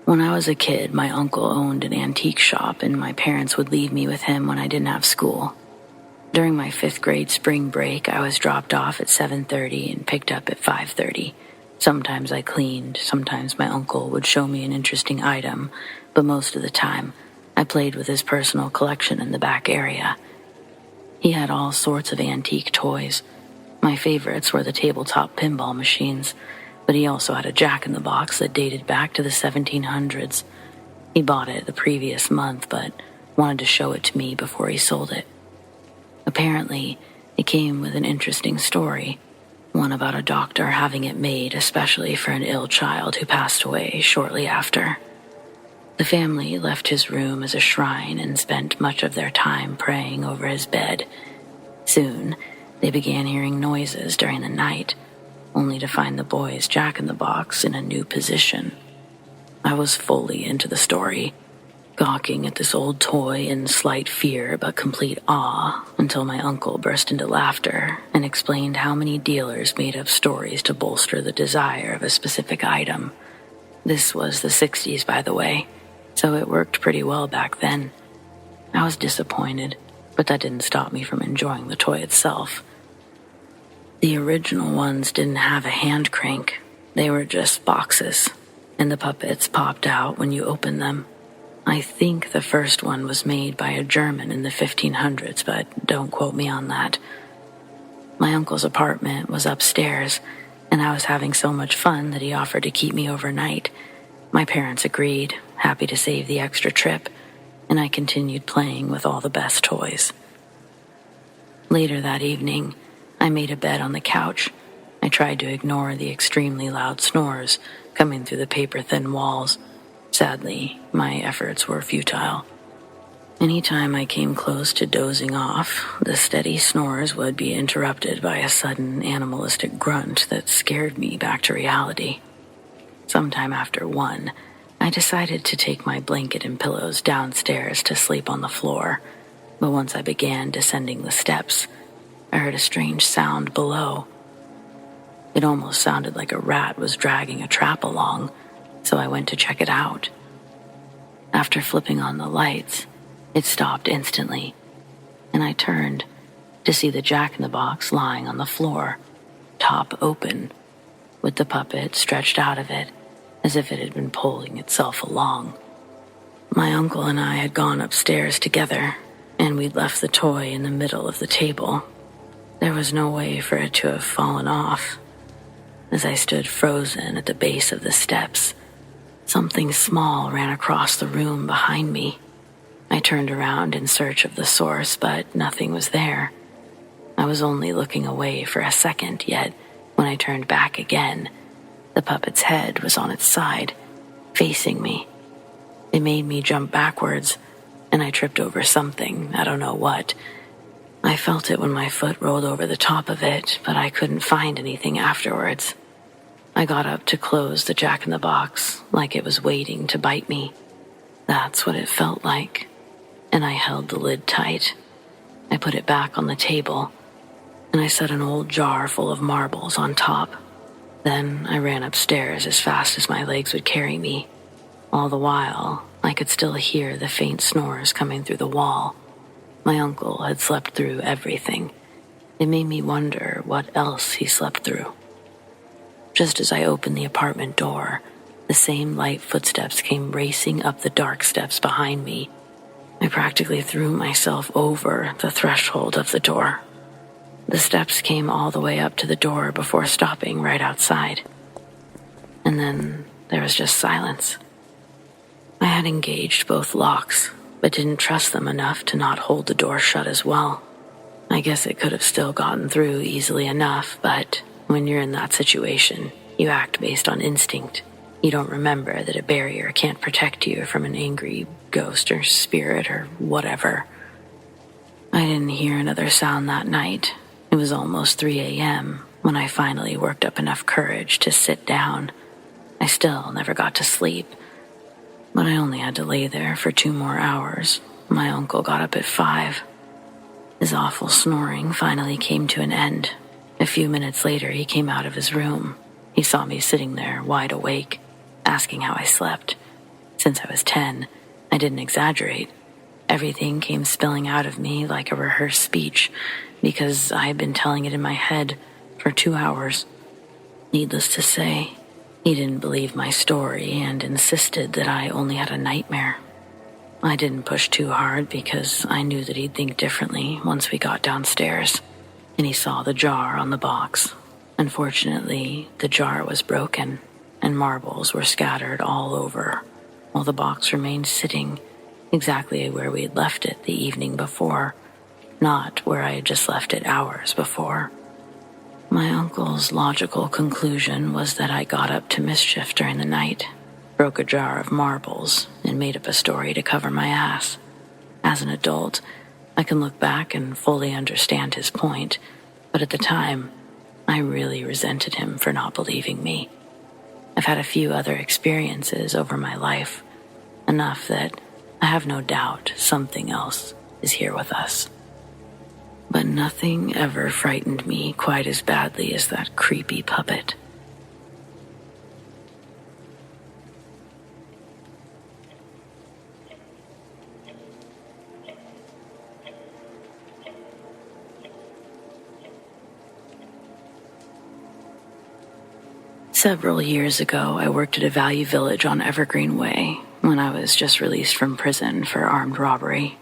When I was a kid, my uncle owned an antique shop and my parents would leave me with him when I didn't have school. During my 5th grade spring break, I was dropped off at 7:30 and picked up at 5:30. Sometimes I cleaned, sometimes my uncle would show me an interesting item, but most of the time, I played with his personal collection in the back area. He had all sorts of antique toys. My favorites were the tabletop pinball machines, but he also had a jack-in-the-box that dated back to the 1700s. He bought it the previous month, but wanted to show it to me before he sold it. Apparently, it came with an interesting story, one about a doctor having it made especially for an ill child who passed away shortly after. The family left his room as a shrine and spent much of their time praying over his bed. Soon, they began hearing noises during the night, only to find the boy's jack-in-the-box in a new position. I was fully into the story, gawking at this old toy in slight fear but complete awe, until my uncle burst into laughter and explained how many dealers made up stories to bolster the desire of a specific item. This was the 60s, by the way, so it worked pretty well back then. I was disappointed, but that didn't stop me from enjoying the toy itself. The original ones didn't have a hand crank. They were just boxes, and the puppets popped out when you opened them. I think the first one was made by a German in the 1500s, but don't quote me on that. My uncle's apartment was upstairs, and I was having so much fun that he offered to keep me overnight. My parents agreed, happy to save the extra trip, and I continued playing with all the best toys. Later that evening, I made a bed on the couch. I tried to ignore the extremely loud snores coming through the paper-thin walls. Sadly, my efforts were futile. Anytime I came close to dozing off, the steady snores would be interrupted by a sudden animalistic grunt that scared me back to reality. Sometime after 1, I decided to take my blanket and pillows downstairs to sleep on the floor, but once I began descending the steps, I heard a strange sound below. It almost sounded like a rat was dragging a trap along, so I went to check it out. After flipping on the lights, it stopped instantly, and I turned to see the jack-in-the-box lying on the floor, top open, with the puppet stretched out of it, as if it had been pulling itself along. My uncle and I had gone upstairs together, and we'd left the toy in the middle of the table. There was no way for it to have fallen off. As I stood frozen at the base of the steps, something small ran across the room behind me. I turned around in search of the source, but nothing was there. I was only looking away for a second, yet when I turned back again, the puppet's head was on its side, facing me. It made me jump backwards, and I tripped over something, I don't know what. I felt it when my foot rolled over the top of it, but I couldn't find anything afterwards. I got up to close the jack-in-the-box, like it was waiting to bite me. That's what it felt like, and I held the lid tight. I put it back on the table, and I set an old jar full of marbles on top. Then I ran upstairs as fast as my legs would carry me. All the while, I could still hear the faint snores coming through the wall. My uncle had slept through everything. It made me wonder what else he slept through. Just as I opened the apartment door, the same light footsteps came racing up the dark steps behind me. I practically threw myself over the threshold of the door. The steps came all the way up to the door before stopping right outside. And then there was just silence. I had engaged both locks, but didn't trust them enough to not hold the door shut as well. I guess it could have still gotten through easily enough, but when you're in that situation, you act based on instinct. You don't remember that a barrier can't protect you from an angry ghost or spirit or whatever. I didn't hear another sound that night. It was almost 3 a.m. when I finally worked up enough courage to sit down. I still never got to sleep, but I only had to lay there for 2 more hours. My uncle got up at 5. His awful snoring finally came to an end. A few minutes later, he came out of his room. He saw me sitting there, wide awake, asking how I slept. Since I was 10, I didn't exaggerate. Everything came spilling out of me like a rehearsed speech because I had been telling it in my head for 2 hours. Needless to say, he didn't believe my story and insisted that I only had a nightmare. I didn't push too hard because I knew that he'd think differently once we got downstairs, and he saw the jar on the box. Unfortunately, the jar was broken, and marbles were scattered all over, while the box remained sitting exactly where we had left it the evening before, not where I had just left it hours before. My uncle's logical conclusion was that I got up to mischief during the night, broke a jar of marbles, and made up a story to cover my ass. As an adult, I can look back and fully understand his point, but at the time, I really resented him for not believing me. I've had a few other experiences over my life, enough that I have no doubt something else is here with us. But nothing ever frightened me quite as badly as that creepy puppet. Several years ago, I worked at a value village on Evergreen Way when I was just released from prison for armed robbery.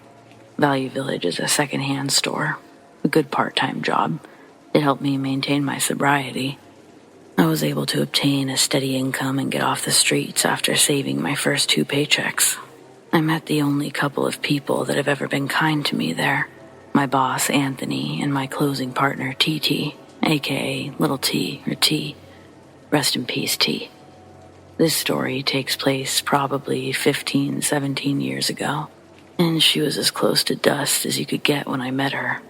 Value Village is a second-hand store, a good part-time job. It helped me maintain my sobriety. I was able to obtain a steady income and get off the streets after saving my first 2 paychecks. I met the only couple of people that have ever been kind to me there. My boss, Anthony, and my closing partner, TT, aka Little T or T. Rest in peace, T. This story takes place probably 15, 17 years ago, and she was as close to dust as you could get when I met her.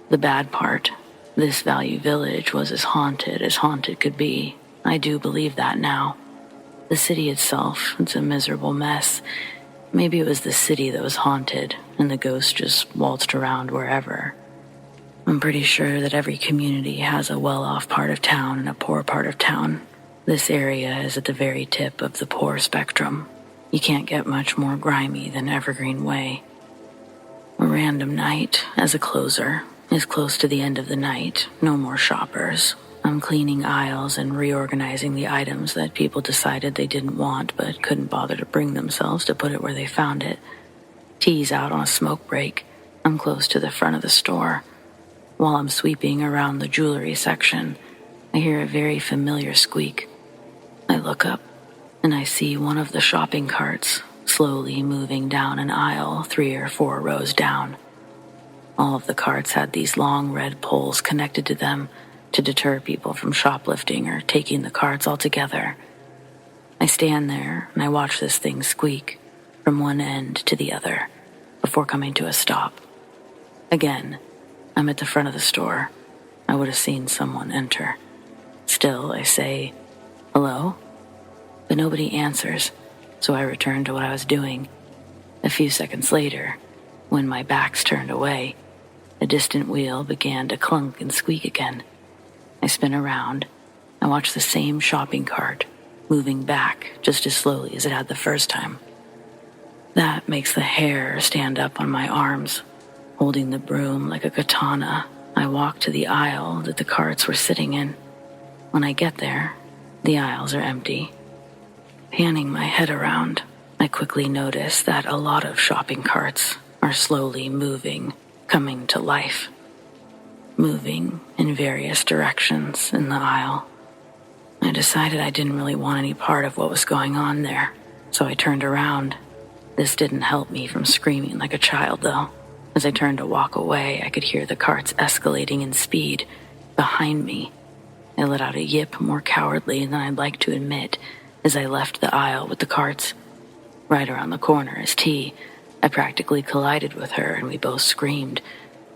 The bad part, this value village was as haunted could be. I do believe that now. The city itself, it's a miserable mess. Maybe it was the city that was haunted, and the ghosts just waltzed around wherever. I'm pretty sure that every community has a well-off part of town and a poor part of town. This area is at the very tip of the poor spectrum. You can't get much more grimy than Evergreen Way. A random night, as a closer, is close to the end of the night. No more shoppers. I'm cleaning aisles and reorganizing the items that people decided they didn't want but couldn't bother to bring themselves to put it where they found it. T's out on a smoke break. I'm close to the front of the store. While I'm sweeping around the jewelry section, I hear a very familiar squeak. I look up, and I see one of the shopping carts slowly moving down an aisle 3 or 4 rows down. All of the carts had these long red poles connected to them to deter people from shoplifting or taking the carts altogether. I stand there, and I watch this thing squeak from one end to the other before coming to a stop. Again, I'm at the front of the store. I would have seen someone enter. Still, I say, "Hello?" But nobody answers, so I return to what I was doing. A few seconds later, when my back's turned away, a distant wheel began to clunk and squeak again. I spin around. I watch the same shopping cart, moving back just as slowly as it had the first time. That makes the hair stand up on my arms. Holding the broom like a katana, I walk to the aisle that the carts were sitting in. When I get there, the aisles are empty. Panning my head around, I quickly notice that a lot of shopping carts are slowly moving, coming to life. Moving in various directions in the aisle. I decided I didn't really want any part of what was going on there, so I turned around. This didn't help me from screaming like a child, though. As I turned to walk away, I could hear the carts escalating in speed behind me. I let out a yip more cowardly than I'd like to admit as I left the aisle with the carts. Right around the corner is T. I practically collided with her and we both screamed.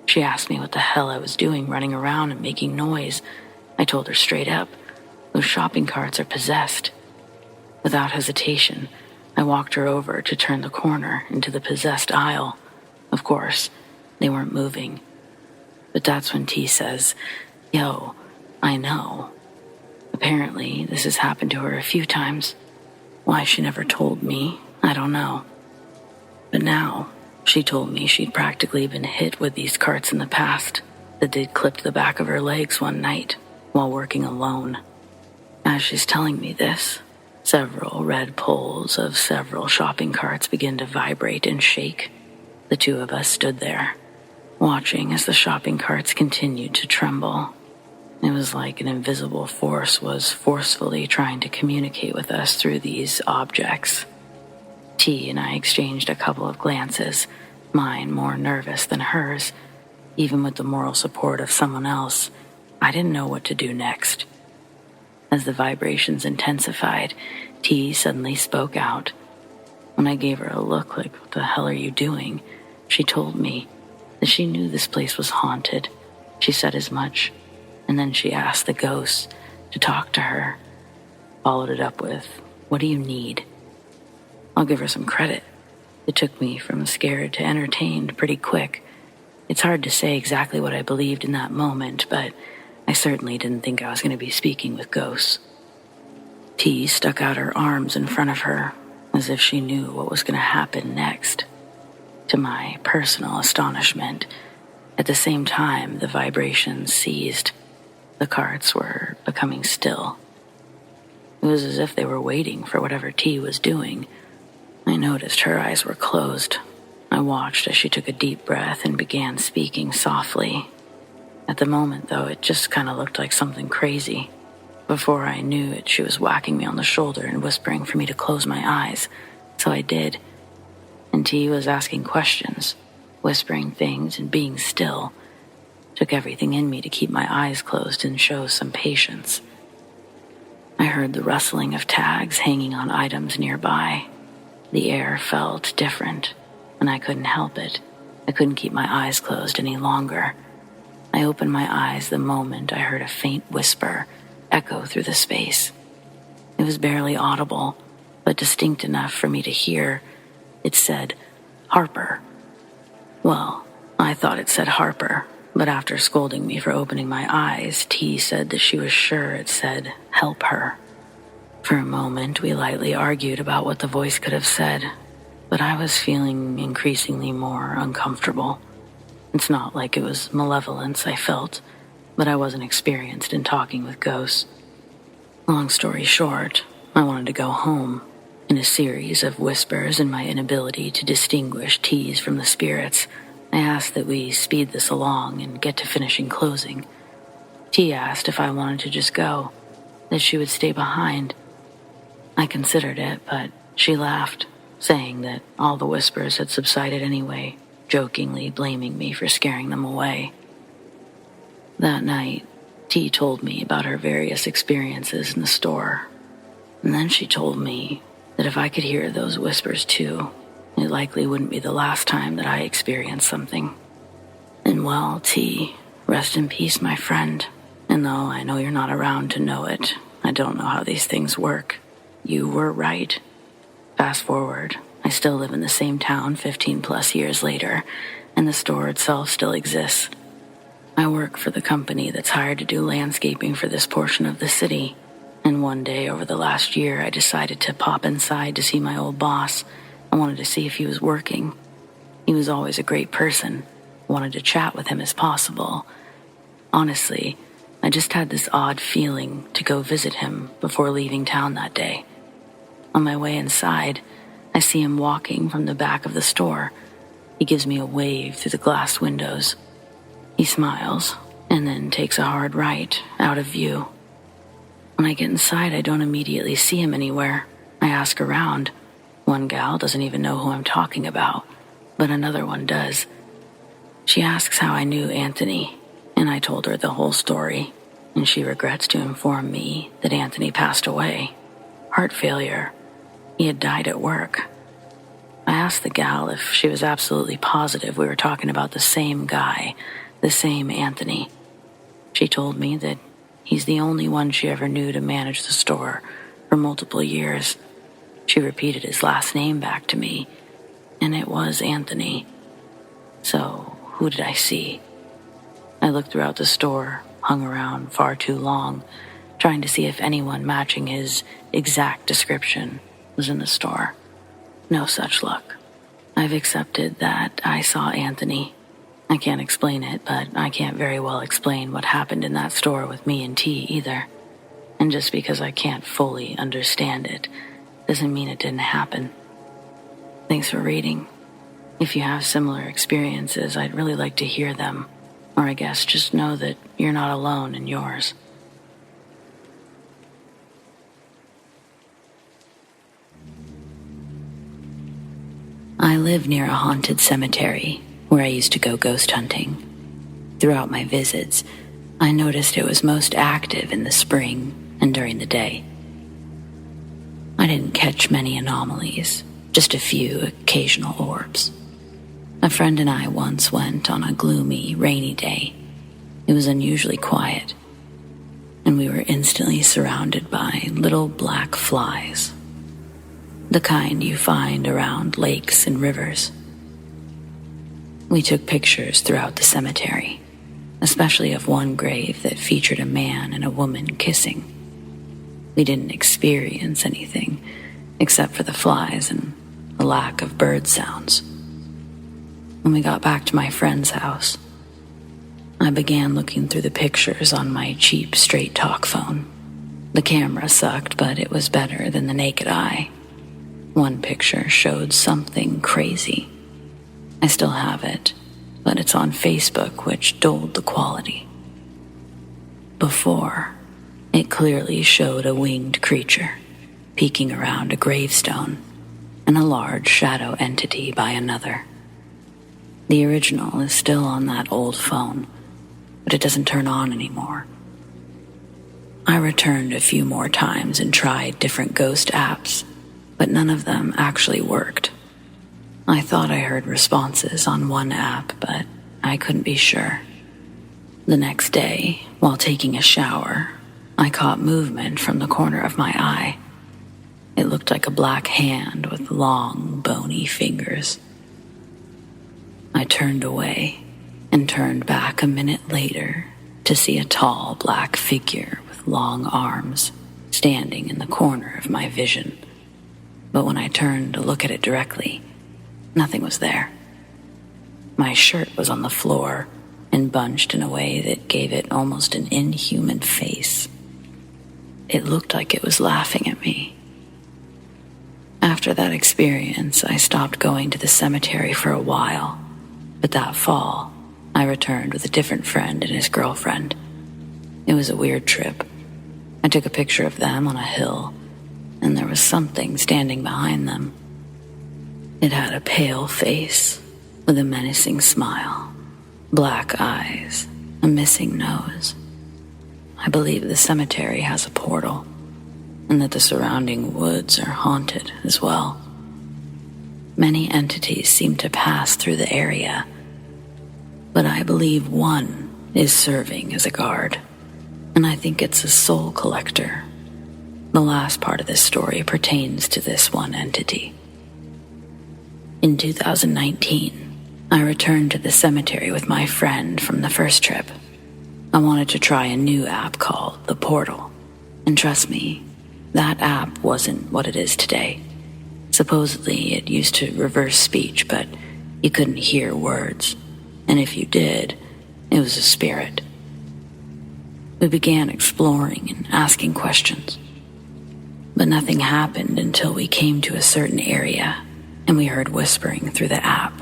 She asked me what the hell I was doing running around and making noise. I told her straight up, "Those shopping carts are possessed." Without hesitation, I walked her over to turn the corner into the possessed aisle. Of course, they weren't moving. But that's when T says, "Yo, I know." Apparently, this has happened to her a few times. Why she never told me, I don't know. But now, she told me she'd practically been hit with these carts in the past, that they'd clipped the back of her legs one night while working alone. As she's telling me this, several red poles of several shopping carts begin to vibrate and shake. The two of us stood there, watching as the shopping carts continued to tremble. It was like an invisible force was forcefully trying to communicate with us through these objects. T and I exchanged a couple of glances, mine more nervous than hers. Even with the moral support of someone else, I didn't know what to do next. As the vibrations intensified, T suddenly spoke out. When I gave her a look like, "What the hell are you doing?" she told me that she knew this place was haunted. She said as much, and then she asked the ghosts to talk to her. Followed it up with, "What do you need?" I'll give her some credit. It took me from scared to entertained pretty quick. It's hard to say exactly what I believed in that moment, but I certainly didn't think I was going to be speaking with ghosts. T stuck out her arms in front of her, as if she knew what was going to happen next. To my personal astonishment, at the same time the vibrations ceased. The carts were becoming still. It was as if they were waiting for whatever T was doing. I noticed her eyes were closed. I watched as she took a deep breath and began speaking softly. At the moment, though, it just kind of looked like something crazy. Before I knew it, she was whacking me on the shoulder and whispering for me to close my eyes. So I did. And T was asking questions, whispering things and being still. Took everything in me to keep my eyes closed and show some patience. I heard the rustling of tags hanging on items nearby. The air felt different, and I couldn't help it. I couldn't keep my eyes closed any longer. I opened my eyes the moment I heard a faint whisper echo through the space. It was barely audible, but distinct enough for me to hear. It said, "Harper." Well, I thought it said Harper, but after scolding me for opening my eyes, T said that she was sure it said, "Help her." For a moment, we lightly argued about what the voice could have said, but I was feeling increasingly more uncomfortable. It's not like it was malevolence I felt, but I wasn't experienced in talking with ghosts. Long story short, I wanted to go home. In a series of whispers and my inability to distinguish T's from the spirits, I asked that we speed this along and get to finishing closing. T asked if I wanted to just go, that she would stay behind. I considered it, but she laughed, saying that all the whispers had subsided anyway, jokingly blaming me for scaring them away. That night, T told me about her various experiences in the store, and then she told me that if I could hear those whispers too, it likely wouldn't be the last time that I experienced something. And well, T, rest in peace, my friend. And though I know you're not around to know it, I don't know how these things work. You were right. Fast forward, I still live in the same town 15 plus years later, and the store itself still exists. I work for the company that's hired to do landscaping for this portion of the city. And one day over the last year, I decided to pop inside to see my old boss. I wanted to see if he was working. He was always a great person. I wanted to chat with him as possible. Honestly, I just had this odd feeling to go visit him before leaving town that day. On my way inside, I see him walking from the back of the store. He gives me a wave through the glass windows. He smiles and then takes a hard right out of view. When I get inside, I don't immediately see him anywhere. I ask around. One gal doesn't even know who I'm talking about, but another one does. She asks how I knew Anthony, and I told her the whole story, and she regrets to inform me that Anthony passed away. Heart failure. He had died at work. I asked the gal if she was absolutely positive we were talking about the same guy, the same Anthony. She told me that he's the only one she ever knew to manage the store for multiple years. She repeated his last name back to me, and it was Anthony. So, who did I see? I looked throughout the store, hung around far too long, trying to see if anyone matching his exact description was in the store. No such luck. I've accepted that I saw Anthony. I can't explain it, but I can't very well explain what happened in that store with me and T either. And just because I can't fully understand it doesn't mean it didn't happen. Thanks for reading. If you have similar experiences, I'd really like to hear them. Or I guess just know that you're not alone in yours. I live near a haunted cemetery where I used to go ghost hunting. Throughout my visits, I noticed it was most active in the spring and during the day. I didn't catch many anomalies, just a few occasional orbs. A friend and I once went on a gloomy, rainy day. It was unusually quiet, and we were instantly surrounded by little black flies, the kind you find around lakes and rivers. We took pictures throughout the cemetery, especially of one grave that featured a man and a woman kissing. We didn't experience anything except for the flies and the lack of bird sounds. When we got back to my friend's house, I began looking through the pictures on my cheap straight-talk phone. The camera sucked, but it was better than the naked eye. One picture showed something crazy. I still have it, but it's on Facebook, which dulled the quality. Before, it clearly showed a winged creature peeking around a gravestone and a large shadow entity by another. The original is still on that old phone, but it doesn't turn on anymore. I returned a few more times and tried different ghost apps, but none of them actually worked. I thought I heard responses on one app, but I couldn't be sure. The next day, while taking a shower, I caught movement from the corner of my eye. It looked like a black hand with long, bony fingers. I turned away and turned back a minute later to see a tall black figure with long arms standing in the corner of my vision. But when I turned to look at it directly, nothing was there. My shirt was on the floor and bunched in a way that gave it almost an inhuman face. It looked like it was laughing at me. After that experience, I stopped going to the cemetery for a while. But that fall, I returned with a different friend and his girlfriend. It was a weird trip. I took a picture of them on a hill, and there was something standing behind them. It had a pale face with a menacing smile, black eyes, a missing nose. I believe the cemetery has a portal, and that the surrounding woods are haunted as well. Many entities seem to pass through the area, but I believe one is serving as a guard, and I think it's a soul collector. The last part of this story pertains to this one entity. In 2019, I returned to the cemetery with my friend from the first trip. I wanted to try a new app called The Portal, and trust me, that app wasn't what it is today. Supposedly, it used to reverse speech, but you couldn't hear words. And if you did, it was a spirit. We began exploring and asking questions. But nothing happened until we came to a certain area, and we heard whispering through the app.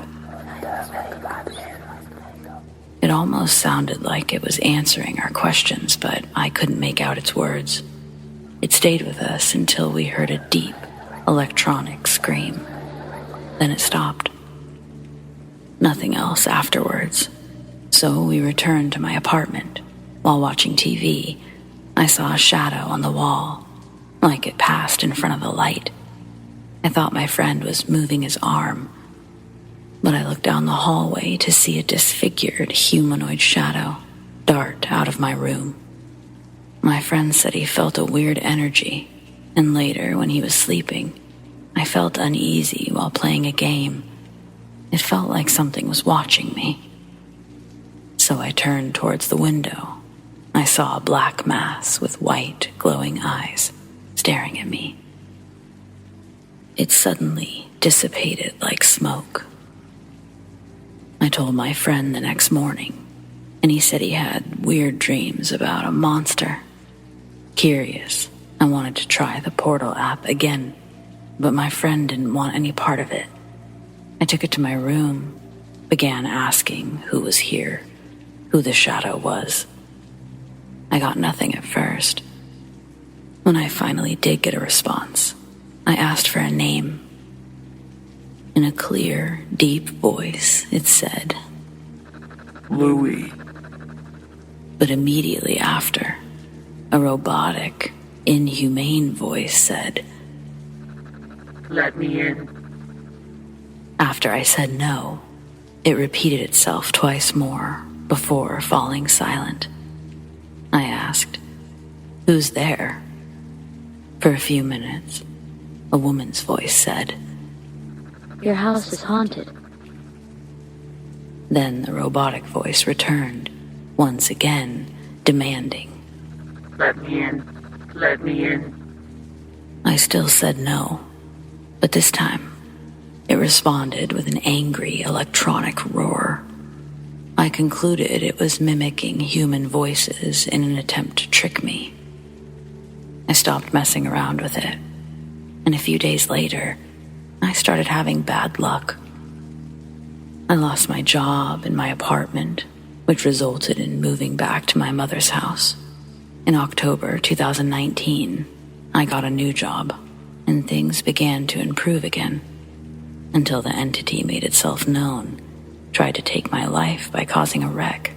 It almost sounded like it was answering our questions, but I couldn't make out its words. It stayed with us until we heard a deep, electronic scream. Then it stopped. Nothing else afterwards. So we returned to my apartment. While watching TV, I saw a shadow on the wall, like it passed in front of the light. I thought my friend was moving his arm, but I looked down the hallway to see a disfigured humanoid shadow dart out of my room. My friend said he felt a weird energy, and later, when he was sleeping, I felt uneasy while playing a game. It felt like something was watching me. So I turned towards the window. I saw a black mass with white, glowing eyes staring at me. It suddenly dissipated like smoke. I told my friend the next morning, and he said he had weird dreams about a monster. Curious, I wanted to try the portal app again, but my friend didn't want any part of it. I took it to my room, began asking who was here, who the shadow was. I got nothing at first. When I finally did get a response, I asked for a name. In a clear, deep voice, it said, Louis. But immediately after, a robotic, inhumane voice said, Let me in. After I said no, it repeated itself twice more before falling silent. I asked, Who's there? For a few minutes, a woman's voice said, Your house is haunted. Then the robotic voice returned, once again demanding, Let me in. Let me in. I still said no, but this time it responded with an angry electronic roar. I concluded it was mimicking human voices in an attempt to trick me. I stopped messing around with it, and a few days later, I started having bad luck. I lost my job and my apartment, which resulted in moving back to my mother's house. In October 2019, I got a new job, and things began to improve again, until the entity made itself known, tried to take my life by causing a wreck.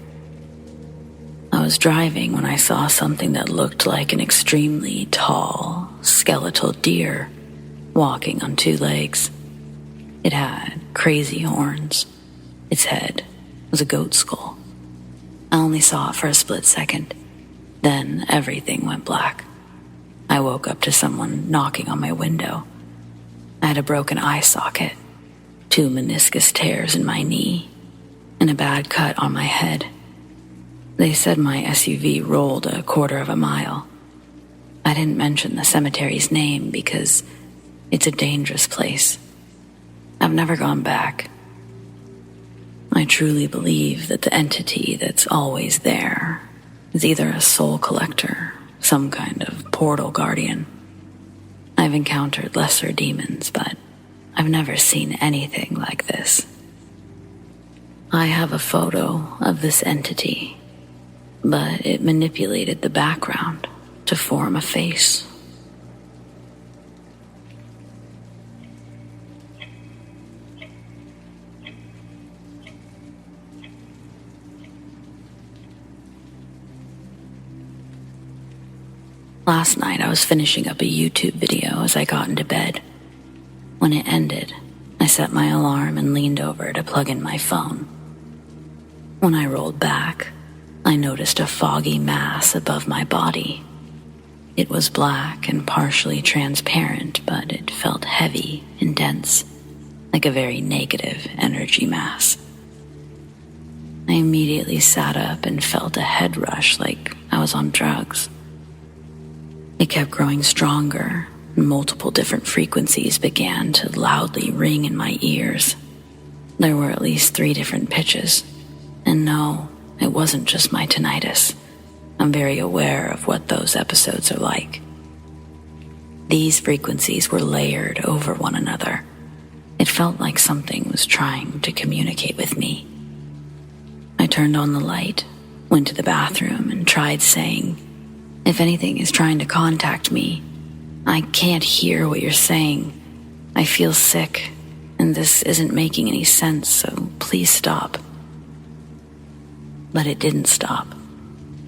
I was driving when I saw something that looked like an extremely tall, skeletal deer walking on two legs. It had crazy horns. Its head was a goat skull. I only saw it for a split second. Then everything went black. I woke up to someone knocking on my window. I had a broken eye socket, 2 meniscus tears in my knee, and a bad cut on my head. They said my SUV rolled a quarter of a mile. I didn't mention the cemetery's name because it's a dangerous place. I've never gone back. I truly believe that the entity that's always there is either a soul collector, some kind of portal guardian. I've encountered lesser demons, but I've never seen anything like this. I have a photo of this entity, but it manipulated the background to form a face. Last night I was finishing up a YouTube video as I got into bed. When it ended, I set my alarm and leaned over to plug in my phone. When I rolled back, I noticed a foggy mass above my body. It was black and partially transparent, but it felt heavy and dense, like a very negative energy mass. I immediately sat up and felt a head rush like I was on drugs. It kept growing stronger, and multiple different frequencies began to loudly ring in my ears. There were at least 3 different pitches, and no, it wasn't just my tinnitus. I'm very aware of what those episodes are like. These frequencies were layered over one another. It felt like something was trying to communicate with me. I turned on the light, went to the bathroom, and tried saying, "If anything is trying to contact me, I can't hear what you're saying. I feel sick, and this isn't making any sense, so please stop." But it didn't stop.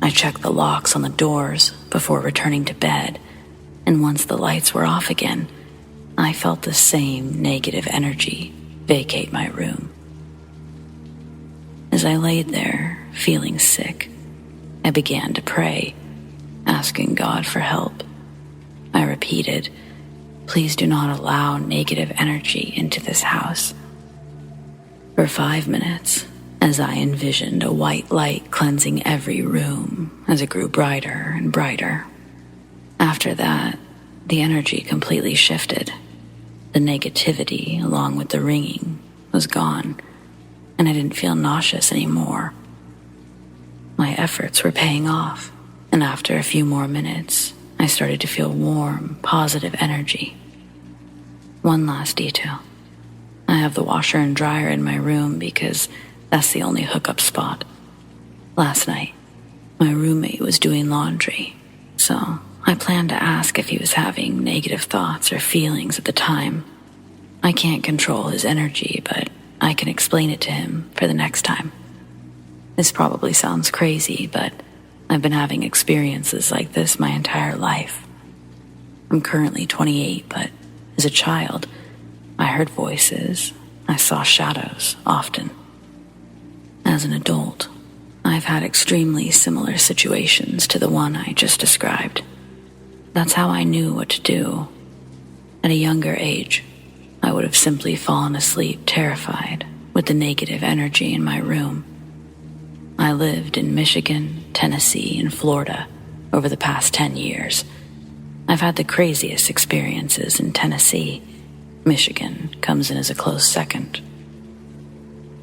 I checked the locks on the doors before returning to bed, and once the lights were off again, I felt the same negative energy vacate my room. As I laid there, feeling sick, I began to pray, asking God for help. I repeated, "Please do not allow negative energy into this house." For 5 minutes, as I envisioned a white light cleansing every room as it grew brighter and brighter. After that, the energy completely shifted. The negativity, along with the ringing, was gone, and I didn't feel nauseous anymore. My efforts were paying off, and after a few more minutes, I started to feel warm, positive energy. One last detail. I have the washer and dryer in my room because that's the only hookup spot. Last night, my roommate was doing laundry, so I planned to ask if he was having negative thoughts or feelings at the time. I can't control his energy, but I can explain it to him for the next time. This probably sounds crazy, but I've been having experiences like this my entire life. I'm currently 28, but as a child, I heard voices, I saw shadows often. As an adult, I've had extremely similar situations to the one I just described. That's how I knew what to do. At a younger age, I would have simply fallen asleep terrified with the negative energy in my room. I lived in Michigan, Tennessee, and Florida over the past 10 years. I've had the craziest experiences in Tennessee. Michigan comes in as a close second.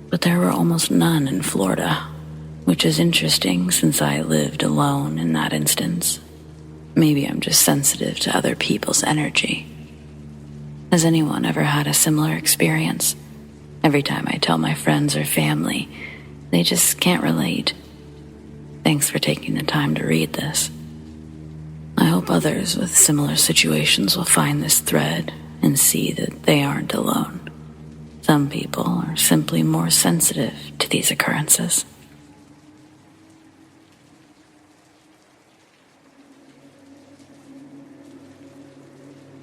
But there were almost none in Florida, which is interesting since I lived alone in that instance. Maybe I'm just sensitive to other people's energy. Has anyone ever had a similar experience? Every time I tell my friends or family, they just can't relate. Thanks for taking the time to read this. I hope others with similar situations will find this thread and see that they aren't alone. Some people are simply more sensitive to these occurrences.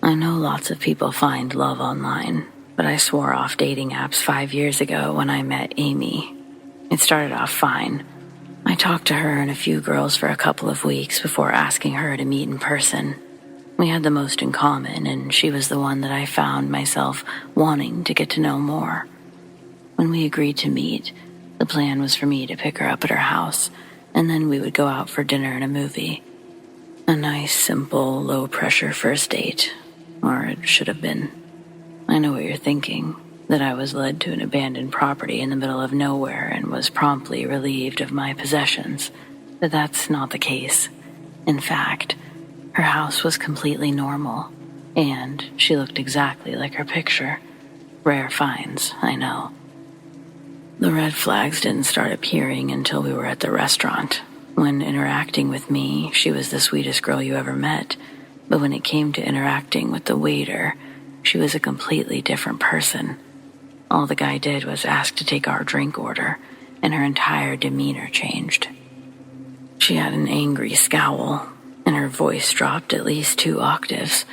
I know lots of people find love online, but I swore off dating apps 5 years ago when I met Amy. It started off fine. I talked to her and a few girls for a couple of weeks before asking her to meet in person. We had the most in common, and she was the one that I found myself wanting to get to know more. When we agreed to meet, the plan was for me to pick her up at her house, and then we would go out for dinner and a movie. A nice, simple, low-pressure first date. Or it should have been. I know what you're thinking, that I was led to an abandoned property in the middle of nowhere and was promptly relieved of my possessions. But that's not the case. In fact, her house was completely normal, and she looked exactly like her picture. Rare finds, I know. The red flags didn't start appearing until we were at the restaurant. When interacting with me, she was the sweetest girl you ever met. But when it came to interacting with the waiter, she was a completely different person. All the guy did was ask to take our drink order, and her entire demeanor changed. She had an angry scowl, and her voice dropped at least 2 octaves.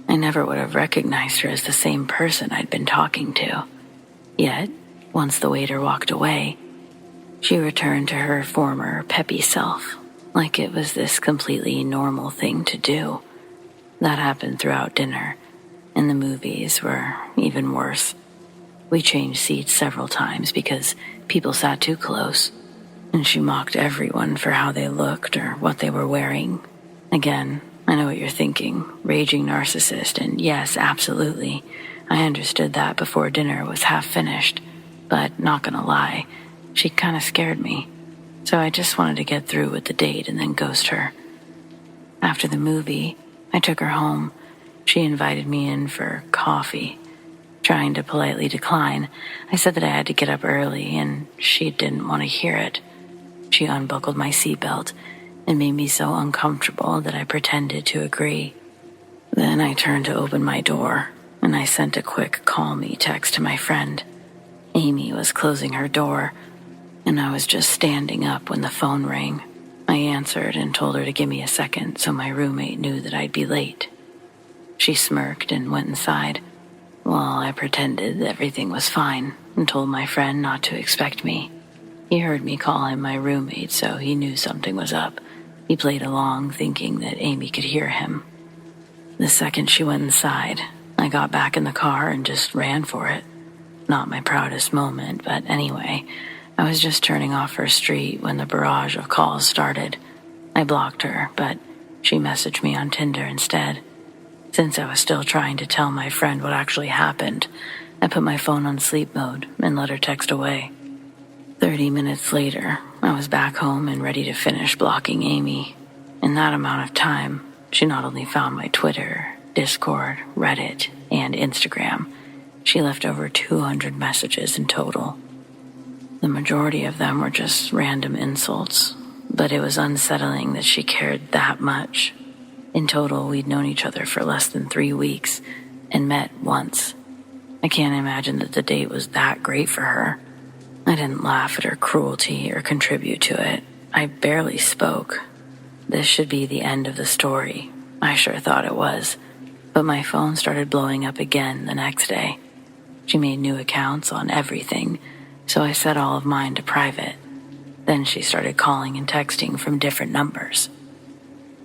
I never would have recognized her as the same person I'd been talking to. Yet, once the waiter walked away, she returned to her former peppy self, like it was this completely normal thing to do. That happened throughout dinner, and the movies were even worse. We changed seats several times because people sat too close, and she mocked everyone for how they looked or what they were wearing. Again, I know what you're thinking, raging narcissist, and yes, absolutely. I understood that before dinner was half finished, but not gonna lie, she kinda scared me. So I just wanted to get through with the date and then ghost her. After the movie, I took her home. She invited me in for coffee. Trying to politely decline, I said that I had to get up early, and she didn't want to hear it. She unbuckled my seatbelt and made me so uncomfortable that I pretended to agree. Then I turned to open my door, and I sent a quick call me text to my friend. Amy was closing her door, and I was just standing up when the phone rang. I answered and told her to give me a second so my roommate knew that I'd be late. She smirked and went inside, while I pretended everything was fine and told my friend not to expect me. He heard me call him my roommate, so he knew something was up. He played along, thinking that Amy could hear him. The second she went inside, I got back in the car and just ran for it. Not my proudest moment, but anyway, I was just turning off her street when the barrage of calls started. I blocked her, but she messaged me on Tinder instead. Since I was still trying to tell my friend what actually happened, I put my phone on sleep mode and let her text away. 30 minutes later, I was back home and ready to finish blocking Amy. In that amount of time, she not only found my Twitter, Discord, Reddit, and Instagram, she left over 200 messages in total. The majority of them were just random insults, but it was unsettling that she cared that much. In total, we'd known each other for less than 3 weeks and met once. I can't imagine that the date was that great for her. I didn't laugh at her cruelty or contribute to it. I barely spoke. This should be the end of the story. I sure thought it was. But my phone started blowing up again the next day. She made new accounts on everything, so I set all of mine to private. Then she started calling and texting from different numbers.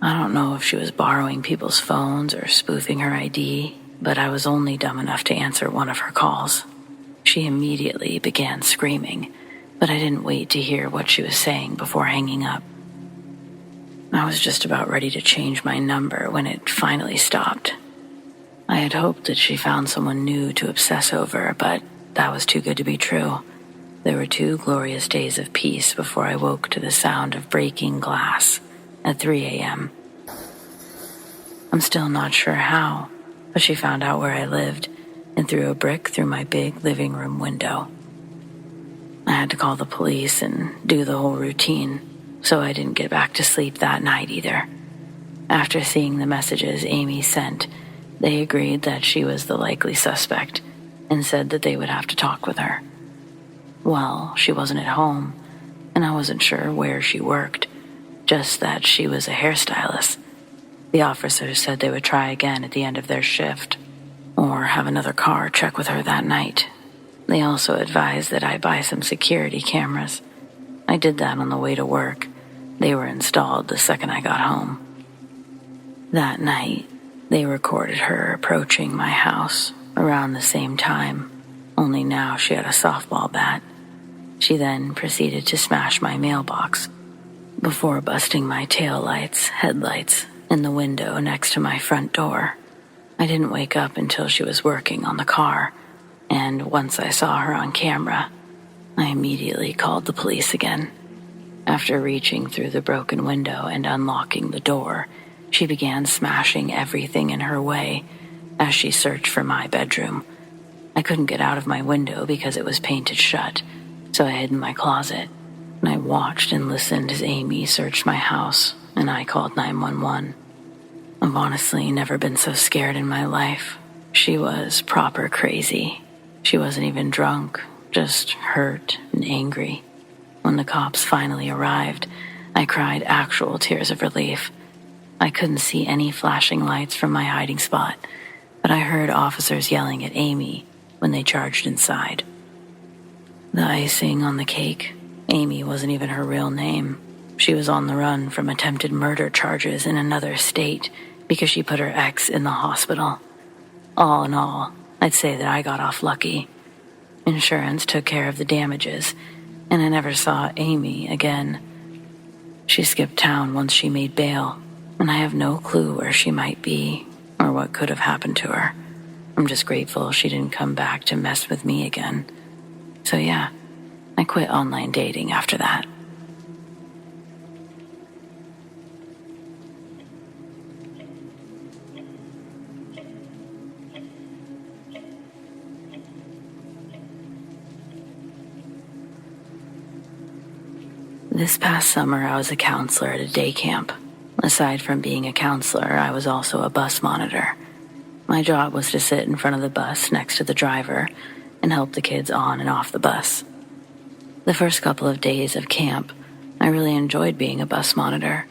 I don't know if she was borrowing people's phones or spoofing her ID, but I was only dumb enough to answer one of her calls. She immediately began screaming, but I didn't wait to hear what she was saying before hanging up. I was just about ready to change my number when it finally stopped. I had hoped that she found someone new to obsess over, but that was too good to be true. There were 2 glorious days of peace before I woke to the sound of breaking glass at 3 a.m. I'm still not sure how, but she found out where I lived and threw a brick through my big living room window. I had to call the police and do the whole routine, so I didn't get back to sleep that night either. After seeing the messages Amy sent, they agreed that she was the likely suspect and said that they would have to talk with her. Well, she wasn't at home, and I wasn't sure where she worked, just that she was a hairstylist. The officers said they would try again at the end of their shift, or have another car check with her that night. They also advised that I buy some security cameras. I did that on the way to work. They were installed the second I got home. That night, they recorded her approaching my house around the same time, only now she had a softball bat. She then proceeded to smash my mailbox before busting my taillights, headlights, and the window next to my front door. I didn't wake up until she was working on the car, and once I saw her on camera, I immediately called the police again. After reaching through the broken window and unlocking the door, she began smashing everything in her way as she searched for my bedroom. I couldn't get out of my window because it was painted shut, so I hid in my closet, and I watched and listened as Amy searched my house, and I called 911. I've honestly never been so scared in my life. She was proper crazy. She wasn't even drunk, just hurt and angry. When the cops finally arrived, I cried actual tears of relief. I couldn't see any flashing lights from my hiding spot, but I heard officers yelling at Amy when they charged inside. The icing on the cake, Amy wasn't even her real name. She was on the run from attempted murder charges in another state because she put her ex in the hospital. All in all, I'd say that I got off lucky. Insurance took care of the damages, and I never saw Amy again. She skipped town once she made bail, and I have no clue where she might be or what could have happened to her. I'm just grateful she didn't come back to mess with me again. So yeah, I quit online dating after that. This past summer, I was a counselor at a day camp. Aside from being a counselor, I was also a bus monitor. My job was to sit in front of the bus next to the driver and help the kids on and off the bus. The first couple of days of camp, I really enjoyed being a bus monitor.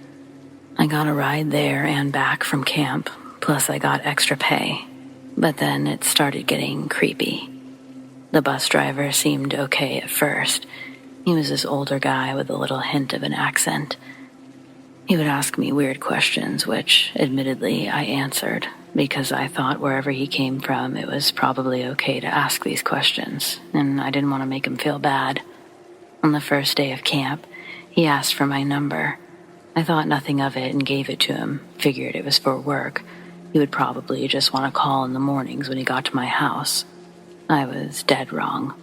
I got a ride there and back from camp, plus I got extra pay. But then it started getting creepy. The bus driver seemed okay at first. He was this older guy with a little hint of an accent. He would ask me weird questions, which, admittedly, I answered, because I thought wherever he came from, it was probably okay to ask these questions, and I didn't want to make him feel bad. On the first day of camp, he asked for my number. I thought nothing of it and gave it to him, figured it was for work, He would probably just want to call in the mornings when he got to my house. I was dead wrong.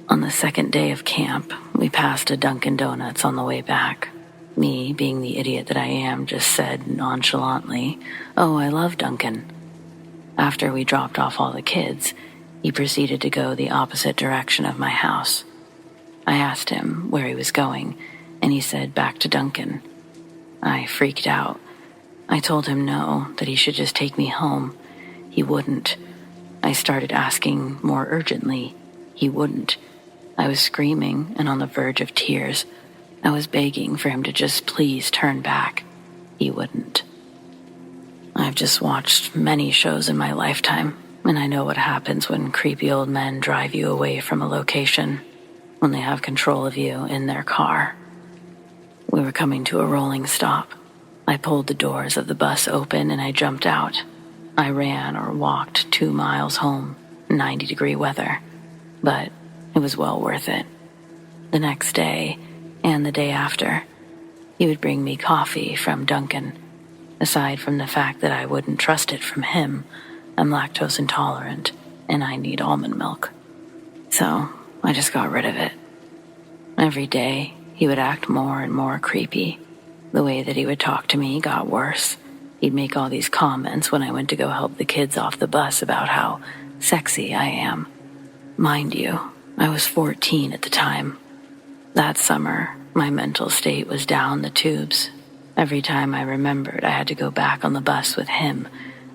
On the second day of camp, we passed a Dunkin' Donuts on the way back. Me, being the idiot that I am, just said nonchalantly, "Oh, I love Dunkin'." After we dropped off all the kids, he proceeded to go the opposite direction of my house. I asked him where he was going, and he said back to Dunkin'. I freaked out. I told him no, that he should just take me home. He wouldn't. I started asking more urgently. He wouldn't. I was screaming and on the verge of tears. I was begging for him to just please turn back. He wouldn't. I've just watched many shows in my lifetime, and I know what happens when creepy old men drive you away from a location, when they have control of you in their car. We were coming to a rolling stop. I pulled the doors of the bus open and I jumped out. I ran or walked 2 miles home, 90-degree weather, but it was well worth it. The next day, and the day after, he would bring me coffee from Dunkin'. Aside from the fact that I wouldn't trust it from him, I'm lactose intolerant and I need almond milk. So I just got rid of it. Every day, he would act more and more creepy. The way that he would talk to me got worse. He'd make all these comments when I went to go help the kids off the bus about how sexy I am. Mind you, I was 14 at the time. That summer, my mental state was down the tubes. Every time I remembered I had to go back on the bus with him,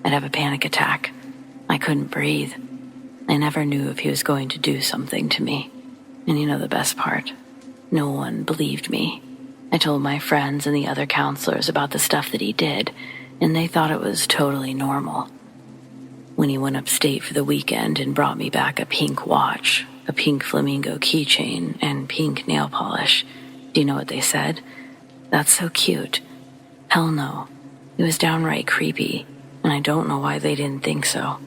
I'd have a panic attack. I couldn't breathe. I never knew if he was going to do something to me. And you know the best part? No one believed me. I told my friends and the other counselors about the stuff that he did, and they thought it was totally normal. When he went upstate for the weekend and brought me back a pink watch, a pink flamingo keychain, and pink nail polish, do you know what they said? "That's so cute." Hell no. It was downright creepy, and I don't know why they didn't think so.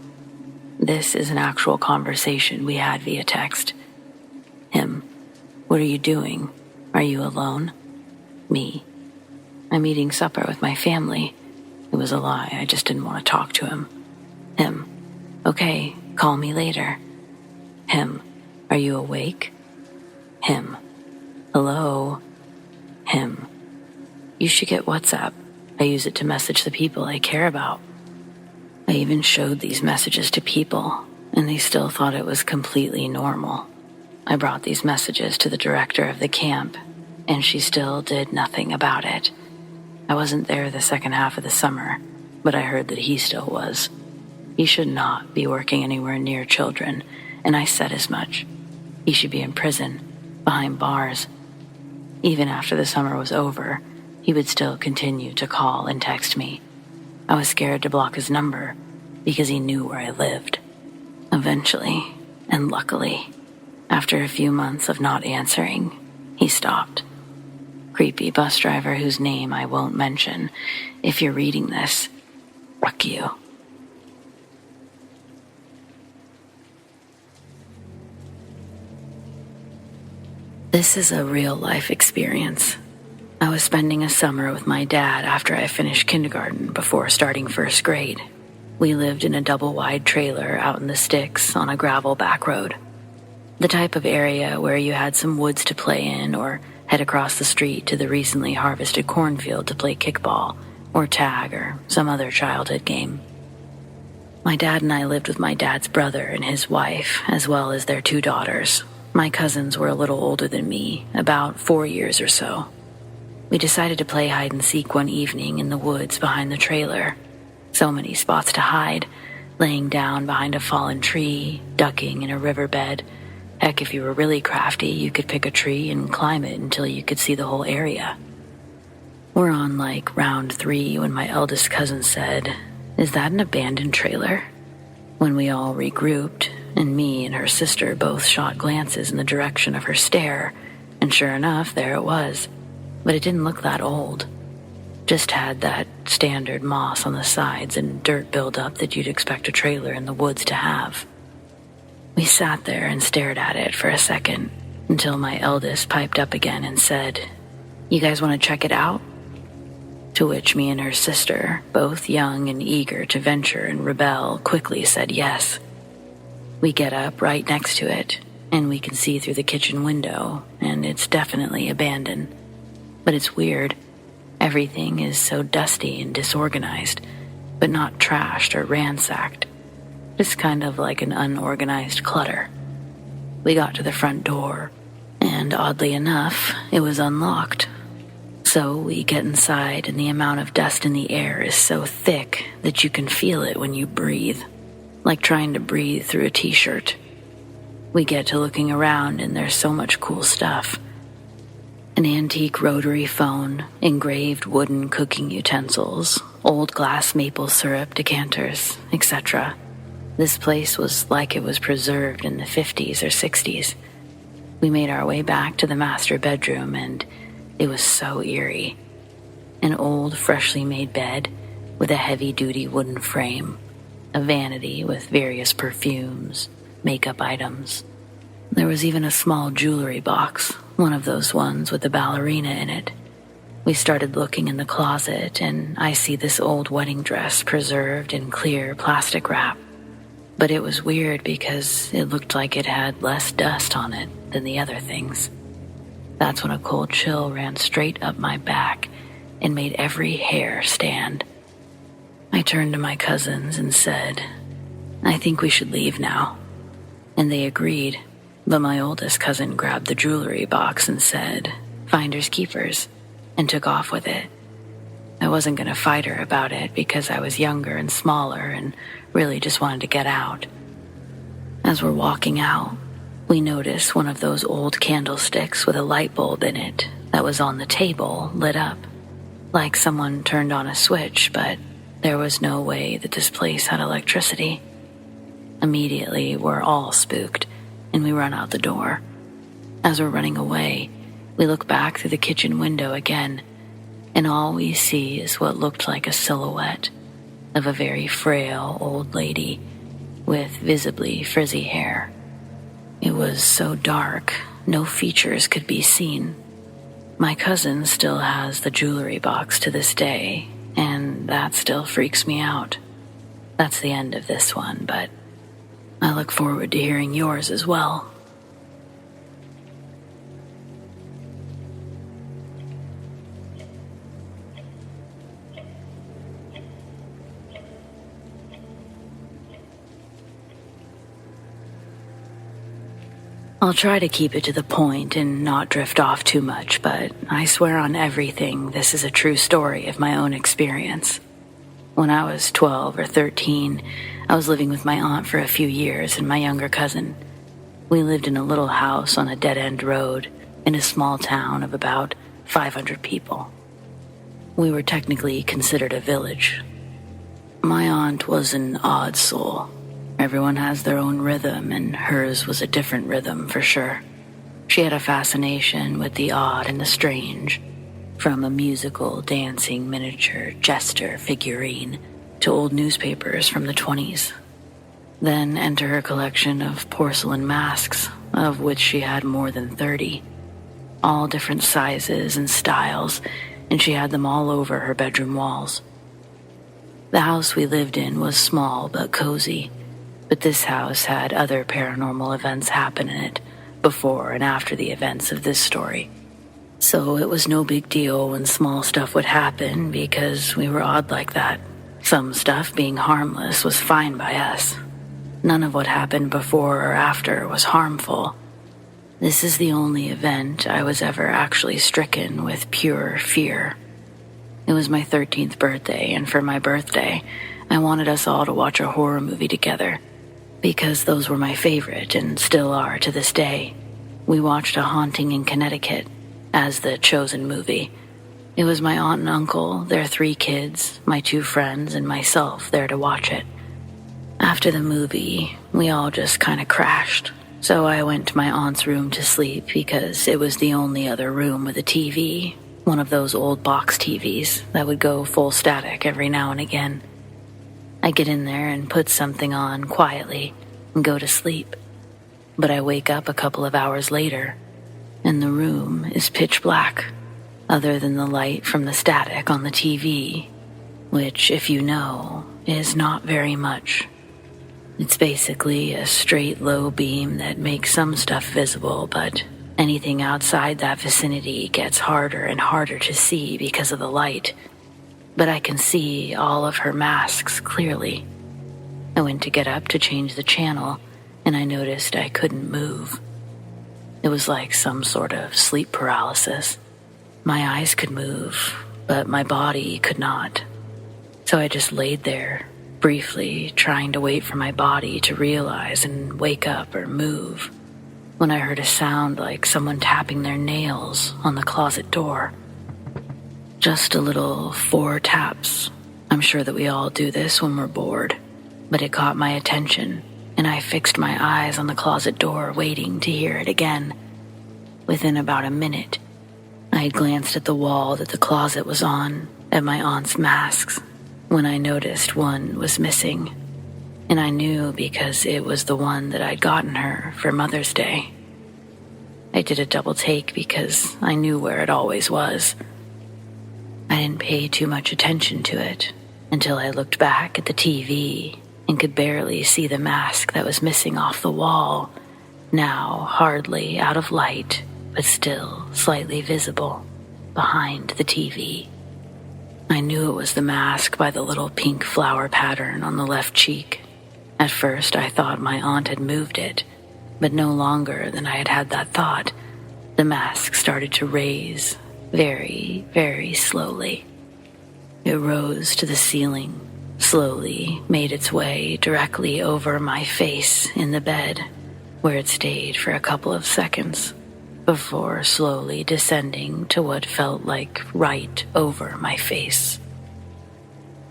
This is an actual conversation we had via text. Him: "What are you doing? Are you alone?" Me: "I'm eating supper with my family." It was a lie, I just didn't want to talk to him. Him: "Okay, call me later." Him: "Are you awake?" Him: "Hello?" Him: "You should get WhatsApp. I use it to message the people I care about." I even showed these messages to people, and they still thought it was completely normal. I brought these messages to the director of the camp, and she still did nothing about it. I wasn't there the second half of the summer, but I heard that he still was. He should not be working anywhere near children, and I said as much. He should be in prison, behind bars. Even after the summer was over, he would still continue to call and text me. I was scared to block his number because he knew where I lived. Eventually, and luckily, after a few months of not answering, he stopped. Creepy bus driver whose name I won't mention. If you're reading this, fuck you. This is a real-life experience. I was spending a summer with my dad after I finished kindergarten before starting first grade. We lived in a double-wide trailer out in the sticks on a gravel back road. The type of area where you had some woods to play in or head across the street to the recently harvested cornfield to play kickball or tag or some other childhood game. My dad and I lived with my dad's brother and his wife, as well as their 2 daughters. My cousins were a little older than me, about 4 years or so. We decided to play hide and seek one evening in the woods behind the trailer. So many spots to hide, laying down behind a fallen tree, ducking in a riverbed. Heck, if you were really crafty, you could pick a tree and climb it until you could see the whole area. We're on like round 3 when my eldest cousin said, "Is that an abandoned trailer?" When we all regrouped, and me and her sister both shot glances in the direction of her stare, and sure enough, there it was. But it didn't look that old. Just had that standard moss on the sides and dirt buildup that you'd expect a trailer in the woods to have. We sat there and stared at it for a second, until my eldest piped up again and said, "You guys want to check it out?" To which me and her sister, both young and eager to venture and rebel, quickly said yes. We get up right next to it, and we can see through the kitchen window, and it's definitely abandoned. But it's weird. Everything is so dusty and disorganized, but not trashed or ransacked. Just kind of like an unorganized clutter. We got to the front door, and oddly enough, it was unlocked. So we get inside, and the amount of dust in the air is so thick that you can feel it when you breathe, like trying to breathe through a t-shirt. We get to looking around, and there's so much cool stuff. An antique rotary phone, engraved wooden cooking utensils, old glass maple syrup decanters, etc. This place was like it was preserved in the 50s or 60s. We made our way back to the master bedroom, and it was so eerie. An old, freshly made bed with a heavy-duty wooden frame, a vanity with various perfumes, makeup items. There was even a small jewelry box, one of those ones with the ballerina in it. We started looking in the closet, and I see this old wedding dress preserved in clear plastic wrap. But it was weird because it looked like it had less dust on it than the other things. That's when a cold chill ran straight up my back and made every hair stand. I turned to my cousins and said, "I think we should leave now." And they agreed, but my oldest cousin grabbed the jewelry box and said, "Finders keepers," and took off with it. I wasn't going to fight her about it because I was younger and smaller and really just wanted to get out. As we're walking out, we notice one of those old candlesticks with a light bulb in it that was on the table lit up, like someone turned on a switch, but there was no way that this place had electricity. Immediately, we're all spooked, and we run out the door. As we're running away, we look back through the kitchen window again, and all we see is what looked like a silhouette of a very frail old lady with visibly frizzy hair. It was so dark, no features could be seen. My cousin still has the jewelry box to this day, and that still freaks me out. That's the end of this one, but I look forward to hearing yours as well. I'll try to keep it to the point and not drift off too much, but I swear on everything this is a true story of my own experience. When I was 12 or 13, I was living with my aunt for a few years and my younger cousin. We lived in a little house on a dead-end road in a small town of about 500 people. We were technically considered a village. My aunt was an odd soul. Everyone has their own rhythm, and hers was a different rhythm for sure. She had a fascination with the odd and the strange, from a musical, dancing, miniature, jester figurine to old newspapers from the 20s. Then enter her collection of porcelain masks, of which she had more than 30. All different sizes and styles, and she had them all over her bedroom walls. The house we lived in was small but cozy, but this house had other paranormal events happen in it before and after the events of this story. So it was no big deal when small stuff would happen because we were odd like that. Some stuff being harmless was fine by us. None of what happened before or after was harmful. This is the only event I was ever actually stricken with pure fear. It was my 13th birthday, and for my birthday, I wanted us all to watch a horror movie together, because those were my favorite and still are to this day. We watched A Haunting in Connecticut as the chosen movie. It was my aunt and uncle, their 3 kids, my 2 friends, and myself there to watch it. After the movie, we all just kind of crashed, so I went to my aunt's room to sleep because it was the only other room with a TV, one of those old box TVs that would go full static every now and again. I get in there and put something on quietly and go to sleep. But I wake up a couple of hours later, and the room is pitch black. other than the light from the static on the TV, which, if you know, is not very much. It's basically a straight low beam that makes some stuff visible, but anything outside that vicinity gets harder and harder to see because of the light. But I can see all of her masks clearly. I went to get up to change the channel, and I noticed I couldn't move. It was like some sort of sleep paralysis. My eyes could move, but my body could not. So I just laid there, briefly trying to wait for my body to realize and wake up or move, when I heard a sound like someone tapping their nails on the closet door. Just a little 4 taps. I'm sure that we all do this when we're bored, but it caught my attention, and I fixed my eyes on the closet door, waiting to hear it again. Within about a minute, I had glanced at the wall that the closet was on, at my aunt's masks, when I noticed one was missing. And I knew because it was the one that I'd gotten her for Mother's Day. I did a double take because I knew where it always was. I didn't pay too much attention to it until I looked back at the TV and could barely see the mask that was missing off the wall, now hardly out of light, but still slightly visible behind the TV. I knew it was the mask by the little pink flower pattern on the left cheek. At first, I thought my aunt had moved it, but no longer than I had had that thought, the mask started to raise, very, very slowly. It rose to the ceiling, slowly made its way directly over my face in the bed, where it stayed for a couple of seconds, before slowly descending to what felt like right over my face.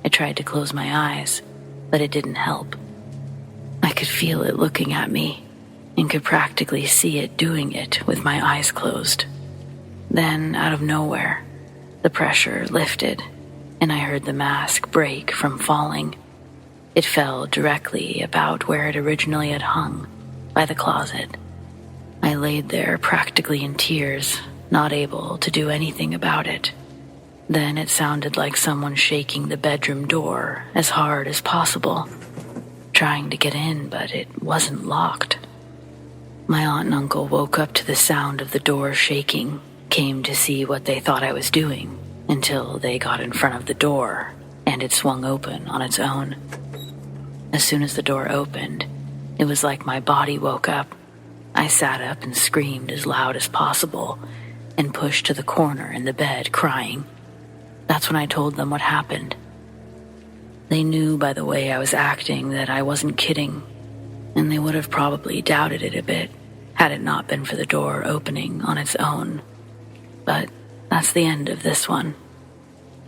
I tried to close my eyes, but it didn't help. I could feel it looking at me, and could practically see it doing it with my eyes closed. Then, out of nowhere, the pressure lifted, and I heard the mask break from falling. It fell directly about where it originally had hung, by the closet. I laid there practically in tears, not able to do anything about it. Then it sounded like someone shaking the bedroom door as hard as possible, trying to get in, but it wasn't locked. My aunt and uncle woke up to the sound of the door shaking, came to see what they thought I was doing, until they got in front of the door, and it swung open on its own. As soon as the door opened, it was like my body woke up. I sat up and screamed as loud as possible, and pushed to the corner in the bed, crying. That's when I told them what happened. They knew by the way I was acting that I wasn't kidding, and they would have probably doubted it a bit had it not been for the door opening on its own. But that's the end of this one.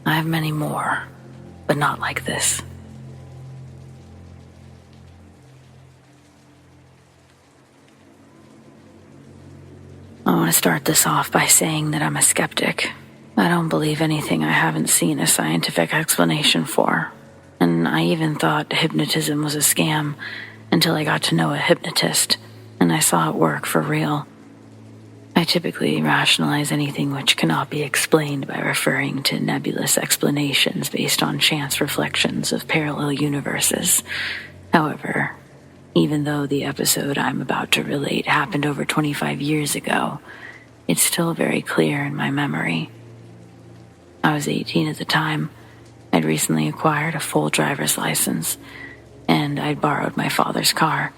I have many more, but not like this. I want to start this off by saying that I'm a skeptic. I don't believe anything I haven't seen a scientific explanation for. And I even thought hypnotism was a scam until I got to know a hypnotist, and I saw it work for real. I typically rationalize anything which cannot be explained by referring to nebulous explanations based on chance reflections of parallel universes. However, even though the episode I'm about to relate happened over 25 years ago, it's still very clear in my memory. I was 18 at the time. I'd recently acquired a full driver's license, and I'd borrowed my father's car,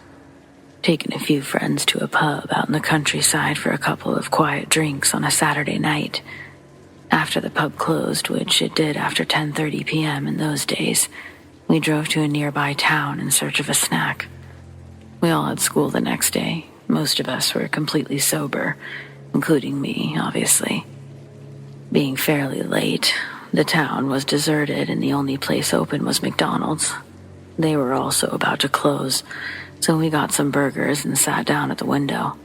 taken a few friends to a pub out in the countryside for a couple of quiet drinks on a Saturday night. After the pub closed, which it did after 10:30 p.m. in those days, we drove to a nearby town in search of a snack. We all had school the next day. Most of us were completely sober, including me, obviously. Being fairly late, the town was deserted and the only place open was McDonald's. They were also about to close, so we got some burgers and sat down at the window.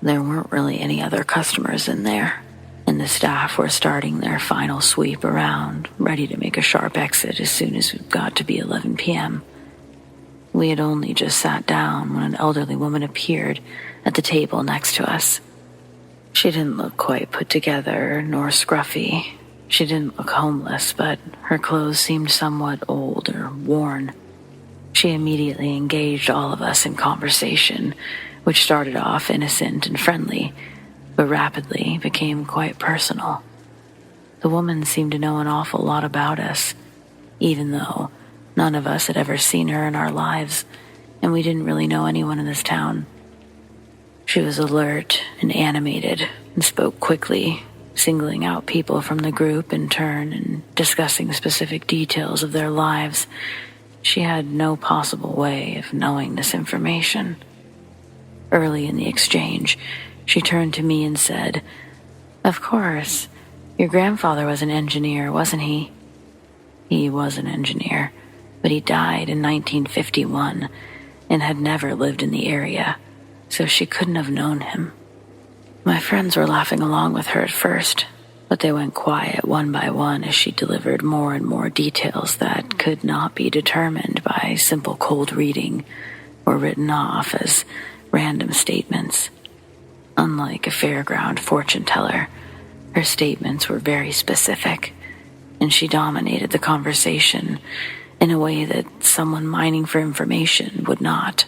There weren't really any other customers in there, and the staff were starting their final sweep around, ready to make a sharp exit as soon as it got to be 11 p.m. We had only just sat down when an elderly woman appeared at the table next to us. She didn't look quite put together nor scruffy. She didn't look homeless, but her clothes seemed somewhat old or worn. She immediately engaged all of us in conversation, which started off innocent and friendly, but rapidly became quite personal. The woman seemed to know an awful lot about us, even though none of us had ever seen her in our lives, and we didn't really know anyone in this town. She was alert and animated and spoke quickly, singling out people from the group in turn and discussing specific details of their lives. She had no possible way of knowing this information. Early in the exchange, she turned to me and said, "Of course, your grandfather was an engineer, wasn't he?" He was an engineer, but he died in 1951 and had never lived in the area, so she couldn't have known him. My friends were laughing along with her at first, but they went quiet one by one as she delivered more and more details that could not be determined by simple cold reading or written off as random statements. Unlike a fairground fortune teller, her statements were very specific, and she dominated the conversation in a way that someone mining for information would not.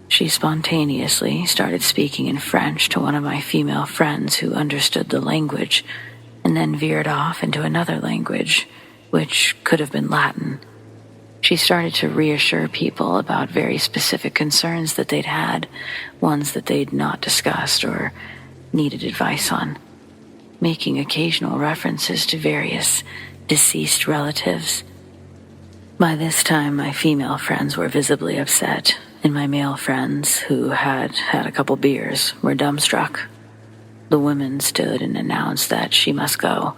She spontaneously started speaking in French to one of my female friends who understood the language, and then veered off into another language, which could have been Latin. She started to reassure people about very specific concerns that they'd had, ones that they'd not discussed or needed advice on, making occasional references to various deceased relatives. By this time, my female friends were visibly upset, and my male friends, who had had a couple beers, were dumbstruck. The woman stood and announced that she must go,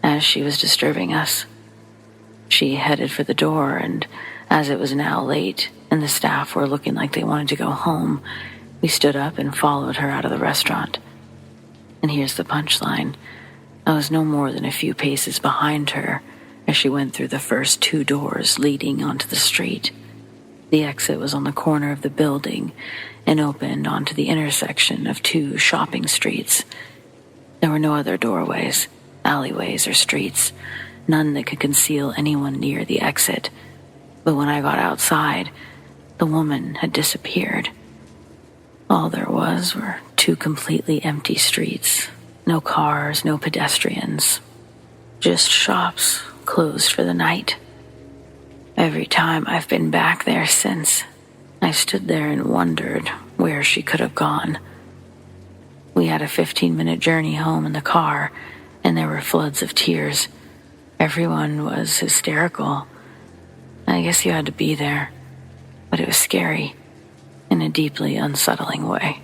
as she was disturbing us. She headed for the door, and as it was now late and the staff were looking like they wanted to go home, we stood up and followed her out of the restaurant. And here's the punchline. I was no more than a few paces behind her as she went through the first two doors leading onto the street. The exit was on the corner of the building and opened onto the intersection of two shopping streets. There were no other doorways, alleyways, or streets, none that could conceal anyone near the exit. But when I got outside, the woman had disappeared. All there were two completely empty streets. No cars, no pedestrians. Just shops closed for the night. Every time I've been back there since, I stood there and wondered where she could have gone. We had a 15-minute journey home in the car, and there were floods of tears. Everyone was hysterical. I guess you had to be there, but it was scary in a deeply unsettling way.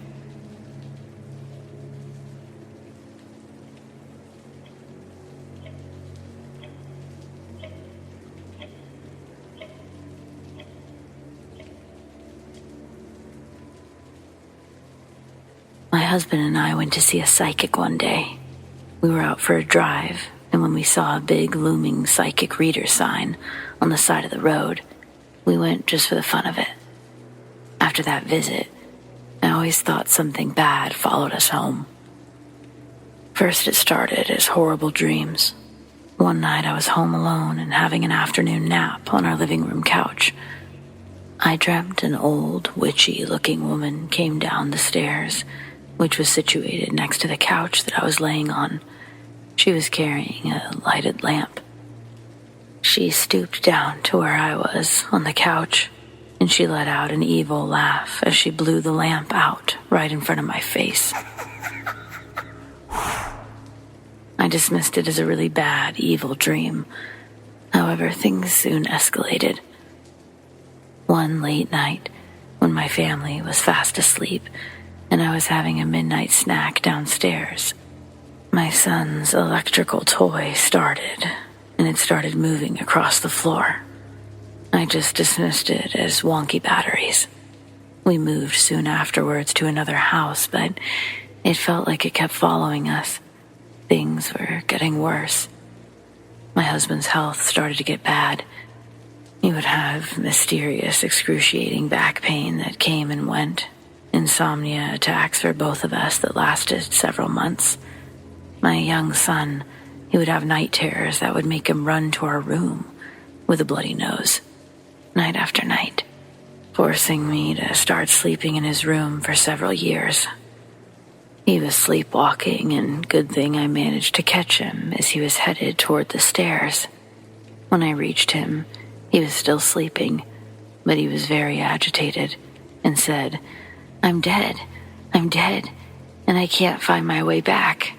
My husband and I went to see a psychic one day. We were out for a drive, and when we saw a big looming psychic reader sign on the side of the road, we went just for the fun of it. After that visit, I always thought something bad followed us home. First, it started as horrible dreams. One night I was home alone and having an afternoon nap on our living room couch. I dreamt an old, witchy-looking woman came down the stairs, which was situated next to the couch that I was laying on. She was carrying a lighted lamp. She stooped down to where I was on the couch, and she let out an evil laugh as she blew the lamp out right in front of my face. I dismissed it as a really bad, evil dream. However, things soon escalated. One late night, when my family was fast asleep and I was having a midnight snack downstairs, my son's electrical toy started, and it started moving across the floor. I just dismissed it as wonky batteries. We moved soon afterwards to another house, but it felt like it kept following us. Things were getting worse. My husband's health started to get bad. He would have mysterious, excruciating back pain that came and went. insomnia attacks for both of us that lasted several months. My young son, he would have night terrors that would make him run to our room with a bloody nose, night after night, forcing me to start sleeping in his room for several years. He was sleepwalking, and good thing I managed to catch him as he was headed toward the stairs. When I reached him, he was still sleeping, but he was very agitated and said, I'm dead, and I can't find my way back."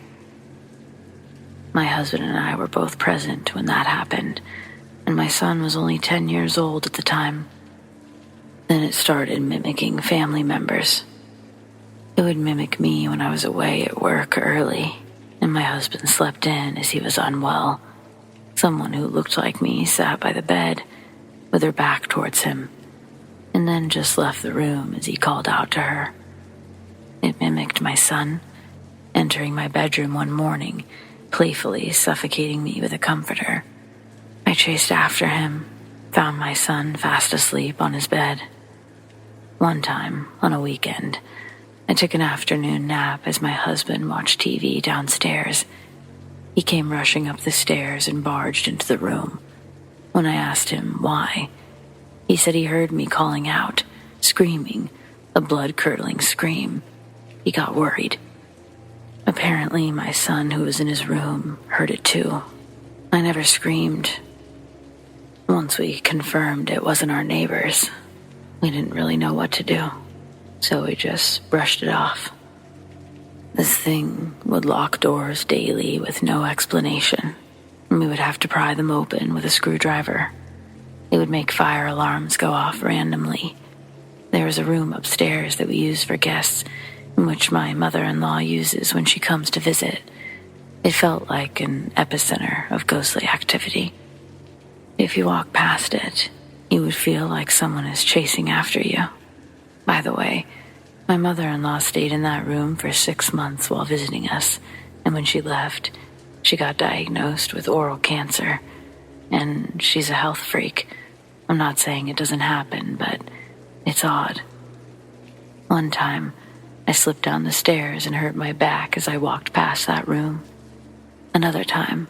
My husband and I were both present when that happened, and my son was only 10 years old at the time. Then it started mimicking family members. It would mimic me when I was away at work early, and my husband slept in as he was unwell. Someone who looked like me sat by the bed with her back towards him, and then just left the room as he called out to her. It mimicked my son, entering my bedroom one morning, playfully suffocating me with a comforter. I chased after him, found my son fast asleep on his bed. One time, on a weekend, I took an afternoon nap as my husband watched TV downstairs. He came rushing up the stairs and barged into the room. When I asked him why, he said he heard me calling out, screaming, a blood-curdling scream. He got worried. Apparently, my son, who was in his room, heard it too. I never screamed. Once we confirmed it wasn't our neighbors, we didn't really know what to do, so we just brushed it off. This thing would lock doors daily with no explanation, and we would have to pry them open with a screwdriver. It would make fire alarms go off randomly. There was a room upstairs that we used for guests, in which my mother-in-law uses when she comes to visit. It felt like an epicenter of ghostly activity. If you walk past it, you would feel like someone is chasing after you. By the way, my mother-in-law stayed in that room for 6 months while visiting us, and when she left, she got diagnosed with oral cancer, and she's a health freak. I'm not saying it doesn't happen, but it's odd. One time, I slipped down the stairs and hurt my back as I walked past that room. Another time,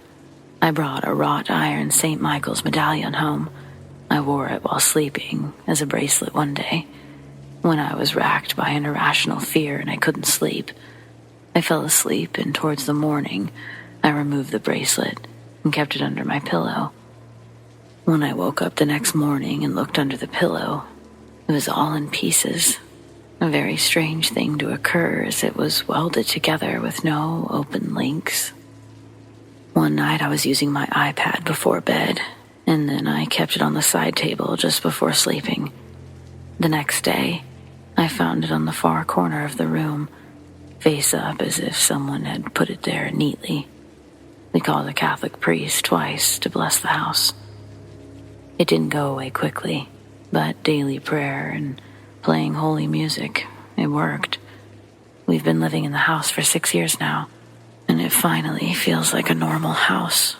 I brought a wrought iron St. Michael's medallion home. I wore it while sleeping as a bracelet one day. When I was racked by an irrational fear and I couldn't sleep, I fell asleep, and towards the morning, I removed the bracelet and kept it under my pillow. When I woke up the next morning and looked under the pillow, it was all in pieces. A very strange thing to occur, as it was welded together with no open links. One night I was using my iPad before bed, and then I kept it on the side table just before sleeping. The next day, I found it on the far corner of the room, face up as if someone had put it there neatly. We called a Catholic priest twice to bless the house. It didn't go away quickly, but daily prayer and playing holy music, it worked. We've been living in the house for 6 years now, and it finally feels like a normal house.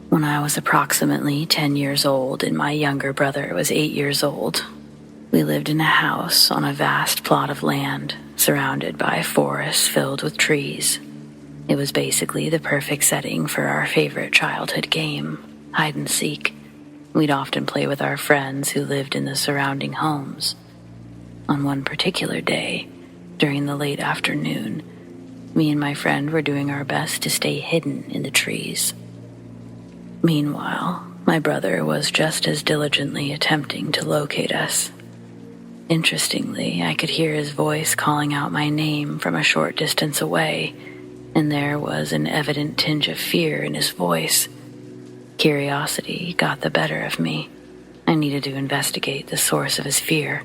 When I was approximately 10 years old and my younger brother was 8 years old, we lived in a house on a vast plot of land surrounded by forests filled with trees. It was basically the perfect setting for our favorite childhood game, hide and seek. We'd often play with our friends who lived in the surrounding homes. On one particular day, during the late afternoon, me and my friend were doing our best to stay hidden in the trees. Meanwhile, my brother was just as diligently attempting to locate us. Interestingly, I could hear his voice calling out my name from a short distance away, and there was an evident tinge of fear in his voice. Curiosity got the better of me. I needed to investigate the source of his fear.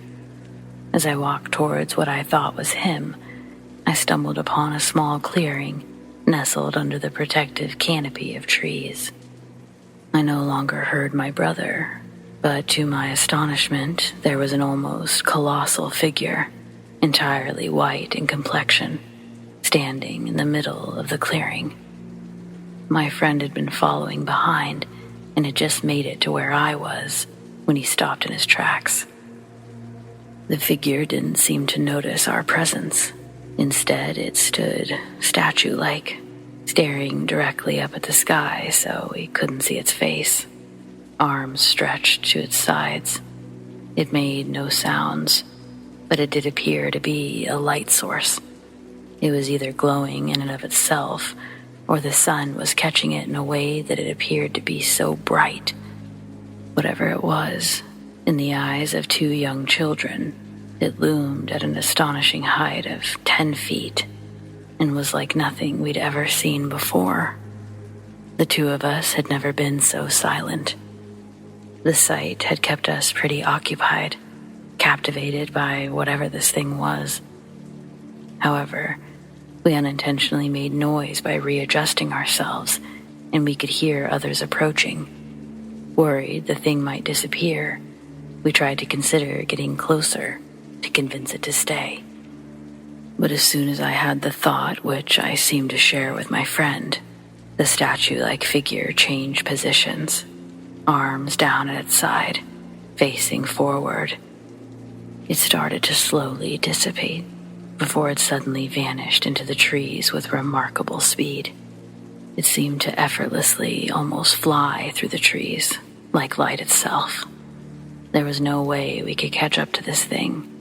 As I walked towards what I thought was him, I stumbled upon a small clearing nestled under the protective canopy of trees. I no longer heard my brother, but to my astonishment, there was an almost colossal figure, entirely white in complexion, standing in the middle of the clearing. My friend had been following behind and had just made it to where I was when he stopped in his tracks. The figure didn't seem to notice our presence. Instead, it stood statue-like, staring directly up at the sky so we couldn't see its face, arms stretched to its sides. It made no sounds, but it did appear to be a light source. It was either glowing in and of itself, or the sun was catching it in a way that it appeared to be so bright. Whatever it was, in the eyes of two young children, it loomed at an astonishing height of 10 feet and was like nothing we'd ever seen before. The two of us had never been so silent. The sight had kept us pretty occupied, captivated by whatever this thing was. However, we unintentionally made noise by readjusting ourselves, and we could hear others approaching. Worried the thing might disappear, we tried to consider getting closer to convince it to stay. But as soon as I had the thought, which I seemed to share with my friend, the statue-like figure changed positions, arms down at its side, facing forward. It started to slowly dissipate before it suddenly vanished into the trees with remarkable speed. It seemed to effortlessly almost fly through the trees, like light itself. There was no way we could catch up to this thing.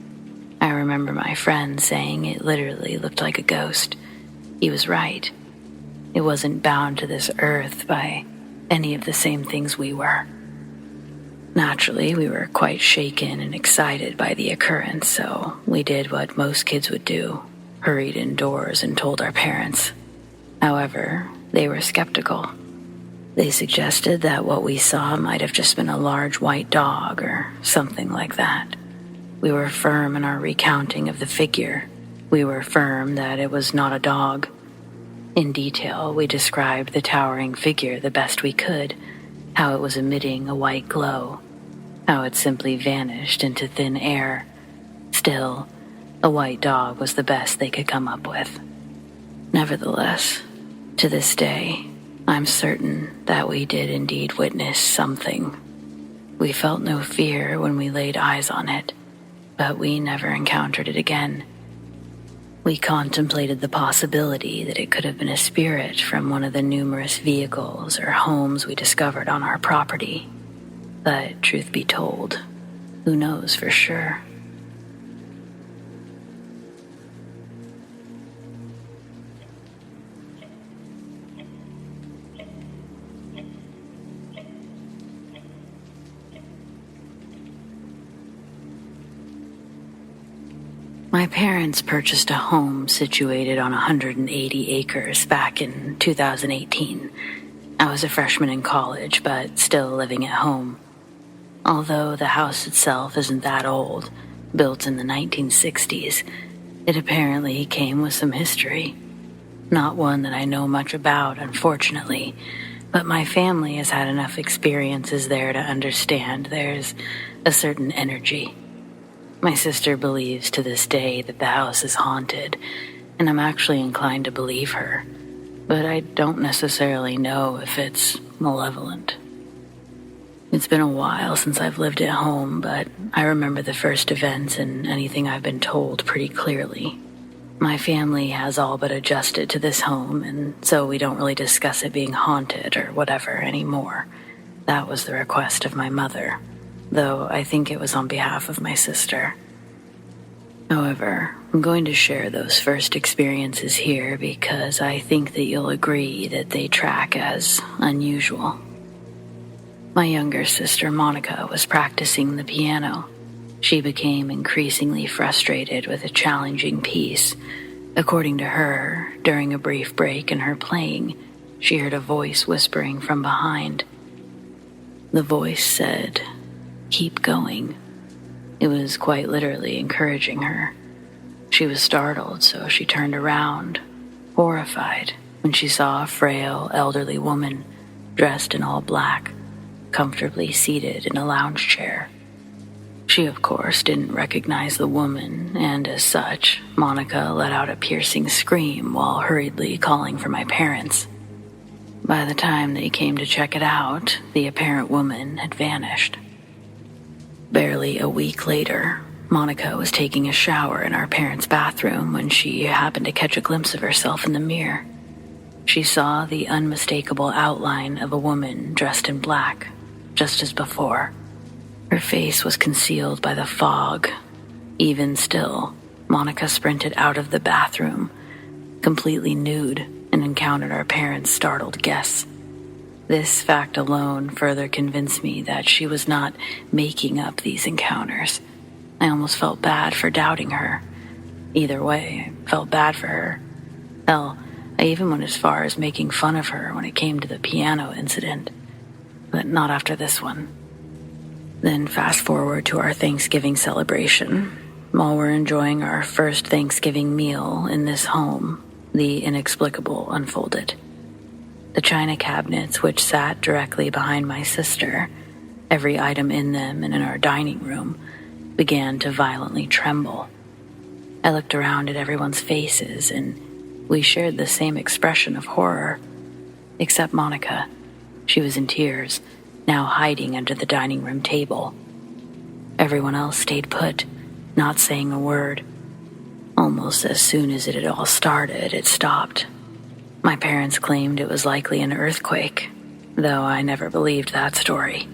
I remember my friend saying it literally looked like a ghost. He was right. It wasn't bound to this earth by any of the same things we were. Naturally, we were quite shaken and excited by the occurrence, so we did what most kids would do, hurried indoors and told our parents. However, they were skeptical. They suggested that what we saw might have just been a large white dog or something like that. We were firm in our recounting of the figure. We were firm that it was not a dog. In detail, we described the towering figure the best we could, how it was emitting a white glow, how it simply vanished into thin air. Still, a white dog was the best they could come up with. Nevertheless, to this day, I'm certain that we did indeed witness something. We felt no fear when we laid eyes on it, but we never encountered it again. We contemplated the possibility that it could have been a spirit from one of the numerous vehicles or homes we discovered on our property. But truth be told, who knows for sure? My parents purchased a home situated on 180 acres back in 2018. I was a freshman in college, but still living at home. Although the house itself isn't that old, built in the 1960s, it apparently came with some history. Not one that I know much about, unfortunately, but my family has had enough experiences there to understand there's a certain energy. My sister believes to this day that the house is haunted, and I'm actually inclined to believe her, but I don't necessarily know if it's malevolent. It's been a while since I've lived at home, but I remember the first events and anything I've been told pretty clearly. My family has all but adjusted to this home, and so we don't really discuss it being haunted or whatever anymore. That was the request of my mother, though I think it was on behalf of my sister. However, I'm going to share those first experiences here because I think that you'll agree that they track as unusual. My younger sister, Monica, was practicing the piano. She became increasingly frustrated with a challenging piece. According to her, during a brief break in her playing, she heard a voice whispering from behind. The voice said, "Keep going." It was quite literally encouraging her. She was startled, so she turned around, horrified, when she saw a frail, elderly woman, dressed in all black, comfortably seated in a lounge chair. She, of course, didn't recognize the woman, and as such, Monica let out a piercing scream while hurriedly calling for my parents. By the time they came to check it out, the apparent woman had vanished. Barely a week later, Monica was taking a shower in our parents' bathroom when she happened to catch a glimpse of herself in the mirror. She saw the unmistakable outline of a woman dressed in black, just as before. Her face was concealed by the fog. Even still, Monica sprinted out of the bathroom, completely nude, and encountered our parents' startled guess. This fact alone further convinced me that she was not making up these encounters. I almost felt bad for doubting her. Either way, I felt bad for her. Hell, I even went as far as making fun of her when it came to the piano incident. But not after this one. Then fast forward to our Thanksgiving celebration. While we're enjoying our first Thanksgiving meal in this home, the inexplicable unfolded. The china cabinets, which sat directly behind my sister, every item in them and in our dining room, began to violently tremble. I looked around at everyone's faces, and we shared the same expression of horror. Except Monica. She was in tears, now hiding under the dining room table. Everyone else stayed put, not saying a word. Almost as soon as it had all started, it stopped. My parents claimed it was likely an earthquake, though I never believed that story.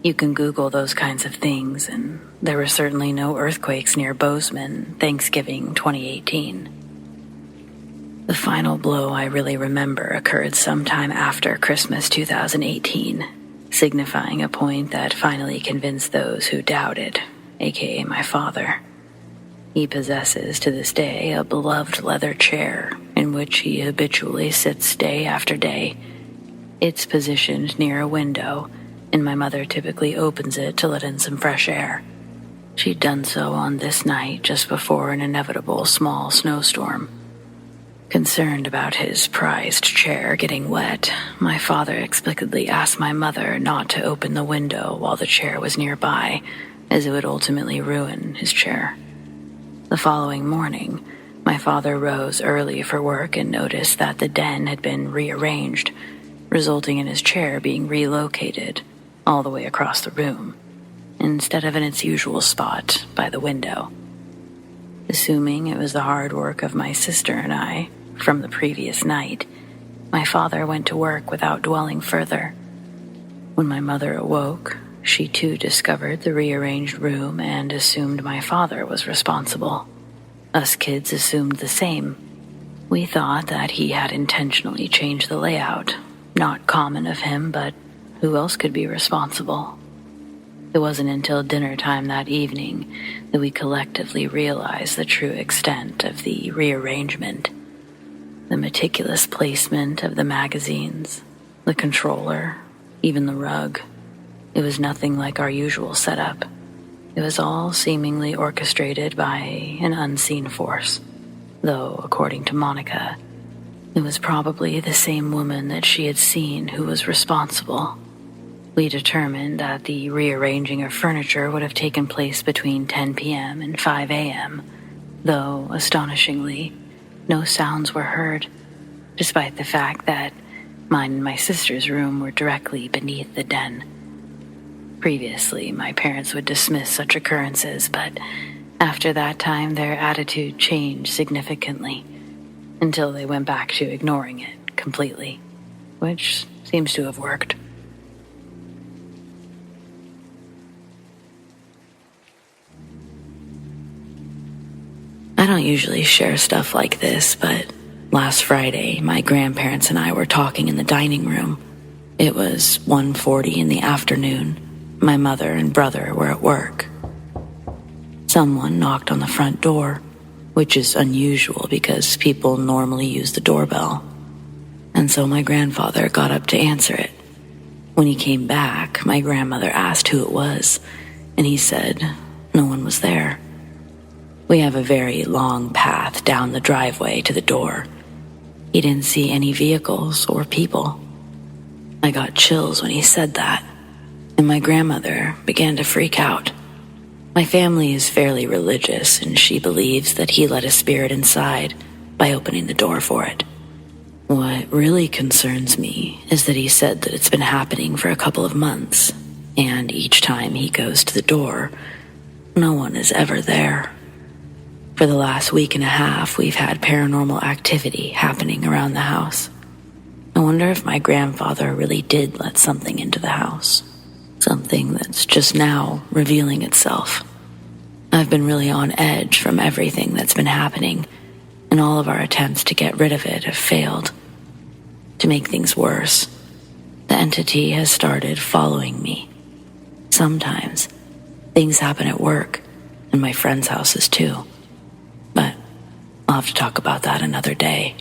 You can Google those kinds of things, and there were certainly no earthquakes near Bozeman, Thanksgiving 2018. The final blow I really remember occurred sometime after Christmas 2018, signifying a point that finally convinced those who doubted, aka my father. He possesses to this day a beloved leather chair in which he habitually sits day after day. It's positioned near a window, and my mother typically opens it to let in some fresh air. She'd done so on this night just before an inevitable small snowstorm. Concerned about his prized chair getting wet, my father explicitly asked my mother not to open the window while the chair was nearby, as it would ultimately ruin his chair. The following morning, my father rose early for work and noticed that the den had been rearranged, resulting in his chair being relocated all the way across the room, instead of in its usual spot by the window. Assuming it was the hard work of my sister and I from the previous night, my father went to work without dwelling further. When my mother awoke, she too discovered the rearranged room and assumed my father was responsible. Us kids assumed the same. We thought that he had intentionally changed the layout. Not common of him, but who else could be responsible? It wasn't until dinner time that evening that we collectively realized the true extent of the rearrangement. The meticulous placement of the magazines, the controller, even the rug. It was nothing like our usual setup. It was all seemingly orchestrated by an unseen force, though, according to Monica, it was probably the same woman that she had seen who was responsible. We determined that the rearranging of furniture would have taken place between 10 p.m. and 5 a.m., though, astonishingly, no sounds were heard, despite the fact that mine and my sister's room were directly beneath the den. Previously, my parents would dismiss such occurrences, but after that time, their attitude changed significantly, until they went back to ignoring it completely, which seems to have worked. I don't usually share stuff like this, but last Friday, my grandparents and I were talking in the dining room. It was 1:40 in the afternoon. My mother and brother were at work. Someone knocked on the front door, which is unusual because people normally use the doorbell. And so my grandfather got up to answer it. When he came back, my grandmother asked who it was, and he said no one was there. We have a very long path down the driveway to the door. He didn't see any vehicles or people. I got chills when he said that, and my grandmother began to freak out. My family is fairly religious, and she believes that he let a spirit inside by opening the door for it. What really concerns me is that he said that it's been happening for a couple of months, and each time he goes to the door, no one is ever there. For the last week and a half, we've had paranormal activity happening around the house. I wonder if my grandfather really did let something into the house. Something that's just now revealing itself. I've been really on edge from everything that's been happening, and all of our attempts to get rid of it have failed. To make things worse, the entity has started following me. Sometimes, things happen at work, and my friends' houses too. But I'll have to talk about that another day.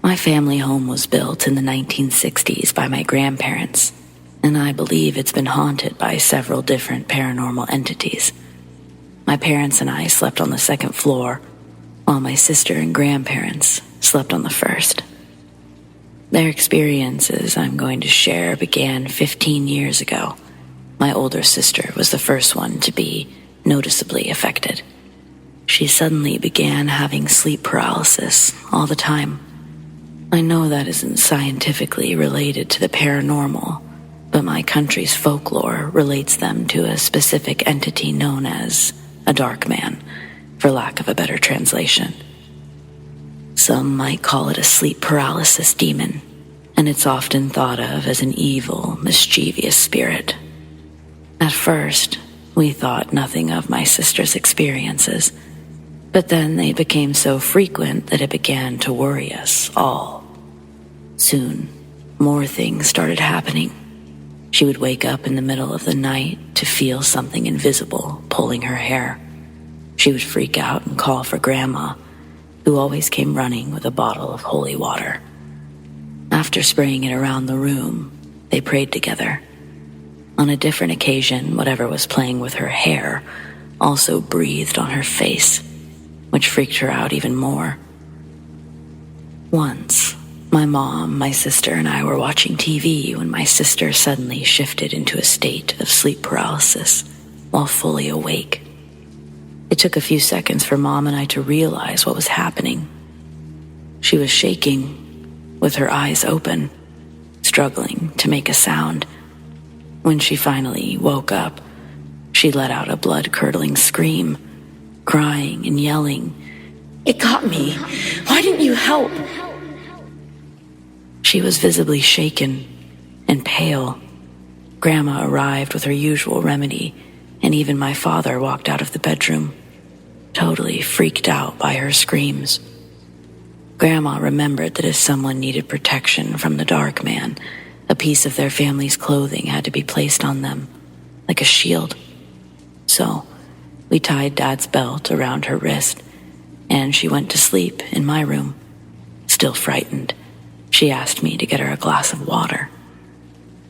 My family home was built in the 1960s by my grandparents, and I believe it's been haunted by several different paranormal entities. My parents and I slept on the second floor, while my sister and grandparents slept on the first. Their experiences I'm going to share began 15 years ago. My older sister was the first one to be noticeably affected. She suddenly began having sleep paralysis all the time. I know that isn't scientifically related to the paranormal, but my country's folklore relates them to a specific entity known as a dark man, for lack of a better translation. Some might call it a sleep paralysis demon, and it's often thought of as an evil, mischievous spirit. At first, we thought nothing of my sister's experiences, but then they became so frequent that it began to worry us all. Soon, more things started happening. She would wake up in the middle of the night to feel something invisible pulling her hair. She would freak out and call for Grandma, who always came running with a bottle of holy water. After spraying it around the room, they prayed together. On a different occasion, whatever was playing with her hair also breathed on her face, which freaked her out even more. Once, my mom, my sister, and I were watching TV when my sister suddenly shifted into a state of sleep paralysis while fully awake. It took a few seconds for Mom and I to realize what was happening. She was shaking, with her eyes open, struggling to make a sound. When she finally woke up, she let out a blood-curdling scream, crying and yelling, "It got me! Why didn't you help?" She was visibly shaken and pale. Grandma arrived with her usual remedy, and even my father walked out of the bedroom, totally freaked out by her screams. Grandma remembered that if someone needed protection from the dark man, a piece of their family's clothing had to be placed on them, like a shield. So, we tied Dad's belt around her wrist, and she went to sleep in my room. Still frightened, she asked me to get her a glass of water.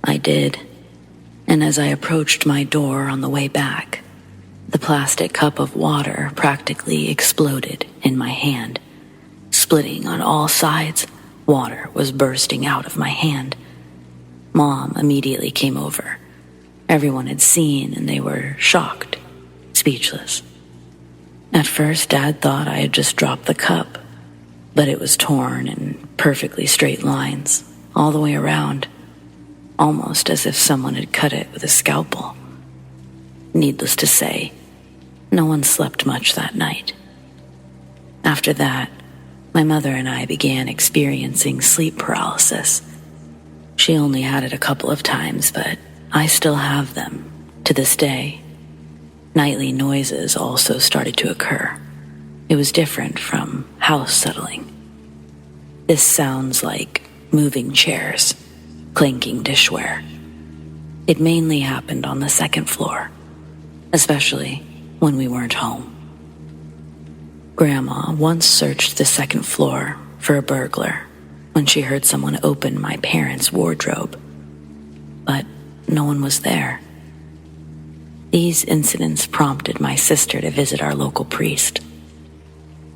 I did, and as I approached my door on the way back, the plastic cup of water practically exploded in my hand. Splitting on all sides, water was bursting out of my hand. Mom immediately came over. Everyone had seen, and they were shocked, speechless. At first, Dad thought I had just dropped the cup, but it was torn in perfectly straight lines, all the way around, almost as if someone had cut it with a scalpel. Needless to say, no one slept much that night. After that, my mother and I began experiencing sleep paralysis. She only had it a couple of times, but I still have them to this day. Nightly noises also started to occur. It was different from house settling. This sounds like moving chairs, clanking dishware. It mainly happened on the second floor, especially when we weren't home. Grandma once searched the second floor for a burglar when she heard someone open my parents' wardrobe, but no one was there. These incidents prompted my sister to visit our local priest.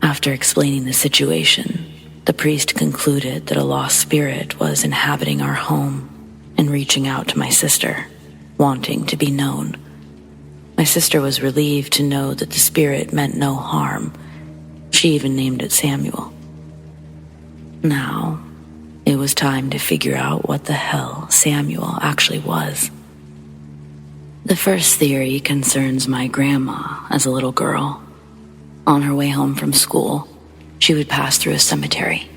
After explaining the situation, the priest concluded that a lost spirit was inhabiting our home and reaching out to my sister, wanting to be known. My sister was relieved to know that the spirit meant no harm. She even named it Samuel. Now, it was time to figure out what the hell Samuel actually was. The first theory concerns my grandma as a little girl. On her way home from school, she would pass through a cemetery.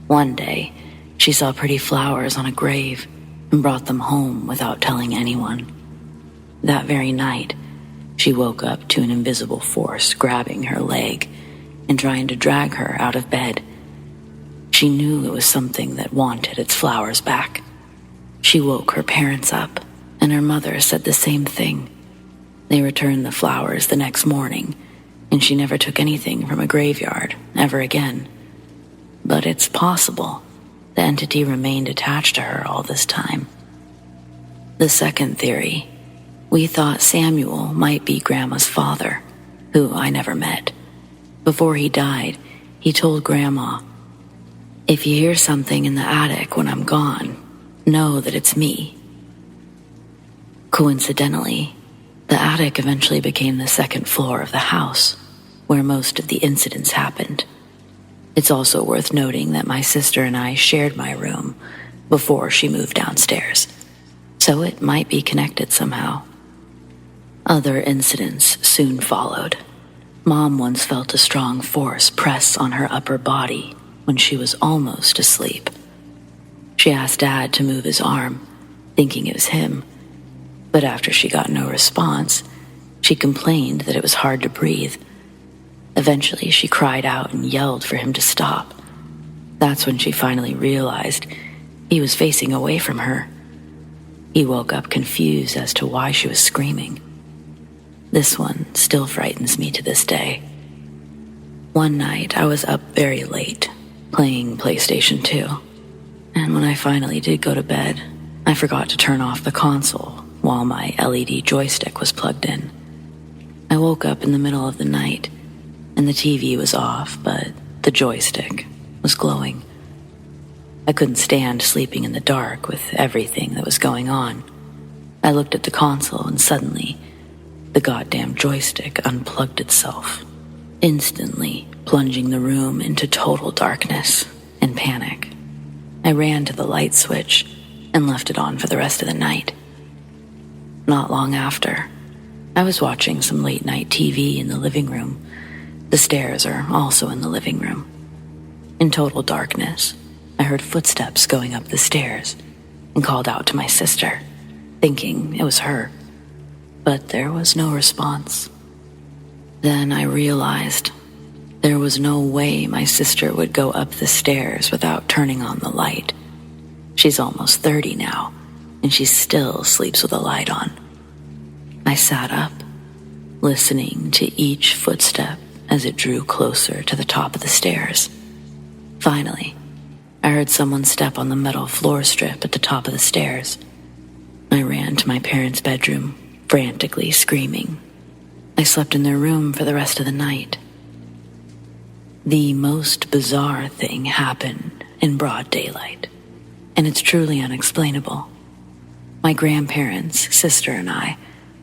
One day, she saw pretty flowers on a grave and brought them home without telling anyone. That very night, she woke up to an invisible force grabbing her leg and trying to drag her out of bed. She knew it was something that wanted its flowers back. She woke her parents up, and her mother said the same thing. They returned the flowers the next morning, and she never took anything from a graveyard ever again. But it's possible the entity remained attached to her all this time. The second theory, we thought Samuel might be Grandma's father, who I never met. Before he died, he told Grandma, "If you hear something in the attic when I'm gone, know that it's me." Coincidentally, the attic eventually became the second floor of the house, where most of the incidents happened. It's also worth noting that my sister and I shared my room before she moved downstairs, so it might be connected somehow. Other incidents soon followed. Mom once felt a strong force press on her upper body when she was almost asleep. She asked Dad to move his arm, thinking it was him, but after she got no response, she complained that it was hard to breathe. Eventually, she cried out and yelled for him to stop. That's when she finally realized he was facing away from her. He woke up confused as to why she was screaming. This one still frightens me to this day. One night, I was up very late, playing PlayStation 2. And when I finally did go to bed, I forgot to turn off the console while my LED joystick was plugged in. I woke up in the middle of the night, and the TV was off, but the joystick was glowing. I couldn't stand sleeping in the dark with everything that was going on. I looked at the console, and suddenly, the goddamn joystick unplugged itself, instantly plunging the room into total darkness and panic. I ran to the light switch and left it on for the rest of the night. Not long after, I was watching some late-night TV in the living room. The stairs are also in the living room. In total darkness, I heard footsteps going up the stairs and called out to my sister, thinking it was her. But there was no response. Then I realized there was no way my sister would go up the stairs without turning on the light. She's almost 30 now, and she still sleeps with a light on. I sat up, listening to each footstep as it drew closer to the top of the stairs. Finally, I heard someone step on the metal floor strip at the top of the stairs. I ran to my parents' bedroom, frantically screaming. I slept in their room for the rest of the night. The most bizarre thing happened in broad daylight, and it's truly unexplainable. My grandparents, sister, and I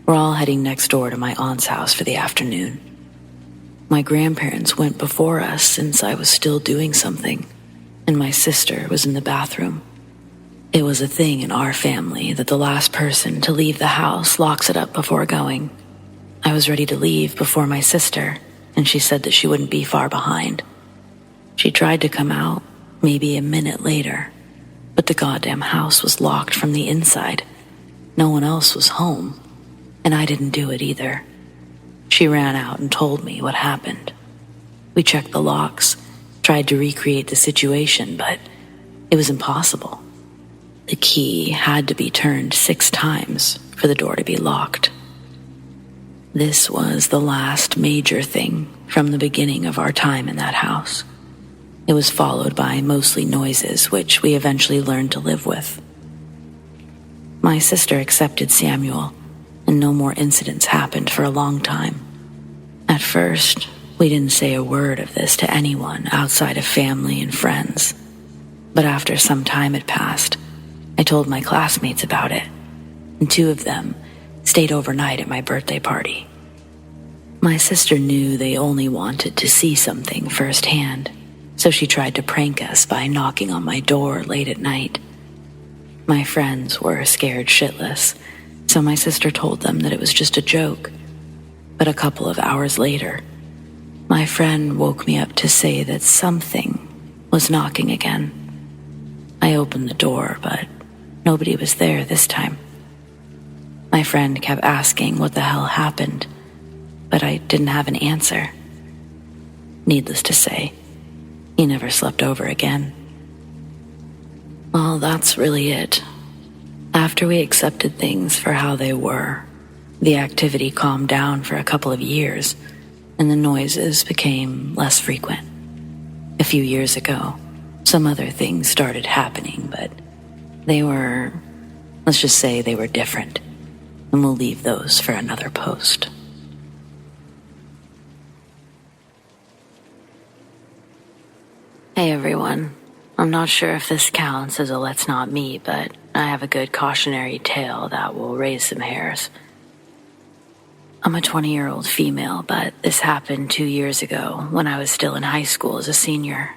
were all heading next door to my aunt's house for the afternoon. My grandparents went before us since I was still doing something, and my sister was in the bathroom. It was a thing in our family that the last person to leave the house locks it up before going. I was ready to leave before my sister, and she said that she wouldn't be far behind. She tried to come out maybe a minute later, but the goddamn house was locked from the inside. No one else was home, and I didn't do it either. She ran out and told me what happened. We checked the locks, tried to recreate the situation, but it was impossible. The key had to be turned 6 times for the door to be locked. This was the last major thing from the beginning of our time in that house. It was followed by mostly noises, which we eventually learned to live with. My sister accepted Samuel, and no more incidents happened for a long time. At first, we didn't say a word of this to anyone outside of family and friends. But after some time had passed, I I told my classmates about it, and 2 of them stayed overnight at my birthday party. My sister knew they only wanted to see something firsthand, so she tried to prank us by knocking on my door late at night. My friends were scared shitless, so my sister told them that it was just a joke. But a couple of hours later, my friend woke me up to say that something was knocking again. I opened the door, but nobody was there this time. My friend kept asking what the hell happened, but I didn't have an answer. Needless to say, he never slept over again. Well, that's really it. After we accepted things for how they were, the activity calmed down for a couple of years, and the noises became less frequent. A few years ago, some other things started happening, but let's just say they were different, and we'll leave those for another post. Hey everyone, I'm not sure if this counts as a let's not meet, but I have a good cautionary tale that will raise some hairs. I'm a 20-year-old female, but this happened 2 years ago when I was still in high school as a senior.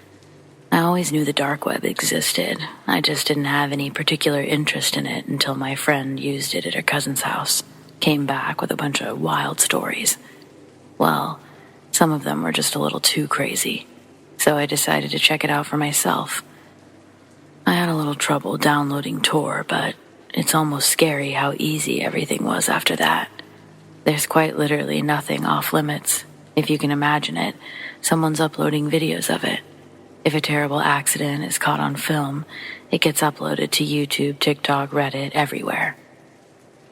I always knew the dark web existed. I just didn't have any particular interest in it until my friend used it at her cousin's house. Came back with a bunch of wild stories. Well, some of them were just a little too crazy, so I decided to check it out for myself. I had a little trouble downloading Tor, but it's almost scary how easy everything was after that. There's quite literally nothing off limits. If you can imagine it, someone's uploading videos of it. If a terrible accident is caught on film, it gets uploaded to YouTube, TikTok, Reddit, everywhere.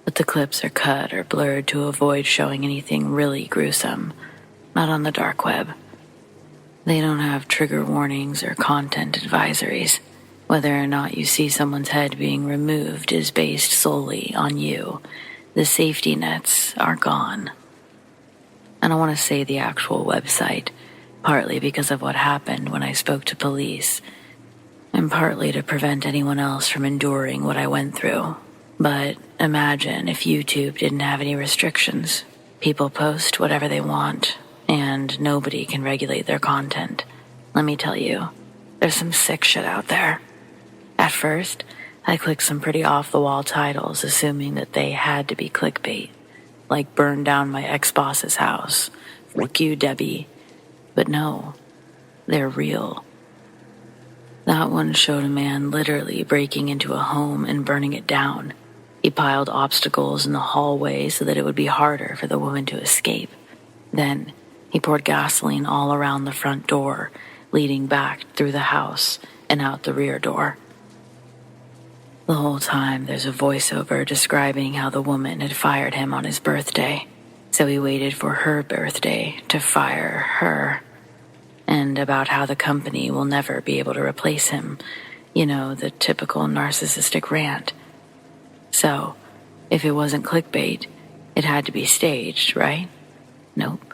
But the clips are cut or blurred to avoid showing anything really gruesome. Not on the dark web. They don't have trigger warnings or content advisories. Whether or not you see someone's head being removed is based solely on you. The safety nets are gone. I don't want to say the actual website, partly because of what happened when I spoke to police, and partly to prevent anyone else from enduring what I went through. But imagine if YouTube didn't have any restrictions. People post whatever they want, and nobody can regulate their content. Let me tell you, there's some sick shit out there. At first, I clicked some pretty off-the-wall titles, assuming that they had to be clickbait, like burn down my ex-boss's house, fuck you, Debbie. But no, they're real. That one showed a man literally breaking into a home and burning it down. He piled obstacles in the hallway so that it would be harder for the woman to escape. Then, he poured gasoline all around the front door, leading back through the house and out the rear door. The whole time, there's a voiceover describing how the woman had fired him on his birthday, so he waited for her birthday to fire her, and about how the company will never be able to replace him. You know, the typical narcissistic rant. So, if it wasn't clickbait, it had to be staged, right? Nope.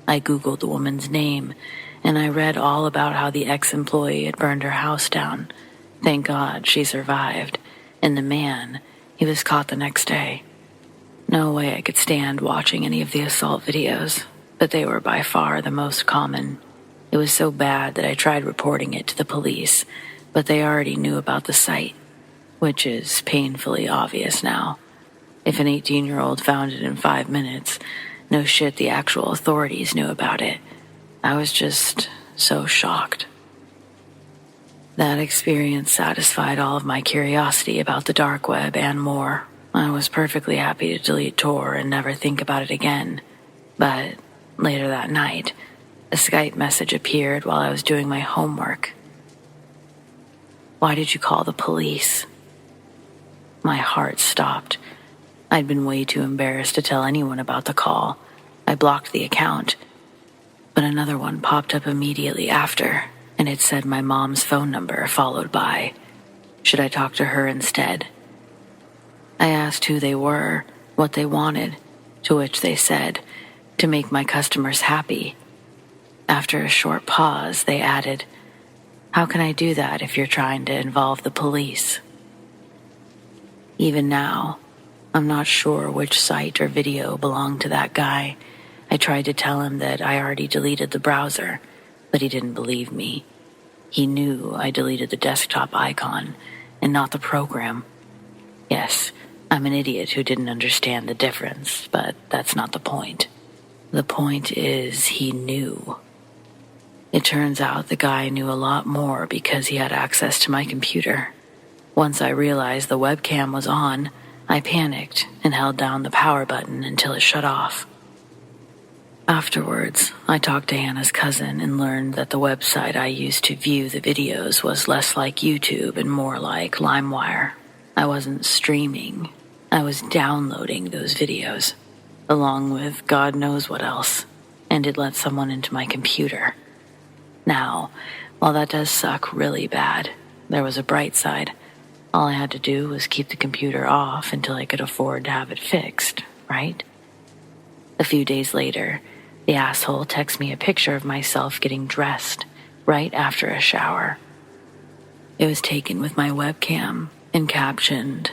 I Googled the woman's name, and I read all about how the ex-employee had burned her house down. Thank God she survived. And the man, he was caught the next day. No way I could stand watching any of the assault videos, but they were by far the most common. It was so bad that I tried reporting it to the police, but they already knew about the site, which is painfully obvious now. If an 18-year-old found it in 5 minutes, no shit the actual authorities knew about it. I was just so shocked. That experience satisfied all of my curiosity about the dark web and more. I was perfectly happy to delete Tor and never think about it again. But later that night, a Skype message appeared while I was doing my homework. "Why did you call the police?" My heart stopped. I'd been way too embarrassed to tell anyone about the call. I blocked the account, but another one popped up immediately after, and it said my mom's phone number followed by, should I talk to her instead? I asked who they were, what they wanted, to which they said, to make my customers happy. After a short pause, they added, "How can I do that if you're trying to involve the police?" Even now, I'm not sure which site or video belonged to that guy. I tried to tell him that I already deleted the browser, but he didn't believe me. He knew I deleted the desktop icon and not the program. Yes, I'm an idiot who didn't understand the difference, but that's not the point. The point is he knew. It turns out the guy knew a lot more because he had access to my computer. Once I realized the webcam was on, I panicked and held down the power button until it shut off. Afterwards, I talked to Hannah's cousin and learned that the website I used to view the videos was less like YouTube and more like LimeWire. I wasn't streaming. I was downloading those videos, along with God knows what else, and it let someone into my computer. Now, while that does suck really bad, there was a bright side. All I had to do was keep the computer off until I could afford to have it fixed, right? A few days later, the asshole texted me a picture of myself getting dressed right after a shower. It was taken with my webcam and captioned,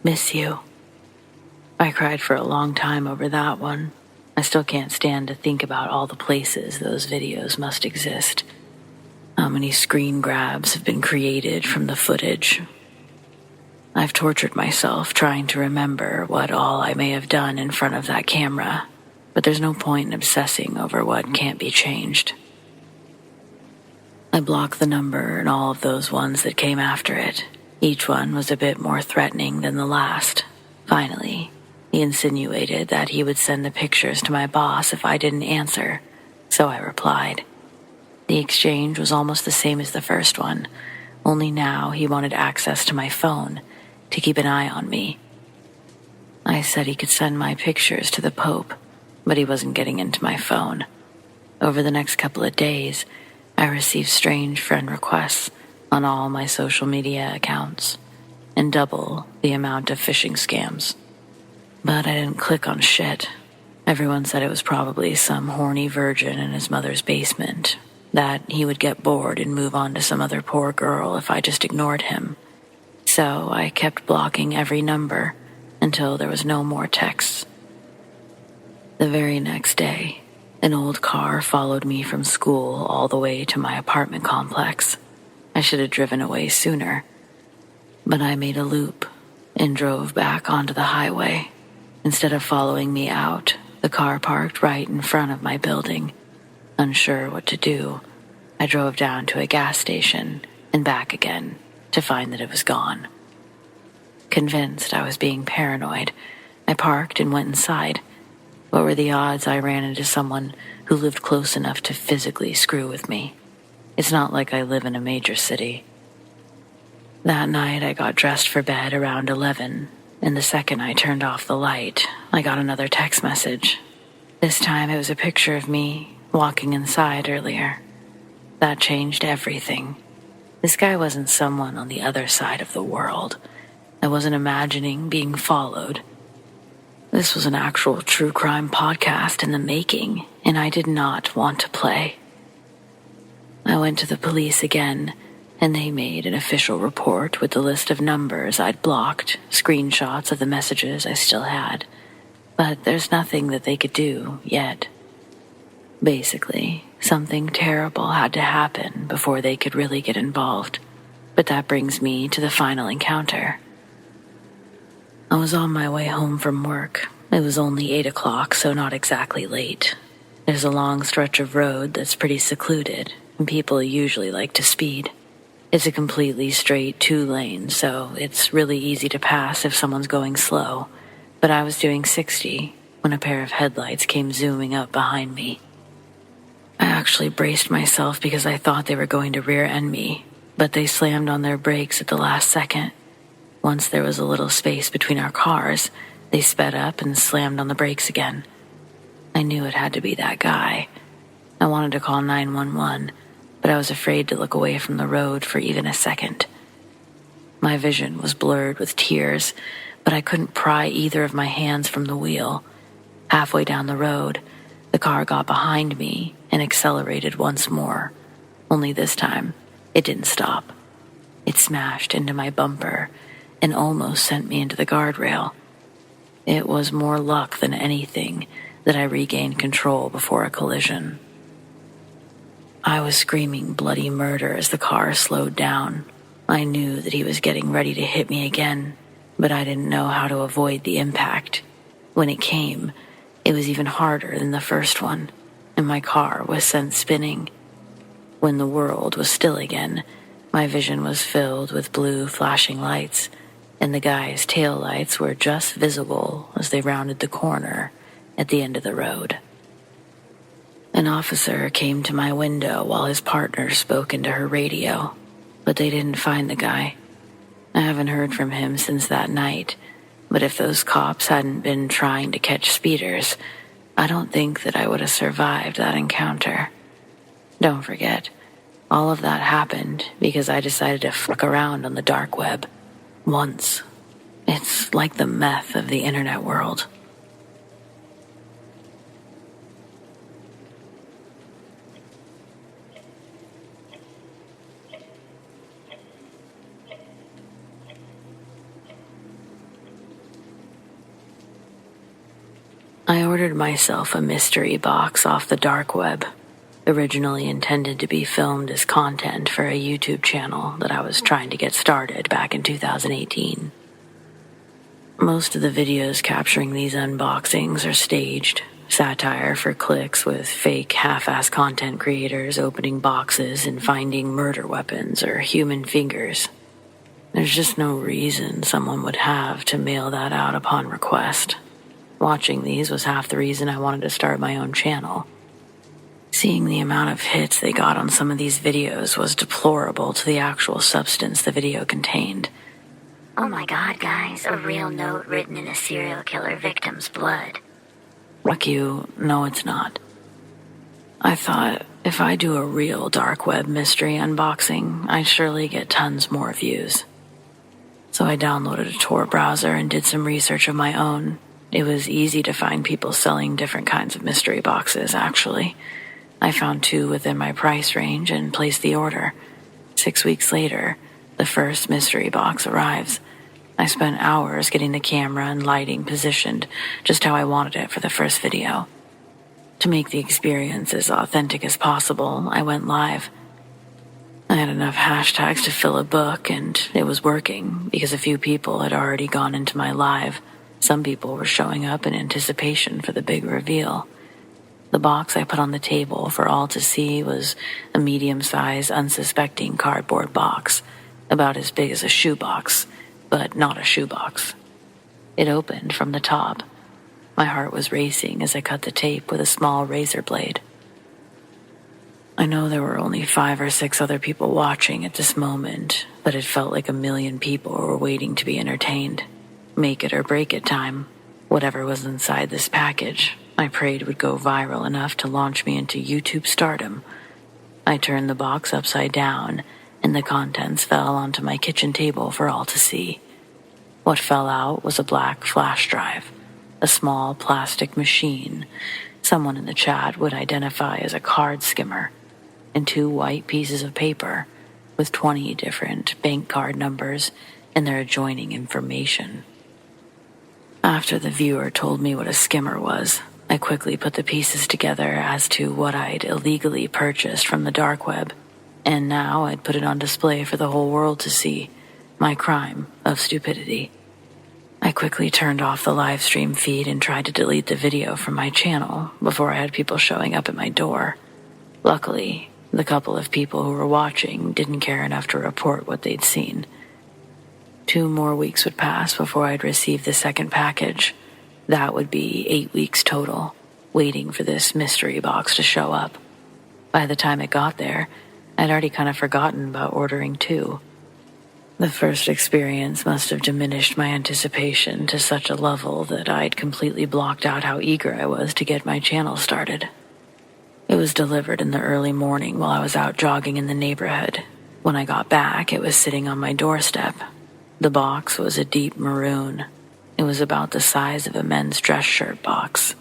"Miss you." I cried for a long time over that one. I still can't stand to think about all the places those videos must exist. How many screen grabs have been created from the footage? I've tortured myself trying to remember what all I may have done in front of that camera, but there's no point in obsessing over what can't be changed. I blocked the number and all of those ones that came after it. Each one was a bit more threatening than the last. Finally, he insinuated that he would send the pictures to my boss if I didn't answer, so I replied. The exchange was almost the same as the first one, only now he wanted access to my phone to keep an eye on me. I said he could send my pictures to the Pope, but he wasn't getting into my phone. Over the next couple of days, I received strange friend requests on all my social media accounts, and double the amount of phishing scams. But I didn't click on shit. Everyone said it was probably some horny virgin in his mother's basement, that he would get bored and move on to some other poor girl if I just ignored him. So I kept blocking every number until there was no more texts. The very next day, an old car followed me from school all the way to my apartment complex. I should have driven away sooner, but I made a loop and drove back onto the highway. Instead of following me out, the car parked right in front of my building. Unsure what to do, I drove down to a gas station and back again to find that it was gone. Convinced I was being paranoid, I parked and went inside. What were the odds I ran into someone who lived close enough to physically screw with me? It's not like I live in a major city. That night I got dressed for bed around 11, and the second I turned off the light, I got another text message. This time it was a picture of me walking inside earlier. That changed everything. This guy wasn't someone on the other side of the world. I wasn't imagining being followed. This was an actual true crime podcast in the making, and I did not want to play. I went to the police again, and they made an official report with the list of numbers I'd blocked, screenshots of the messages I still had. But there's nothing that they could do yet. Basically, something terrible had to happen before they could really get involved. But that brings me to the final encounter. I was on my way home from work. It was only 8 o'clock, so not exactly late. There's a long stretch of road that's pretty secluded, and people usually like to speed. It's a completely straight 2-lane, so it's really easy to pass if someone's going slow. But I was doing 60 when a pair of headlights came zooming up behind me. I actually braced myself because I thought they were going to rear-end me, but they slammed on their brakes at the last second. Once there was a little space between our cars, they sped up and slammed on the brakes again. I knew it had to be that guy. I wanted to call 911, but I was afraid to look away from the road for even a second. My vision was blurred with tears, but I couldn't pry either of my hands from the wheel. Halfway down the road, the car got behind me and accelerated once more. Only this time, it didn't stop. It smashed into my bumper, and almost sent me into the guardrail. It was more luck than anything that I regained control before a collision. I was screaming bloody murder as the car slowed down. I knew that he was getting ready to hit me again, but I didn't know how to avoid the impact. When it came, it was even harder than the first one, and my car was sent spinning. When the world was still again, my vision was filled with blue flashing lights, and the guy's taillights were just visible as they rounded the corner at the end of the road. An officer came to my window while his partner spoke into her radio, but they didn't find the guy. I haven't heard from him since that night, but if those cops hadn't been trying to catch speeders, I don't think that I would have survived that encounter. Don't forget, all of that happened because I decided to fuck around on the dark web. Once. It's like the meth of the internet world. I ordered myself a mystery box off the dark web, originally intended to be filmed as content for a YouTube channel that I was trying to get started back in 2018. Most of the videos capturing these unboxings are staged, satire for clicks with fake half-ass content creators opening boxes and finding murder weapons or human fingers. There's just no reason someone would have to mail that out upon request. Watching these was half the reason I wanted to start my own channel. Seeing the amount of hits they got on some of these videos was deplorable to the actual substance the video contained. Oh my god, guys, a real note written in a serial killer victim's blood. Fuck you, no it's not. I thought, if I do a real dark web mystery unboxing, I'd surely get tons more views. So I downloaded a Tor browser and did some research of my own. It was easy to find people selling different kinds of mystery boxes, actually. I found 2 within my price range and placed the order. 6 weeks later, the first mystery box arrives. I spent hours getting the camera and lighting positioned just how I wanted it for the first video. To make the experience as authentic as possible, I went live. I had enough hashtags to fill a book, and it was working because a few people had already gone into my live. Some people were showing up in anticipation for the big reveal. The box I put on the table for all to see was a medium-sized, unsuspecting cardboard box, about as big as a shoebox, but not a shoebox. It opened from the top. My heart was racing as I cut the tape with a small razor blade. I know there were only 5 or 6 other people watching at this moment, but it felt like 1,000,000 people were waiting to be entertained. Make it or break it time. Whatever was inside this package, I prayed would go viral enough to launch me into YouTube stardom. I turned the box upside down, and the contents fell onto my kitchen table for all to see. What fell out was a black flash drive, a small plastic machine someone in the chat would identify as a card skimmer, and 2 white pieces of paper with 20 different bank card numbers and their adjoining information. After the viewer told me what a skimmer was, I quickly put the pieces together as to what I'd illegally purchased from the dark web, and now I'd put it on display for the whole world to see, my crime of stupidity. I quickly turned off the live stream feed and tried to delete the video from my channel before I had people showing up at my door. Luckily, the couple of people who were watching didn't care enough to report what they'd seen. 2 more weeks would pass before I'd receive the second package. That would be 8 weeks total, waiting for this mystery box to show up. By the time it got there, I'd already kind of forgotten about ordering 2. The first experience must have diminished my anticipation to such a level that I'd completely blocked out how eager I was to get my channel started. It was delivered in the early morning while I was out jogging in the neighborhood. When I got back, it was sitting on my doorstep. The box was a deep maroon. It was about the size of a men's dress shirt box.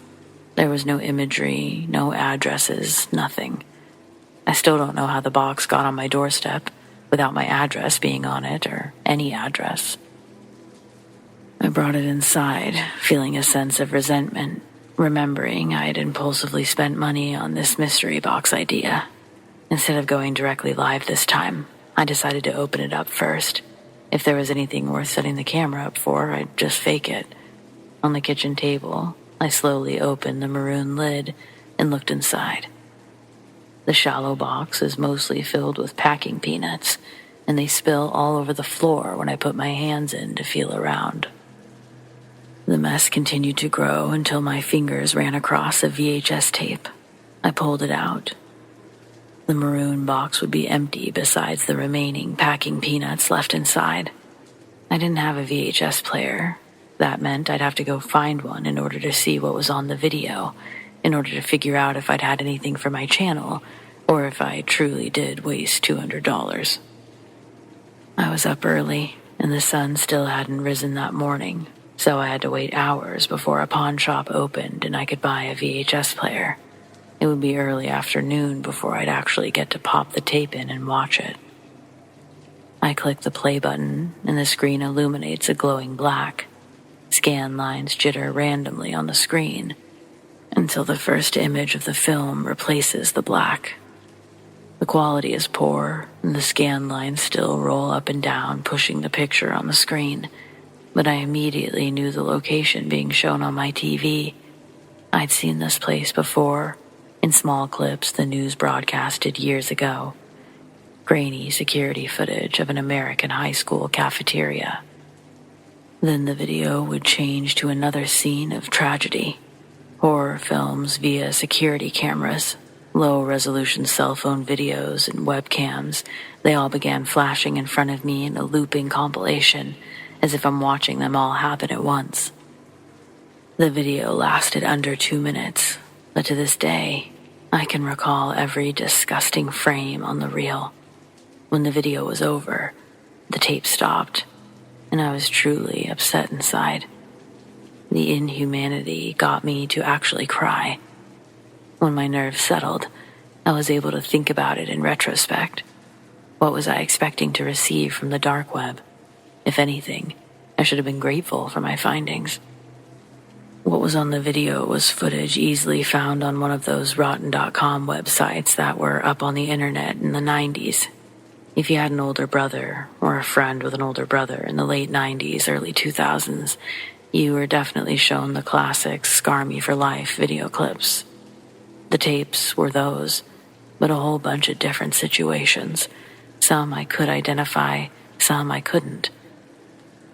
There was no imagery, no addresses, nothing. I still don't know how the box got on my doorstep without my address being on it or any address. I brought it inside, feeling a sense of resentment, remembering I had impulsively spent money on this mystery box idea. Instead of going directly live this time, I decided to open it up first. If there was anything worth setting the camera up for, I'd just fake it. On the kitchen table, I slowly opened the maroon lid and looked inside. The shallow box is mostly filled with packing peanuts, and they spill all over the floor when I put my hands in to feel around. The mess continued to grow until my fingers ran across a VHS tape. I pulled it out. The maroon box would be empty besides the remaining packing peanuts left inside. I didn't have a VHS player. That meant I'd have to go find one in order to see what was on the video, in order to figure out if I'd had anything for my channel, or if I truly did waste $200. I was up early, and the sun still hadn't risen that morning, so I had to wait hours before a pawn shop opened and I could buy a VHS player. It would be early afternoon before I'd actually get to pop the tape in and watch it. I click the play button, and the screen illuminates a glowing black. Scan lines jitter randomly on the screen until the first image of the film replaces the black. The quality is poor, and the scan lines still roll up and down, pushing the picture on the screen, but I immediately knew the location being shown on my TV. I'd seen this place before, in small clips the news broadcasted years ago. Grainy security footage of an American high school cafeteria. Then the video would change to another scene of tragedy. Horror films via security cameras, low-resolution cell phone videos and webcams, they all began flashing in front of me in a looping compilation, as if I'm watching them all happen at once. The video lasted under 2 minutes, but to this day, I can recall every disgusting frame on the reel. When the video was over, the tape stopped, and I was truly upset inside. The inhumanity got me to actually cry. When my nerves settled, I was able to think about it in retrospect. What was I expecting to receive from the dark web? If anything, I should have been grateful for my findings. What was on the video was footage easily found on one of those rotten.com websites that were up on the internet in the 90s. If you had an older brother or a friend with an older brother in the late 90s, early 2000s, you were definitely shown the classic Scar Me for Life video clips. The tapes were those, but a whole bunch of different situations. Some I could identify, some I couldn't.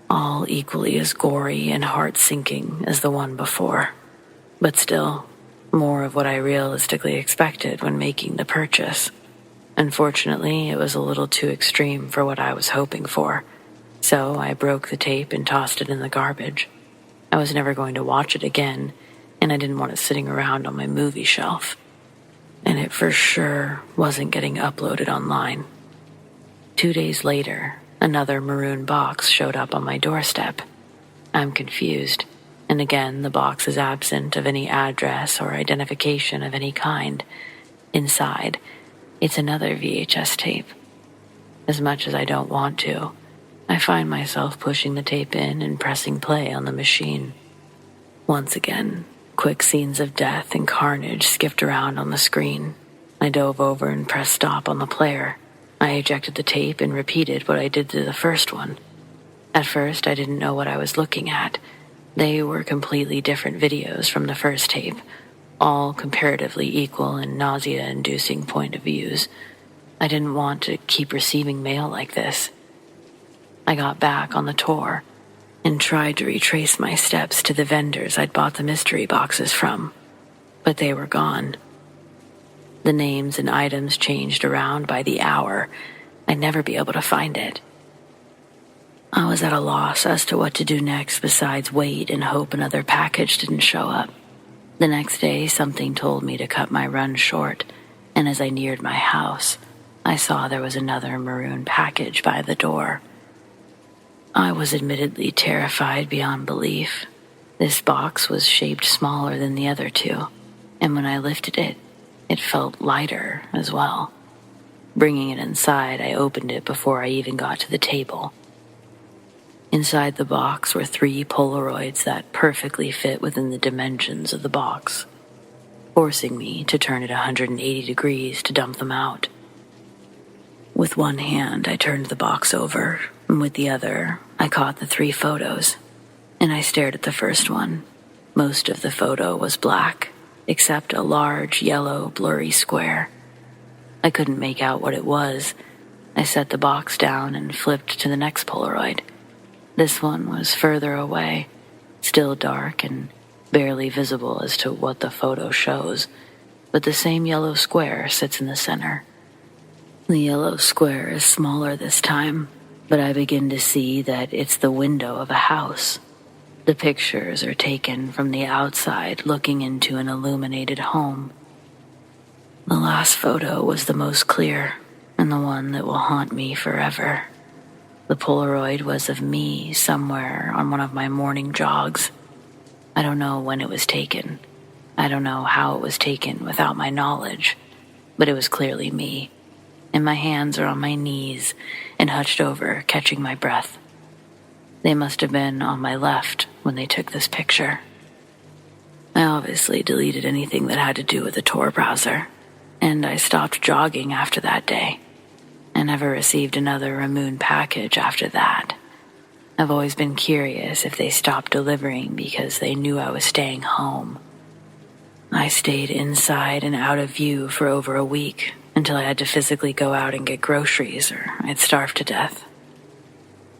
All equally as gory and heart-sinking as the one before. But still, more of what I realistically expected when making the purchase. Unfortunately, it was a little too extreme for what I was hoping for, so I broke the tape and tossed it in the garbage. I was never going to watch it again, and I didn't want it sitting around on my movie shelf. And it for sure wasn't getting uploaded online. 2 days later, another maroon box showed up on my doorstep. I'm confused, and again the box is absent of any address or identification of any kind. Inside, it's another VHS tape. As much as I don't want to, I find myself pushing the tape in and pressing play on the machine. Once again, quick scenes of death and carnage skipped around on the screen. I dove over and pressed stop on the player. I ejected the tape and repeated what I did to the first one. At first, I didn't know what I was looking at. They were completely different videos from the first tape, all comparatively equal in nausea-inducing point of views. I didn't want to keep receiving mail like this. I got back on the tour and tried to retrace my steps to the vendors I'd bought the mystery boxes from, but they were gone. The names and items changed around by the hour. I'd never be able to find it. I was at a loss as to what to do next besides wait and hope another package didn't show up. The next day, something told me to cut my run short, and as I neared my house, I saw there was another maroon package by the door. I was admittedly terrified beyond belief. This box was shaped smaller than the other two, and when I lifted it, it felt lighter as well. Bringing it inside, I opened it before I even got to the table. Inside the box were 3 Polaroids that perfectly fit within the dimensions of the box, forcing me to turn it 180 degrees to dump them out. With one hand, I turned the box over, and with the other, I caught the 3 photos, and I stared at the first one. Most of the photo was black, except a large, yellow, blurry square. I couldn't make out what it was. I set the box down and flipped to the next Polaroid. This one was further away, still dark and barely visible as to what the photo shows, but the same yellow square sits in the center. The yellow square is smaller this time, but I begin to see that it's the window of a house. The pictures are taken from the outside looking into an illuminated home. The last photo was the most clear, and the one that will haunt me forever. The Polaroid was of me somewhere on one of my morning jogs. I don't know when it was taken. I don't know how it was taken without my knowledge, but it was clearly me, and my hands are on my knees and hunched over, catching my breath. They must have been on my left when they took this picture. I obviously deleted anything that had to do with the Tor browser, and I stopped jogging after that day. I never received another Ramoon package after that. I've always been curious if they stopped delivering because they knew I was staying home. I stayed inside and out of view for over a week until I had to physically go out and get groceries or I'd starve to death.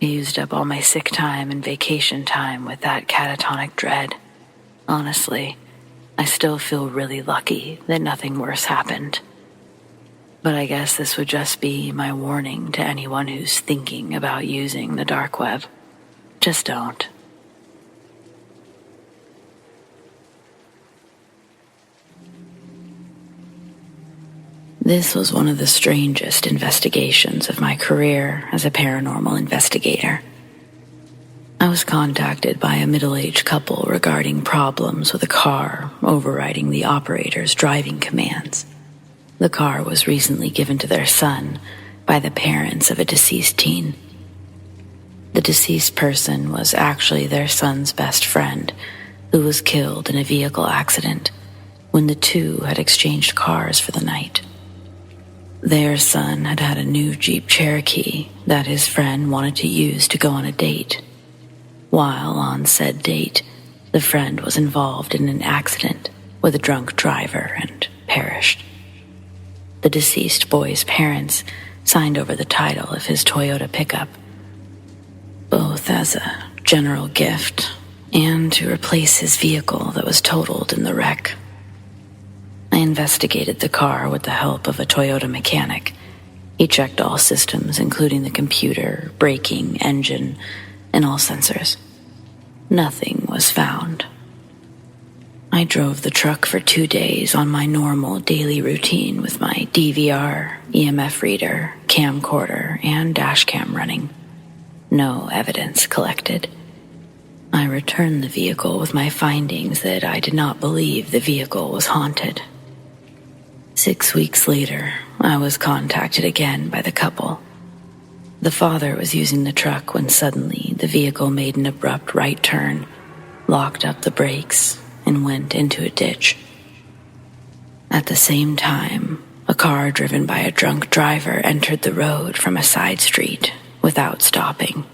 I used up all my sick time and vacation time with that catatonic dread. Honestly, I still feel really lucky that nothing worse happened. But I guess this would just be my warning to anyone who's thinking about using the dark web. Just don't. This was one of the strangest investigations of my career as a paranormal investigator. I was contacted by a middle-aged couple regarding problems with a car overriding the operator's driving commands. The car was recently given to their son by the parents of a deceased teen. The deceased person was actually their son's best friend, who was killed in a vehicle accident when the two had exchanged cars for the night. Their son had had a new Jeep Cherokee that his friend wanted to use to go on a date. While on said date, the friend was involved in an accident with a drunk driver and perished. The deceased boy's parents signed over the title of his Toyota pickup, both as a general gift and to replace his vehicle that was totaled in the wreck. I investigated the car with the help of a Toyota mechanic. He checked all systems, including the computer, braking, engine, and all sensors. Nothing was found. I drove the truck for 2 days on my normal daily routine with my DVR, EMF reader, camcorder, and dashcam running. No evidence collected. I returned the vehicle with my findings that I did not believe the vehicle was haunted. 6 weeks later, I was contacted again by the couple. The father was using the truck when suddenly the vehicle made an abrupt right turn, locked up the brakes, and went into a ditch. At the same time, a car driven by a drunk driver entered the road from a side street without stopping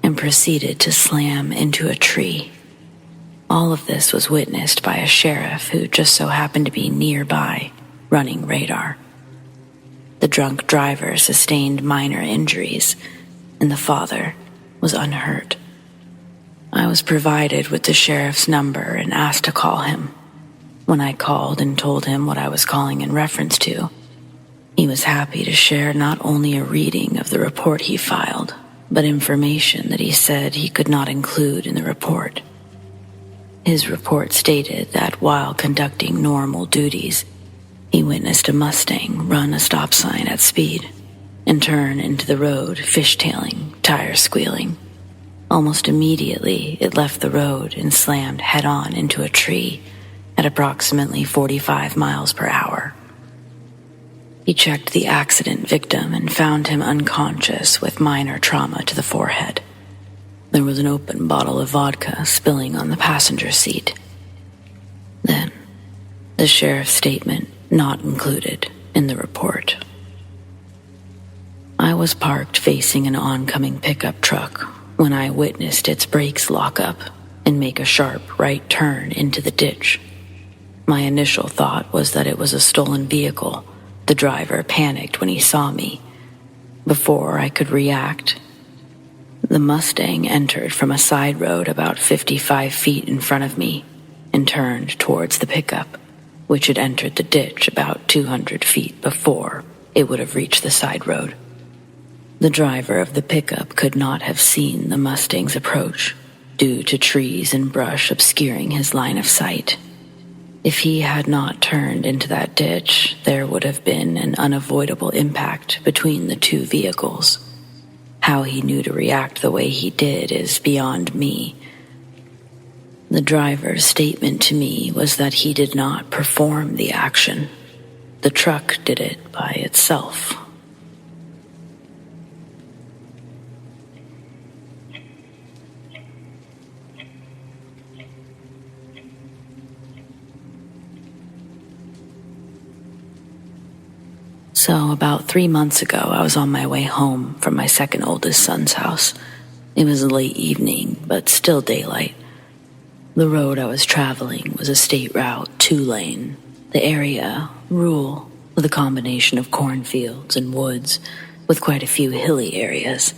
and proceeded to slam into a tree. All of this was witnessed by a sheriff who just so happened to be nearby, running radar. The drunk driver sustained minor injuries, and the father was unhurt. I was provided with the sheriff's number and asked to call him. When I called and told him what I was calling in reference to, he was happy to share not only a reading of the report he filed, but information that he said he could not include in the report. His report stated that while conducting normal duties, he witnessed a Mustang run a stop sign at speed and turn into the road, fishtailing, tires squealing. Almost immediately, it left the road and slammed head-on into a tree at approximately 45 miles per hour. He checked the accident victim and found him unconscious with minor trauma to the forehead. There was an open bottle of vodka spilling on the passenger seat. Then, the sheriff's statement not included in the report. I was parked facing an oncoming pickup truck when I witnessed its brakes lock up and make a sharp right turn into the ditch. My initial thought was that it was a stolen vehicle. The driver panicked when he saw me. Before I could react, the Mustang entered from a side road about 55 feet in front of me and turned towards the pickup, which had entered the ditch about 200 feet before it would have reached the side road. The driver of the pickup could not have seen the Mustang's approach due to trees and brush obscuring his line of sight. If he had not turned into that ditch, there would have been an unavoidable impact between the two vehicles. How he knew to react the way he did is beyond me. The driver's statement to me was that he did not perform the action. The truck did it by itself. So about 3 months ago, I was on my way home from my second oldest son's house. It was late evening, but still daylight. The road I was traveling was a state route, 2-lane. The area, rural, with a combination of cornfields and woods, with quite a few hilly areas.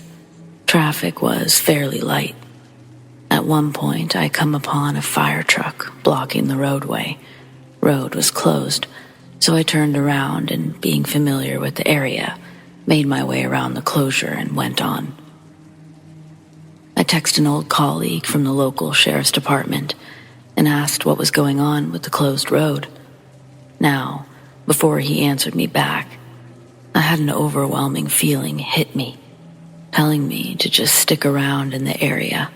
Traffic was fairly light. At one point, I come upon a fire truck blocking the roadway. Road was closed, so I turned around and, being familiar with the area, made my way around the closure and went on. I texted an old colleague from the local sheriff's department and asked what was going on with the closed road. Now, before he answered me back, I had an overwhelming feeling hit me, telling me to just stick around in the area.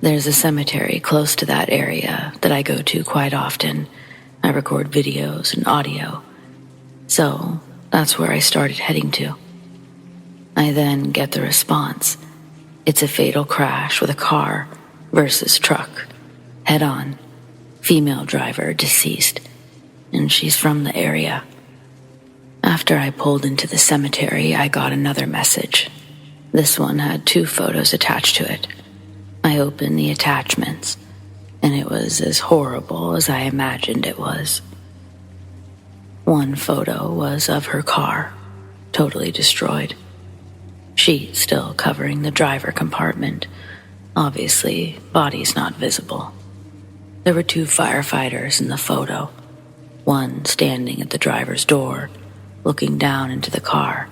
There's a cemetery close to that area that I go to quite often. I record videos and audio. So that's where I started heading to. I then get the response. It's a fatal crash with a car versus truck. Head on. Female driver deceased. And she's from the area. After I pulled into the cemetery, I got another message. This one had 2 photos attached to it. I opened the attachments, and it was as horrible as I imagined it was. One photo was of her car, totally destroyed. Sheet still covering the driver compartment. Obviously, body's not visible. There were 2 firefighters in the photo. One standing at the driver's door, looking down into the car.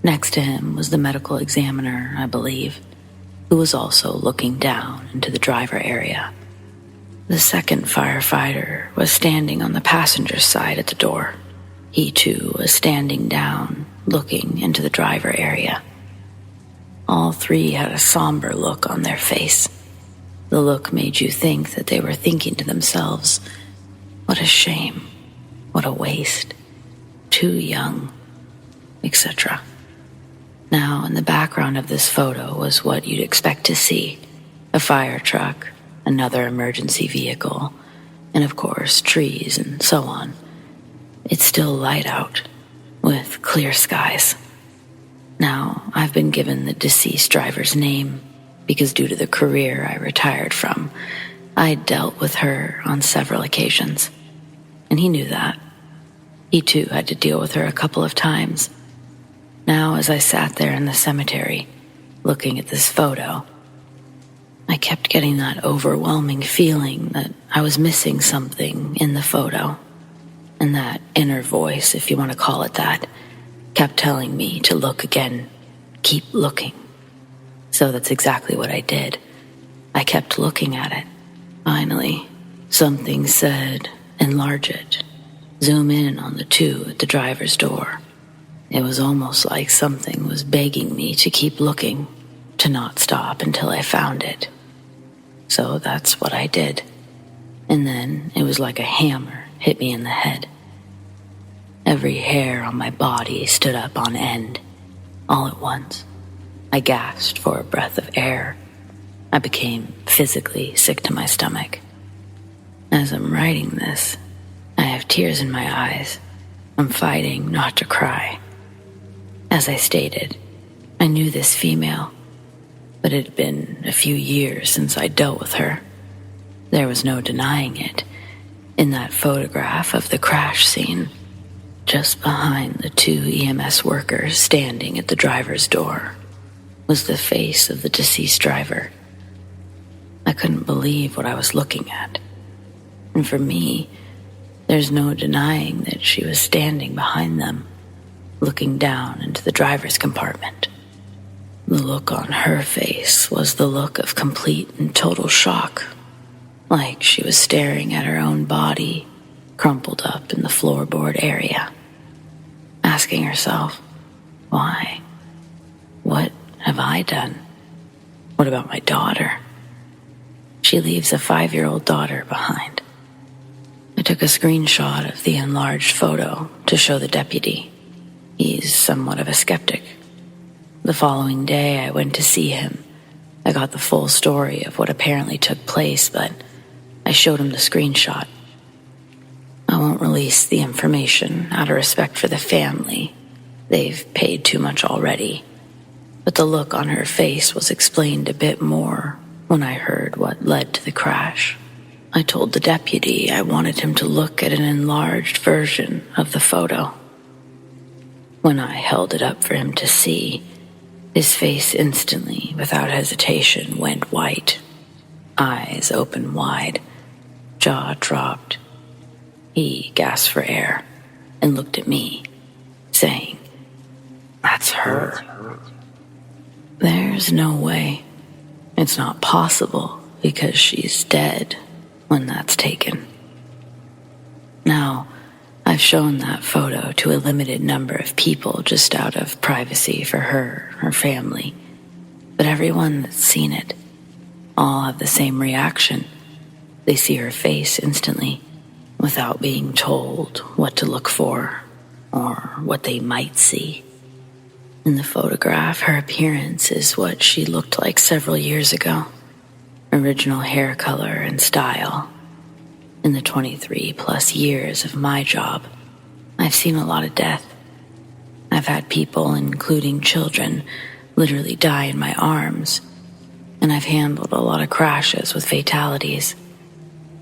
Next to him was the medical examiner, I believe, who was also looking down into the driver area. The second firefighter was standing on the passenger side at the door. He too was standing down, looking into the driver area. All 3 had a somber look on their face. The look made you think that they were thinking to themselves, what a shame, what a waste, too young, etc. Now, in the background of this photo was what you'd expect to see: a fire truck, another emergency vehicle, and of course, trees and so on. It's still light out, with clear skies. Now, I've been given the deceased driver's name because due to the career I retired from, I'd dealt with her on several occasions. And he knew that. He too had to deal with her a couple of times. Now, as I sat there in the cemetery, looking at this photo, I kept getting that overwhelming feeling that I was missing something in the photo. And that inner voice, if you want to call it that, kept telling me to look again, keep looking. So that's exactly what I did. I kept looking at it. Finally, something said, enlarge it. Zoom in on the 2 at the driver's door. It was almost like something was begging me to keep looking, to not stop until I found it. So that's what I did. And then it was like a hammer hit me in the head. Every hair on my body stood up on end, all at once. I gasped for a breath of air. I became physically sick to my stomach. As I'm writing this, I have tears in my eyes. I'm fighting not to cry. As I stated, I knew this female, but it had been a few years since I dealt with her. There was no denying it. In that photograph of the crash scene, just behind the 2 EMS workers standing at the driver's door, was the face of the deceased driver. I couldn't believe what I was looking at. And for me, there's no denying that she was standing behind them, looking down into the driver's compartment. The look on her face was the look of complete and total shock, like she was staring at her own body, crumpled up in the floorboard area, asking herself, why? What have I done? What about my daughter? She leaves a 5-year-old daughter behind. I took a screenshot of the enlarged photo to show the deputy. He's somewhat of a skeptic. The following day, I went to see him. I got the full story of what apparently took place, but I showed him the screenshot. I won't release the information out of respect for the family. They've paid too much already. But the look on her face was explained a bit more when I heard what led to the crash. I told the deputy I wanted him to look at an enlarged version of the photo. When I held it up for him to see, his face instantly, without hesitation, went white. Eyes open wide, jaw dropped. He gasped for air and looked at me, saying, "That's her." There's no way. It's not possible because she's dead when that's taken. Now, I've shown that photo to a limited number of people just out of privacy for her family. But everyone that's seen it all have the same reaction. They see her face instantly without being told what to look for or what they might see. In the photograph, her appearance is what she looked like several years ago. Original hair color and style. In the 23+ years of my job, I've seen a lot of death. I've had people, including children, literally die in my arms, and I've handled a lot of crashes with fatalities,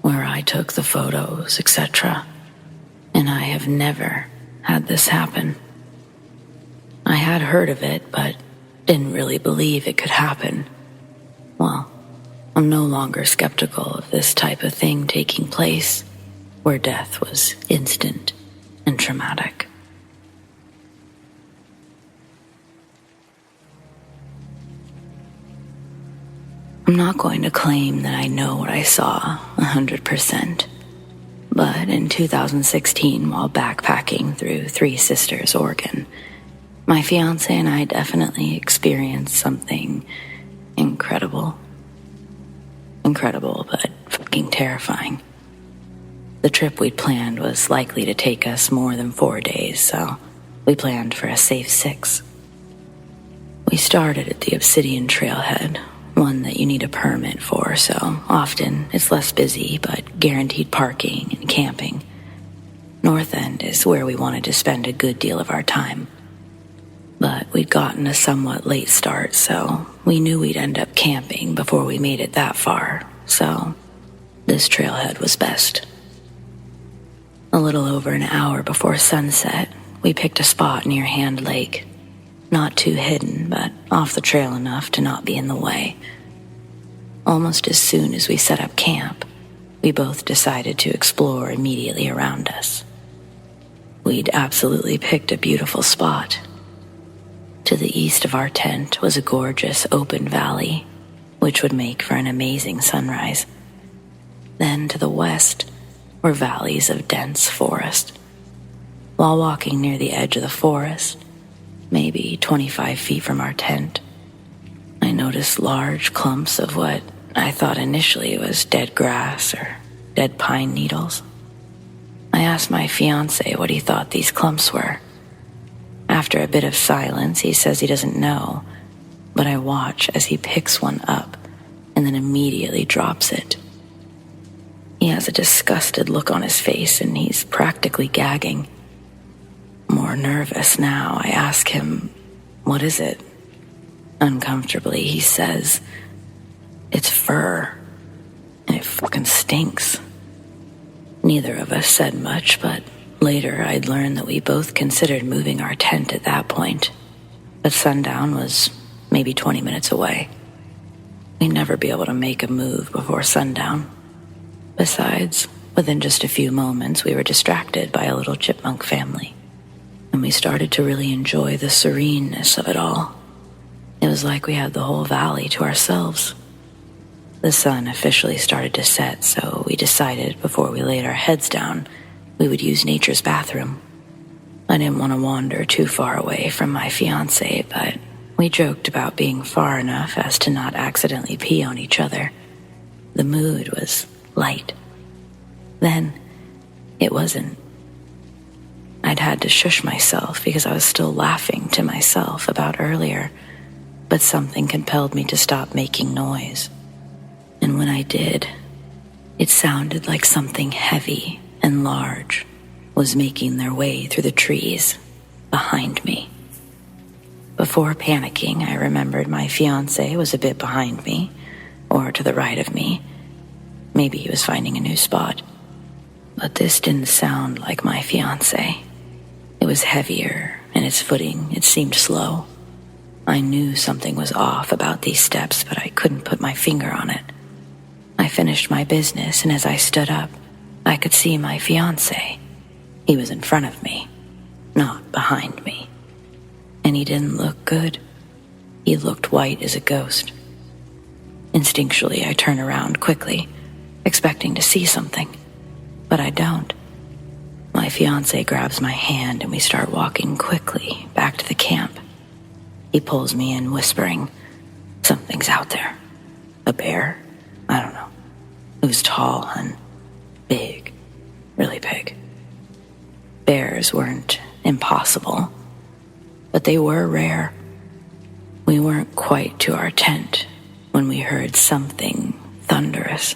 where I took the photos, etc., and I have never had this happen. I had heard of it, but didn't really believe it could happen. Well, I'm no longer skeptical of this type of thing taking place, where death was instant and traumatic. I'm not going to claim that I know what I saw 100%, but in 2016, while backpacking through Three Sisters, Oregon, my fiance and I definitely experienced something incredible. Incredible, but fucking terrifying. The trip we'd planned was likely to take us more than 4 days, so we planned for a safe 6. We started at the Obsidian Trailhead, one that you need a permit for, so often it's less busy, but guaranteed parking and camping. North End is where we wanted to spend a good deal of our time. But we'd gotten a somewhat late start, so we knew we'd end up camping before we made it that far, so this trailhead was best. A little over an hour before sunset, we picked a spot near Hand Lake. Not too hidden, but off the trail enough to not be in the way. Almost as soon as we set up camp, we both decided to explore immediately around us. We'd absolutely picked a beautiful spot. To the east of our tent was a gorgeous open valley, which would make for an amazing sunrise. Then to the west were valleys of dense forest. While walking near the edge of the forest, maybe 25 feet from our tent, I noticed large clumps of what I thought initially was dead grass or dead pine needles. I asked my fiancé what he thought these clumps were. After a bit of silence, he says he doesn't know, but I watch as he picks one up and then immediately drops it. He has a disgusted look on his face and he's practically gagging. More nervous now, I ask him, "What is it?" Uncomfortably, he says, "It's fur, and it fucking stinks." Neither of us said much, but later I'd learned that we both considered moving our tent at that point. But sundown was maybe 20 minutes away. We'd never be able to make a move before sundown. Besides, within just a few moments, we were distracted by a little chipmunk family, and we started to really enjoy the sereneness of it all. It was like we had the whole valley to ourselves. The sun officially started to set, so we decided before we laid our heads down, we would use nature's bathroom. I didn't want to wander too far away from my fiancé, but we joked about being far enough as to not accidentally pee on each other. The mood was light. Then, it wasn't. I'd had to shush myself because I was still laughing to myself about earlier, but something compelled me to stop making noise. And when I did, it sounded like something heavy and large was making their way through the trees behind me. Before panicking, I remembered my fiancé was a bit behind me, or to the right of me. Maybe he was finding a new spot. But this didn't sound like my fiancé. It was heavier, and its footing, it seemed slow. I knew something was off about these steps, but I couldn't put my finger on it. I finished my business, and as I stood up, I could see my fiancé. He was in front of me, not behind me. And he didn't look good. He looked white as a ghost. Instinctually, I turn around quickly, expecting to see something, but I don't. My fiancé grabs my hand and we start walking quickly back to the camp. He pulls me in, whispering, "Something's out there. A bear? I don't know. It was tall and big, really big." Bears weren't impossible, but they were rare. We weren't quite to our tent when we heard something thunderous.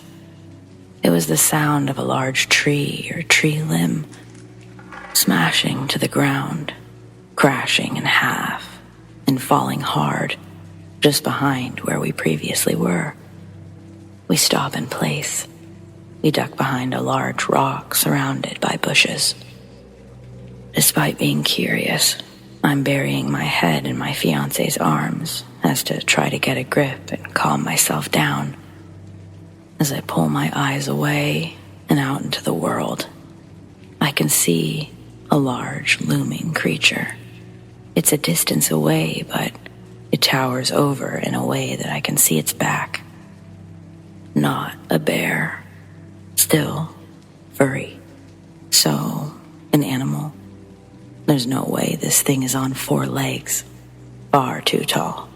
It was the sound of a large tree or tree limb smashing to the ground, crashing in half, and falling hard just behind where we previously were. We stop in place. We duck behind a large rock surrounded by bushes. Despite being curious, I'm burying my head in my fiancé's arms as to try to get a grip and calm myself down. As I pull my eyes away and out into the world, I can see a large looming creature. It's a distance away, but it towers over in a way that I can see its back. Not a bear. Still furry. So, an animal. There's no way this thing is on 4 legs. Far too tall.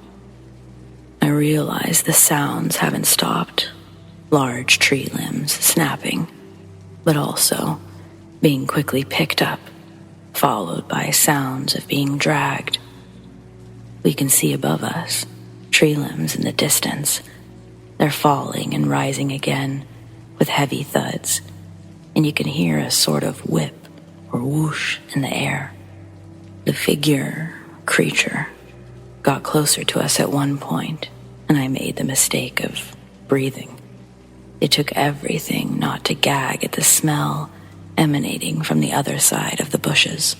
I realize the sounds haven't stopped. Large tree limbs snapping, but also being quickly picked up, followed by sounds of being dragged. We can see above us, tree limbs in the distance. They're falling and rising again with heavy thuds, and you can hear a sort of whip or whoosh in the air. The figure, creature, got closer to us at one point, and I made the mistake of breathing. It took everything not to gag at the smell emanating from the other side of the bushes.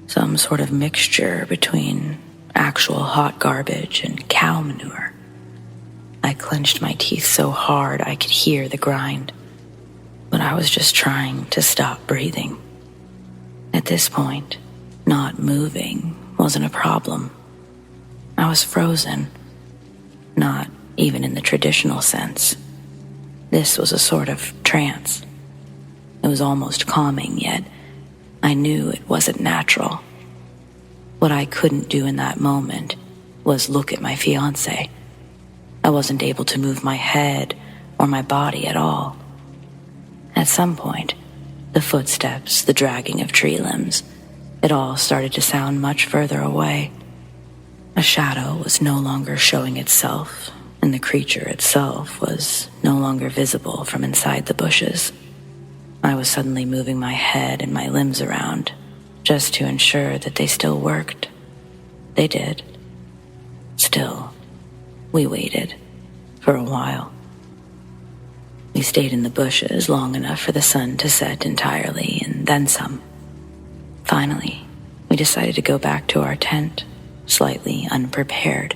Some sort of mixture between actual hot garbage and cow manure. I clenched my teeth so hard I could hear the grind, but I was just trying to stop breathing. At this point, not moving wasn't a problem. I was frozen, not even in the traditional sense. This was a sort of trance. It was almost calming, yet I knew it wasn't natural. What I couldn't do in that moment was look at my fiancé. I wasn't able to move my head or my body at all. At some point, the footsteps, the dragging of tree limbs, it all started to sound much further away. A shadow was no longer showing itself, and the creature itself was no longer visible from inside the bushes. I was suddenly moving my head and my limbs around, just to ensure that they still worked. They did. Still, we waited for a while. We stayed in the bushes long enough for the sun to set entirely, and then some. Finally, we decided to go back to our tent, slightly unprepared.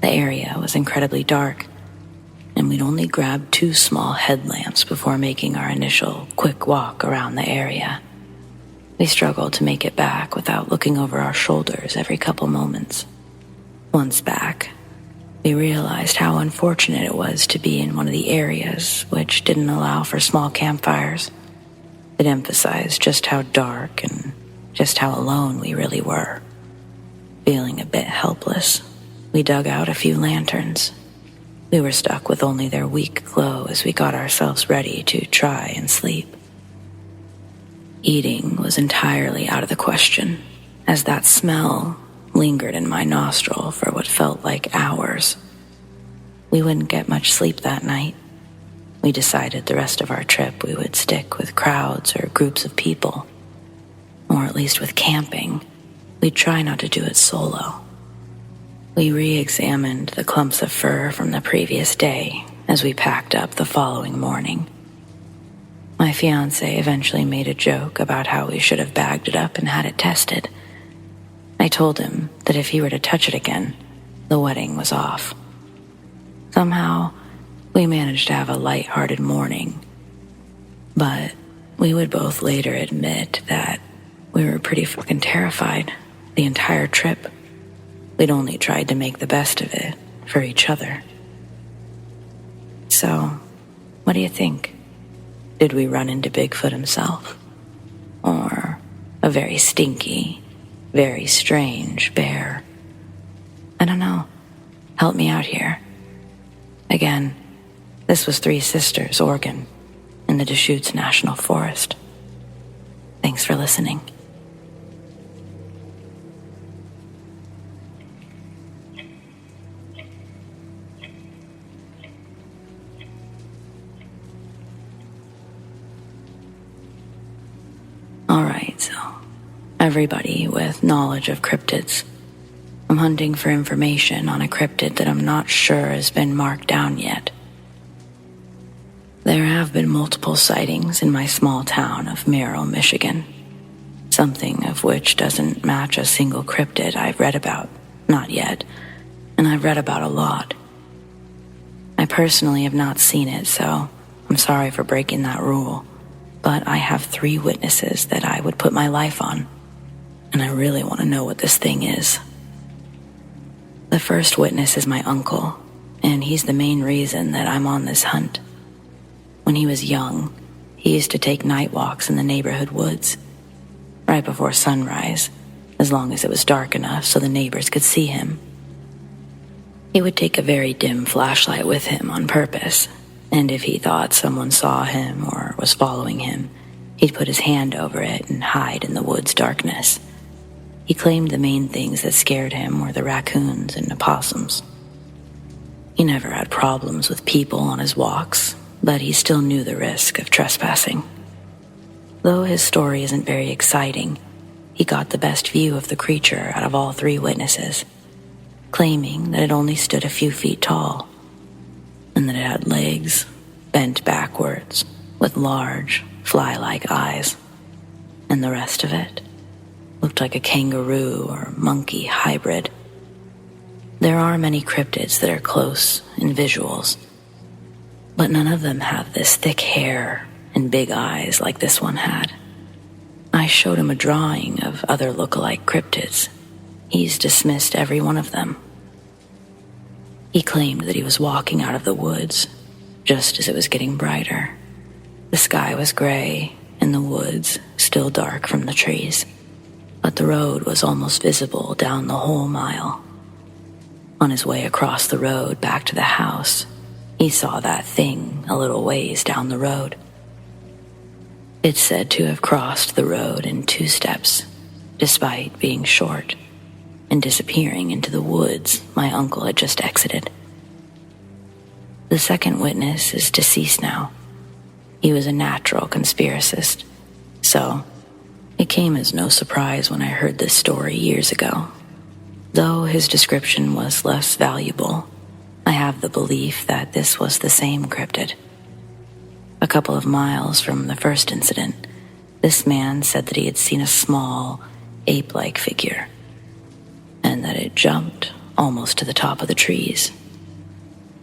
The area was incredibly dark, and we'd only grabbed 2 small headlamps before making our initial quick walk around the area. We struggled to make it back without looking over our shoulders every couple moments. Once back, we realized how unfortunate it was to be in one of the areas which didn't allow for small campfires. It emphasized just how dark and just how alone we really were. Feeling a bit helpless, we dug out a few lanterns. We were stuck with only their weak glow as we got ourselves ready to try and sleep. Eating was entirely out of the question, as that smell lingered in my nostril for what felt like hours. We wouldn't get much sleep that night. We decided the rest of our trip we would stick with crowds or groups of people, or at least with camping. We'd try not to do it solo. We re-examined the clumps of fur from the previous day as we packed up the following morning. My fiancé eventually made a joke about how we should have bagged it up and had it tested. I told him that if he were to touch it again, the wedding was off. Somehow, we managed to have a light-hearted morning, but we would both later admit that we were pretty fucking terrified the entire trip. We'd only tried to make the best of it for each other. So, what do you think? Did we run into Bigfoot himself? Or a very stinky, very strange bear? I don't know. Help me out here. Again, this was Three Sisters, Oregon, in the Deschutes National Forest. Thanks for listening. Alright, so everybody with knowledge of cryptids. I'm hunting for information on a cryptid that I'm not sure has been marked down yet. There have been multiple sightings in my small town of Merrill, Michigan, something of which doesn't match a single cryptid I've read about, not yet, and I've read about a lot. I personally have not seen it, so I'm sorry for breaking that rule. But I have 3 witnesses that I would put my life on, and I really want to know what this thing is. The first witness is my uncle, and he's the main reason that I'm on this hunt. When he was young, he used to take night walks in the neighborhood woods, right before sunrise, as long as it was dark enough so the neighbors could see him. He would take a very dim flashlight with him on purpose, and if he thought someone saw him or was following him, he'd put his hand over it and hide in the woods' darkness. He claimed the main things that scared him were the raccoons and opossums. He never had problems with people on his walks, but he still knew the risk of trespassing. Though his story isn't very exciting, he got the best view of the creature out of all 3 witnesses, claiming that it only stood a few feet tall, and that it had legs bent backwards with large, fly-like eyes, and the rest of it looked like a kangaroo or monkey hybrid. There are many cryptids that are close in visuals, but none of them have this thick hair and big eyes like this one had. I showed him a drawing of other look-alike cryptids. He's dismissed every one of them. He claimed that he was walking out of the woods just as it was getting brighter. The sky was gray and the woods still dark from the trees, but the road was almost visible down the whole mile. On his way across the road back to the house, he saw that thing a little ways down the road. It's said to have crossed the road in 2 steps, despite being short, and disappearing into the woods my uncle had just exited. The second witness is deceased now. He was a natural conspiracist, so it came as no surprise when I heard this story years ago. Though his description was less valuable, I have the belief that this was the same cryptid. A couple of miles from the first incident, this man said that he had seen a small, ape-like figure, and that it jumped almost to the top of the trees.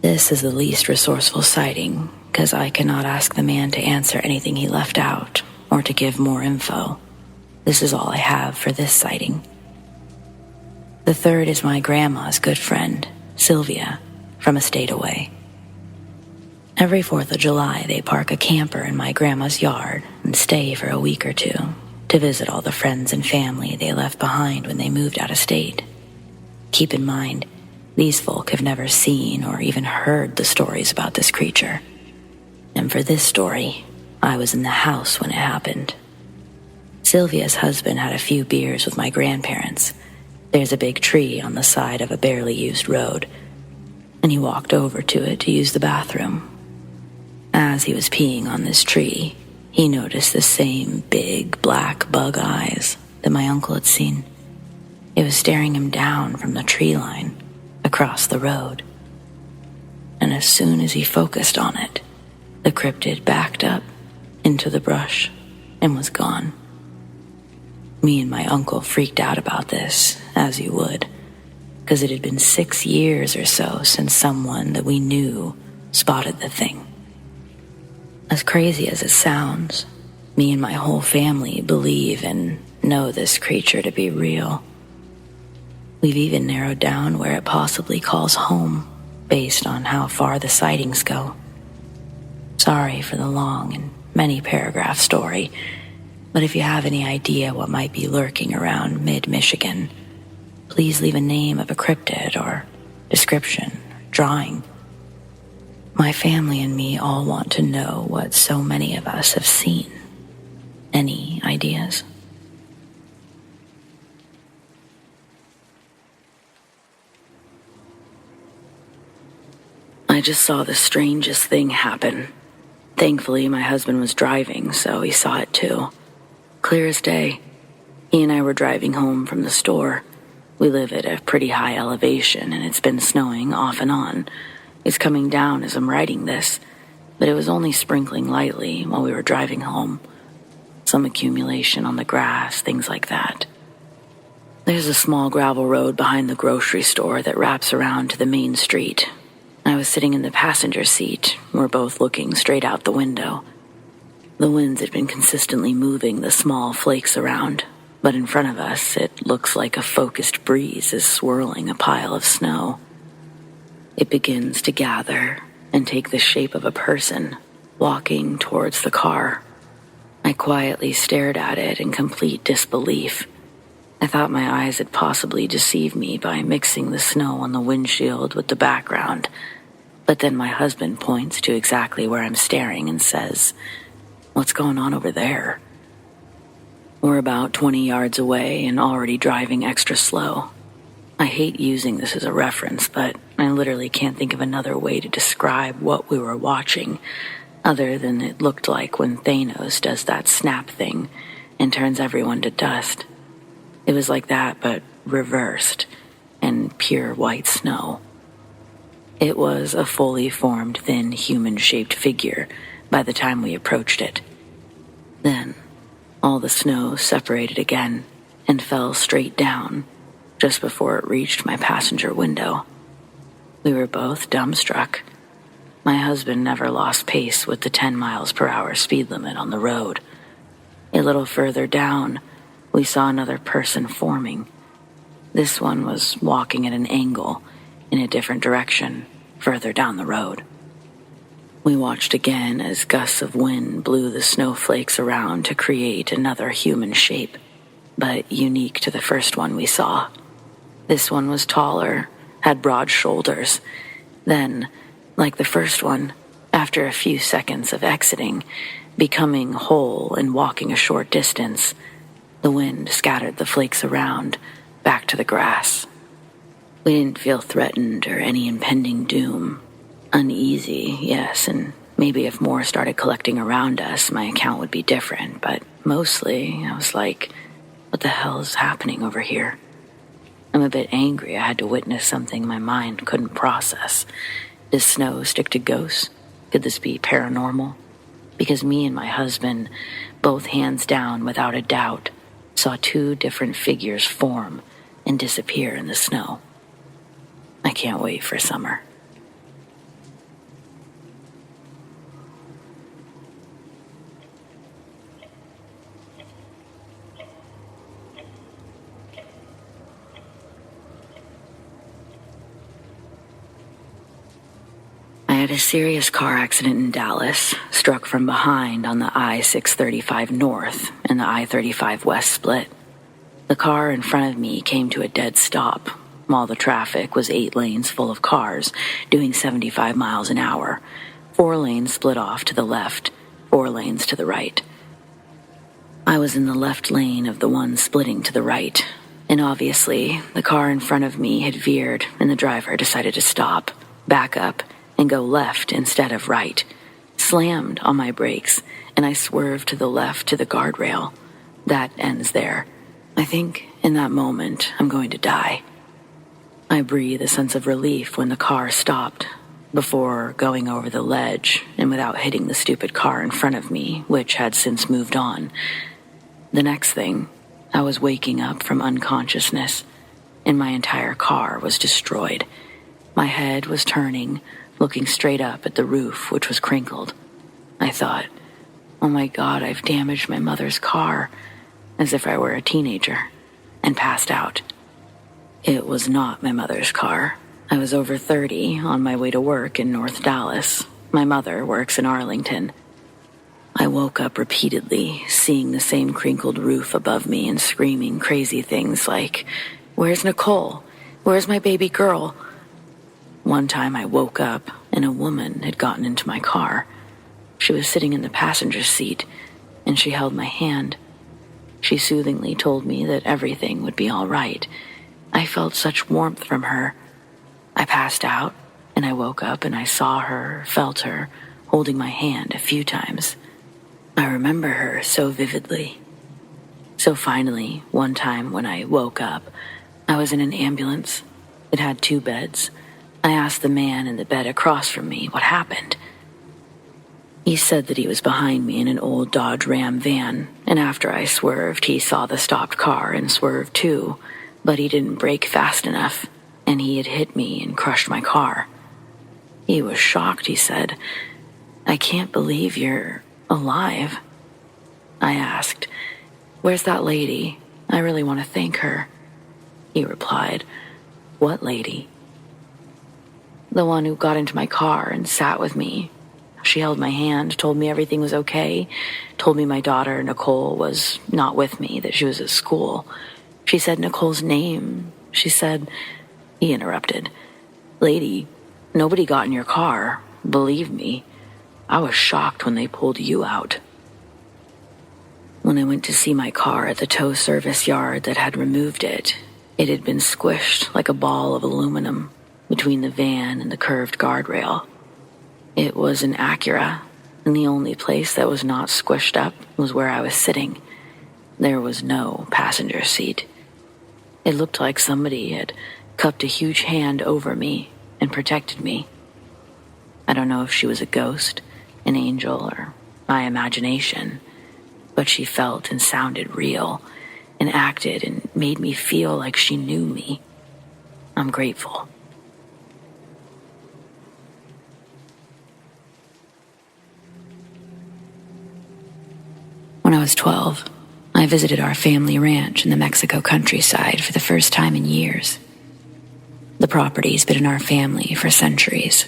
This is the least resourceful sighting, because I cannot ask the man to answer anything he left out, or to give more info. This is all I have for this sighting. The third is my grandma's good friend, Sylvia, from a state away. Every 4th of July, they park a camper in my grandma's yard and stay for a week or two to visit all the friends and family they left behind when they moved out of state. Keep in mind, these folk have never seen or even heard the stories about this creature. And for this story, I was in the house when it happened. Sylvia's husband had a few beers with my grandparents. There's a big tree on the side of a barely used road, and he walked over to it to use the bathroom. As he was peeing on this tree, he noticed the same big black bug eyes that my uncle had seen. It was staring him down from the tree line across the road. And as soon as he focused on it, the cryptid backed up into the brush and was gone. Me and my uncle freaked out about this, as you would, because it had been 6 years or so since someone that we knew spotted the thing. As crazy as it sounds, me and my whole family believe and know this creature to be real. We've even narrowed down where it possibly calls home, based on how far the sightings go. Sorry for the long and many paragraph story, but if you have any idea what might be lurking around mid-Michigan, please leave a name of a cryptid or description, drawing. My family and me all want to know what so many of us have seen. Any ideas? I just saw the strangest thing happen. Thankfully, my husband was driving, so he saw it too. Clear as day. He and I were driving home from the store. We live at a pretty high elevation, and it's been snowing off and on. It's coming down as I'm writing this, but it was only sprinkling lightly while we were driving home. Some accumulation on the grass, things like that. There's a small gravel road behind the grocery store that wraps around to the main street. I was sitting in the passenger seat. We're both looking straight out the window. The winds had been consistently moving the small flakes around, but in front of us, it looks like a focused breeze is swirling a pile of snow. It begins to gather and take the shape of a person walking towards the car. I quietly stared at it in complete disbelief. I thought my eyes had possibly deceived me by mixing the snow on the windshield with the background, but then my husband points to exactly where I'm staring and says, "What's going on over there?" We're about 20 yards away and already driving extra slow. I hate using this as a reference, but I literally can't think of another way to describe what we were watching, other than it looked like when Thanos does that snap thing and turns everyone to dust. It was like that, but reversed, and pure white snow. It was a fully formed, thin, human-shaped figure by the time we approached it. Then, all the snow separated again and fell straight down, just before it reached my passenger window. We were both dumbstruck. My husband never lost pace with the 10 miles per hour speed limit on the road. A little further down, we saw another person forming. This one was walking at an angle in a different direction, further down the road. We watched again as gusts of wind blew the snowflakes around to create another human shape, but unique to the first one we saw. This one was taller, had broad shoulders. Then, like the first one, after a few seconds of exiting, becoming whole and walking a short distance, the wind scattered the flakes around, back to the grass. We didn't feel threatened or any impending doom. Uneasy, yes, and maybe if more started collecting around us, my account would be different, but mostly I was like, what the hell is happening over here? I'm a bit angry I had to witness something my mind couldn't process. Does snow stick to ghosts? Could this be paranormal? Because me and my husband, both hands down without a doubt, saw two different figures form and disappear in the snow. I can't wait for summer. I had a serious car accident in Dallas, struck from behind on the I-635 North and the I-35 West split. The car in front of me came to a dead stop, while the traffic was 8 lanes full of cars doing 75 miles an hour. 4 lanes split off to the left, 4 lanes to the right. I was in the left lane of the one splitting to the right, and obviously the car in front of me had veered and the driver decided to stop, back up, and go left instead of right. Slammed on my brakes, and I swerved to the left to the guardrail. That ends there. I think in that moment I'm going to die. I breathe a sense of relief when the car stopped, before going over the ledge and without hitting the stupid car in front of me, which had since moved on. The next thing, I was waking up from unconsciousness, and my entire car was destroyed. My head was turning, looking straight up at the roof, which was crinkled. I thought, oh my God, I've damaged my mother's car, as if I were a teenager, and passed out. It was not my mother's car. I was over 30, on my way to work in North Dallas. My mother works in Arlington. I woke up repeatedly, seeing the same crinkled roof above me and screaming crazy things like, "Where's Nicole? Where's my baby girl?" One time I woke up and a woman had gotten into my car. She was sitting in the passenger seat, and she held my hand. She soothingly told me that everything would be all right. I felt such warmth from her. I passed out, and I woke up and I saw her, felt her, holding my hand a few times. I remember her so vividly. So finally, one time when I woke up, I was in an ambulance. It had 2 beds. I asked the man in the bed across from me what happened. He said that he was behind me in an old Dodge Ram van, and after I swerved, he saw the stopped car and swerved too, but he didn't brake fast enough, and he had hit me and crushed my car. He was shocked, he said. "I can't believe you're alive." I asked, "Where's that lady? I really want to thank her." He replied, "What lady?" "The one who got into my car and sat with me. She held my hand, told me everything was okay, told me my daughter, Nicole, was not with me, that she was at school. She said Nicole's name. She said..." He interrupted. "Lady, nobody got in your car. Believe me. I was shocked when they pulled you out." When I went to see my car at the tow service yard that had removed it, it had been squished like a ball of aluminum between the van and the curved guardrail. It was an Acura, and the only place that was not squished up was where I was sitting. There was no passenger seat. It looked like somebody had cupped a huge hand over me and protected me. I don't know if she was a ghost, an angel, or my imagination, but she felt and sounded real and acted and made me feel like she knew me. I'm grateful. When I was 12, I visited our family ranch in the Mexico countryside for the first time in years. The property's been in our family for centuries.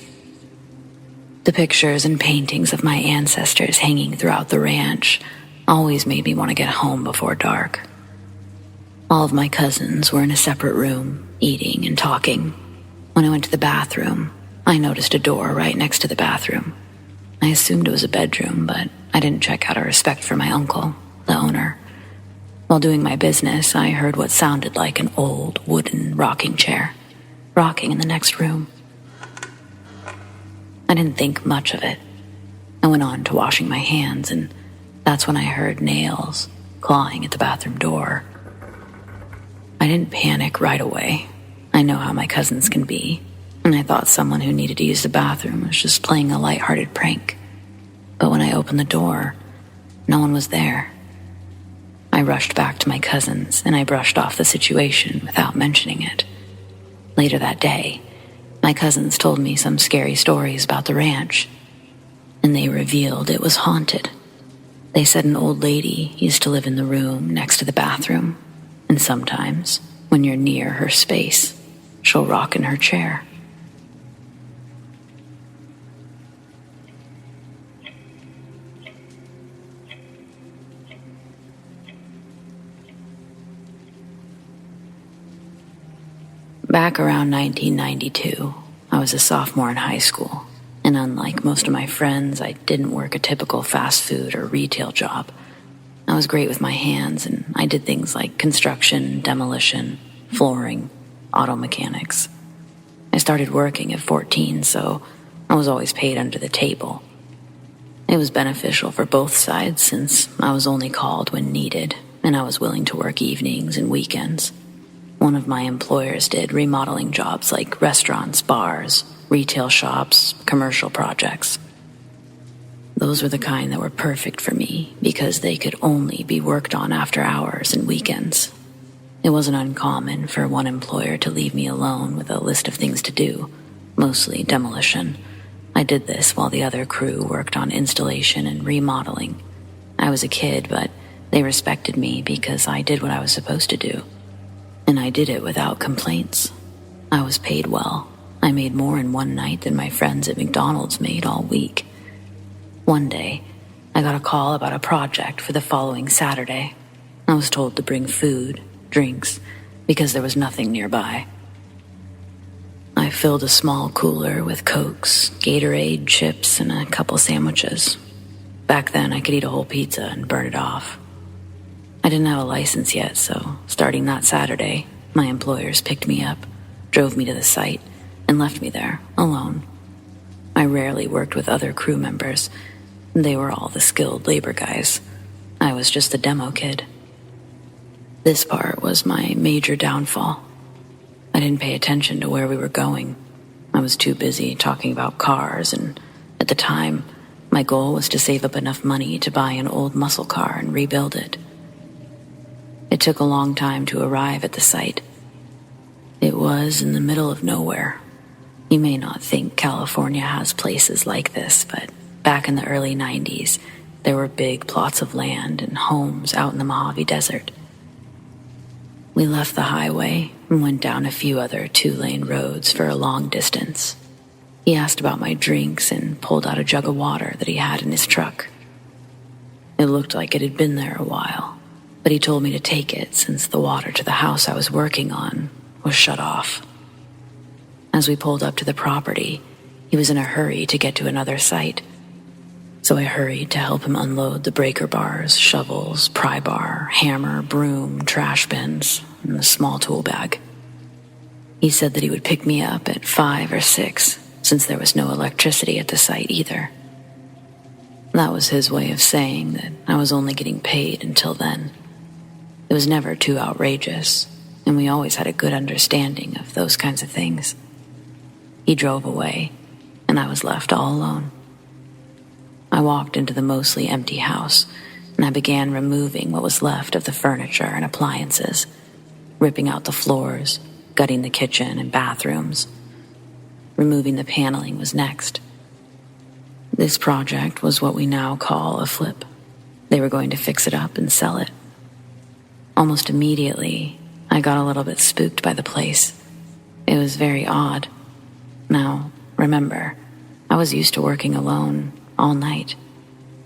The pictures and paintings of my ancestors hanging throughout the ranch always made me want to get home before dark. All of my cousins were in a separate room, eating and talking. When I went to the bathroom, I noticed a door right next to the bathroom. I assumed it was a bedroom, but I didn't check out of respect for my uncle, the owner. While doing my business, I heard what sounded like an old wooden rocking chair, rocking in the next room. I didn't think much of it. I went on to washing my hands, and that's when I heard nails clawing at the bathroom door. I didn't panic right away. I know how my cousins can be, and I thought someone who needed to use the bathroom was just playing a lighthearted prank. But when I opened the door, no one was there. I rushed back to my cousins, and I brushed off the situation without mentioning it. Later that day, my cousins told me some scary stories about the ranch, and they revealed it was haunted. They said an old lady used to live in the room next to the bathroom, and sometimes, when you're near her space, she'll rock in her chair. Back around 1992, I was a sophomore in high school, and unlike most of my friends, I didn't work a typical fast food or retail job. I was great with my hands, and I did things like construction, demolition, flooring, auto mechanics. I started working at 14, so I was always paid under the table. It was beneficial for both sides since I was only called when needed, and I was willing to work evenings and weekends. One of my employers did remodeling jobs like restaurants, bars, retail shops, commercial projects. Those were the kind that were perfect for me because they could only be worked on after hours and weekends. It wasn't uncommon for one employer to leave me alone with a list of things to do, mostly demolition. I did this while the other crew worked on installation and remodeling. I was a kid, but they respected me because I did what I was supposed to do. And I did it without complaints. I was paid well. I made more in one night than my friends at McDonald's made all week. One day, I got a call about a project for the following Saturday. I was told to bring food, drinks, because there was nothing nearby. I filled a small cooler with Cokes, Gatorade, chips, and a couple sandwiches. Back then, I could eat a whole pizza and burn it off. I didn't have a license yet, so starting that Saturday, my employers picked me up, drove me to the site, and left me there, alone. I rarely worked with other crew members. They were all the skilled labor guys. I was just the demo kid. This part was my major downfall. I didn't pay attention to where we were going. I was too busy talking about cars, and at the time, my goal was to save up enough money to buy an old muscle car and rebuild it. It took a long time to arrive at the site. It was in the middle of nowhere. You may not think California has places like this, but back in the early 90s, there were big plots of land and homes out in the Mojave Desert. We left the highway and went down a few other 2-lane roads for a long distance. He asked about my drinks and pulled out a jug of water that he had in his truck. It looked like it had been there a while, but he told me to take it since the water to the house I was working on was shut off. As we pulled up to the property, he was in a hurry to get to another site. So I hurried to help him unload the breaker bars, shovels, pry bar, hammer, broom, trash bins, and the small tool bag. He said that he would pick me up at 5 or 6, since there was no electricity at the site either. That was his way of saying that I was only getting paid until then. It was never too outrageous, and we always had a good understanding of those kinds of things. He drove away, and I was left all alone. I walked into the mostly empty house, and I began removing what was left of the furniture and appliances, ripping out the floors, gutting the kitchen and bathrooms. Removing the paneling was next. This project was what we now call a flip. They were going to fix it up and sell it. Almost immediately, I got a little bit spooked by the place. It was very odd. Now, remember, I was used to working alone all night,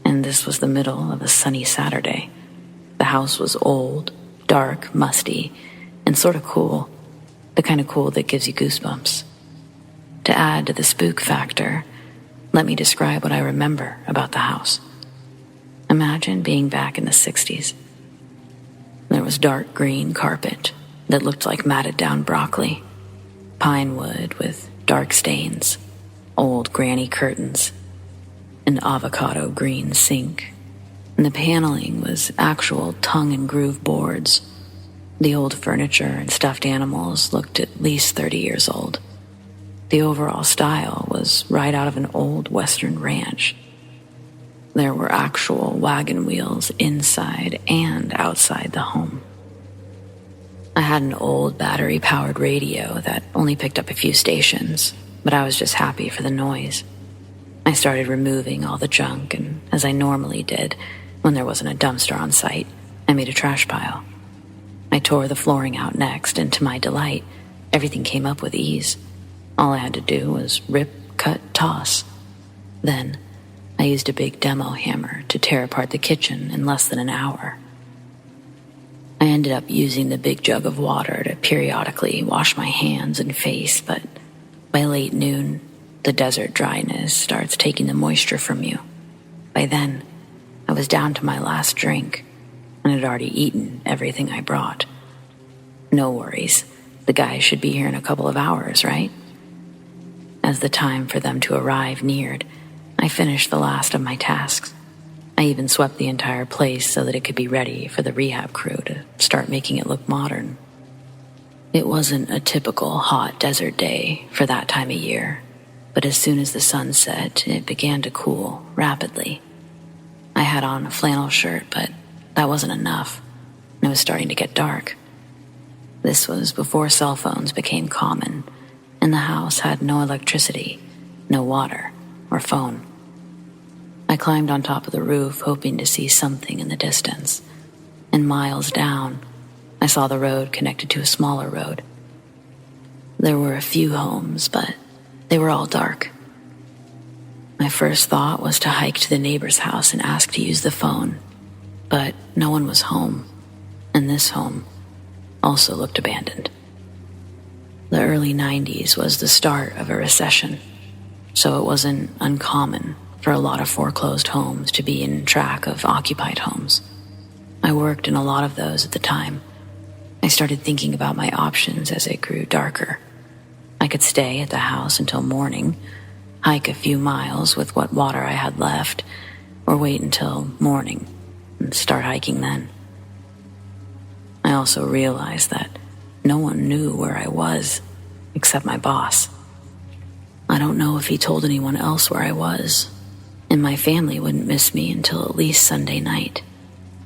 and this was the middle of a sunny Saturday. The house was old, dark, musty, and sort of cool, the kind of cool that gives you goosebumps. To add to the spook factor, let me describe what I remember about the house. Imagine being back in the 60s. There was dark green carpet that looked like matted down broccoli, pine wood with dark stains, old granny curtains, an avocado green sink, and the paneling was actual tongue and groove boards. The old furniture and stuffed animals looked at least 30 years old. The overall style was right out of an old Western ranch. There were actual wagon wheels inside and outside the home. I had an old battery-powered radio that only picked up a few stations, but I was just happy for the noise. I started removing all the junk, and as I normally did, when there wasn't a dumpster on site, I made a trash pile. I tore the flooring out next, and to my delight, everything came up with ease. All I had to do was rip, cut, toss. Then, I used a big demo hammer to tear apart the kitchen in less than an hour. I ended up using the big jug of water to periodically wash my hands and face, but by late noon, the desert dryness starts taking the moisture from you. By then, I was down to my last drink and had already eaten everything I brought. No worries, the guys should be here in a couple of hours, right? As the time for them to arrive neared, I finished the last of my tasks. I even swept the entire place so that it could be ready for the rehab crew to start making it look modern. It wasn't a typical hot desert day for that time of year, but as soon as the sun set, it began to cool rapidly. I had on a flannel shirt, but that wasn't enough. It was starting to get dark. This was before cell phones became common, and the house had no electricity, no water, or phone. I climbed on top of the roof, hoping to see something in the distance. And miles down, I saw the road connected to a smaller road. There were a few homes, but they were all dark. My first thought was to hike to the neighbor's house and ask to use the phone, but no one was home, and this home also looked abandoned. The early 90s was the start of a recession, so it wasn't uncommon for a lot of foreclosed homes to be in track of occupied homes. I worked in a lot of those at the time. I started thinking about my options as it grew darker. I could stay at the house until morning, hike a few miles with what water I had left, or wait until morning and start hiking then. I also realized that no one knew where I was except my boss. I don't know if he told anyone else where I was, and my family wouldn't miss me until at least Sunday night.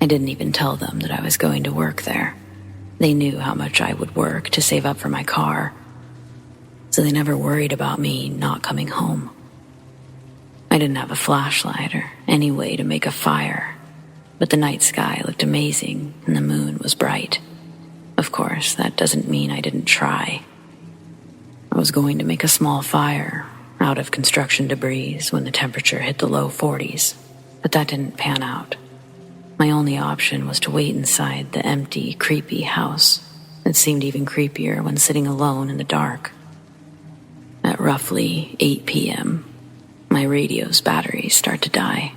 I didn't even tell them that I was going to work there. They knew how much I would work to save up for my car, so they never worried about me not coming home. I didn't have a flashlight or any way to make a fire, but the night sky looked amazing and the moon was bright. Of course, that doesn't mean I didn't try. I was going to make a small fire out of construction debris when the temperature hit the low 40s, but that didn't pan out. My only option was to wait inside the empty, creepy house. It seemed even creepier when sitting alone in the dark. At roughly 8 p.m., my radio's batteries start to die.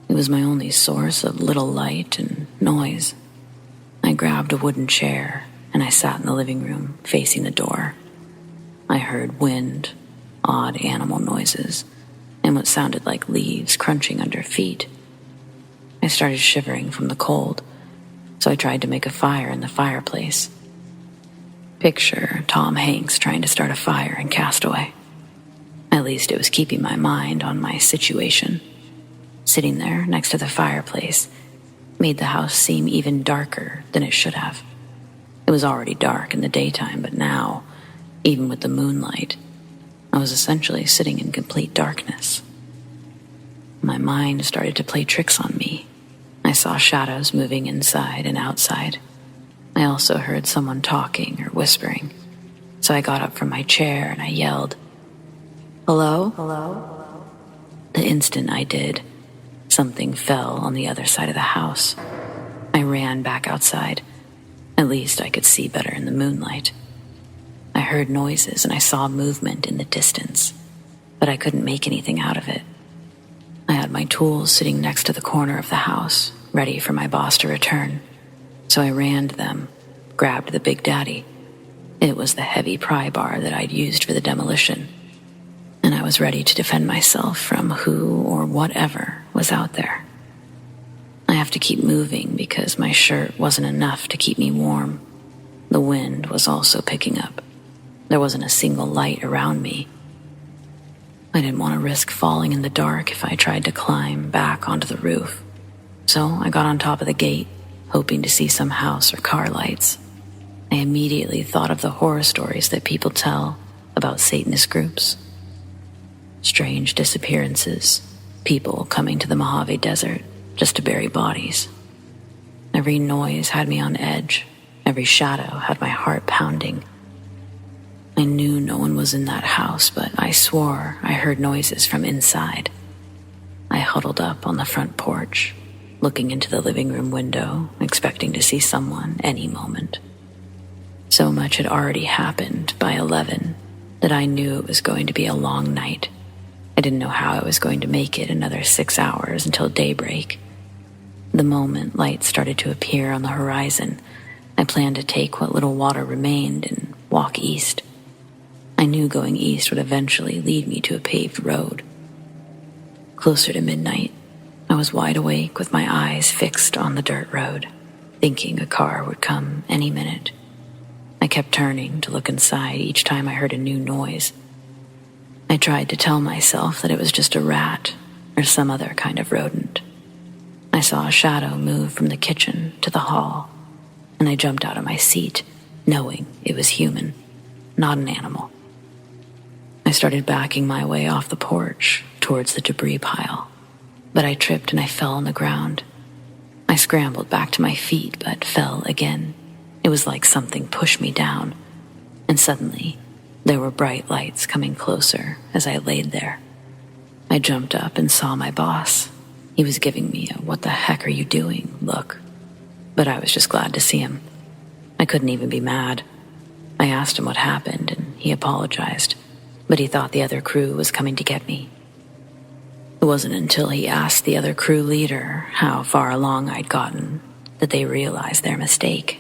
It was my only source of little light and noise. I grabbed a wooden chair and I sat in the living room facing the door. I heard wind, odd animal noises, and what sounded like leaves crunching under feet. I started shivering from the cold, so I tried to make a fire in the fireplace. Picture Tom Hanks trying to start a fire in Castaway. At least it was keeping my mind on my situation. Sitting there next to the fireplace made the house seem even darker than it should have. It was already dark in the daytime, but now, even with the moonlight, I was essentially sitting in complete darkness. My mind started to play tricks on me. I saw shadows moving inside and outside. I also heard someone talking or whispering, so I got up from my chair and I yelled, "Hello? Hello?" The instant I did, something fell on the other side of the house. I ran back outside. At least I could see better in the moonlight. I heard noises and I saw movement in the distance, but I couldn't make anything out of it. I had my tools sitting next to the corner of the house, ready for my boss to return. So I ran to them, grabbed the Big Daddy. It was the heavy pry bar that I'd used for the demolition, and I was ready to defend myself from who or whatever was out there. I have to keep moving because my shirt wasn't enough to keep me warm. The wind was also picking up. There wasn't a single light around me. I didn't want to risk falling in the dark if I tried to climb back onto the roof. So I got on top of the gate, hoping to see some house or car lights. I immediately thought of the horror stories that people tell about Satanist groups. Strange disappearances, people coming to the Mojave Desert just to bury bodies. Every noise had me on edge. Every shadow had my heart pounding. I knew no one was in that house, but I swore I heard noises from inside. I huddled up on the front porch, looking into the living room window, expecting to see someone any moment. So much had already happened by 11 that I knew it was going to be a long night. I didn't know how I was going to make it another 6 hours until daybreak. The moment light started to appear on the horizon, I planned to take what little water remained and walk east. I knew going east would eventually lead me to a paved road. Closer to midnight, I was wide awake with my eyes fixed on the dirt road, thinking a car would come any minute. I kept turning to look inside each time I heard a new noise. I tried to tell myself that it was just a rat or some other kind of rodent. I saw a shadow move from the kitchen to the hall, and I jumped out of my seat, knowing it was human, not an animal. I started backing my way off the porch towards the debris pile, but I tripped and I fell on the ground. I scrambled back to my feet, but fell again. It was like something pushed me down, and suddenly there were bright lights coming closer as I laid there. I jumped up and saw my boss. He was giving me a "what the heck are you doing" look, but I was just glad to see him. I couldn't even be mad. I asked him what happened, and he apologized, but he thought the other crew was coming to get me. It wasn't until he asked the other crew leader how far along I'd gotten that they realized their mistake.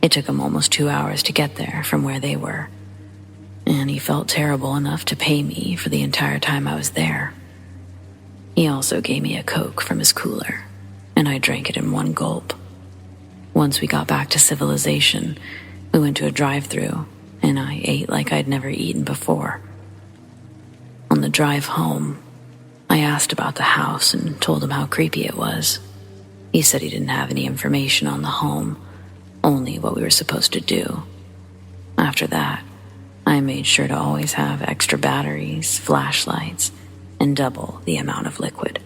It took him almost 2 hours to get there from where they were, and he felt terrible enough to pay me for the entire time I was there. He also gave me a Coke from his cooler, and I drank it in one gulp. Once we got back to civilization, we went to a drive-thru, and I ate like I'd never eaten before. On the drive home, I asked about the house and told him how creepy it was. He said he didn't have any information on the home, only what we were supposed to do. After that, I made sure to always have extra batteries, flashlights, and double the amount of liquid.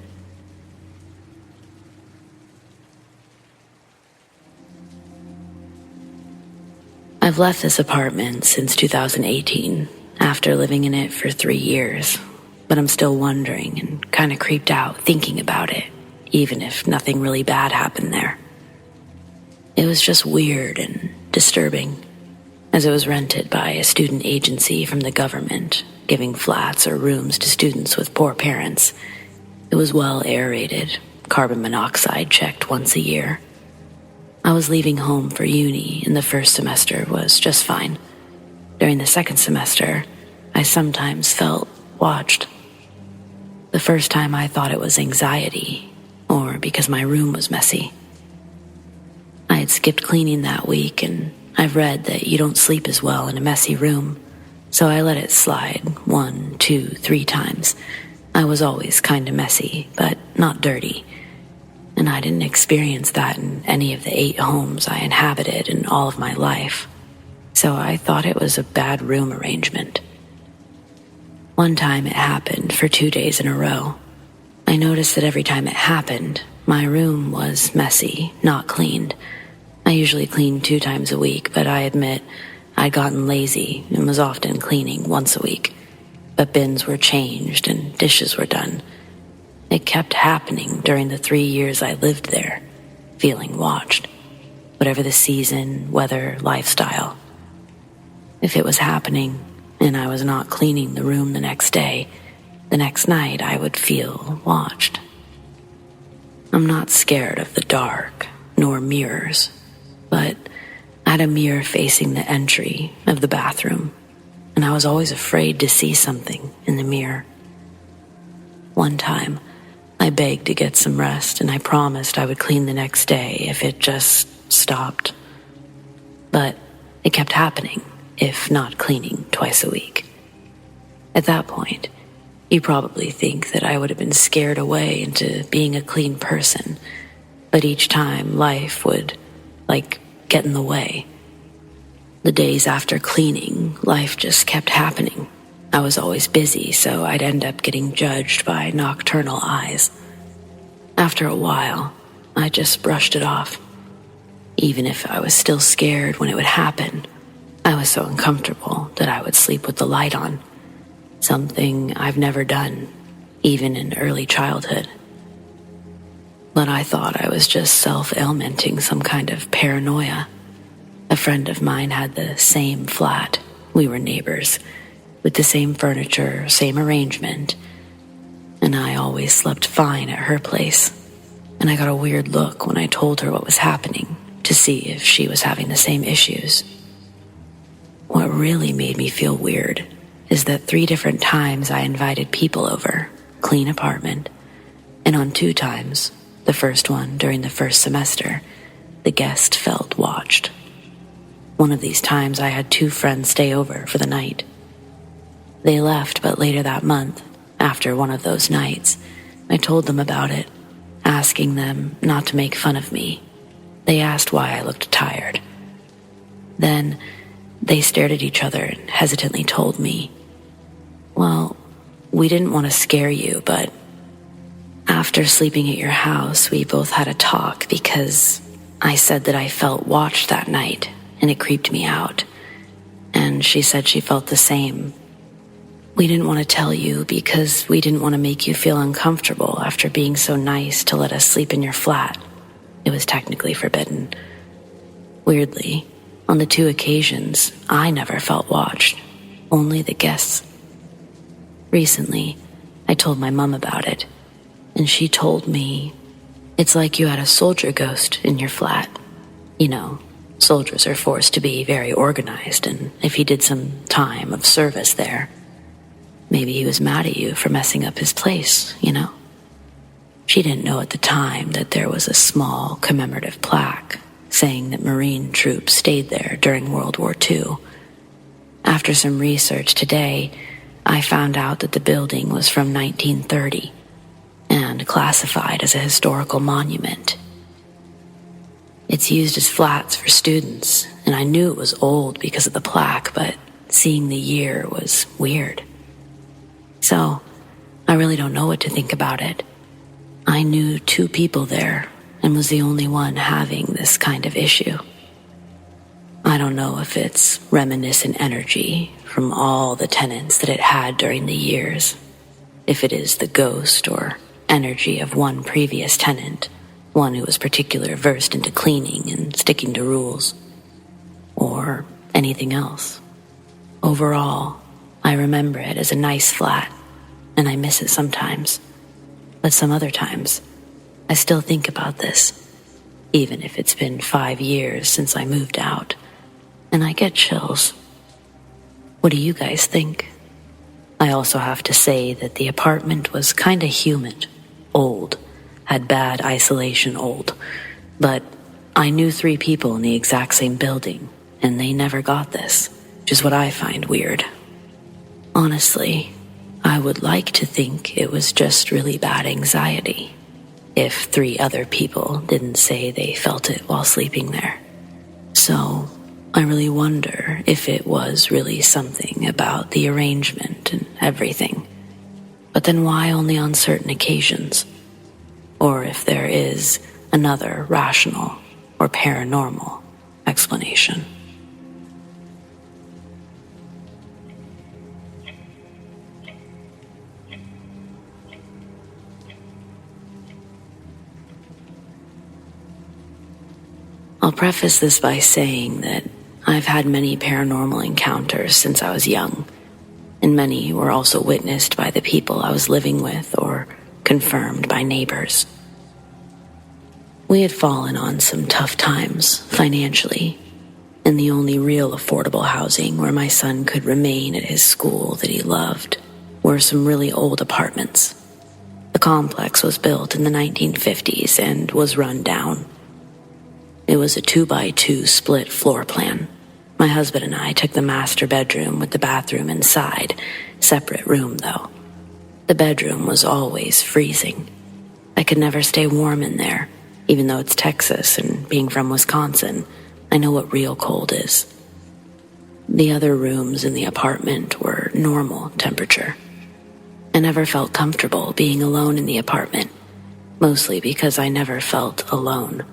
I've left this apartment since 2018, after living in it for 3 years, but I'm still wondering and kind of creeped out thinking about it, even if nothing really bad happened there. It was just weird and disturbing, as it was rented by a student agency from the government, giving flats or rooms to students with poor parents. It was well aerated, carbon monoxide checked once a year. I was leaving home for uni, and the first semester was just fine. During the second semester, I sometimes felt watched. The first time I thought it was anxiety, or because my room was messy. I had skipped cleaning that week, and I've read that you don't sleep as well in a messy room, so I let it slide 1, 2, 3 times. I was always kind of messy, but not dirty, and I didn't experience that in any of the 8 homes I inhabited in all of my life, so I thought it was a bad room arrangement. One time it happened for 2 days in a row. I noticed that every time it happened, my room was messy, not cleaned. I usually clean 2 times a week, but I admit I'd gotten lazy and was often cleaning once a week. But bins were changed and dishes were done. It kept happening during the 3 years I lived there, feeling watched. Whatever the season, weather, lifestyle. If it was happening and I was not cleaning the room the next day, the next night I would feel watched. I'm not scared of the dark, nor mirrors, but I had a mirror facing the entry of the bathroom, and I was always afraid to see something in the mirror. One time, I begged to get some rest, and I promised I would clean the next day if it just stopped. But it kept happening, if not cleaning twice a week. At that point, you probably think that I would have been scared away into being a clean person, but each time life would, get in the way. The days after cleaning, life just kept happening. I was always busy, so I'd end up getting judged by nocturnal eyes. After a while, I just brushed it off. Even if I was still scared when it would happen, I was so uncomfortable that I would sleep with the light on. Something I've never done, even in early childhood. But I thought I was just self-ailmenting some kind of paranoia. A friend of mine had the same flat. We were neighbors, with the same furniture, same arrangement. And I always slept fine at her place. And I got a weird look when I told her what was happening to see if she was having the same issues. What really made me feel weird is that 3 different times I invited people over, clean apartment, and on 2 times, the first one during the first semester, the guest felt watched. One of these times I had 2 friends stay over for the night. They left, but later that month, after one of those nights, I told them about it, asking them not to make fun of me. They asked why I looked tired. Then they stared at each other and hesitantly told me, "Well, we didn't want to scare you, but after sleeping at your house, we both had a talk because I said that I felt watched that night and it creeped me out. And she said she felt the same. We didn't want to tell you because we didn't want to make you feel uncomfortable after being so nice to let us sleep in your flat. It was technically forbidden. Weirdly, on the 2 occasions, I never felt watched, only the guests. Recently, I told my mom about it, and she told me, it's like you had a soldier ghost in your flat. You know, soldiers are forced to be very organized, and if he did some time of service there, maybe he was mad at you for messing up his place, you know? She didn't know at the time that there was a small commemorative plaque saying that Marine troops stayed there during World War II. After some research today, I found out that the building was from 1930 and classified as a historical monument. It's used as flats for students, and I knew it was old because of the plaque, but seeing the year was weird. So, I really don't know what to think about it. I knew 2 people there and was the only one having this kind of issue. I don't know if it's reminiscent energy from all the tenants that it had during the years, if it is the ghost or energy of one previous tenant, one who was particularly versed into cleaning and sticking to rules, or anything else. Overall, I remember it as a nice flat, and I miss it sometimes. But some other times, I still think about this, even if it's been 5 years since I moved out, and I get chills. What do you guys think? I also have to say that the apartment was kinda humid, old, had bad isolation old, but I knew 3 people in the exact same building, and they never got this, which is what I find weird. Honestly, I would like to think it was just really bad anxiety, if 3 other people didn't say they felt it while sleeping there. So, I really wonder if it was really something about the arrangement and everything. But then why only on certain occasions? Or if there is another rational or paranormal explanation. I'll preface this by saying that I've had many paranormal encounters since I was young, and many were also witnessed by the people I was living with or confirmed by neighbors. We had fallen on some tough times financially, and the only real affordable housing where my son could remain at his school that he loved were some really old apartments. The complex was built in the 1950s and was run down. It was a 2x2 split floor plan. My husband and I took the master bedroom with the bathroom inside, separate room though. The bedroom was always freezing. I could never stay warm in there, even though it's Texas and being from Wisconsin, I know what real cold is. The other rooms in the apartment were normal temperature. I never felt comfortable being alone in the apartment, mostly because I never felt alone.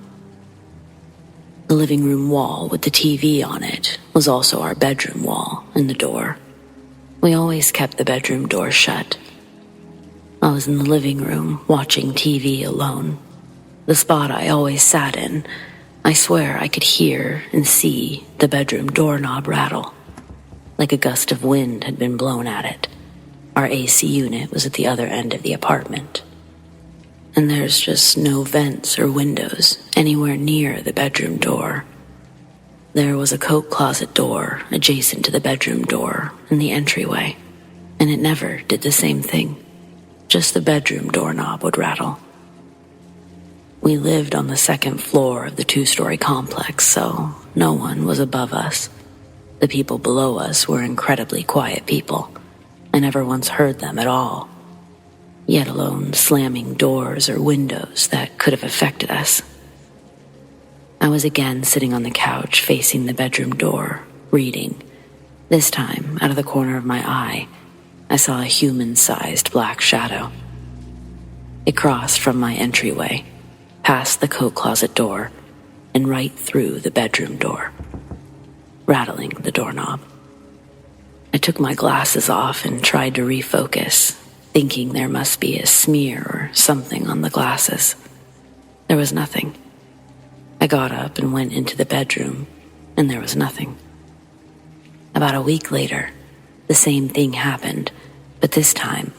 The living room wall with the TV on it was also our bedroom wall and the door. We always kept the bedroom door shut. I was in the living room watching TV alone. The spot I always sat in, I swear I could hear and see the bedroom doorknob rattle, like a gust of wind had been blown at it. Our AC unit was at the other end of the apartment. And there's just no vents or windows anywhere near the bedroom door. There was a coat closet door adjacent to the bedroom door in the entryway, and it never did the same thing. Just the bedroom doorknob would rattle. We lived on the second floor of the 2-story complex, so no one was above us. The people below us were incredibly quiet people. I never once heard them at all, yet alone slamming doors or windows that could have affected us. I was again sitting on the couch facing the bedroom door, reading. This time, out of the corner of my eye, I saw a human-sized black shadow. It crossed from my entryway, past the coat closet door, and right through the bedroom door, rattling the doorknob. I took my glasses off and tried to refocus, thinking there must be a smear or something on the glasses. There was nothing. I got up and went into the bedroom, and there was nothing. About a week later, the same thing happened, but this time,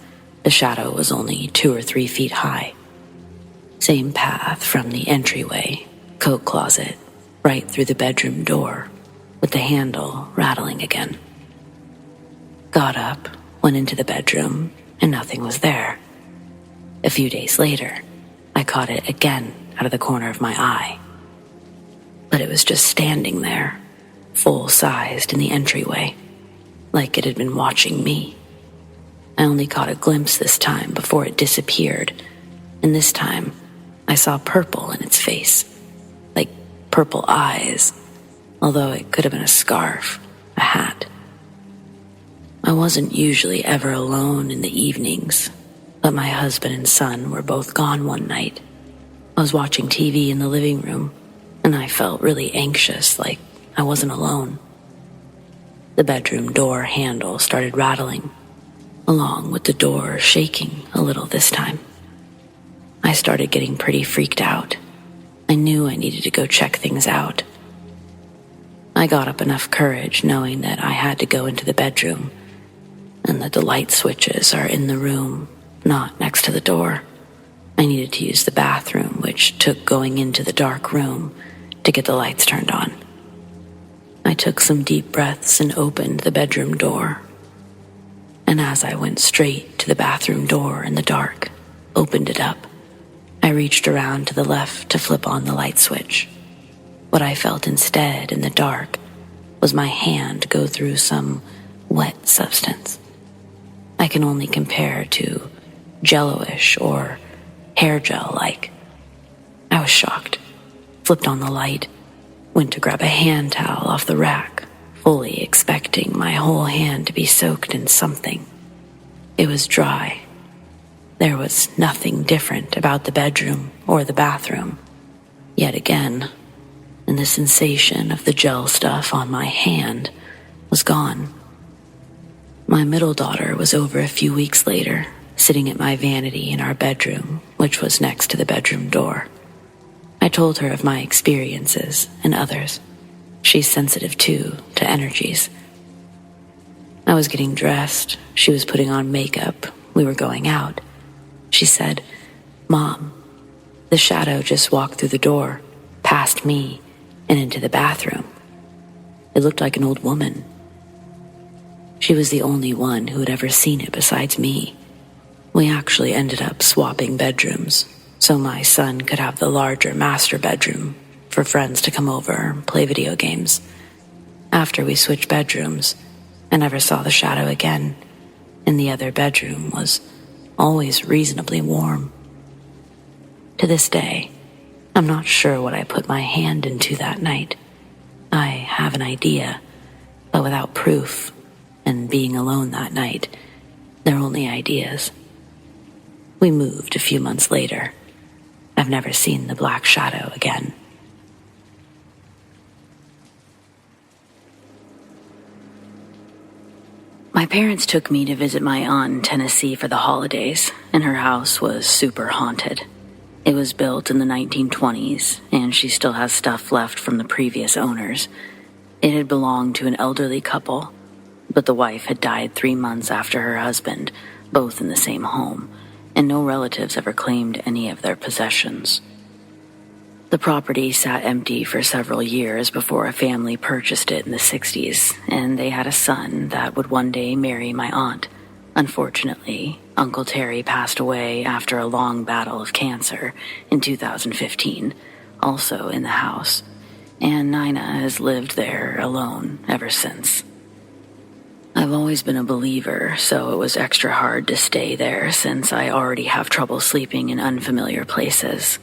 the shadow was only 2 or 3 feet high. Same path from the entryway, coat closet, right through the bedroom door, with the handle rattling again. Got up, went into the bedroom, and nothing was there. A few days later, I caught it again out of the corner of my eye. But it was just standing there, full-sized in the entryway, like it had been watching me. I only caught a glimpse this time before it disappeared, and this time I saw purple in its face, like purple eyes, although it could have been a scarf, a hat. I wasn't usually ever alone in the evenings, but my husband and son were both gone one night. I was watching TV in the living room, and I felt really anxious, like I wasn't alone. The bedroom door handle started rattling, along with the door shaking a little this time. I started getting pretty freaked out. I knew I needed to go check things out. I got up enough courage knowing that I had to go into the bedroom, and that the light switches are in the room, not next to the door. I needed to use the bathroom, which took going into the dark room to get the lights turned on. I took some deep breaths and opened the bedroom door. And as I went straight to the bathroom door in the dark, opened it up, I reached around to the left to flip on the light switch. What I felt instead in the dark was my hand go through some wet substance. I can only compare to jello-ish or hair gel-like. I was shocked, flipped on the light, went to grab a hand towel off the rack, fully expecting my whole hand to be soaked in something. It was dry. There was nothing different about the bedroom or the bathroom. Yet again, and the sensation of the gel stuff on my hand was gone. My middle daughter was over a few weeks later, sitting at my vanity in our bedroom, which was next to the bedroom door. I told her of my experiences and others. She's sensitive too, to energies. I was getting dressed. She was putting on makeup. We were going out. She said, "Mom, The shadow just walked through the door, past me, and into the bathroom. It looked like an old woman. She was the only one who had ever seen it besides me. We actually ended up swapping bedrooms, so my son could have the larger master bedroom for friends to come over and play video games. After we switched bedrooms, I never saw the shadow again, and the other bedroom was always reasonably warm. To this day, I'm not sure what I put my hand into that night. I have an idea, but without proof, and being alone that night, they're only ideas. We moved a few months later. I've never seen the black shadow again. My parents took me to visit my aunt in Tennessee for the holidays, and her house was super haunted. It was built in the 1920s, and she still has stuff left from the previous owners. It had belonged to an elderly couple, but the wife had died 3 months after her husband, both in the same home, and no relatives ever claimed any of their possessions. The property sat empty for several years before a family purchased it in the 60s, and they had a son that would one day marry my aunt. Unfortunately, Uncle Terry passed away after a long battle of cancer in 2015, also in the house, and Nina has lived there alone ever since. I've always been a believer, so it was extra hard to stay there since I already have trouble sleeping in unfamiliar places.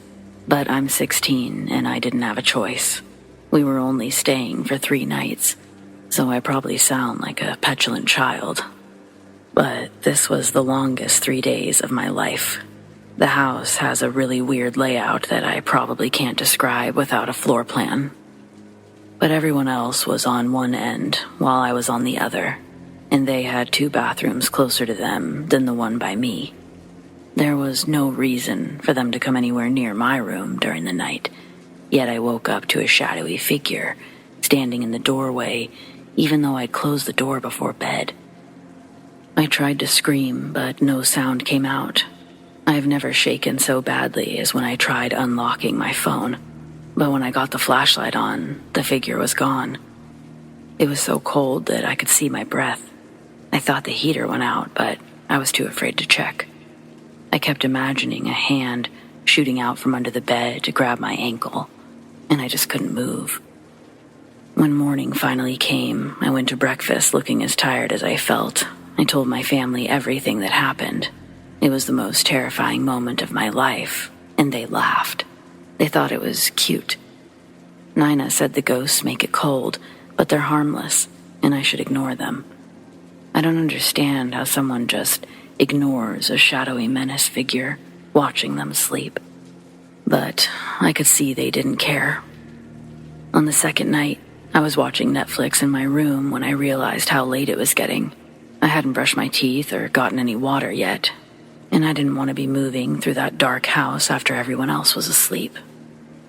But I'm 16 and I didn't have a choice. We were only staying for 3 nights, so I probably sound like a petulant child. But this was the longest 3 days of my life. The house has a really weird layout that I probably can't describe without a floor plan. But everyone else was on one end while I was on the other, and they had 2 bathrooms closer to them than the one by me. There was no reason for them to come anywhere near my room during the night, yet I woke up to a shadowy figure standing in the doorway even though I'd closed the door before bed. I tried to scream, but no sound came out. I've never shaken so badly as when I tried unlocking my phone, but when I got the flashlight on, the figure was gone. It was so cold that I could see my breath. I thought the heater went out, but I was too afraid to check. I kept imagining a hand shooting out from under the bed to grab my ankle, and I just couldn't move. When morning finally came, I went to breakfast looking as tired as I felt. I told my family everything that happened. It was the most terrifying moment of my life, and they laughed. They thought it was cute. Nina said the ghosts make it cold, but they're harmless, and I should ignore them. I don't understand how someone just ignores a shadowy menace figure watching them sleep. But I could see they didn't care. On the second night, I was watching Netflix in my room when I realized how late it was getting. I hadn't brushed my teeth or gotten any water yet, and I didn't want to be moving through that dark house after everyone else was asleep.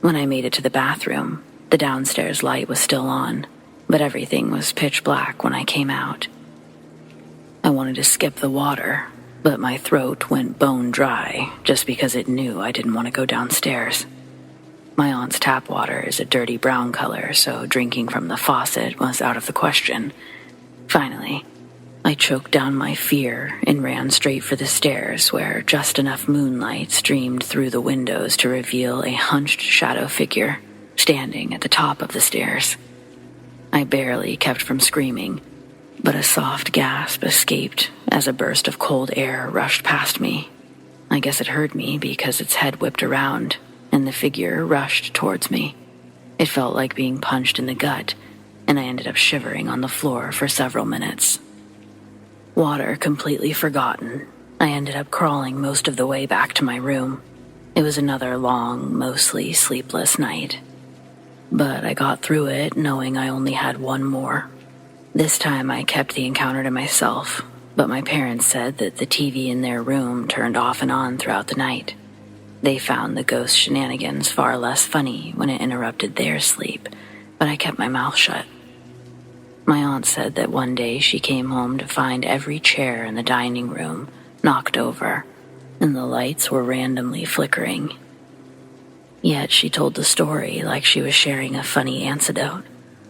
When I made it to the bathroom, the downstairs light was still on, but everything was pitch black when I came out. I wanted to skip the water, but my throat went bone dry just because it knew I didn't want to go downstairs. My aunt's tap water is a dirty brown color, so drinking from the faucet was out of the question. Finally, I choked down my fear and ran straight for the stairs where just enough moonlight streamed through the windows to reveal a hunched shadow figure standing at the top of the stairs. I barely kept from screaming, but a soft gasp escaped as a burst of cold air rushed past me. I guess it heard me because its head whipped around and the figure rushed towards me. It felt like being punched in the gut, and I ended up shivering on the floor for several minutes. Water completely forgotten, I ended up crawling most of the way back to my room. It was another long, mostly sleepless night. But I got through it knowing I only had one more. This time I kept the encounter to myself, but my parents said that the TV in their room turned off and on throughout the night. They found the ghost shenanigans far less funny when it interrupted their sleep, but I kept my mouth shut. My aunt said that one day she came home to find every chair in the dining room knocked over, and the lights were randomly flickering. Yet she told the story like she was sharing a funny anecdote.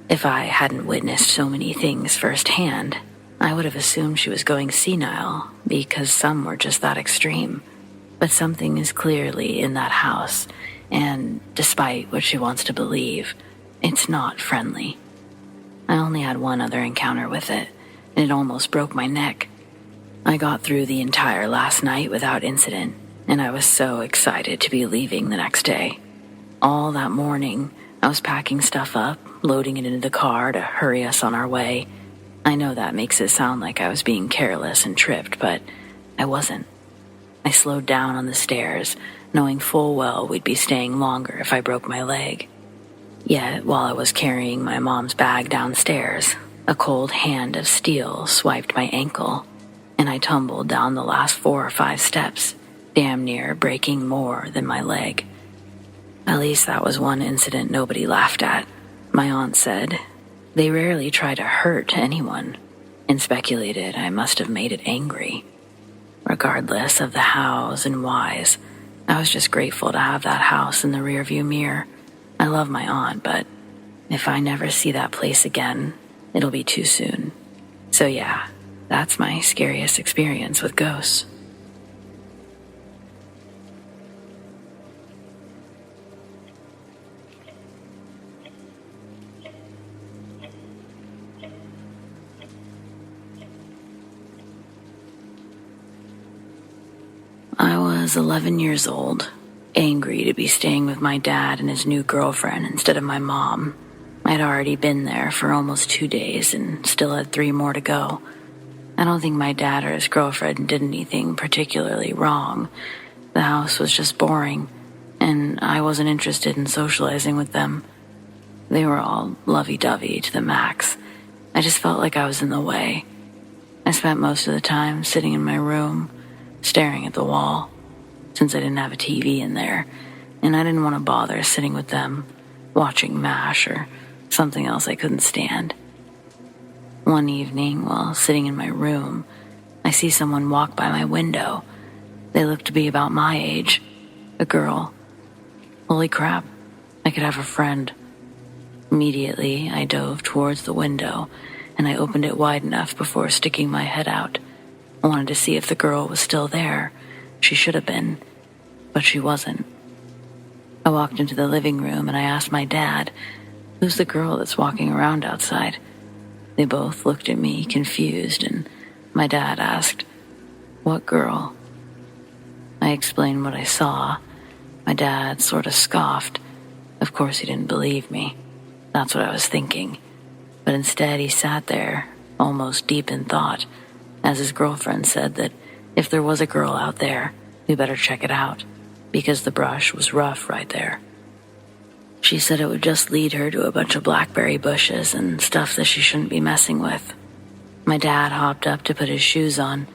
If I hadn't witnessed so many things firsthand, I would have assumed she was going senile because some were just that extreme. But something is clearly in that house, and despite what she wants to believe, it's not friendly. I only had one other encounter with it, and it almost broke my neck. I got through the entire last night without incident, and I was so excited to be leaving the next day. All that morning, I was packing stuff up, loading it into the car to hurry us on our way. I know that makes it sound like I was being careless and tripped, but I wasn't. I slowed down on the stairs, knowing full well we'd be staying longer if I broke my leg. Yet, while I was carrying my mom's bag downstairs, a cold hand of steel swiped my ankle, and I tumbled down the last 4 or 5 steps, damn near breaking more than my leg. At least that was one incident nobody laughed at. My aunt said, "They rarely try to hurt anyone," and speculated I must have made it angry. Regardless of the hows and whys, I was just grateful to have that house in the rearview mirror. I love my aunt, but if I never see that place again, it'll be too soon. So yeah, that's my scariest experience with ghosts. I was 11 years old, angry to be staying with my dad and his new girlfriend instead of my mom. I'd already been there for almost 2 days and still had 3 more to go. I don't think my dad or his girlfriend did anything particularly wrong. The house was just boring, and I wasn't interested in socializing with them. They were all lovey-dovey to the max. I just felt like I was in the way. I spent most of the time sitting in my room, staring at the wall, since I didn't have a TV in there, and I didn't want to bother sitting with them, watching MASH or something else I couldn't stand. One evening, while sitting in my room, I see someone walk by my window. They looked to be about my age, a girl. Holy crap, I could have a friend. Immediately, I dove towards the window, and I opened it wide enough before sticking my head out. I wanted to see if the girl was still there. She should have been, but she wasn't. I walked into the living room and I asked my dad, "Who's the girl that's walking around outside?" They both looked at me confused, and my dad asked, "What girl?" I explained what I saw. My dad sort of scoffed. Of course he didn't believe me. That's what I was thinking. But instead he sat there, almost deep in thought, as his girlfriend said that if there was a girl out there, we better check it out, because the brush was rough right there. She said it would just lead her to a bunch of blackberry bushes and stuff that she shouldn't be messing with. My dad hopped up to put his shoes on,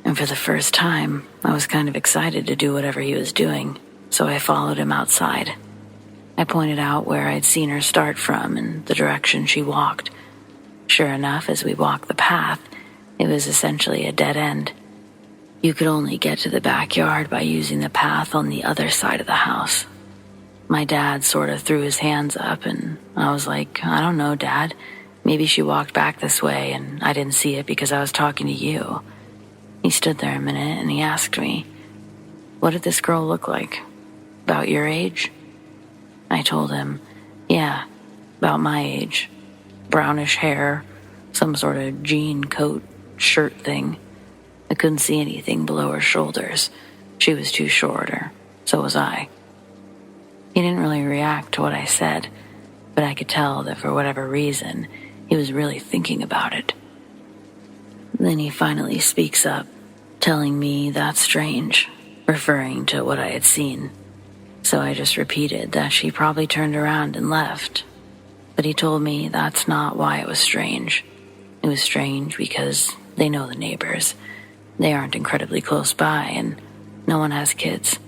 and for the first time, I was kind of excited to do whatever he was doing, so I followed him outside. I pointed out where I'd seen her start from and the direction she walked. Sure enough, as we walked the path, it was essentially a dead end. You could only get to the backyard by using the path on the other side of the house. My dad sort of threw his hands up, and I was like, "I don't know, Dad. Maybe she walked back this way, and I didn't see it because I was talking to you." He stood there a minute, and he asked me, "What did this girl look like? About your age?" I told him, "Yeah, about my age. Brownish hair, some sort of jean coat, shirt thing. I couldn't see anything below her shoulders. She was too short, or so was I." He didn't really react to what I said, but I could tell that for whatever reason, he was really thinking about it. Then he finally speaks up, telling me that's strange, referring to what I had seen. So I just repeated that she probably turned around and left. But he told me that's not why it was strange. It was strange because they know the neighbors. They aren't incredibly close by, and no one has kids.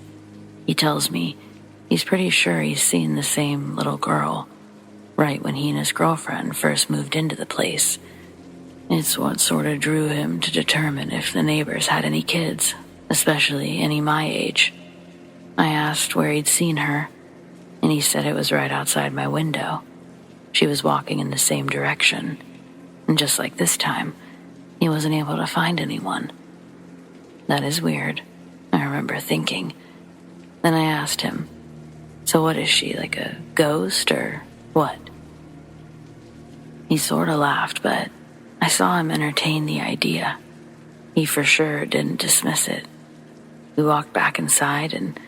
He tells me he's pretty sure he's seen the same little girl, right when he and his girlfriend first moved into the place. It's what sort of drew him to determine if the neighbors had any kids, especially any my age. I asked where he'd seen her, and he said it was right outside my window. She was walking in the same direction, and just like this time, he wasn't able to find anyone. That is weird, I remember thinking. Then I asked him, so what is she, like a ghost or what? He sort of laughed, but I saw him entertain the idea. He for sure didn't dismiss it. We walked back inside, and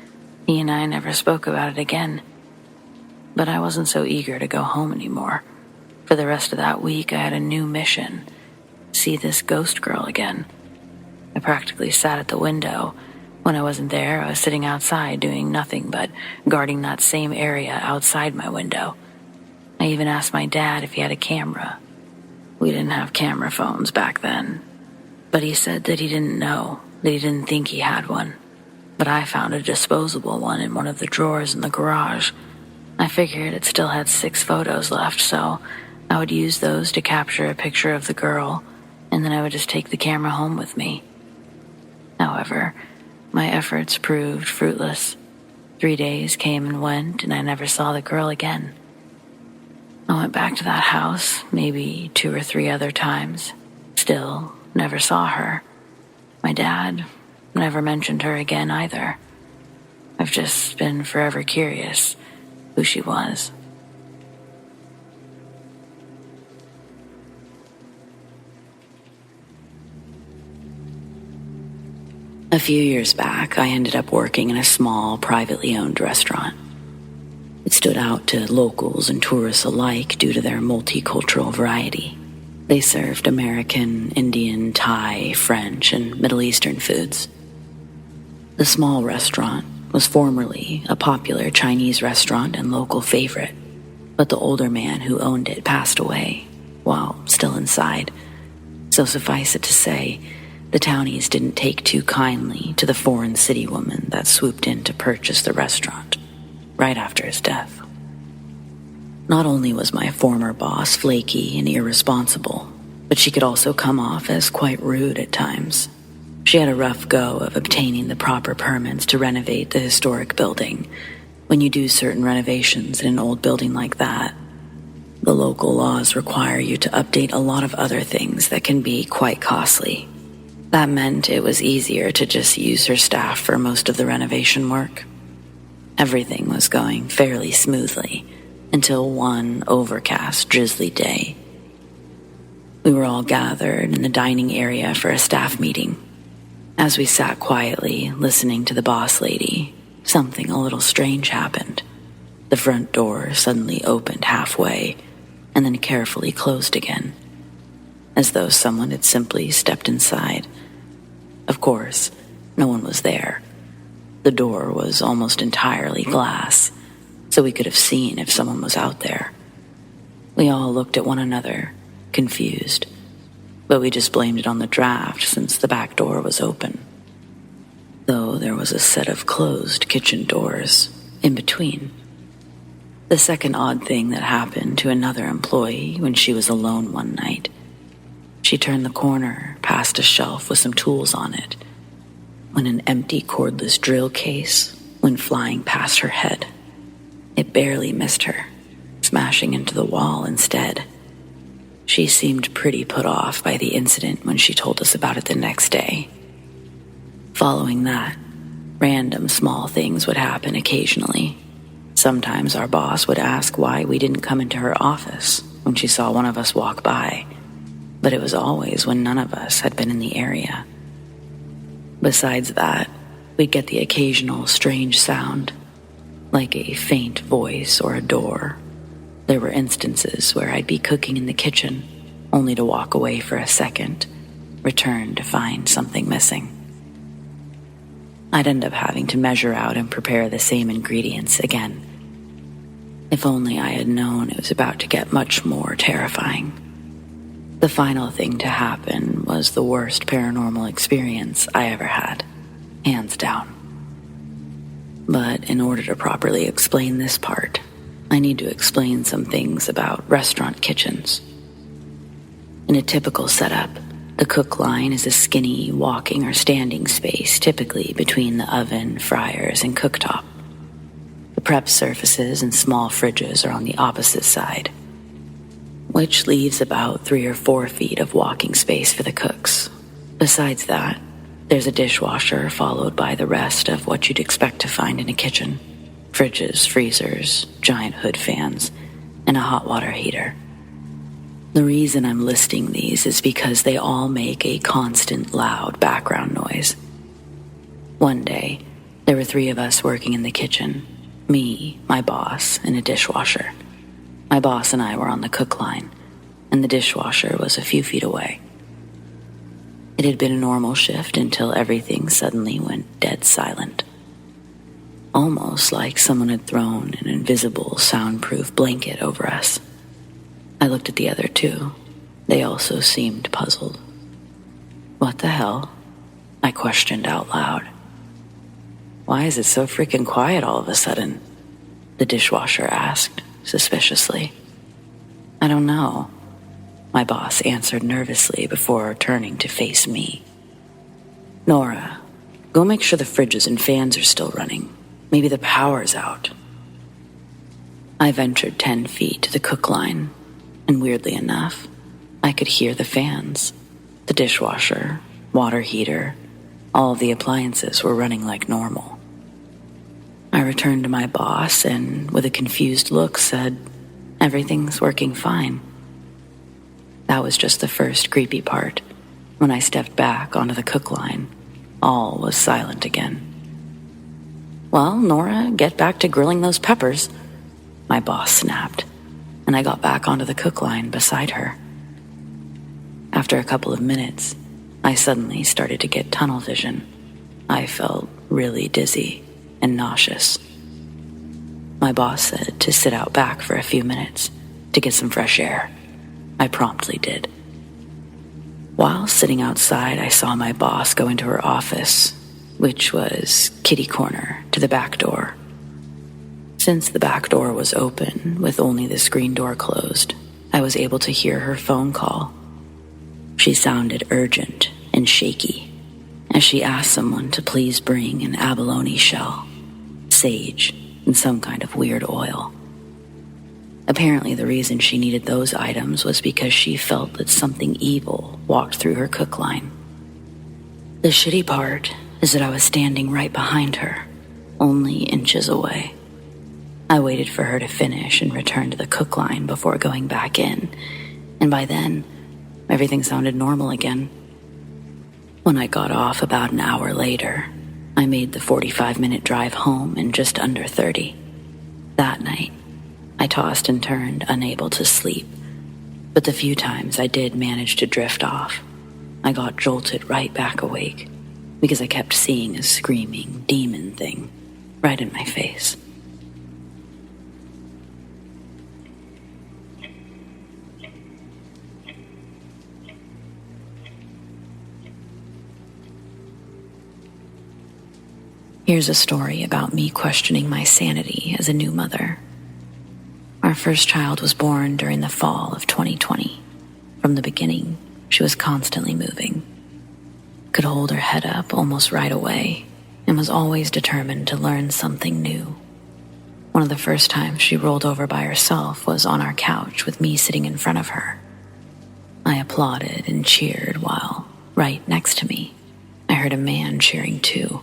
he and I never spoke about it again. But I wasn't so eager to go home anymore. For the rest of that week, I had a new mission: see this ghost girl again. I practically sat at the window. When I wasn't there, I was sitting outside doing nothing but guarding that same area outside my window. I even asked my dad if he had a camera. We didn't have camera phones back then. But he said that he didn't know, that he didn't think he had one. But I found a disposable one in one of the drawers in the garage. I figured it still had 6 photos left, so I would use those to capture a picture of the girl, and then I would just take the camera home with me. However, my efforts proved fruitless. 3 days came and went, and I never saw the girl again. I went back to that house, maybe 2 or 3 other times. Still, never saw her. My dad never mentioned her again either. I've just been forever curious who she was. A few years back, I ended up working in a small, privately owned restaurant. It stood out to locals and tourists alike due to their multicultural variety. They served American, Indian, Thai, French, and Middle Eastern foods. The small restaurant was formerly a popular Chinese restaurant and local favorite, but the older man who owned it passed away while still inside. So suffice it to say, the townies didn't take too kindly to the foreign city woman that swooped in to purchase the restaurant right after his death. Not only was my former boss flaky and irresponsible, but she could also come off as quite rude at times. She had a rough go of obtaining the proper permits to renovate the historic building. When you do certain renovations in an old building like that, the local laws require you to update a lot of other things that can be quite costly. That meant it was easier to just use her staff for most of the renovation work. Everything was going fairly smoothly until one overcast, drizzly day. We were all gathered in the dining area for a staff meeting. As we sat quietly, listening to the boss lady, something a little strange happened. The front door suddenly opened halfway and then carefully closed again, as though someone had simply stepped inside. Of course, no one was there. The door was almost entirely glass, so we could have seen if someone was out there. We all looked at one another, confused, but we just blamed it on the draft since the back door was open. Though there was a set of closed kitchen doors in between. The second odd thing that happened to another employee when she was alone one night. She turned the corner past a shelf with some tools on it when an empty cordless drill case went flying past her head. It barely missed her, smashing into the wall instead. She seemed pretty put off by the incident when she told us about it the next day. Following that, random small things would happen occasionally. Sometimes our boss would ask why we didn't come into her office when she saw one of us walk by, but it was always when none of us had been in the area. Besides that, we'd get the occasional strange sound, like a faint voice or a door. There were instances where I'd be cooking in the kitchen, only to walk away for a second, return to find something missing. I'd end up having to measure out and prepare the same ingredients again. If only I had known it was about to get much more terrifying. The final thing to happen was the worst paranormal experience I ever had, hands down. But in order to properly explain this part, I need to explain some things about restaurant kitchens. In a typical setup, the cook line is a skinny walking or standing space typically between the oven, fryers, and cooktop. The prep surfaces and small fridges are on the opposite side, which leaves about 3 or 4 feet of walking space for the cooks. Besides that, there's a dishwasher followed by the rest of what you'd expect to find in a kitchen. Fridges, freezers, giant hood fans, and a hot water heater. The reason I'm listing these is because they all make a constant loud background noise. One day, there were 3 of us working in the kitchen. Me, my boss, and a dishwasher. My boss and I were on the cook line, and the dishwasher was a few feet away. It had been a normal shift until everything suddenly went dead silent. Almost like someone had thrown an invisible, soundproof blanket over us. I looked at the other 2. They also seemed puzzled. "What the hell?" I questioned out loud. "Why is it so freaking quiet all of a sudden?" the dishwasher asked, suspiciously. "I don't know," my boss answered nervously before turning to face me. "Nora, go make sure the fridges and fans are still running. Maybe the power's out." I ventured 10 feet to the cook line, and weirdly enough, I could hear the fans, the dishwasher, water heater, all of the appliances were running like normal. I returned to my boss and, with a confused look, said, "Everything's working fine." That was just the first creepy part. When I stepped back onto the cook line, all was silent again. "Well, Nora, get back to grilling those peppers," my boss snapped, and I got back onto the cook line beside her. After a couple of minutes, I suddenly started to get tunnel vision. I felt really dizzy and nauseous. My boss said to sit out back for a few minutes to get some fresh air. I promptly did. While sitting outside, I saw my boss go into her office, which was kitty corner to the back door. Since the back door was open, with only the screen door closed, I was able to hear her phone call. She sounded urgent and shaky as she asked someone to please bring an abalone shell, sage, and some kind of weird oil. Apparently the reason she needed those items was because she felt that something evil walked through her cook line. The shitty part is that I was standing right behind her, only inches away. I waited for her to finish and return to the cook line before going back in, and by then, everything sounded normal again. When I got off about an hour later, I made the 45-minute drive home in just under 30. That night, I tossed and turned, unable to sleep, but the few times I did manage to drift off, I got jolted right back awake because I kept seeing a screaming demon thing right in my face. Here's a story about me questioning my sanity as a new mother. Our first child was born during the fall of 2020. From the beginning, she was constantly moving, could hold her head up almost right away, and was always determined to learn something new. One of the first times she rolled over by herself was on our couch with me sitting in front of her. I applauded and cheered while, right next to me, I heard a man cheering too.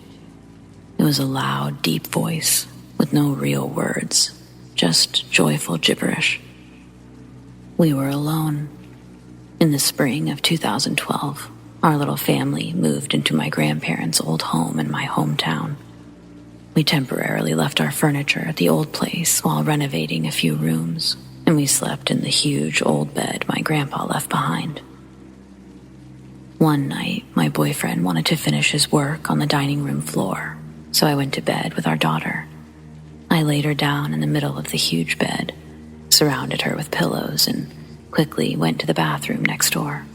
It was a loud, deep voice with no real words, just joyful gibberish. We were alone. In the spring of 2012, our little family moved into my grandparents' old home in my hometown. We temporarily left our furniture at the old place while renovating a few rooms, and we slept in the huge old bed my grandpa left behind. One night, my boyfriend wanted to finish his work on the dining room floor, so I went to bed with our daughter. I laid her down in the middle of the huge bed, surrounded her with pillows, and quickly went to the bathroom next door.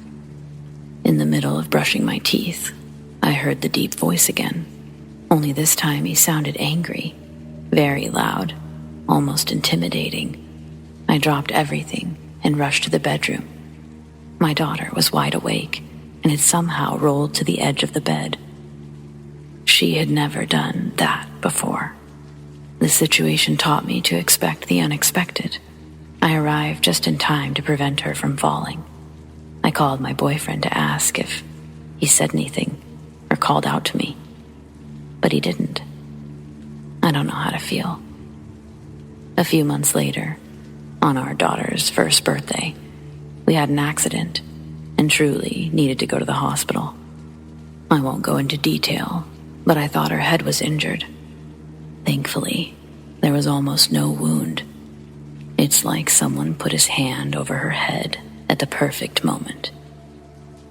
In the middle of brushing my teeth, I heard the deep voice again, only this time he sounded angry, very loud, almost intimidating. I dropped everything and rushed to the bedroom. My daughter was wide awake and had somehow rolled to the edge of the bed. She had never done that before. The situation taught me to expect the unexpected. I arrived just in time to prevent her from falling. I called my boyfriend to ask if he said anything or called out to me, but he didn't. I don't know how to feel. A few months later, on our daughter's first birthday, we had an accident and truly needed to go to the hospital. I won't go into detail, but I thought her head was injured. Thankfully, there was almost no wound. It's like someone put his hand over her head at the perfect moment.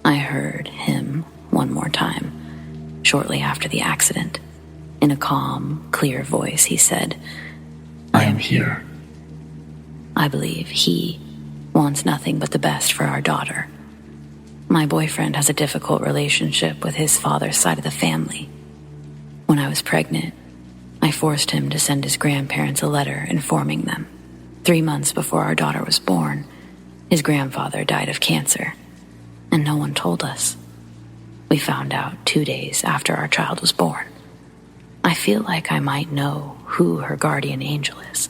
I heard him one more time, shortly after the accident. In a calm, clear voice, he said, I am here. I believe he wants nothing but the best for our daughter. My boyfriend has a difficult relationship with his father's side of the family. When I was pregnant, I forced him to send his grandparents a letter informing them. 3 months before our daughter was born, his grandfather died of cancer, and no one told us. We found out 2 days after our child was born. I feel like I might know who her guardian angel is.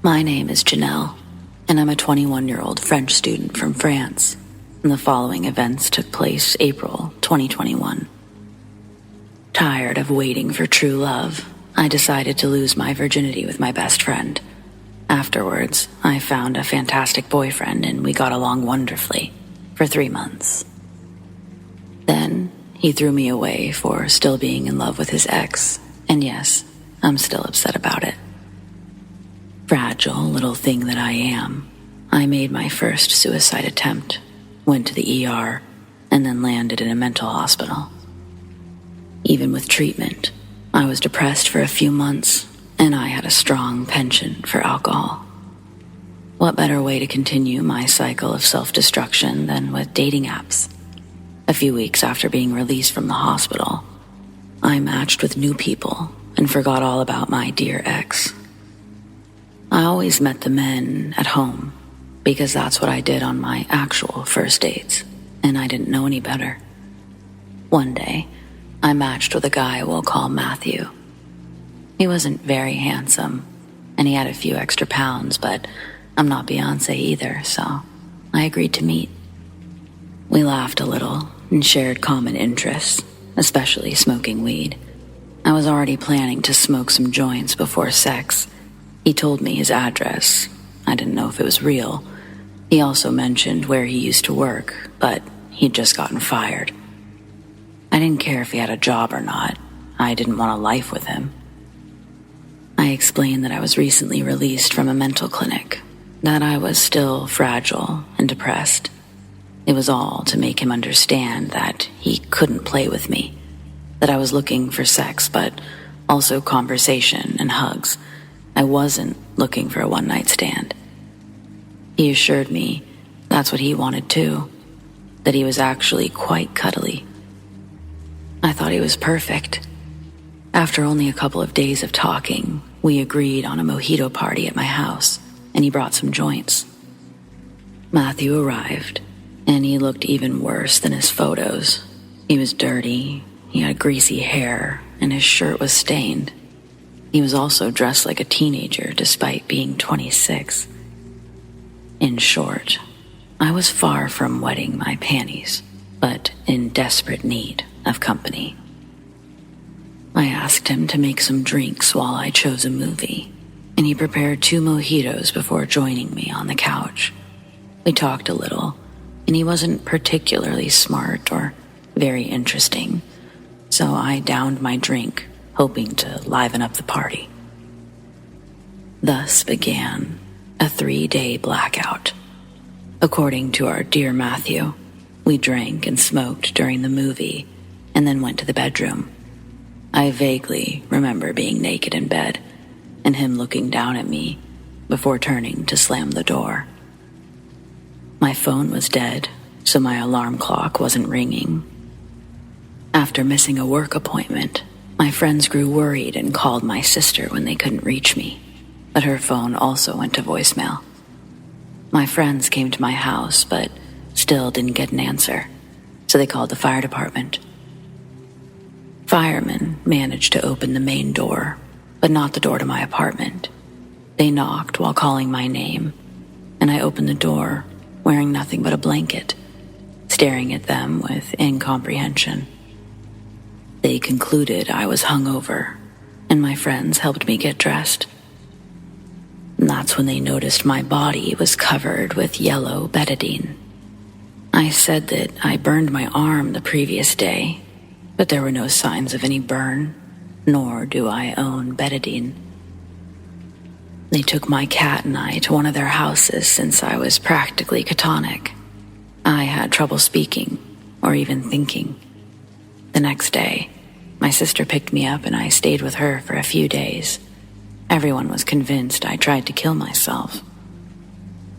My name is Janelle, and I'm a 21-year-old French student from France, and the following events took place April 2021. Tired of waiting for true love, I decided to lose my virginity with my best friend. Afterwards, I found a fantastic boyfriend and we got along wonderfully for 3 months. Then, he threw me away for still being in love with his ex, and yes, I'm still upset about it. Fragile little thing that I am, I made my first suicide attempt, went to the ER, and then landed in a mental hospital. Even with treatment, I was depressed for a few months, and I had a strong penchant for alcohol. What better way to continue my cycle of self-destruction than with dating apps? A few weeks after being released from the hospital, I matched with new people and forgot all about my dear ex. I always met the men at home because that's what I did on my actual first dates, and I didn't know any better. One day, I matched with a guy we'll call Matthew. He wasn't very handsome, and he had a few extra pounds, but I'm not Beyonce either, so I agreed to meet. We laughed a little and shared common interests, especially smoking weed. I was already planning to smoke some joints before sex. He told me his address. I didn't know if it was real. He also mentioned where he used to work, but he'd just gotten fired. I didn't care if he had a job or not. I didn't want a life with him. I explained that I was recently released from a mental clinic, that I was still fragile and depressed. It was all to make him understand that he couldn't play with me, that I was looking for sex, but also conversation and hugs. I wasn't looking for a one-night stand. He assured me that's what he wanted too, that he was actually quite cuddly. I thought he was perfect. After only a couple of days of talking, we agreed on a mojito party at my house, and he brought some joints. Matthew arrived, and he looked even worse than his photos. He was dirty, he had greasy hair, and his shirt was stained. He was also dressed like a teenager despite being 26. In short, I was far from wetting my panties, but in desperate need of company. I asked him to make some drinks while I chose a movie, and he prepared 2 mojitos before joining me on the couch. We talked a little, and he wasn't particularly smart or very interesting, so I downed my drink, hoping to liven up the party. Thus began a 3-day blackout. According to our dear Matthew, we drank and smoked during the movie and then went to the bedroom. I vaguely remember being naked in bed and him looking down at me before turning to slam the door. My phone was dead, so my alarm clock wasn't ringing. After missing a work appointment, my friends grew worried and called my sister when they couldn't reach me, but her phone also went to voicemail. My friends came to my house, but still didn't get an answer, so they called the fire department. Firemen managed to open the main door, but not the door to my apartment. They knocked while calling my name, and I opened the door, wearing nothing but a blanket, staring at them with incomprehension. They concluded I was hungover, and my friends helped me get dressed. And that's when they noticed my body was covered with yellow betadine. I said that I burned my arm the previous day, but there were no signs of any burn, nor do I own betadine. They took my cat and I to one of their houses since I was practically catatonic. I had trouble speaking or even thinking. The next day, my sister picked me up and I stayed with her for a few days. Everyone was convinced I tried to kill myself.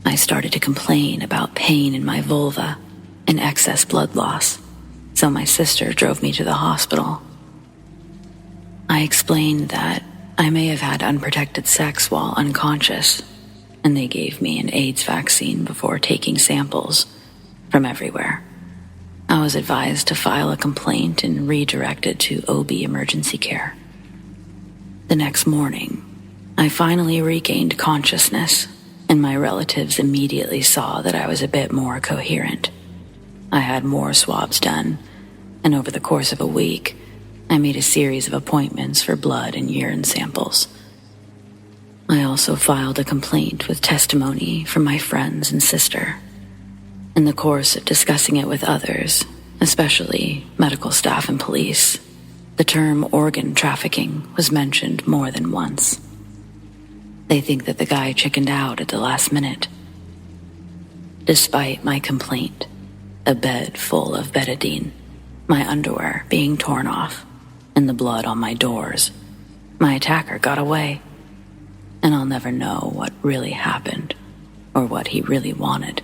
I started to complain about pain in my vulva and excess blood loss, so my sister drove me to the hospital. I explained that I may have had unprotected sex while unconscious, and they gave me an AIDS vaccine before taking samples from everywhere. I was advised to file a complaint and redirected to OB emergency care. The next morning, I finally regained consciousness, and my relatives immediately saw that I was a bit more coherent. I had more swabs done, and over the course of a week, I made a series of appointments for blood and urine samples. I also filed a complaint with testimony from my friends and sister. In the course of discussing it with others, especially medical staff and police, the term organ trafficking was mentioned more than once. They think that the guy chickened out at the last minute. Despite my complaint, a bed full of betadine, my underwear being torn off, and the blood on my doors, my attacker got away, and I'll never know what really happened or what he really wanted.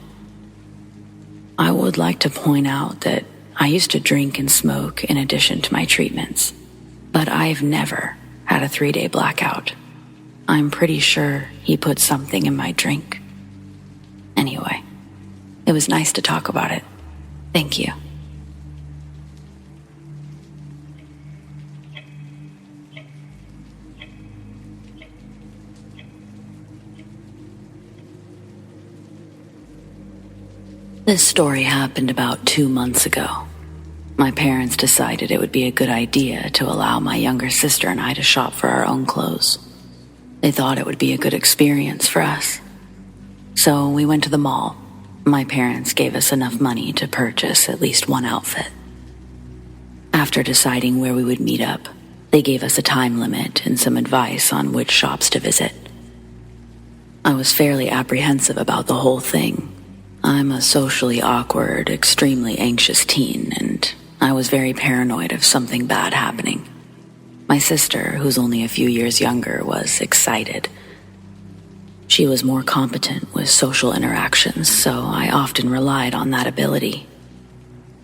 I would like to point out that I used to drink and smoke in addition to my treatments, but I've never had a 3-day blackout. I'm pretty sure he put something in my drink. Anyway, it was nice to talk about it. Thank you. This story happened about 2 months ago. My parents decided it would be a good idea to allow my younger sister and I to shop for our own clothes. They thought it would be a good experience for us. So we went to the mall. My parents gave us enough money to purchase at least one outfit. After deciding where we would meet up, they gave us a time limit and some advice on which shops to visit. I was fairly apprehensive about the whole thing. I'm a socially awkward, extremely anxious teen, and I was very paranoid of something bad happening. My sister, who's only a few years younger, was excited. She was more competent with social interactions, so I often relied on that ability.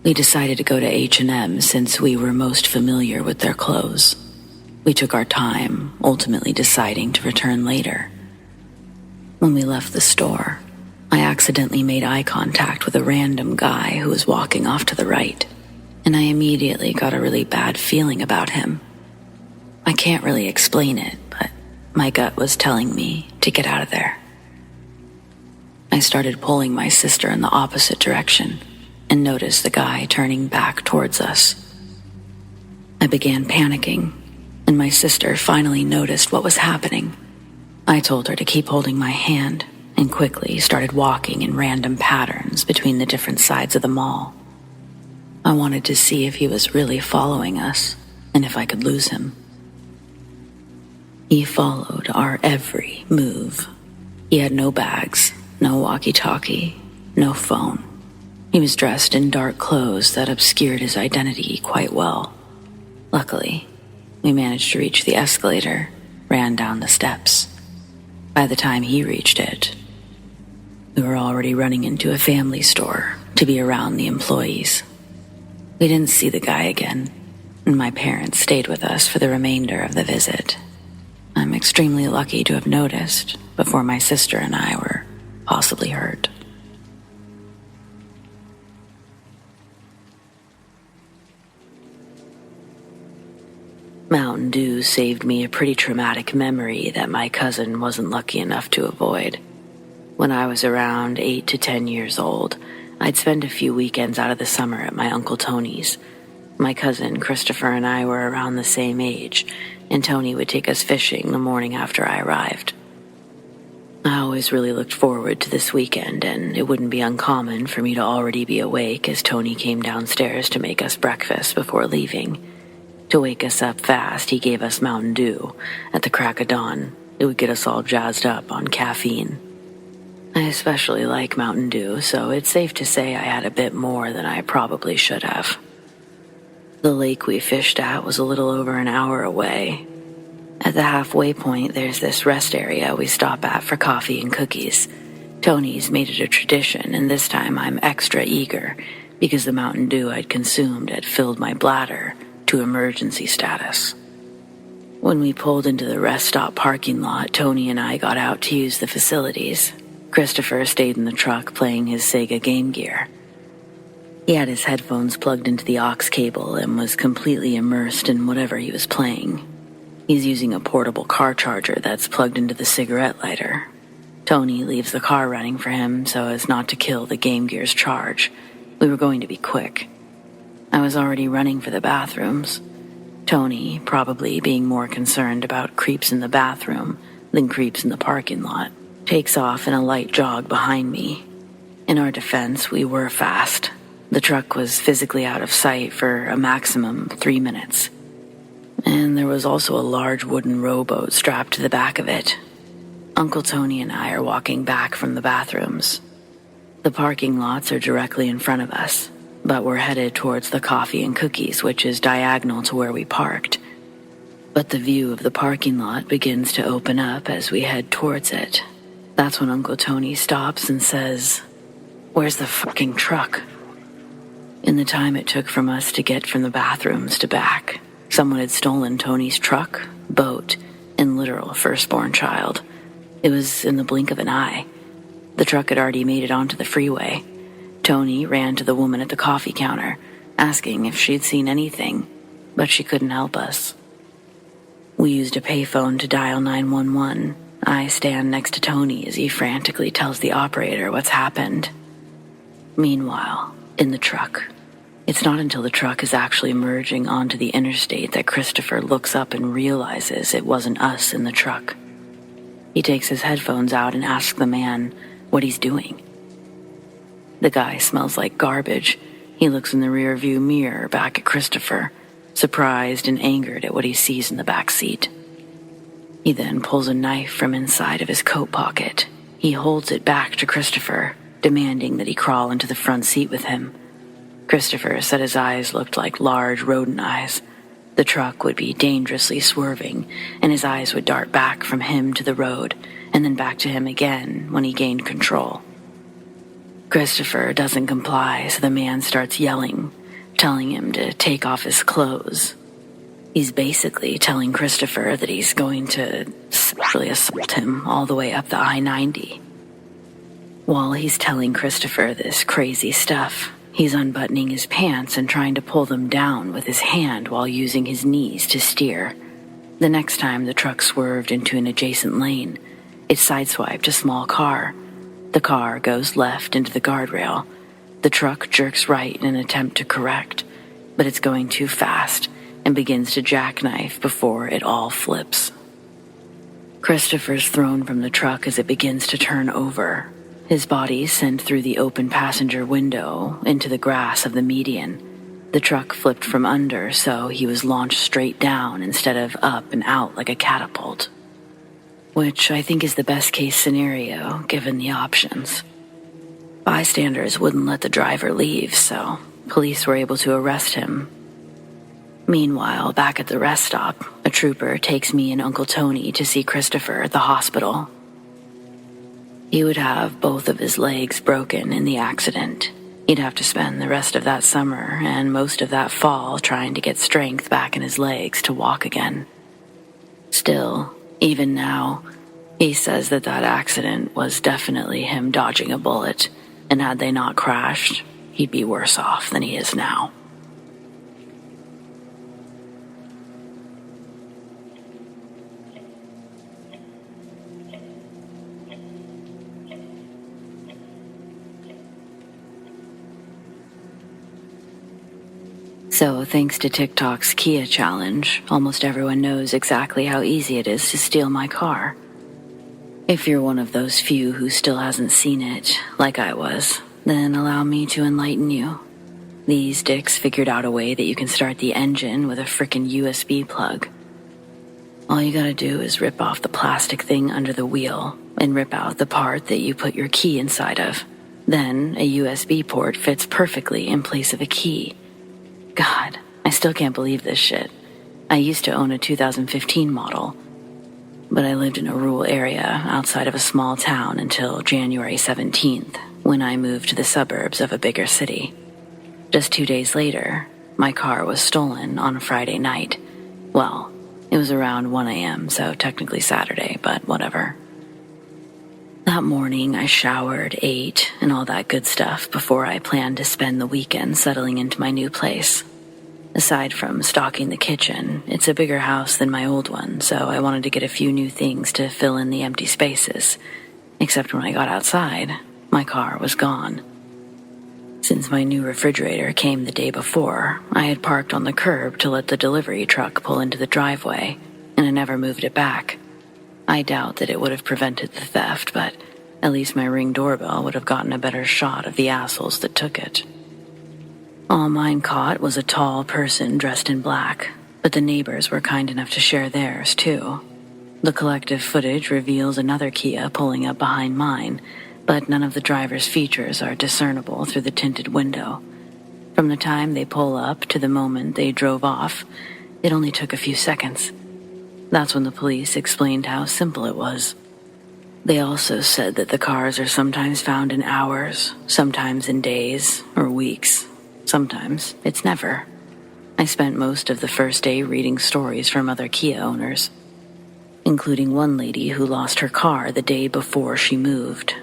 We decided to go to H&M since we were most familiar with their clothes. We took our time, ultimately deciding to return later. When we left the store, I accidentally made eye contact with a random guy who was walking off to the right, and I immediately got a really bad feeling about him. I can't really explain it, but my gut was telling me to get out of there. I started pulling my sister in the opposite direction and noticed the guy turning back towards us. I began panicking, and my sister finally noticed what was happening. I told her to keep holding my hand and quickly started walking in random patterns between the different sides of the mall. I wanted to see if he was really following us and if I could lose him. He followed our every move. He had no bags, no walkie-talkie, no phone. He was dressed in dark clothes that obscured his identity quite well. Luckily, we managed to reach the escalator, ran down the steps. By the time he reached it, we were already running into a family store to be around the employees. We didn't see the guy again, and my parents stayed with us for the remainder of the visit. I'm extremely lucky to have noticed before my sister and I were possibly hurt. Mountain Dew saved me a pretty traumatic memory that my cousin wasn't lucky enough to avoid. When I was around 8 to 10 years old, I'd spend a few weekends out of the summer at my Uncle Tony's. My cousin Christopher and I were around the same age, and Tony would take us fishing the morning after I arrived. I always really looked forward to this weekend, and it wouldn't be uncommon for me to already be awake as Tony came downstairs to make us breakfast before leaving. To wake us up fast, he gave us Mountain Dew at the crack of dawn. It would get us all jazzed up on caffeine. I especially like Mountain Dew, so it's safe to say I had a bit more than I probably should have. The lake we fished at was a little over an hour away. At the halfway point, there's this rest area we stop at for coffee and cookies. Tony's made it a tradition, and this time I'm extra eager because the Mountain Dew I'd consumed had filled my bladder to emergency status. When we pulled into the rest stop parking lot, Tony and I got out to use the facilities. Christopher stayed in the truck playing his Sega Game Gear. He had his headphones plugged into the aux cable and was completely immersed in whatever he was playing. He's using a portable car charger that's plugged into the cigarette lighter. Tony leaves the car running for him so as not to kill the Game Gear's charge. We were going to be quick. I was already running for the bathrooms. Tony, probably being more concerned about creeps in the bathroom than creeps in the parking lot, takes off in a light jog behind me. In our defense, we were fast. The truck was physically out of sight for a maximum 3 minutes. And there was also a large wooden rowboat strapped to the back of it. Uncle Tony and I are walking back from the bathrooms. The parking lots are directly in front of us, but we're headed towards the coffee and cookies, which is diagonal to where we parked. But the view of the parking lot begins to open up as we head towards it. That's when Uncle Tony stops and says, "Where's the fucking truck?" In the time it took from us to get from the bathrooms to back, someone had stolen Tony's truck, boat, and literal firstborn child. It was in the blink of an eye. The truck had already made it onto the freeway. Tony ran to the woman at the coffee counter, asking if she'd seen anything, but she couldn't help us. We used a payphone to dial 911. I stand next to Tony as he frantically tells the operator what's happened. Meanwhile, in the truck, it's not until the truck is actually merging onto the interstate that Christopher looks up and realizes it wasn't us in the truck. He takes his headphones out and asks the man what he's doing. The guy smells like garbage. He looks in the rearview mirror back at Christopher, surprised and angered at what he sees in the back seat. He then pulls a knife from inside of his coat pocket. He holds it back to Christopher, demanding that he crawl into the front seat with him. Christopher said his eyes looked like large rodent eyes. The truck would be dangerously swerving, and his eyes would dart back from him to the road, and then back to him again when he gained control. Christopher doesn't comply, so the man starts yelling, telling him to take off his clothes. He's basically telling Christopher that he's going to sexually assault him all the way up the I-90. While he's telling Christopher this crazy stuff, he's unbuttoning his pants and trying to pull them down with his hand while using his knees to steer. The next time the truck swerved into an adjacent lane, it sideswiped a small car. The car goes left into the guardrail. The truck jerks right in an attempt to correct, but it's going too fast and begins to jackknife before it all flips. Christopher's thrown from the truck as it begins to turn over. His body sent through the open passenger window into the grass of the median. The truck flipped from under, so he was launched straight down instead of up and out like a catapult. Which I think is the best case scenario, given the options. Bystanders wouldn't let the driver leave, so police were able to arrest him. Meanwhile, back at the rest stop, a trooper takes me and Uncle Tony to see Christopher at the hospital. He would have both of his legs broken in the accident. He'd have to spend the rest of that summer and most of that fall trying to get strength back in his legs to walk again. Still, even now, he says that accident was definitely him dodging a bullet, and had they not crashed, he'd be worse off than he is now. So thanks to TikTok's Kia challenge, almost everyone knows exactly how easy it is to steal my car. If you're one of those few who still hasn't seen it, like I was, then allow me to enlighten you. These dicks figured out a way that you can start the engine with a frickin' USB plug. All you gotta do is rip off the plastic thing under the wheel and rip out the part that you put your key inside of. Then a USB port fits perfectly in place of a key. God, I still can't believe this shit. I used to own a 2015 model, but I lived in a rural area outside of a small town until January 17th, when I moved to the suburbs of a bigger city. Just 2 days later, my car was stolen on a Friday night. Well, it was around 1 a.m., so technically Saturday, but whatever. That morning, I showered, ate, and all that good stuff before I planned to spend the weekend settling into my new place. Aside from stocking the kitchen, it's a bigger house than my old one, so I wanted to get a few new things to fill in the empty spaces. Except when I got outside, my car was gone. Since my new refrigerator came the day before, I had parked on the curb to let the delivery truck pull into the driveway, and I never moved it back. I doubt that it would have prevented the theft, but at least my Ring doorbell would have gotten a better shot of the assholes that took it. All mine caught was a tall person dressed in black, but the neighbors were kind enough to share theirs too. The collective footage reveals another Kia pulling up behind mine, but none of the driver's features are discernible through the tinted window. From the time they pull up to the moment they drove off, it only took a few seconds. That's when the police explained how simple it was. They also said that the cars are sometimes found in hours, sometimes in days or weeks. Sometimes it's never. I spent most of the first day reading stories from other Kia owners, including one lady who lost her car the day before she moved.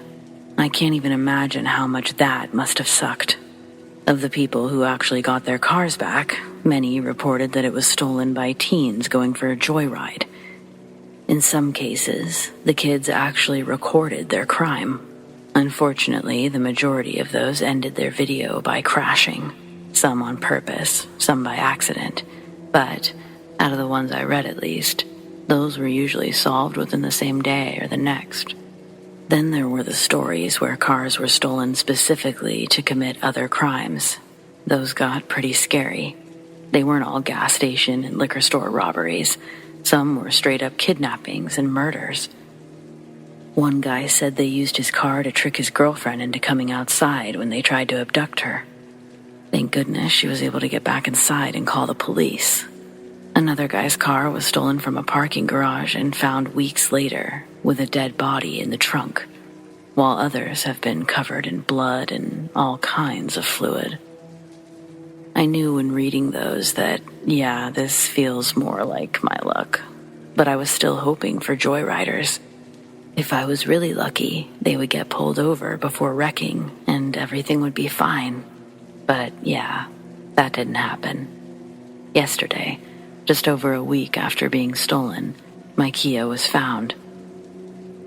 I can't even imagine how much that must have sucked. Of the people who actually got their cars back, many reported that it was stolen by teens going for a joyride. In some cases, the kids actually recorded their crime. Unfortunately, the majority of those ended their video by crashing, some on purpose, some by accident. But, out of the ones I read at least, those were usually solved within the same day or the next. Then there were the stories where cars were stolen specifically to commit other crimes. Those got pretty scary. They weren't all gas station and liquor store robberies. Some were straight-up kidnappings and murders. One guy said they used his car to trick his girlfriend into coming outside when they tried to abduct her. Thank goodness she was able to get back inside and call the police. Another guy's car was stolen from a parking garage and found weeks later with a dead body in the trunk, while others have been covered in blood and all kinds of fluid. I knew when reading those that, yeah, this feels more like my luck, but I was still hoping for joyriders. If I was really lucky, they would get pulled over before wrecking and everything would be fine. But yeah, that didn't happen. Yesterday, just over a week after being stolen, my Kia was found.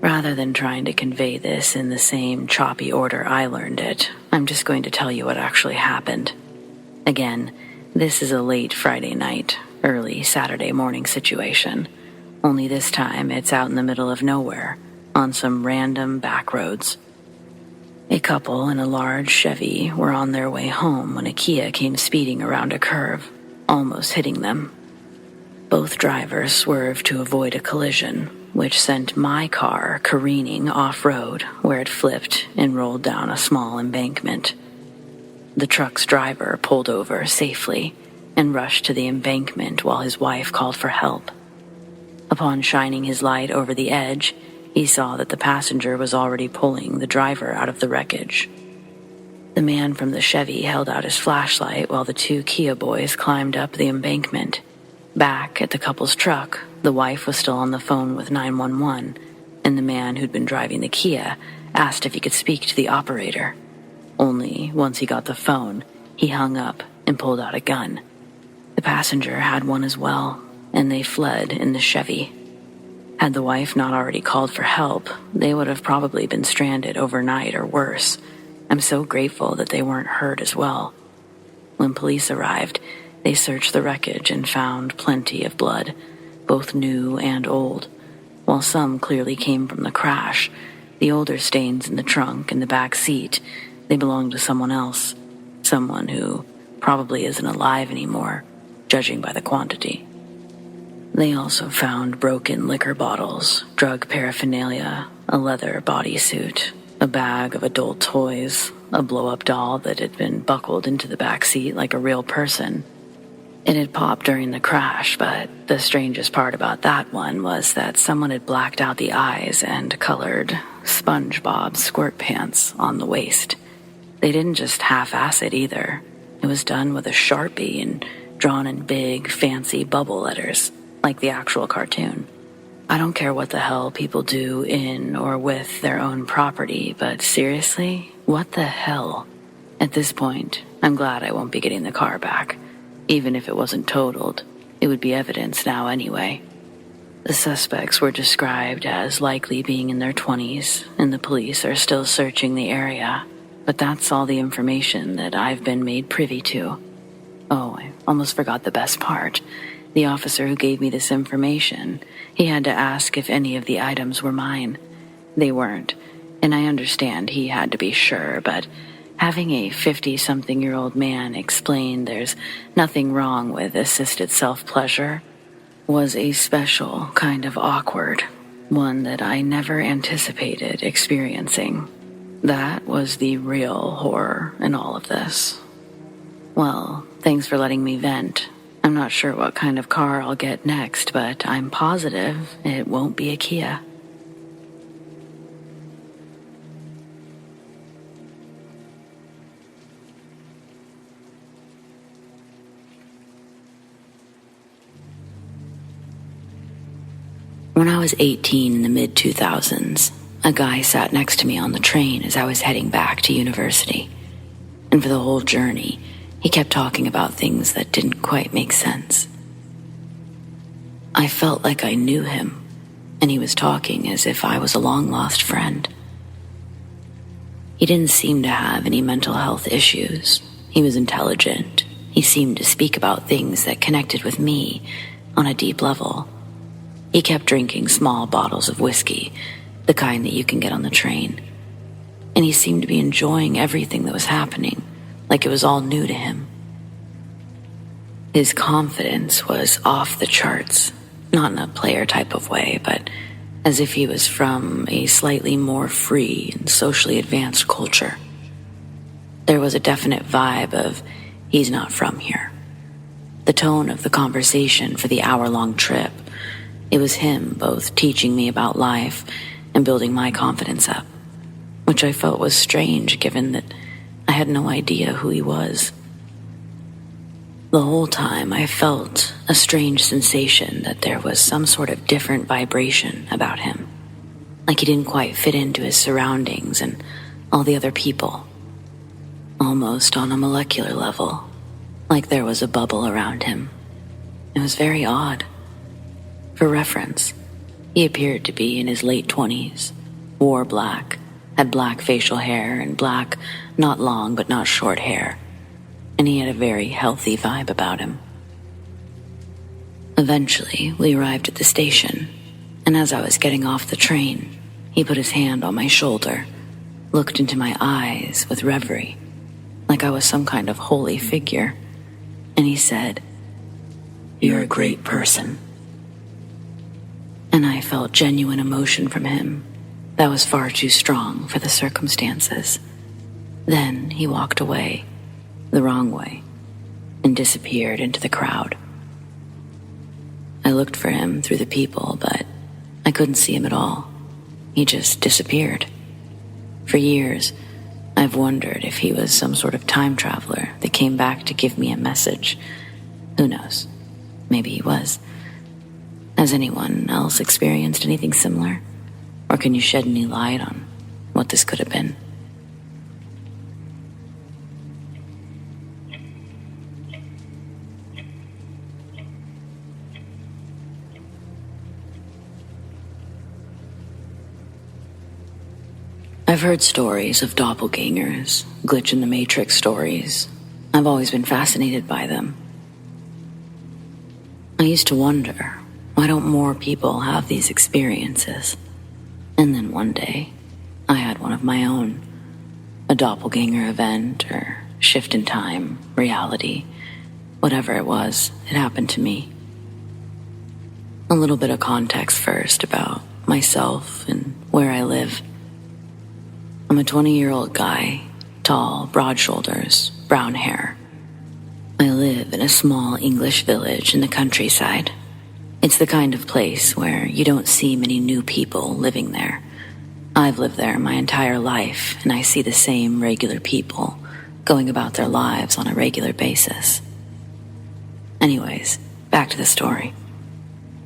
Rather than trying to convey this in the same choppy order I learned it, I'm just going to tell you what actually happened. Again, this is a late Friday night, early Saturday morning situation. Only this time it's out in the middle of nowhere, on some random back roads. A couple in a large Chevy were on their way home when a Kia came speeding around a curve, almost hitting them. Both drivers swerved to avoid a collision, which sent my car careening off-road, where it flipped and rolled down a small embankment. The truck's driver pulled over safely and rushed to the embankment while his wife called for help. Upon shining his light over the edge, he saw that the passenger was already pulling the driver out of the wreckage. The man from the Chevy held out his flashlight while the two Kia boys climbed up the embankment. Back at the couple's truck, the wife was still on the phone with 911, and the man who'd been driving the Kia asked if he could speak to the operator. Only, once he got the phone, he hung up and pulled out a gun. The passenger had one as well, and they fled in the Chevy. Had the wife not already called for help, they would have probably been stranded overnight or worse. I'm so grateful that they weren't hurt as well. When police arrived, They searched the wreckage and found plenty of blood, both new and old. While some clearly came from the crash, the older stains in the trunk and the back seat, they belonged to someone else. Someone who probably isn't alive anymore, judging by the quantity. They also found broken liquor bottles, drug paraphernalia, a leather bodysuit, a bag of adult toys, a blow-up doll that had been buckled into the back seat like a real person. It had popped during the crash, but the strangest part about that one was that someone had blacked out the eyes and colored SpongeBob squirt pants on the waist. They didn't just half-ass it either. It was done with a Sharpie and drawn in big, fancy bubble letters, like the actual cartoon. I don't care what the hell people do in or with their own property, but seriously, what the hell? At this point, I'm glad I won't be getting the car back. Even if it wasn't totaled, it would be evidence now anyway. The suspects were described as likely being in their 20s, and the police are still searching the area. But that's all the information that I've been made privy to. Oh, I almost forgot the best part. The officer who gave me this information, he had to ask if any of the items were mine. They weren't, and I understand he had to be sure, but having a 50-something-year-old man explain there's nothing wrong with assisted self-pleasure was a special kind of awkward, one that I never anticipated experiencing. That was the real horror in all of this. Well, thanks for letting me vent. I'm not sure what kind of car I'll get next, but I'm positive it won't be a Kia. When I was 18 in the mid-2000s, a guy sat next to me on the train as I was heading back to university. And for the whole journey, he kept talking about things that didn't quite make sense. I felt like I knew him, and he was talking as if I was a long-lost friend. He didn't seem to have any mental health issues. He was intelligent. He seemed to speak about things that connected with me on a deep level. He kept drinking small bottles of whiskey, the kind that you can get on the train. And he seemed to be enjoying everything that was happening, like it was all new to him. His confidence was off the charts, not in a player type of way, but as if he was from a slightly more free and socially advanced culture. There was a definite vibe of, he's not from here. The tone of the conversation for the hour-long trip, it was him both teaching me about life and building my confidence up, which I felt was strange given that I had no idea who he was. The whole time I felt a strange sensation that there was some sort of different vibration about him, like he didn't quite fit into his surroundings and all the other people, almost on a molecular level, like there was a bubble around him. It was very odd. For reference, he appeared to be in his late 20s, wore black, had black facial hair and black, not long but not short hair, and he had a very healthy vibe about him. Eventually, we arrived at the station, and as I was getting off the train, he put his hand on my shoulder, looked into my eyes with reverie, like I was some kind of holy figure, and he said, "You're a great person." And I felt genuine emotion from him that was far too strong for the circumstances. Then he walked away, the wrong way, and disappeared into the crowd. I looked for him through the people, but I couldn't see him at all. He just disappeared. For years, I've wondered if he was some sort of time traveler that came back to give me a message. Who knows? Maybe he was. Has anyone else experienced anything similar? Or can you shed any light on what this could have been? I've heard stories of doppelgangers, glitch in the matrix stories. I've always been fascinated by them. I used to wonder, why don't more people have these experiences? And then one day, I had one of my own. A doppelganger event, or shift in time, reality, whatever it was, it happened to me. A little bit of context first about myself and where I live. I'm a 20-year-old guy, tall, broad shoulders, brown hair. I live in a small English village in the countryside. It's the kind of place where you don't see many new people living there. I've lived there my entire life, and I see the same regular people going about their lives on a regular basis. Anyways, back to the story.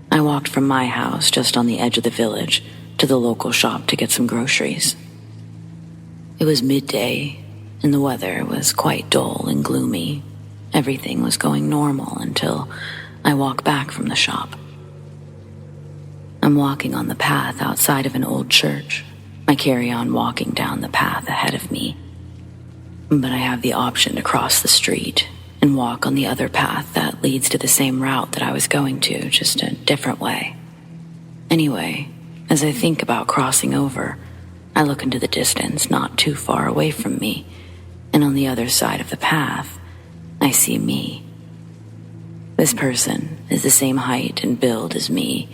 I walked from my house just on the edge of the village to the local shop to get some groceries. It was midday, and the weather was quite dull and gloomy. Everything was going normal until I walked back from the shop. I'm walking on the path outside of an old church. I carry on walking down the path ahead of me, but I have the option to cross the street and walk on the other path that leads to the same route that I was going to, just a different way. Anyway, as I think about crossing over, I look into the distance not too far away from me, and on the other side of the path, I see me. This person is the same height and build as me,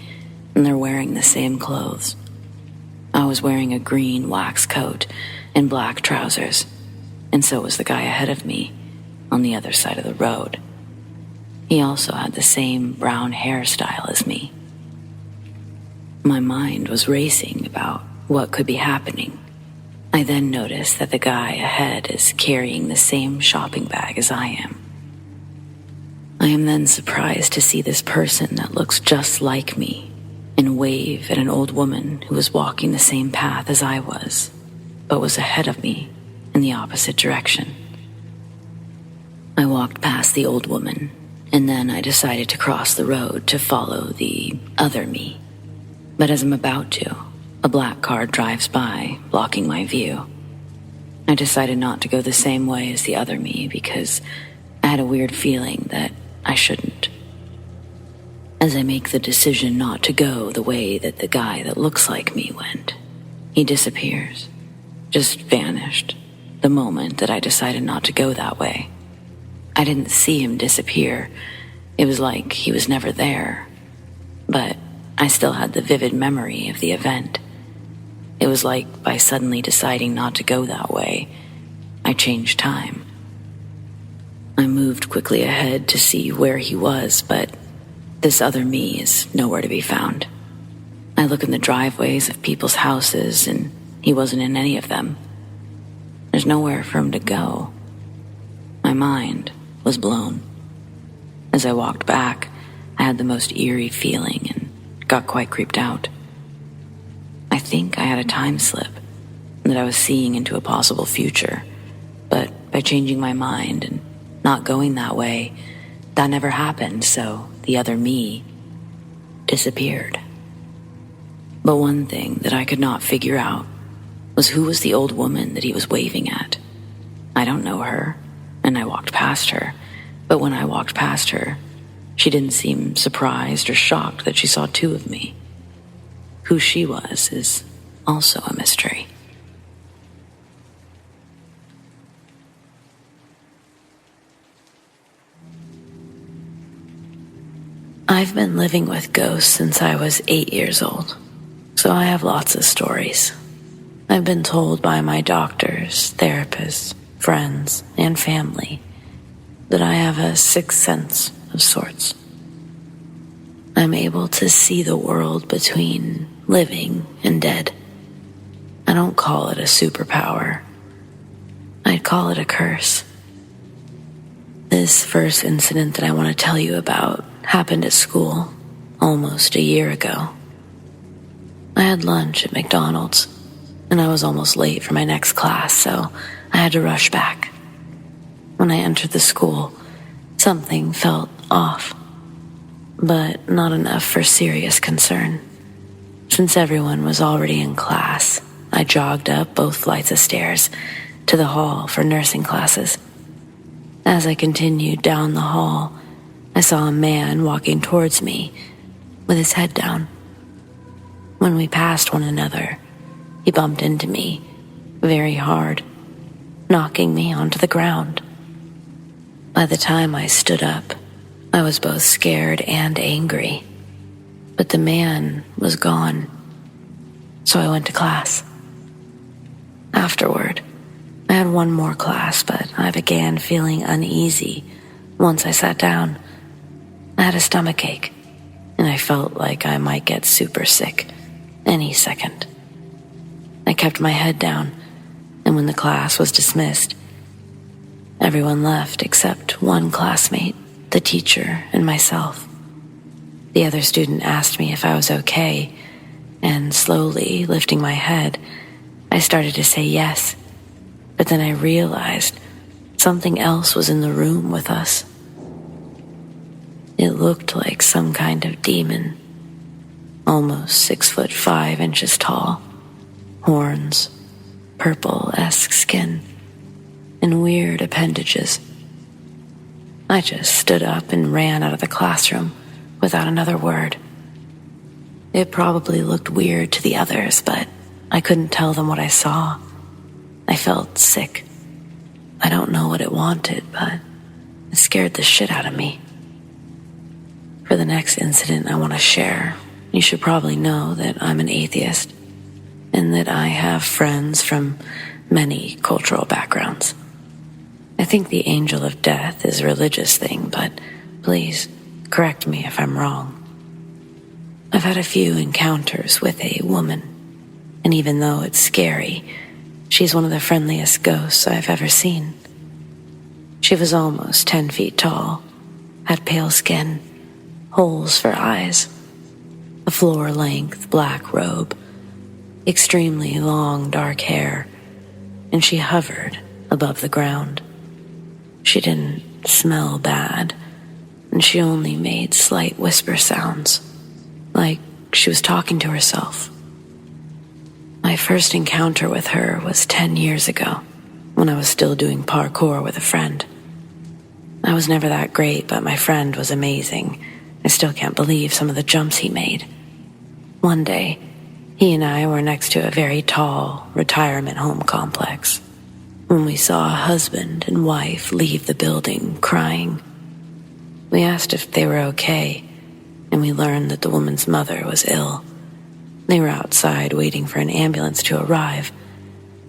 and they're wearing the same clothes. I was wearing a green wax coat and black trousers, and so was the guy ahead of me on the other side of the road. He also had the same brown hairstyle as me. My mind was racing about what could be happening. I then noticed that the guy ahead is carrying the same shopping bag as I am. I am then surprised to see this person that looks just like me and wave at an old woman who was walking the same path as I was, but was ahead of me in the opposite direction. I walked past the old woman, and then I decided to cross the road to follow the other me. But as I'm about to, a black car drives by, blocking my view. I decided not to go the same way as the other me because I had a weird feeling that I shouldn't. As I make the decision not to go the way that the guy that looks like me went, he disappears, just vanished, the moment that I decided not to go that way. I didn't see him disappear. It was like he was never there. But I still had the vivid memory of the event. It was like by suddenly deciding not to go that way, I changed time. I moved quickly ahead to see where he was, but this other me is nowhere to be found. I look in the driveways of people's houses, and he wasn't in any of them. There's nowhere for him to go. My mind was blown. As I walked back, I had the most eerie feeling and got quite creeped out. I think I had a time slip, that I was seeing into a possible future, but by changing my mind and not going that way, that never happened, so the other me disappeared. But one thing that I could not figure out was who was the old woman that he was waving at. I don't know her, and I walked past her, but when I walked past her, she didn't seem surprised or shocked that she saw two of me. Who she was is also a mystery. I've been living with ghosts since I was 8 years old, so I have lots of stories. I've been told by my doctors, therapists, friends, and family that I have a sixth sense of sorts. I'm able to see the world between living and dead. I don't call it a superpower. I'd call it a curse. This first incident that I want to tell you about happened at school almost a year ago. I had lunch at McDonald's, and I was almost late for my next class, so I had to rush back. When I entered the school, something felt off, but not enough for serious concern. Since everyone was already in class, I jogged up both flights of stairs to the hall for nursing classes. As I continued down the hall, I saw a man walking towards me with his head down. When we passed one another, he bumped into me very hard, knocking me onto the ground. By the time I stood up, I was both scared and angry, but the man was gone, so I went to class. Afterward, I had one more class, but I began feeling uneasy once I sat down. I had a stomachache, and I felt like I might get super sick any second. I kept my head down, and when the class was dismissed, everyone left except one classmate, the teacher, and myself. The other student asked me if I was okay, and slowly lifting my head, I started to say yes, but then I realized something else was in the room with us. It looked like some kind of demon, almost 6'5" tall, horns, purple-esque skin, and weird appendages. I just stood up and ran out of the classroom without another word. It probably looked weird to the others, but I couldn't tell them what I saw. I felt sick. I don't know what it wanted, but it scared the shit out of me. For the next incident I want to share, you should probably know that I'm an atheist and that I have friends from many cultural backgrounds. I think the angel of death is a religious thing, but please correct me if I'm wrong. I've had a few encounters with a woman, and even though it's scary, she's one of the friendliest ghosts I've ever seen. She was almost 10 feet tall, had pale skin, holes for eyes, a floor-length black robe, extremely long dark hair, and she hovered above the ground. She didn't smell bad, and she only made slight whisper sounds, like she was talking to herself. My first encounter with her was 10 years ago, when I was still doing parkour with a friend. I was never that great, but my friend was amazing. I still can't believe some of the jumps he made. One day, he and I were next to a very tall retirement home complex when we saw a husband and wife leave the building crying. We asked if they were okay, and we learned that the woman's mother was ill. They were outside waiting for an ambulance to arrive.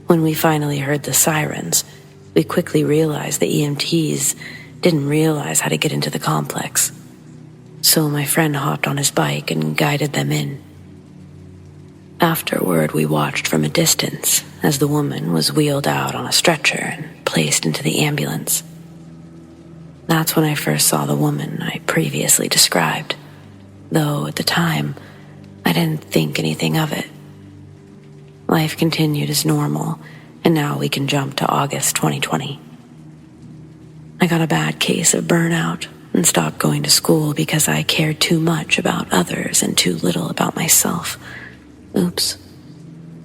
When we finally heard the sirens, we quickly realized the EMTs didn't realize how to get into the complex. So my friend hopped on his bike and guided them in. Afterward, we watched from a distance as the woman was wheeled out on a stretcher and placed into the ambulance. That's when I first saw the woman I previously described, though at the time, I didn't think anything of it. Life continued as normal, and now we can jump to August 2020. I got a bad case of burnout and stopped going to school because I cared too much about others and too little about myself. Oops.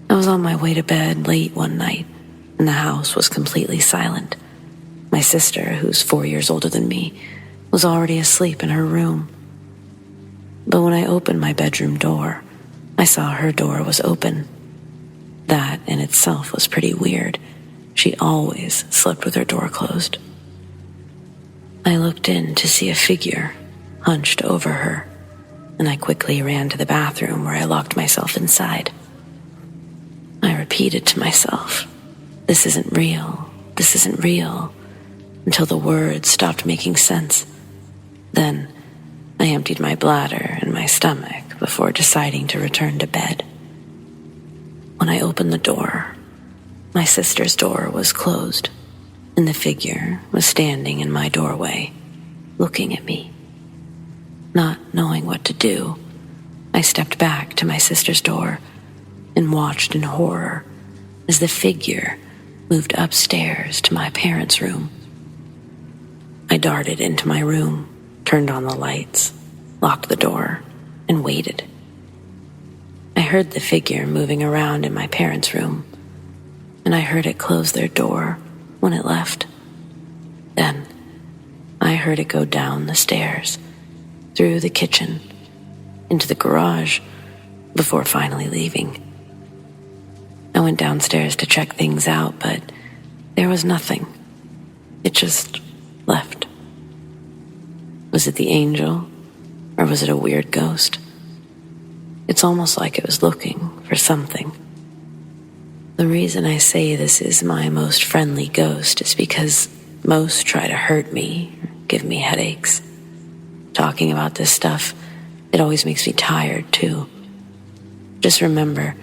I was on my way to bed late one night, and the house was completely silent. My sister, who's 4 years older than me, was already asleep in her room. But when I opened my bedroom door, I saw her door was open. That in itself was pretty weird. She always slept with her door closed. I looked in to see a figure hunched over her, and I quickly ran to the bathroom where I locked myself inside. I repeated to myself, "This isn't real, this isn't real," until the words stopped making sense. Then I emptied my bladder and my stomach before deciding to return to bed. When I opened the door, my sister's door was closed, and the figure was standing in my doorway, looking at me. Not knowing what to do, I stepped back to my sister's door and watched in horror as the figure moved upstairs to my parents' room. I darted into my room, turned on the lights, locked the door, and waited. I heard the figure moving around in my parents' room, and I heard it close their door when it left. Then I heard it go down the stairs, through the kitchen, into the garage, before finally leaving. I went downstairs to check things out, but there was nothing. It just left. Was it the angel, or was it a weird ghost? It's almost like it was looking for something. The reason I say this is my most friendly ghost is because most try to hurt me, give me headaches. Talking about this stuff, it always makes me tired too. Just remember,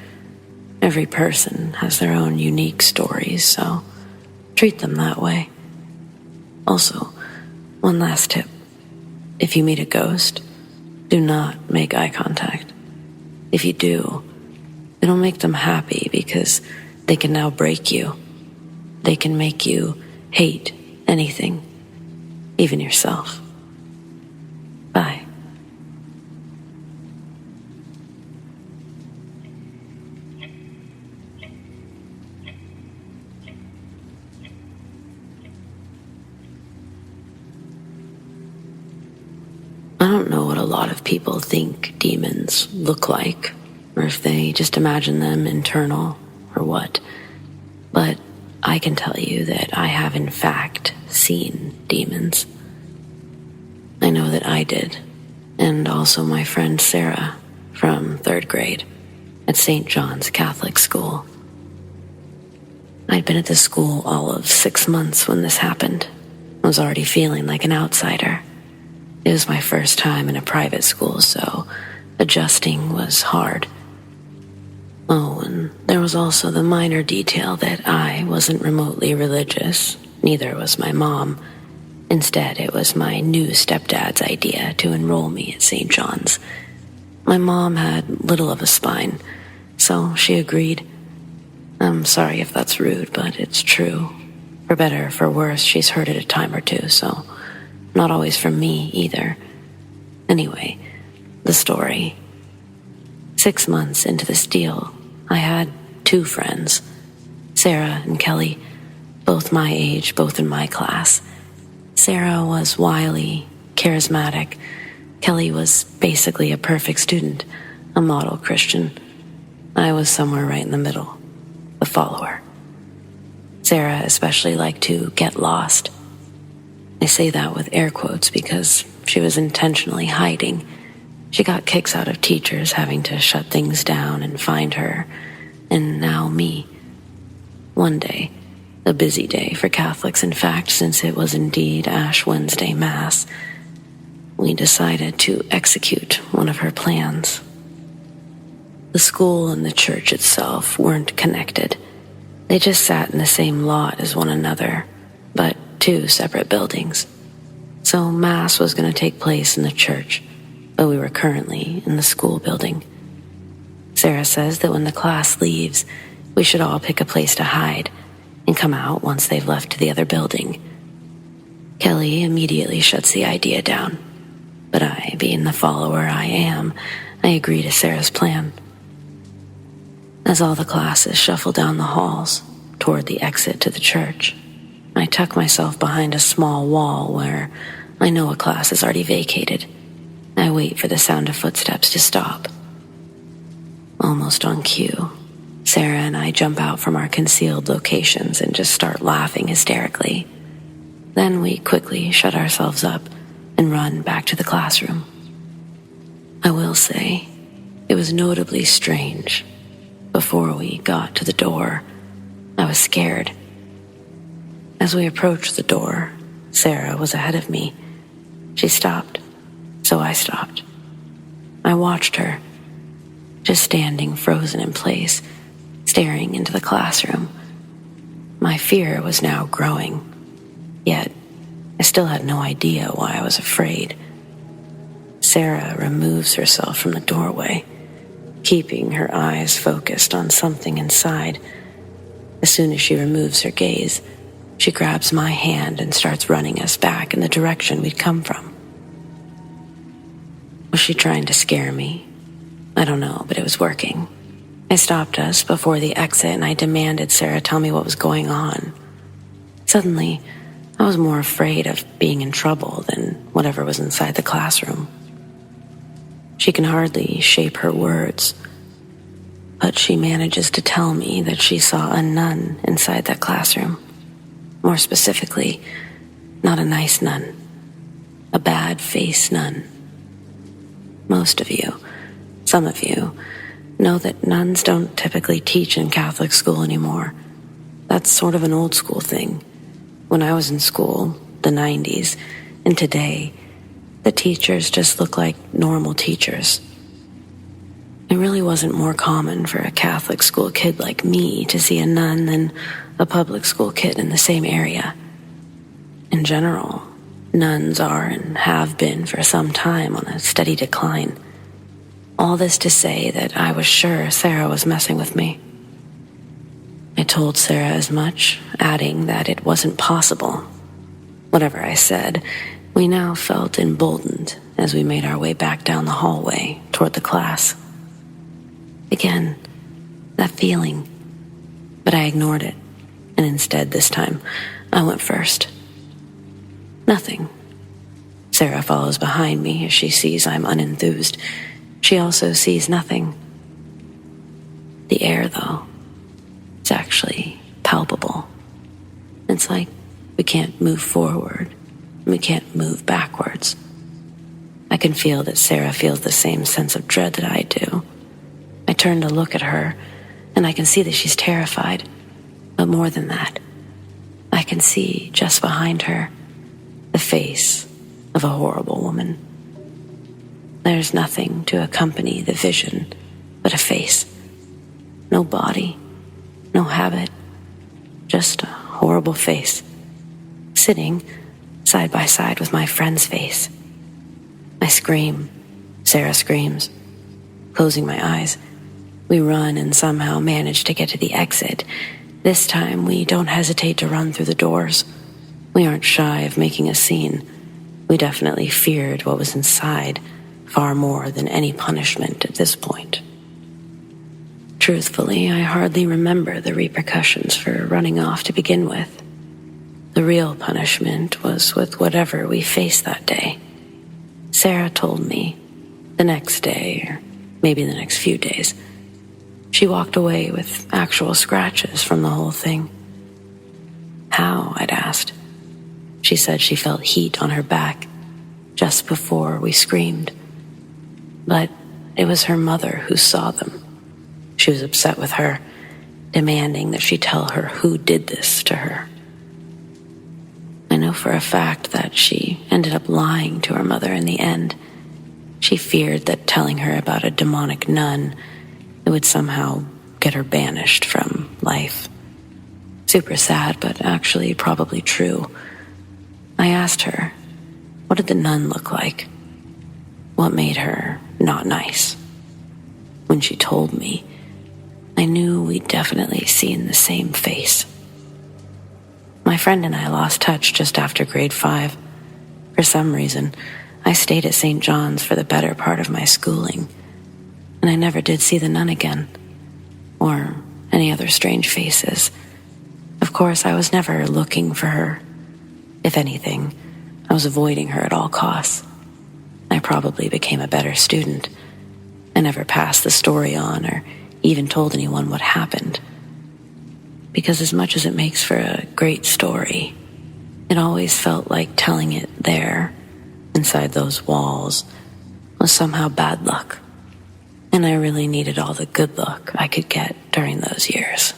every person has their own unique stories, so treat them that way. Also, one last tip. If you meet a ghost, do not make eye contact. If you do, it'll make them happy because they can now break you. They can make you hate anything, even yourself. Bye. I don't know what a lot of people think demons look like, or if they just imagine them internal, or what. But I can tell you that I have in fact seen demons. I know that I did, and also my friend Sarah from 3rd grade at St. John's Catholic School. I'd been at the school all of 6 months when this happened. I was already feeling like an outsider. It was my first time in a private school, so adjusting was hard. Oh, and there was also the minor detail that I wasn't remotely religious, neither was my mom. Instead, it was my new stepdad's idea to enroll me at St. John's. My mom had little of a spine, so she agreed. I'm sorry if that's rude, but it's true. For better or for worse, she's heard it a time or two, so not always from me either. Anyway, the story. 6 months into this deal, I had 2 friends, Sarah and Kelly, both my age, both in my class. Sarah was wily, charismatic. Kelly was basically a perfect student, a model Christian. I was somewhere right in the middle, the follower. Sarah especially liked to get lost. I say that with air quotes because she was intentionally hiding. She got kicks out of teachers having to shut things down and find her, and now me. One day, a busy day for Catholics, in fact, since it was indeed Ash Wednesday Mass, we decided to execute one of her plans. The school and the church itself weren't connected. They just sat in the same lot as one another, but 2 separate buildings. So Mass was going to take place in the church, but we were currently in the school building. Sarah says that when the class leaves, we should all pick a place to hide and come out once they've left to the other building. Kelly immediately shuts the idea down, but I, being the follower I am, I agree to Sarah's plan. As all the classes shuffle down the halls toward the exit to the church, I tuck myself behind a small wall where I know a class is already vacated. I wait for the sound of footsteps to stop. Almost on cue, Sarah and I jump out from our concealed locations and just start laughing hysterically. Then we quickly shut ourselves up and run back to the classroom. I will say, it was notably strange. Before we got to the door, I was scared. As we approached the door, Sarah was ahead of me. She stopped, so I stopped. I watched her, just standing frozen in place, staring into the classroom. My fear was now growing, yet I still had no idea why I was afraid. Sarah removes herself from the doorway, keeping her eyes focused on something inside. As soon as she removes her gaze, she grabs my hand and starts running us back in the direction we'd come from. Was she trying to scare me? I don't know, but it was working. I stopped us before the exit and I demanded Sarah tell me what was going on. Suddenly, I was more afraid of being in trouble than whatever was inside the classroom. She can hardly shape her words, but she manages to tell me that she saw a nun inside that classroom. More specifically, not a nice nun, a bad-faced nun. Most of you, some of you, know that nuns don't typically teach in Catholic school anymore. That's sort of an old school thing. When I was in school, the 90s, and today, the teachers just look like normal teachers. It really wasn't more common for a Catholic school kid like me to see a nun than a public school kid in the same area. In general, nuns are and have been for some time on a steady decline. All this to say that I was sure Sarah was messing with me. I told Sarah as much, adding that it wasn't possible. Whatever I said, we now felt emboldened as we made our way back down the hallway toward the class. Again, that feeling, but I ignored it, and instead this time, I went first. Nothing. Sarah follows behind me as she sees I'm unenthused. She also sees nothing. The air, though, it's actually palpable. It's like we can't move forward, and we can't move backwards. I can feel that Sarah feels the same sense of dread that I do. I turn to look at her, and I can see that she's terrified. But more than that, I can see just behind her the face of a horrible woman. There's nothing to accompany the vision but a face. No body, no habit, just a horrible face, sitting side by side with my friend's face. I scream. Sarah screams. Closing my eyes, we run and somehow manage to get to the exit. This time, we don't hesitate to run through the doors. We aren't shy of making a scene. We definitely feared what was inside far more than any punishment at this point. Truthfully, I hardly remember the repercussions for running off to begin with. The real punishment was with whatever we faced that day. Sarah told me the next day, or maybe the next few days, she walked away with actual scratches from the whole thing. How? I'd asked. She said she felt heat on her back just before we screamed. But it was her mother who saw them. She was upset with her, demanding that she tell her who did this to her. I know for a fact that she ended up lying to her mother in the end. She feared that telling her about a demonic nun, it would somehow get her banished from life. Super sad, but actually probably true. I asked her, what did the nun look like? What made her not nice? When she told me, I knew we'd definitely seen the same face. My friend and I lost touch just after grade 5. For some reason, I stayed at St. John's for the better part of my schooling, and I never did see the nun again, or any other strange faces. Of course, I was never looking for her. If anything, I was avoiding her at all costs. I probably became a better student. I never passed the story on or even told anyone what happened. Because as much as it makes for a great story, it always felt like telling it there, inside those walls, was somehow bad luck. And I really needed all the good luck I could get during those years.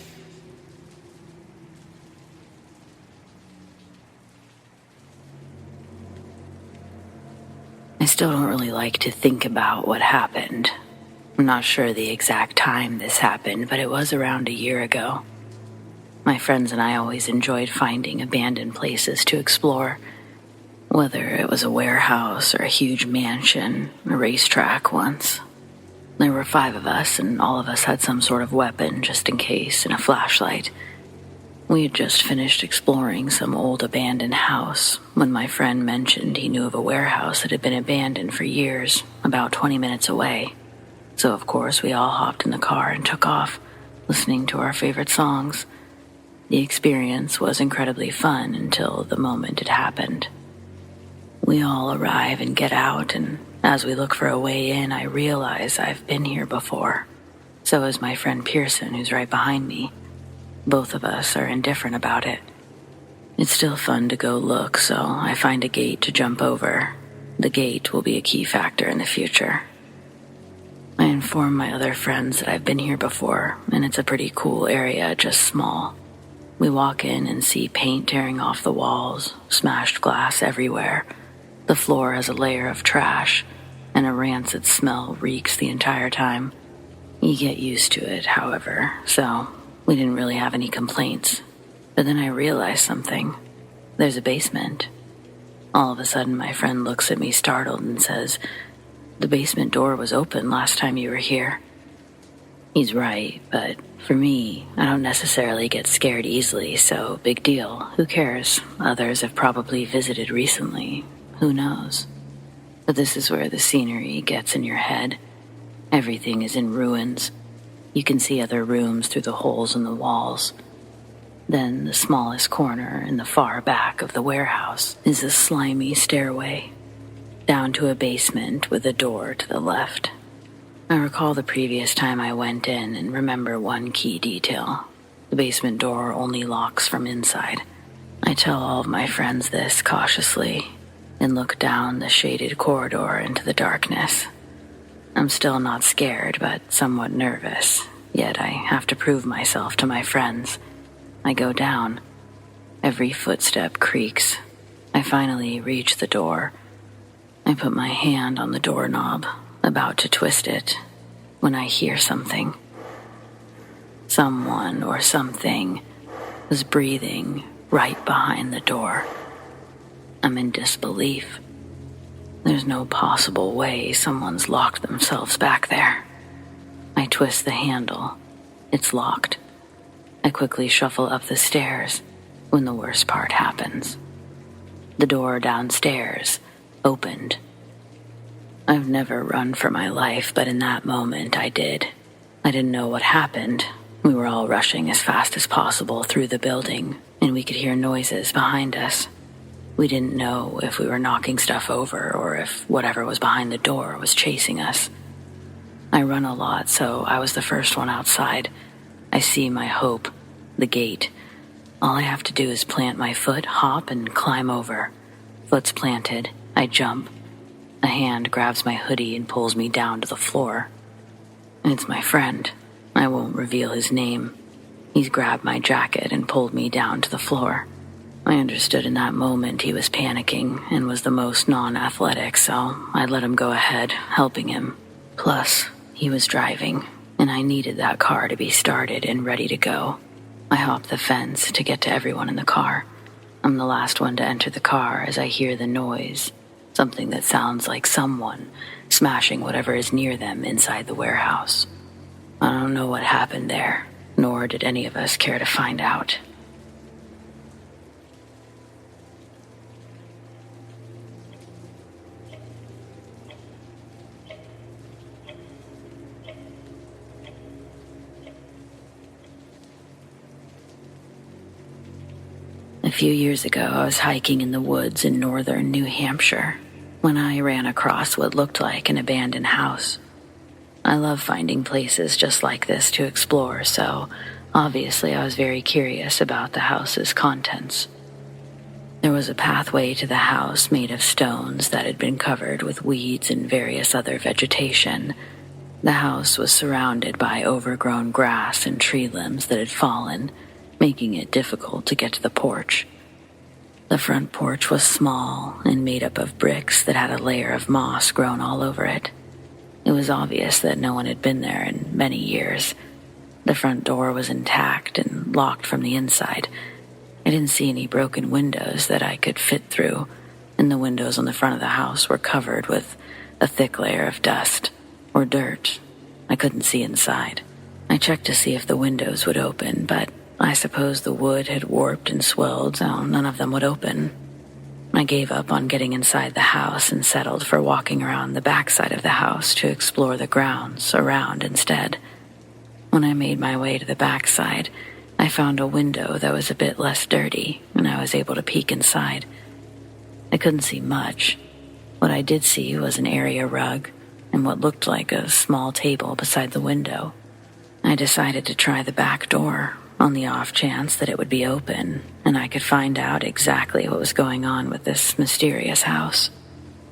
I still don't really like to think about what happened. I'm not sure the exact time this happened, but it was around a year ago. My friends and I always enjoyed finding abandoned places to explore, whether it was a warehouse or a huge mansion, a racetrack once. There were 5 of us, and all of us had some sort of weapon just in case, and a flashlight. We had just finished exploring some old abandoned house when my friend mentioned he knew of a warehouse that had been abandoned for years, about 20 minutes away. So of course we all hopped in the car and took off, listening to our favorite songs. The experience was incredibly fun until the moment it happened. We all arrive and get out, and as we look for a way in, I realize I've been here before. So is my friend Pearson, who's right behind me. Both of us are indifferent about it. It's still fun to go look, so I find a gate to jump over. The gate will be a key factor in the future. I inform my other friends that I've been here before, and it's a pretty cool area, just small. We walk in and see paint tearing off the walls, smashed glass everywhere. The floor has a layer of trash, and a rancid smell reeks the entire time. You get used to it, however, so we didn't really have any complaints. But then I realized something. There's a basement. All of a sudden, my friend looks at me startled and says, "The basement door was open last time you were here." He's right, but for me, I don't necessarily get scared easily, so big deal. Who cares? Others have probably visited recently. Who knows? But this is where the scenery gets in your head. Everything is in ruins. You can see other rooms through the holes in the walls. Then the smallest corner in the far back of the warehouse is a slimy stairway down to a basement with a door to the left. I recall the previous time I went in and remember one key detail. The basement door only locks from inside. I tell all of my friends this cautiously and look down the shaded corridor into the darkness. I'm still not scared, but somewhat nervous, yet I have to prove myself to my friends. I go down. Every footstep creaks. I finally reach the door. I put my hand on the doorknob, about to twist it, when I hear something. Someone or something was breathing right behind the door. I'm in disbelief. There's no possible way someone's locked themselves back there. I twist the handle. It's locked. I quickly shuffle up the stairs when the worst part happens. The door downstairs opened. I've never run for my life, but in that moment I did. I didn't know what happened. We were all rushing as fast as possible through the building, and we could hear noises behind us. We didn't know if we were knocking stuff over or if whatever was behind the door was chasing us. I run a lot, so I was the first one outside. I see my hope, the gate. All I have to do is plant my foot, hop, and climb over. Foot's planted. I jump. A hand grabs my hoodie and pulls me down to the floor. It's my friend. I won't reveal his name. He's grabbed my jacket and pulled me down to the floor. I understood in that moment he was panicking and was the most non-athletic, so I let him go ahead, helping him. Plus, he was driving, and I needed that car to be started and ready to go. I hop the fence to get to everyone in the car. I'm the last one to enter the car as I hear the noise, something that sounds like someone smashing whatever is near them inside the warehouse. I don't know what happened there, nor did any of us care to find out. A few years ago, I was hiking in the woods in northern New Hampshire when I ran across what looked like an abandoned house. I love finding places just like this to explore, so obviously I was very curious about the house's contents. There was a pathway to the house made of stones that had been covered with weeds and various other vegetation. The house was surrounded by overgrown grass and tree limbs that had fallen, making it difficult to get to the porch. The front porch was small and made up of bricks that had a layer of moss grown all over it. It was obvious that no one had been there in many years. The front door was intact and locked from the inside. I didn't see any broken windows that I could fit through, and the windows on the front of the house were covered with a thick layer of dust or dirt. I couldn't see inside. I checked to see if the windows would open, but I suppose the wood had warped and swelled, so none of them would open. I gave up on getting inside the house and settled for walking around the backside of the house to explore the grounds around instead. When I made my way to the backside, I found a window that was a bit less dirty, and I was able to peek inside. I couldn't see much. What I did see was an area rug and what looked like a small table beside the window. I decided to try the back door on the off chance that it would be open and I could find out exactly what was going on with this mysterious house.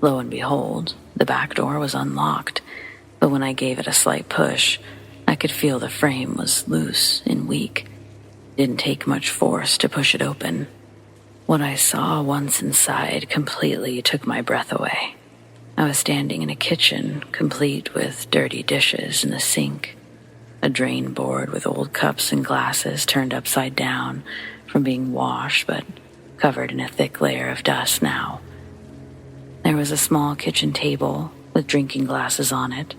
Lo and behold, the back door was unlocked, but when I gave it a slight push, I could feel the frame was loose and weak. It didn't take much force to push it open. What I saw once inside completely took my breath away. I was standing in a kitchen, complete with dirty dishes in the sink, a drain board with old cups and glasses turned upside down from being washed but covered in a thick layer of dust now. There was a small kitchen table with drinking glasses on it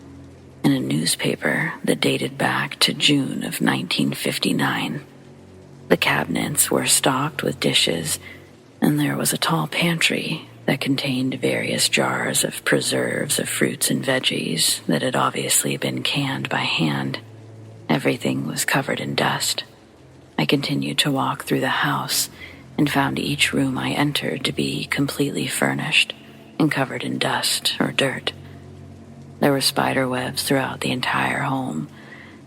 and a newspaper that dated back to June of 1959. The cabinets were stocked with dishes, and there was a tall pantry that contained various jars of preserves of fruits and veggies that had obviously been canned by hand. Everything was covered in dust. I continued to walk through the house and found each room I entered to be completely furnished and covered in dust or dirt. There were spider webs throughout the entire home,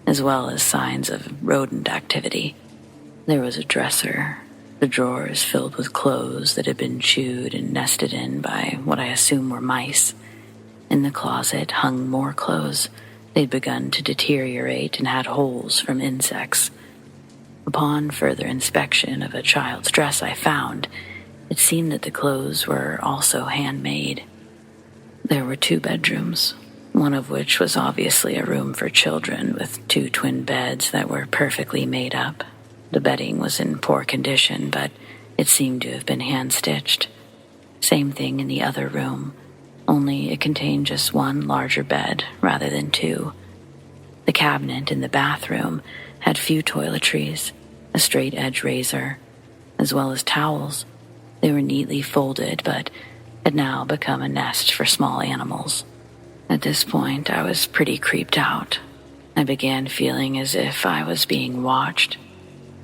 as well as signs of rodent activity. There was a dresser, the drawers filled with clothes that had been chewed and nested in by what I assume were mice. In the closet hung more clothes. They'd begun to deteriorate and had holes from insects. Upon further inspection of a child's dress I found, it seemed that the clothes were also handmade. There were 2 bedrooms, one of which was obviously a room for children with 2 twin beds that were perfectly made up. The bedding was in poor condition, but it seemed to have been hand-stitched. Same thing in the other room, only it contained just 1 larger bed rather than 2. The cabinet in the bathroom had few toiletries, a straight-edge razor, as well as towels. They were neatly folded, but had now become a nest for small animals. At this point, I was pretty creeped out. I began feeling as if I was being watched.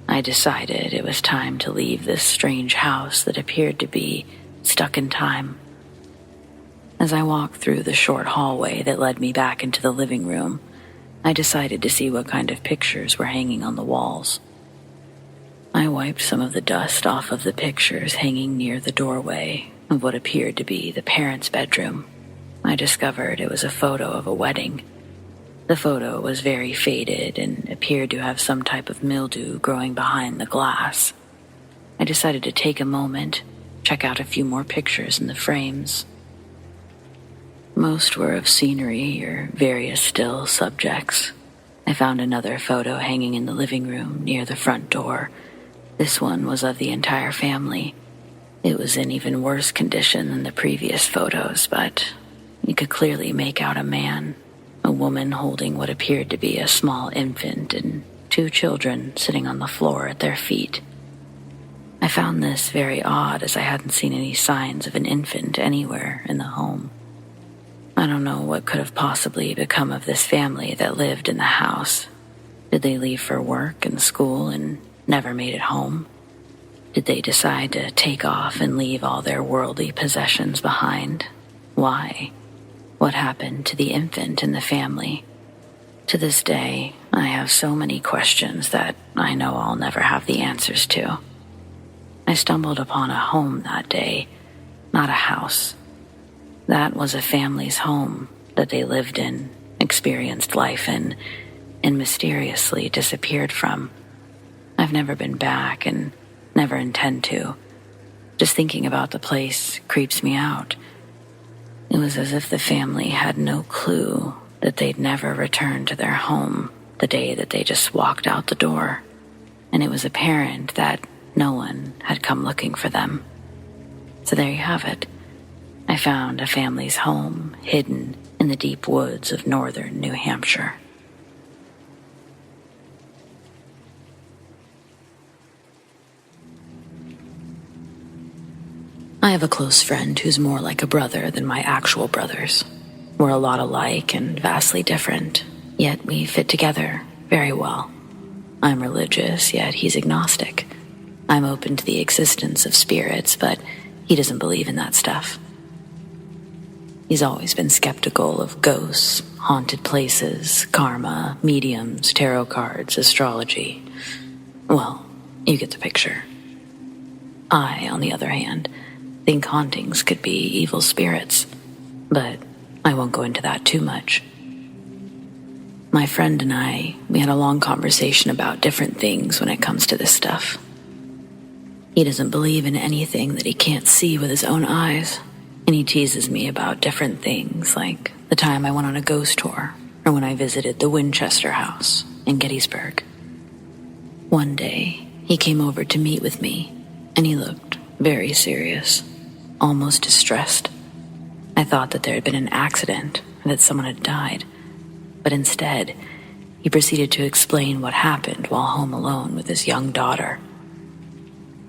I decided it was time to leave this strange house that appeared to be stuck in time. As I walked through the short hallway that led me back into the living room, I decided to see what kind of pictures were hanging on the walls. I wiped some of the dust off of the pictures hanging near the doorway of what appeared to be the parents' bedroom. I discovered it was a photo of a wedding. The photo was very faded and appeared to have some type of mildew growing behind the glass. I decided to take a moment, check out a few more pictures in the frames. Most were of scenery or various still subjects. I found another photo hanging in the living room near the front door. This one was of the entire family. It was in even worse condition than the previous photos, but you could clearly make out a man, a woman holding what appeared to be a small infant, and 2 children sitting on the floor at their feet. I found this very odd as I hadn't seen any signs of an infant anywhere in the home. I don't know what could have possibly become of this family that lived in the house. Did they leave for work and school and never made it home? Did they decide to take off and leave all their worldly possessions behind? Why? What happened to the infant in the family? To this day, I have so many questions that I know I'll never have the answers to. I stumbled upon a home that day, not a house. That was a family's home that they lived in, experienced life in, and mysteriously disappeared from. I've never been back and never intend to. Just thinking about the place creeps me out. It was as if the family had no clue that they'd never return to their home the day that they just walked out the door, and it was apparent that no one had come looking for them. So there you have it. I found a family's home hidden in the deep woods of northern New Hampshire. I have a close friend who's more like a brother than my actual brothers. We're a lot alike and vastly different, yet we fit together very well. I'm religious, yet he's agnostic. I'm open to the existence of spirits, but he doesn't believe in that stuff. He's always been skeptical of ghosts, haunted places, karma, mediums, tarot cards, astrology. Well, you get the picture. I, on the other hand, think hauntings could be evil spirits, but I won't go into that too much. My friend and we had a long conversation about different things when it comes to this stuff. He doesn't believe in anything that he can't see with his own eyes, and he teases me about different things, like the time I went on a ghost tour, or when I visited the Winchester House in Gettysburg. One day, he came over to meet with me, and he looked very serious, almost distressed. I thought that there had been an accident, or that someone had died, but instead, he proceeded to explain what happened while home alone with his young daughter.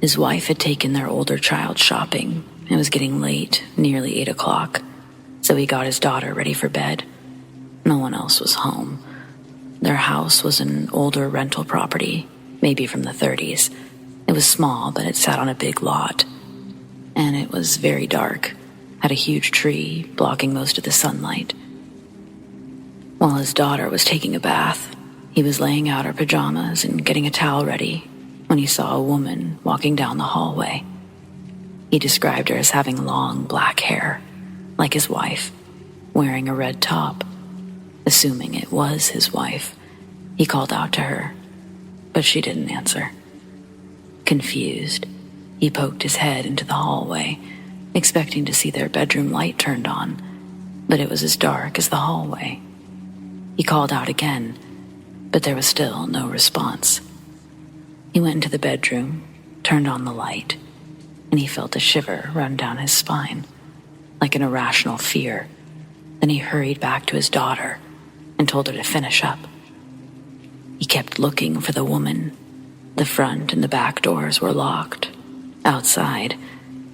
His wife had taken their older child shopping. It was getting late, nearly 8 o'clock, so he got his daughter ready for bed. No one else was home. Their house was an older rental property, maybe from the 30s. It was small, but it sat on a big lot. And it was very dark, had a huge tree blocking most of the sunlight. While his daughter was taking a bath, he was laying out her pajamas and getting a towel ready when he saw a woman walking down the hallway. He described her as having long black hair, like his wife, wearing a red top. Assuming it was his wife, he called out to her, but she didn't answer. Confused, he poked his head into the hallway, expecting to see their bedroom light turned on, but it was as dark as the hallway. He called out again, but there was still no response. He went into the bedroom, turned on the light, and he felt a shiver run down his spine, like an irrational fear. Then he hurried back to his daughter and told her to finish up. He kept looking for the woman. The front and the back doors were locked. Outside,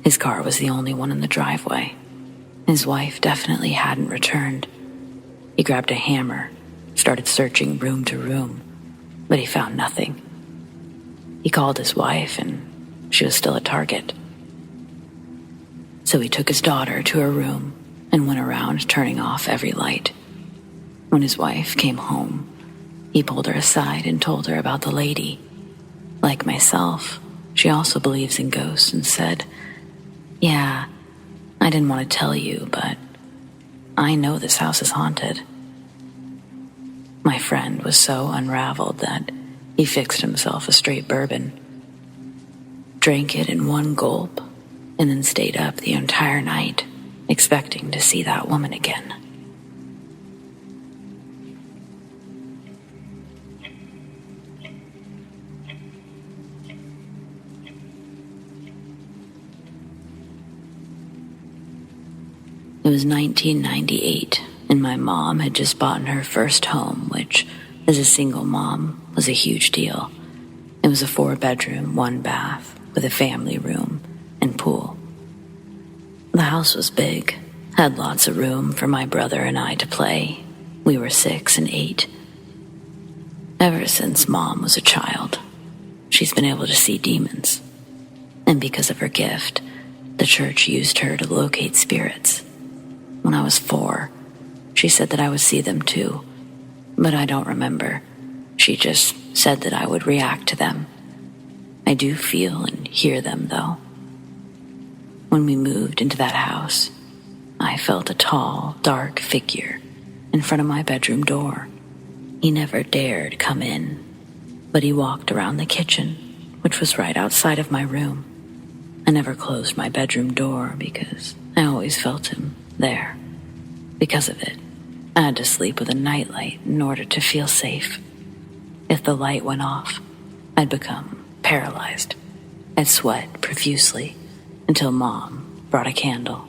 his car was the only one in the driveway. His wife definitely hadn't returned. He grabbed a hammer, started searching room to room, but he found nothing. He called his wife, and she was still at Target. So he took his daughter to her room and went around turning off every light. When his wife came home, he pulled her aside and told her about the lady. Like myself, she also believes in ghosts and said, "Yeah, I didn't want to tell you, but I know this house is haunted." My friend was so unraveled that he fixed himself a straight bourbon, drank it in one gulp, and then stayed up the entire night, expecting to see that woman again. It was 1998, and my mom had just bought her first home, which, as a single mom, was a huge deal. It was a 4-bedroom, 1-bath, with a family room and pool. The house was big, had lots of room for my brother and I to play. We were 6 and 8. Ever since Mom was a child, she's been able to see demons. And because of her gift, the church used her to locate spirits. When I was 4, she said that I would see them too, but I don't remember. She just said that I would react to them. I do feel and hear them, though. When we moved into that house, I felt a tall, dark figure in front of my bedroom door. He never dared come in, but he walked around the kitchen, which was right outside of my room. I never closed my bedroom door because I always felt him there. Because of it, I had to sleep with a nightlight in order to feel safe. If the light went off, I'd become paralyzed. I'd sweat profusely until Mom brought a candle.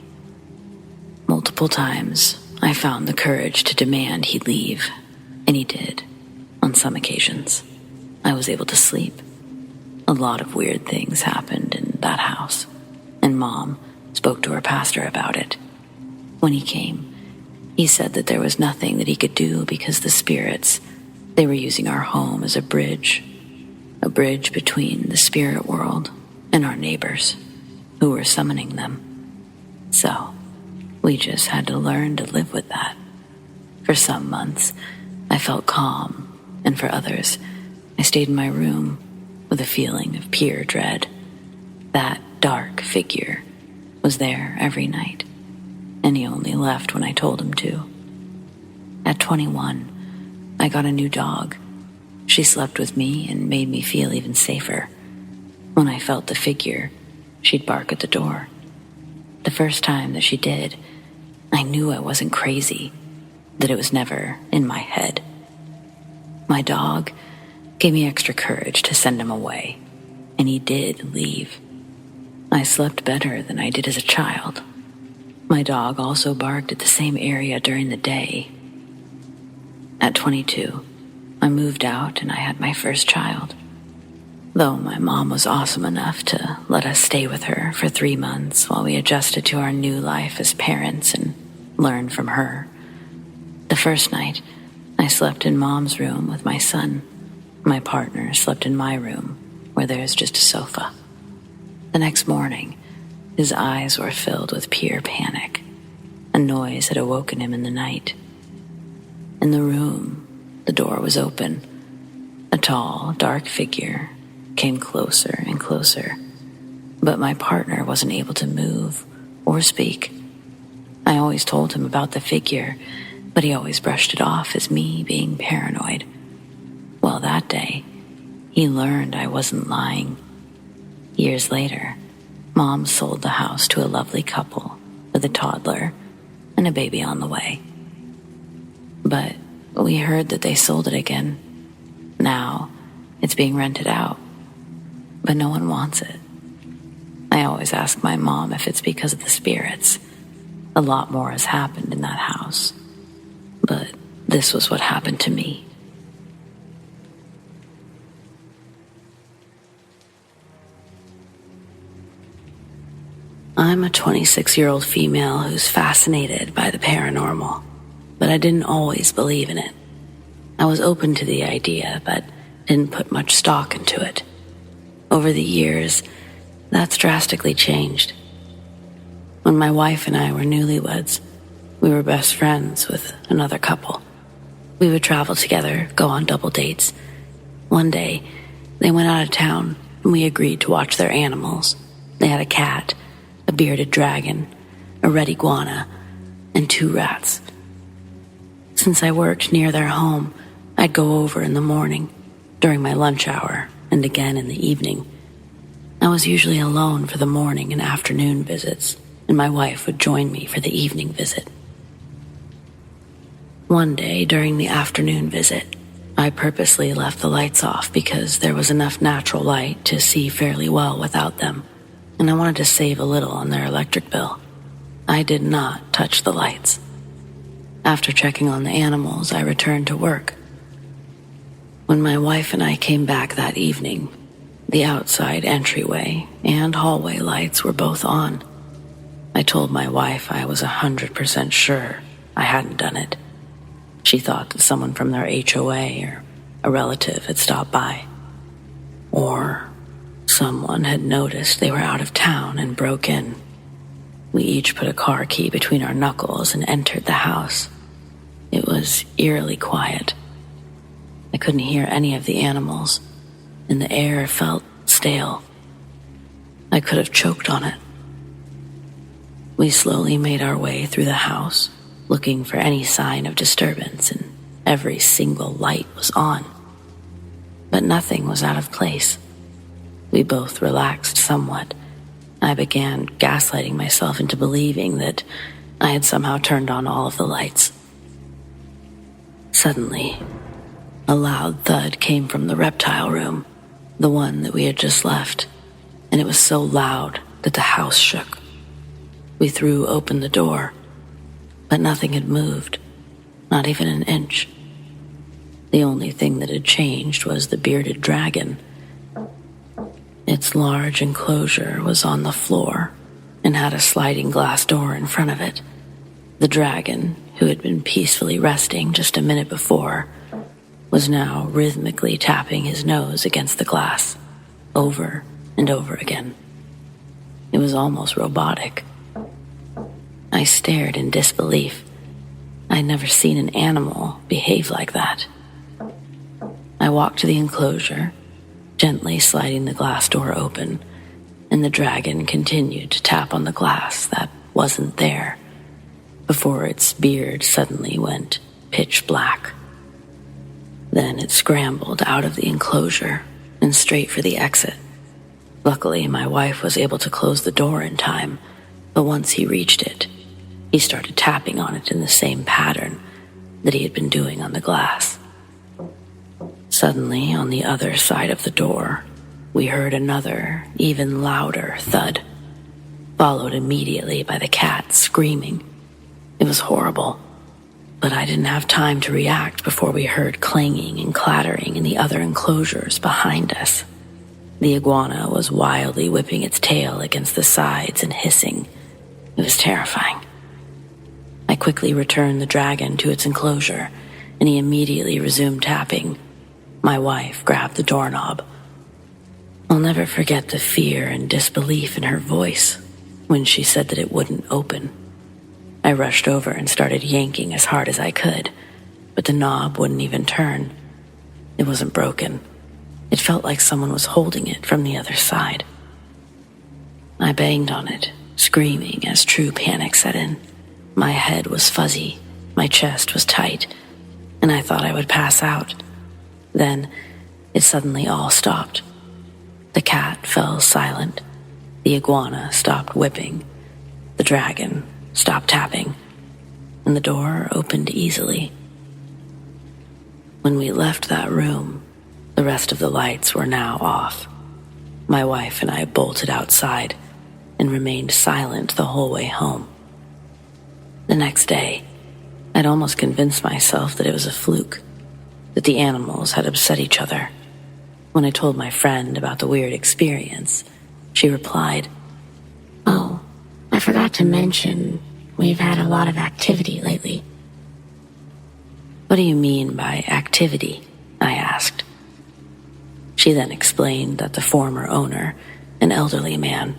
Multiple times, I found the courage to demand he leave, and he did, on some occasions. I was able to sleep. A lot of weird things happened in that house, and Mom spoke to her pastor about it. When he came, he said that there was nothing that he could do because the spirits, they were using our home as a bridge a bridge between the spirit world and our neighbors who were summoning them. So, we just had to learn to live with that. For some months, I felt calm, and for others, I stayed in my room with a feeling of pure dread. That dark figure was there every night, and he only left when I told him to. At 21, I got a new dog. She slept with me and made me feel even safer. When I felt the figure, she'd bark at the door. The first time that she did, I knew I wasn't crazy, that it was never in my head. My dog gave me extra courage to send him away, and he did leave. I slept better than I did as a child. My dog also barked at the same area during the day. At 22, I moved out and I had my first child. Though my mom was awesome enough to let us stay with her for 3 months while we adjusted to our new life as parents and learned from her. The first night, I slept in Mom's room with my son. My partner slept in my room, where there's just a sofa. The next morning, his eyes were filled with pure panic. A noise had awoken him in the night. In the room, the door was open. A tall, dark figure came closer and closer, but my partner wasn't able to move or speak. I always told him about the figure, but he always brushed it off as me being paranoid. Well, that day, he learned I wasn't lying. Years later, Mom sold the house to a lovely couple with a toddler and a baby on the way. But we heard that they sold it again. Now, it's being rented out, but no one wants it. I always ask my mom if it's because of the spirits. A lot more has happened in that house, but this was what happened to me. I'm a 26-year-old female who's fascinated by the paranormal, but I didn't always believe in it. I was open to the idea, but didn't put much stock into it. Over the years, that's drastically changed. When my wife and I were newlyweds, we were best friends with another couple. We would travel together, go on double dates. One day, they went out of town, and we agreed to watch their animals. They had a cat, a bearded dragon, a red iguana, and 2 rats. Since I worked near their home, I'd go over in the morning, during my lunch hour, and again in the evening. I was usually alone for the morning and afternoon visits, and my wife would join me for the evening visit. One day during the afternoon visit, I purposely left the lights off because there was enough natural light to see fairly well without them, and I wanted to save a little on their electric bill. I did not touch the lights. After checking on the animals, I returned to work. When my wife and I came back that evening, the outside entryway and hallway lights were both on. I told my wife I was 100% sure I hadn't done it. She thought that someone from their HOA or a relative had stopped by. Or someone had noticed they were out of town and broke in. We each put a car key between our knuckles and entered the house. It was eerily quiet. I couldn't hear any of the animals, and the air felt stale. I could have choked on it. We slowly made our way through the house, looking for any sign of disturbance, and every single light was on. But nothing was out of place. We both relaxed somewhat. I began gaslighting myself into believing that I had somehow turned on all of the lights. Suddenly, a loud thud came from the reptile room, the one that we had just left, and it was so loud that the house shook. We threw open the door, but nothing had moved, not even an inch. The only thing that had changed was the bearded dragon. Its large enclosure was on the floor and had a sliding glass door in front of it. The dragon, who had been peacefully resting just a minute before, was now rhythmically tapping his nose against the glass, over and over again. It was almost robotic. I stared in disbelief. I'd never seen an animal behave like that. I walked to the enclosure, gently sliding the glass door open, and the dragon continued to tap on the glass that wasn't there before its beard suddenly went pitch black. Then it scrambled out of the enclosure and straight for the exit. Luckily, my wife was able to close the door in time, but once he reached it, he started tapping on it in the same pattern that he had been doing on the glass. Suddenly, on the other side of the door, we heard another, even louder thud, followed immediately by the cat screaming. It was horrible, but I didn't have time to react before we heard clanging and clattering in the other enclosures behind us. The iguana was wildly whipping its tail against the sides and hissing. It was terrifying. I quickly returned the dragon to its enclosure, and he immediately resumed tapping. My wife grabbed the doorknob. I'll never forget the fear and disbelief in her voice when she said that it wouldn't open. I rushed over and started yanking as hard as I could, but the knob wouldn't even turn. It wasn't broken. It felt like someone was holding it from the other side. I banged on it, screaming as true panic set in. My head was fuzzy, my chest was tight, and I thought I would pass out. Then, it suddenly all stopped. The cat fell silent. The iguana stopped whipping. The dragon stopped tapping. And the door opened easily. When we left that room, the rest of the lights were now off. My wife and I bolted outside and remained silent the whole way home. The next day, I'd almost convinced myself that it was a fluke, that the animals had upset each other. When I told my friend about the weird experience, she replied, "Oh, I forgot to mention, we've had a lot of activity lately." "What do you mean by activity?" I asked. She then explained that the former owner, an elderly man,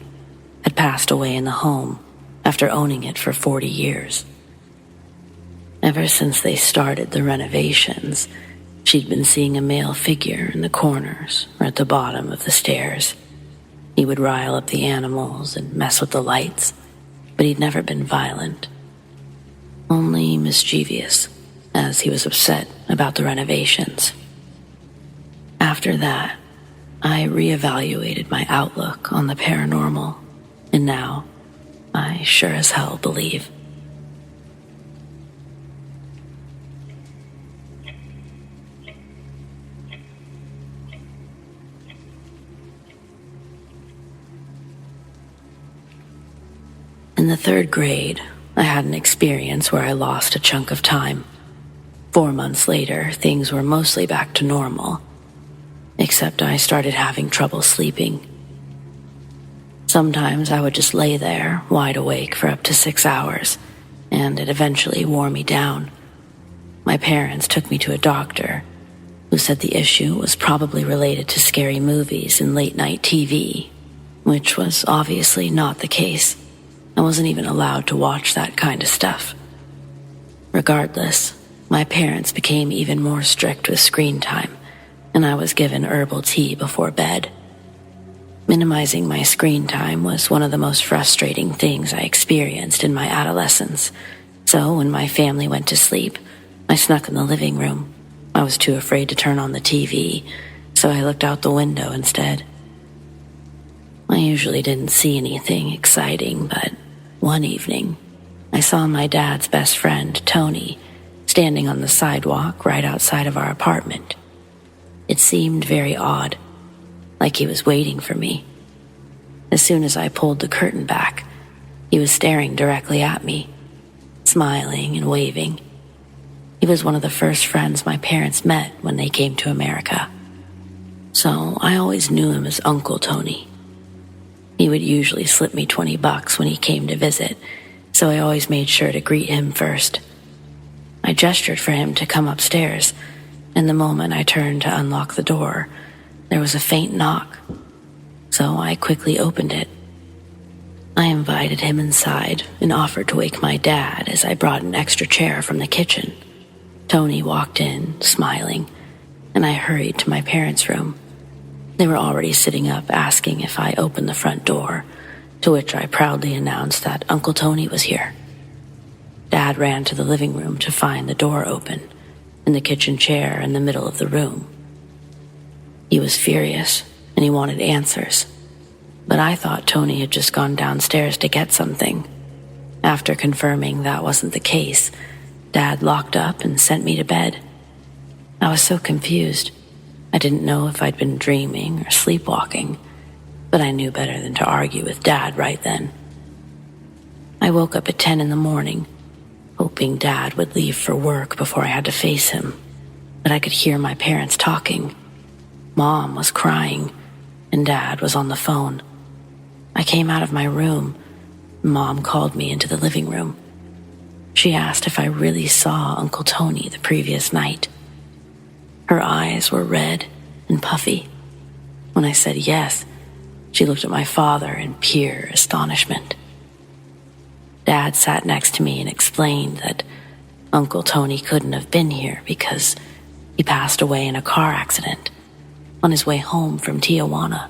had passed away in the home after owning it for 40 years. Ever since they started the renovations, she'd been seeing a male figure in the corners or at the bottom of the stairs. He would rile up the animals and mess with the lights, but he'd never been violent. Only mischievous, as he was upset about the renovations. After that, I reevaluated my outlook on the paranormal, and now I sure as hell believe. In the 3rd grade, I had an experience where I lost a chunk of time. 4 months later, things were mostly back to normal, except I started having trouble sleeping. Sometimes I would just lay there, wide awake for up to 6 hours, and it eventually wore me down. My parents took me to a doctor, who said the issue was probably related to scary movies and late-night TV, which was obviously not the case. I wasn't even allowed to watch that kind of stuff. Regardless, my parents became even more strict with screen time, and I was given herbal tea before bed. Minimizing my screen time was one of the most frustrating things I experienced in my adolescence, so when my family went to sleep, I snuck in the living room. I was too afraid to turn on the TV, so I looked out the window instead. I usually didn't see anything exciting, but one evening, I saw my dad's best friend, Tony, standing on the sidewalk right outside of our apartment. It seemed very odd, like he was waiting for me. As soon as I pulled the curtain back, he was staring directly at me, smiling and waving. He was one of the first friends my parents met when they came to America. So I always knew him as Uncle Tony. He would usually slip me $20 when he came to visit, so I always made sure to greet him first. I gestured for him to come upstairs, and the moment I turned to unlock the door, there was a faint knock, so I quickly opened it. I invited him inside and offered to wake my dad as I brought an extra chair from the kitchen. Tony walked in, smiling, and I hurried to my parents' room. They were already sitting up asking if I opened the front door, to which I proudly announced that Uncle Tony was here. Dad ran to the living room to find the door open and the kitchen chair in the middle of the room. He was furious, and he wanted answers, but I thought Tony had just gone downstairs to get something. After confirming that wasn't the case, Dad locked up and sent me to bed. I was so confused. I didn't know if I'd been dreaming or sleepwalking, but I knew better than to argue with Dad right then. I woke up at 10 in the morning, hoping Dad would leave for work before I had to face him, but I could hear my parents talking. Mom was crying, and Dad was on the phone. I came out of my room. Mom called me into the living room. She asked if I really saw Uncle Tony the previous night. Her eyes were red and puffy. When I said yes, she looked at my father in pure astonishment. Dad sat next to me and explained that Uncle Tony couldn't have been here because he passed away in a car accident on his way home from Tijuana.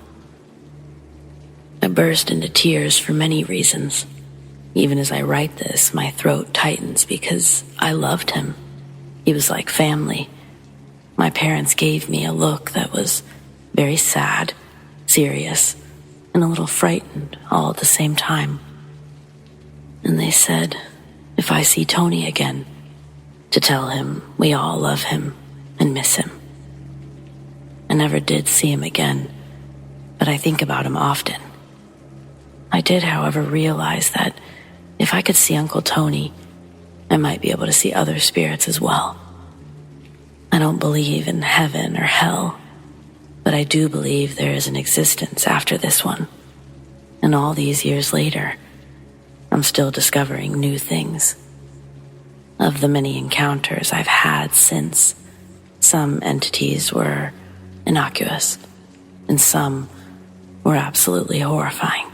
I burst into tears for many reasons. Even as I write this, my throat tightens because I loved him. He was like family. My parents gave me a look that was very sad, serious, and a little frightened all at the same time. And they said, if I see Tony again, to tell him we all love him and miss him. I never did see him again, but I think about him often. I did, however, realize that if I could see Uncle Tony, I might be able to see other spirits as well. I don't believe in heaven or hell, but I do believe there is an existence after this one. And all these years later, I'm still discovering new things. Of the many encounters I've had since, some entities were innocuous, and some were absolutely horrifying.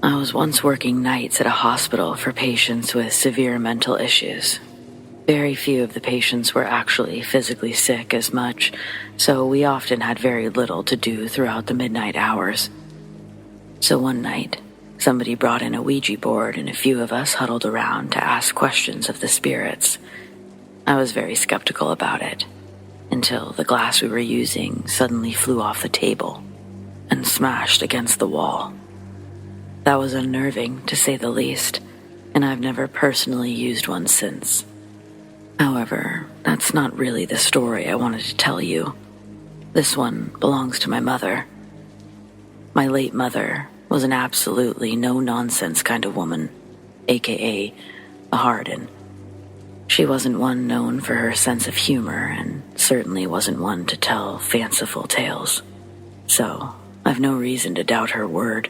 I was once working nights at a hospital for patients with severe mental issues. Very few of the patients were actually physically sick as much, so we often had very little to do throughout the midnight hours. So one night, somebody brought in a Ouija board and a few of us huddled around to ask questions of the spirits. I was very skeptical about it, until the glass we were using suddenly flew off the table and smashed against the wall. That was unnerving, to say the least, and I've never personally used one since. However, that's not really the story I wanted to tell you. This one belongs to my mother. My late mother was an absolutely no-nonsense kind of woman, aka a harden. She wasn't one known for her sense of humor, and certainly wasn't one to tell fanciful tales. So, I've no reason to doubt her word.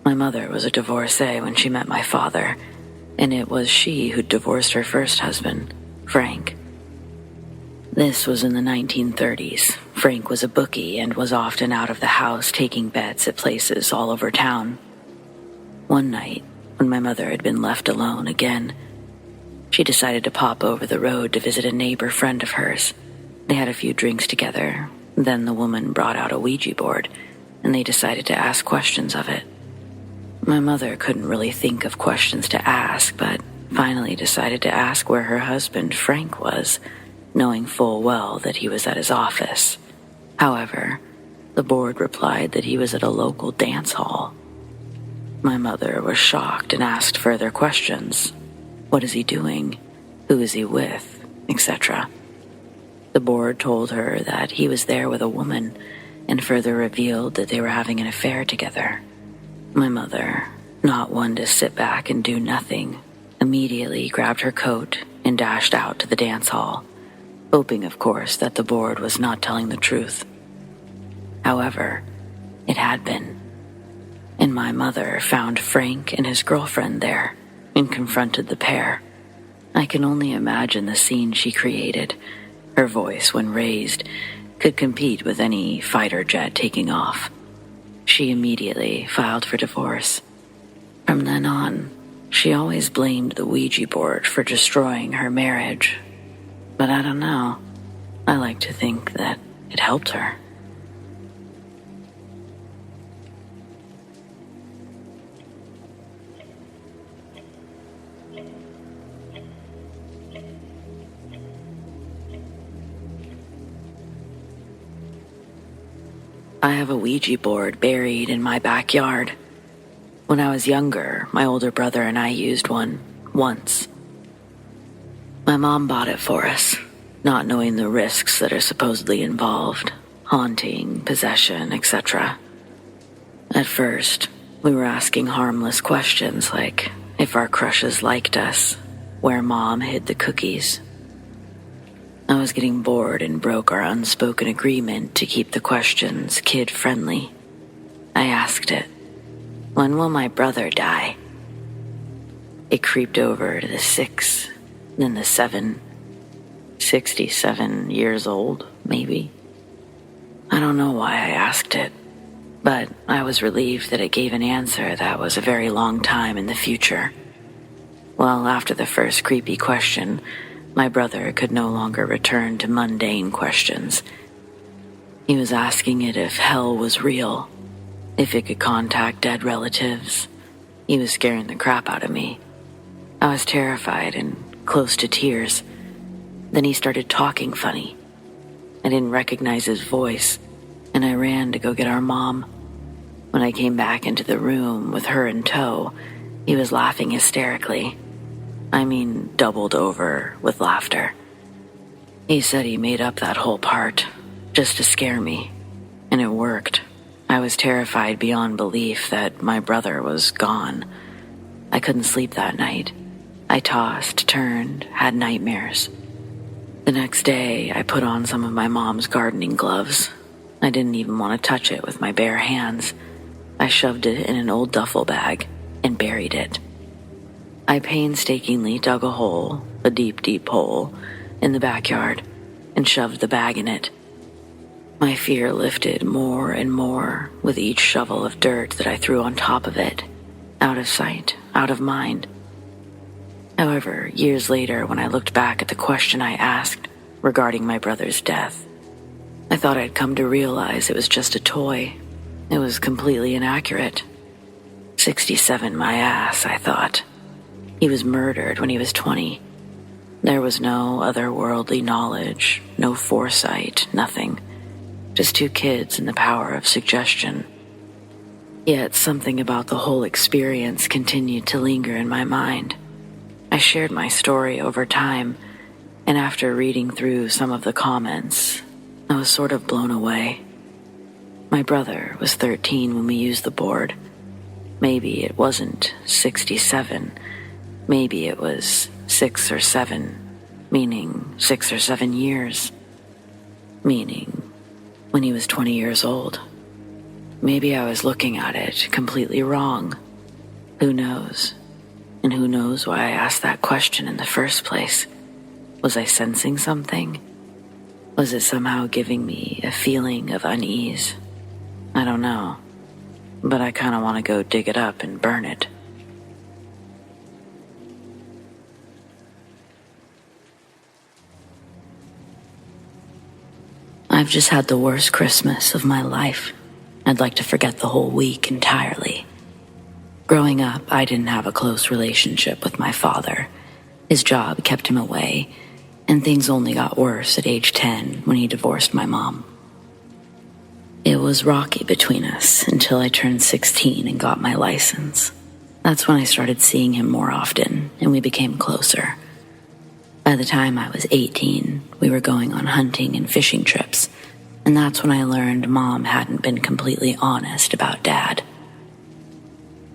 My mother was a divorcee when she met my father, and it was she who divorced her first husband, Frank. This was in the 1930s. Frank was a bookie and was often out of the house taking bets at places all over town. One night, when my mother had been left alone again, she decided to pop over the road to visit a neighbor friend of hers. They had a few drinks together. Then the woman brought out a Ouija board, and they decided to ask questions of it. My mother couldn't really think of questions to ask, but finally decided to ask where her husband, Frank, was, knowing full well that he was at his office. However, the board replied that he was at a local dance hall. My mother was shocked and asked further questions. What is he doing? Who is he with? Etc. The board told her that he was there with a woman and further revealed that they were having an affair together. My mother, not one to sit back and do nothing, immediately grabbed her coat and dashed out to the dance hall, hoping, of course, that the board was not telling the truth. However, it had been. and my mother found Frank and his girlfriend there and confronted the pair. I can only imagine the scene she created. Her voice, when raised, could compete with any fighter jet taking off. She immediately filed for divorce. From then on, she always blamed the Ouija board for destroying her marriage. But I don't know. I like to think that it helped her. I have a Ouija board buried in my backyard. When I was younger, my older brother and I used one once. My mom bought it for us, not knowing the risks that are supposedly involved, haunting, possession, etc. At first, we were asking harmless questions like if our crushes liked us, where mom hid the cookies. I was getting bored and broke our unspoken agreement to keep the questions kid-friendly. I asked it, "When will my brother die?" It creeped over to the 6, then the 7. 67 years old, maybe. I don't know why I asked it, but I was relieved that it gave an answer that was a very long time in the future. Well, after the first creepy question, my brother could no longer return to mundane questions. He was asking it if hell was real, if it could contact dead relatives. He was scaring the crap out of me. I was terrified and close to tears. Then he started talking funny. I didn't recognize his voice, and I ran to go get our mom. When I came back into the room with her in tow, he was laughing hysterically. I mean, doubled over with laughter. He said he made up that whole part just to scare me, and it worked. I was terrified beyond belief that my brother was gone. I couldn't sleep that night. I tossed, turned, had nightmares. The next day, I put on some of my mom's gardening gloves. I didn't even want to touch it with my bare hands. I shoved it in an old duffel bag and buried it. I painstakingly dug a hole, a deep, deep hole, in the backyard and shoved the bag in it. My fear lifted more and more with each shovel of dirt that I threw on top of it, out of sight, out of mind. However, years later, when I looked back at the question I asked regarding my brother's death, I thought I'd come to realize it was just a toy. It was completely inaccurate. 67 my ass, I thought. He was murdered when he was 20. There was no otherworldly knowledge, no foresight, nothing. Just two kids and the power of suggestion. Yet something about the whole experience continued to linger in my mind. I shared my story over time, and after reading through some of the comments, I was sort of blown away. My brother was 13 when we used the board. Maybe it wasn't 67. Maybe it was 6 or 7, meaning 6 or 7 years. Meaning when he was 20 years old. Maybe I was looking at it completely wrong. Who knows? And who knows why I asked that question in the first place? Was I sensing something? Was it somehow giving me a feeling of unease? I don't know. But I kind of want to go dig it up and burn it. I've just had the worst Christmas of my life. I'd like to forget the whole week entirely. Growing up, I didn't have a close relationship with my father. His job kept him away, and things only got worse at age 10 when he divorced my mom. It was rocky between us until I turned 16 and got my license. That's when I started seeing him more often, and we became closer. By the time I was 18, we were going on hunting and fishing trips, and that's when I learned Mom hadn't been completely honest about Dad.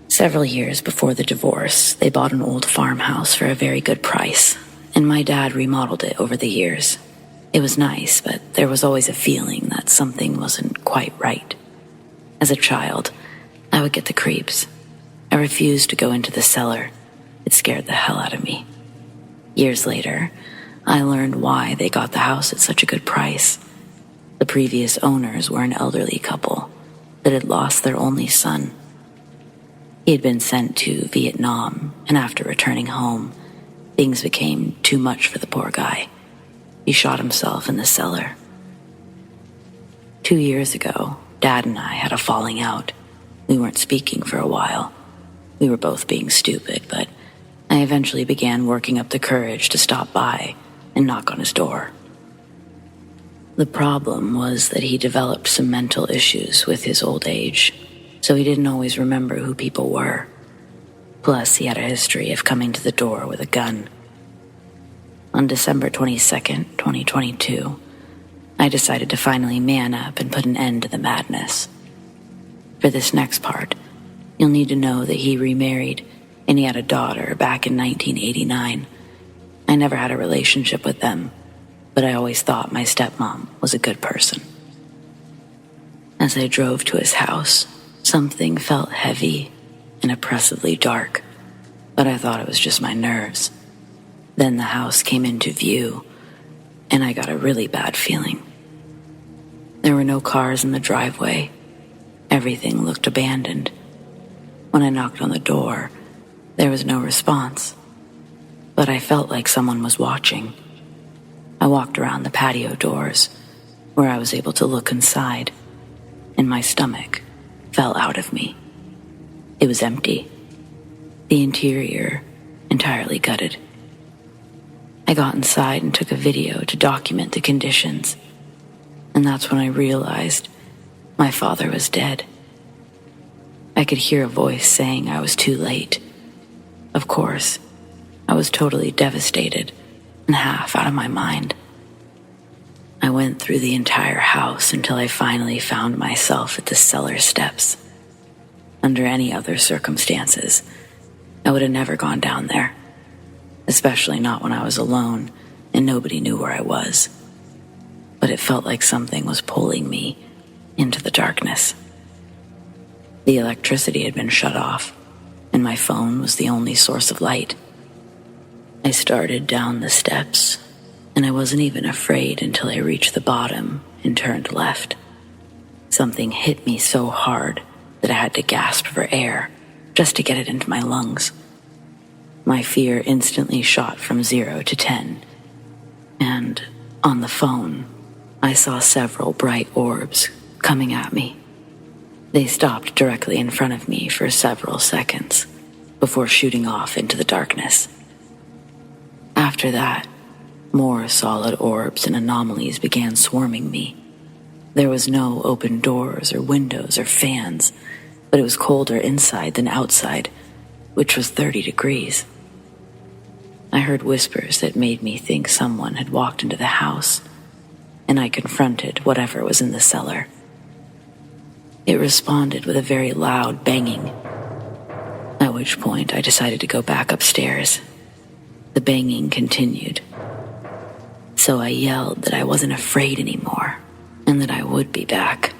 Several years before the divorce, they bought an old farmhouse for a very good price, and my dad remodeled it over the years. It was nice, but there was always a feeling that something wasn't quite right. As a child, I would get the creeps. I refused to go into the cellar. It scared the hell out of me. Years later, I learned why they got the house at such a good price. The previous owners were an elderly couple that had lost their only son. He had been sent to Vietnam, and after returning home, things became too much for the poor guy. He shot himself in the cellar. 2 years ago, Dad and I had a falling out. We weren't speaking for a while. We were both being stupid, but I eventually began working up the courage to stop by and knock on his door. The problem was that he developed some mental issues with his old age, so he didn't always remember who people were. Plus, he had a history of coming to the door with a gun. On December 22nd, 2022, I decided to finally man up and put an end to the madness. For this next part, you'll need to know that he remarried and he had a daughter back in 1989. I never had a relationship with them, but I always thought my stepmom was a good person. As I drove to his house, something felt heavy and oppressively dark, but I thought it was just my nerves. Then the house came into view, and I got a really bad feeling. There were no cars in the driveway. Everything looked abandoned. When I knocked on the door, there was no response, but I felt like someone was watching. I walked around the patio doors, where I was able to look inside, and my stomach fell out of me. It was empty. The interior entirely gutted. I got inside and took a video to document the conditions, and that's when I realized my father was dead. I could hear a voice saying I was too late. Of course, I was totally devastated and half out of my mind. I went through the entire house until I finally found myself at the cellar steps. Under any other circumstances, I would have never gone down there, especially not when I was alone and nobody knew where I was. But it felt like something was pulling me into the darkness. The electricity had been shut off, and my phone was the only source of light. I started down the steps, and I wasn't even afraid until I reached the bottom and turned left. Something hit me so hard that I had to gasp for air just to get it into my lungs. My fear instantly shot from 0 to 10, and on the phone, I saw several bright orbs coming at me. They stopped directly in front of me for several seconds before shooting off into the darkness. After that, more solid orbs and anomalies began swarming me. There was no open doors or windows or fans, but it was colder inside than outside, which was 30 degrees. I heard whispers that made me think someone had walked into the house, and I confronted whatever was in the cellar. It responded with a very loud banging, at which point I decided to go back upstairs. The banging continued, so I yelled that I wasn't afraid anymore and that I would be back.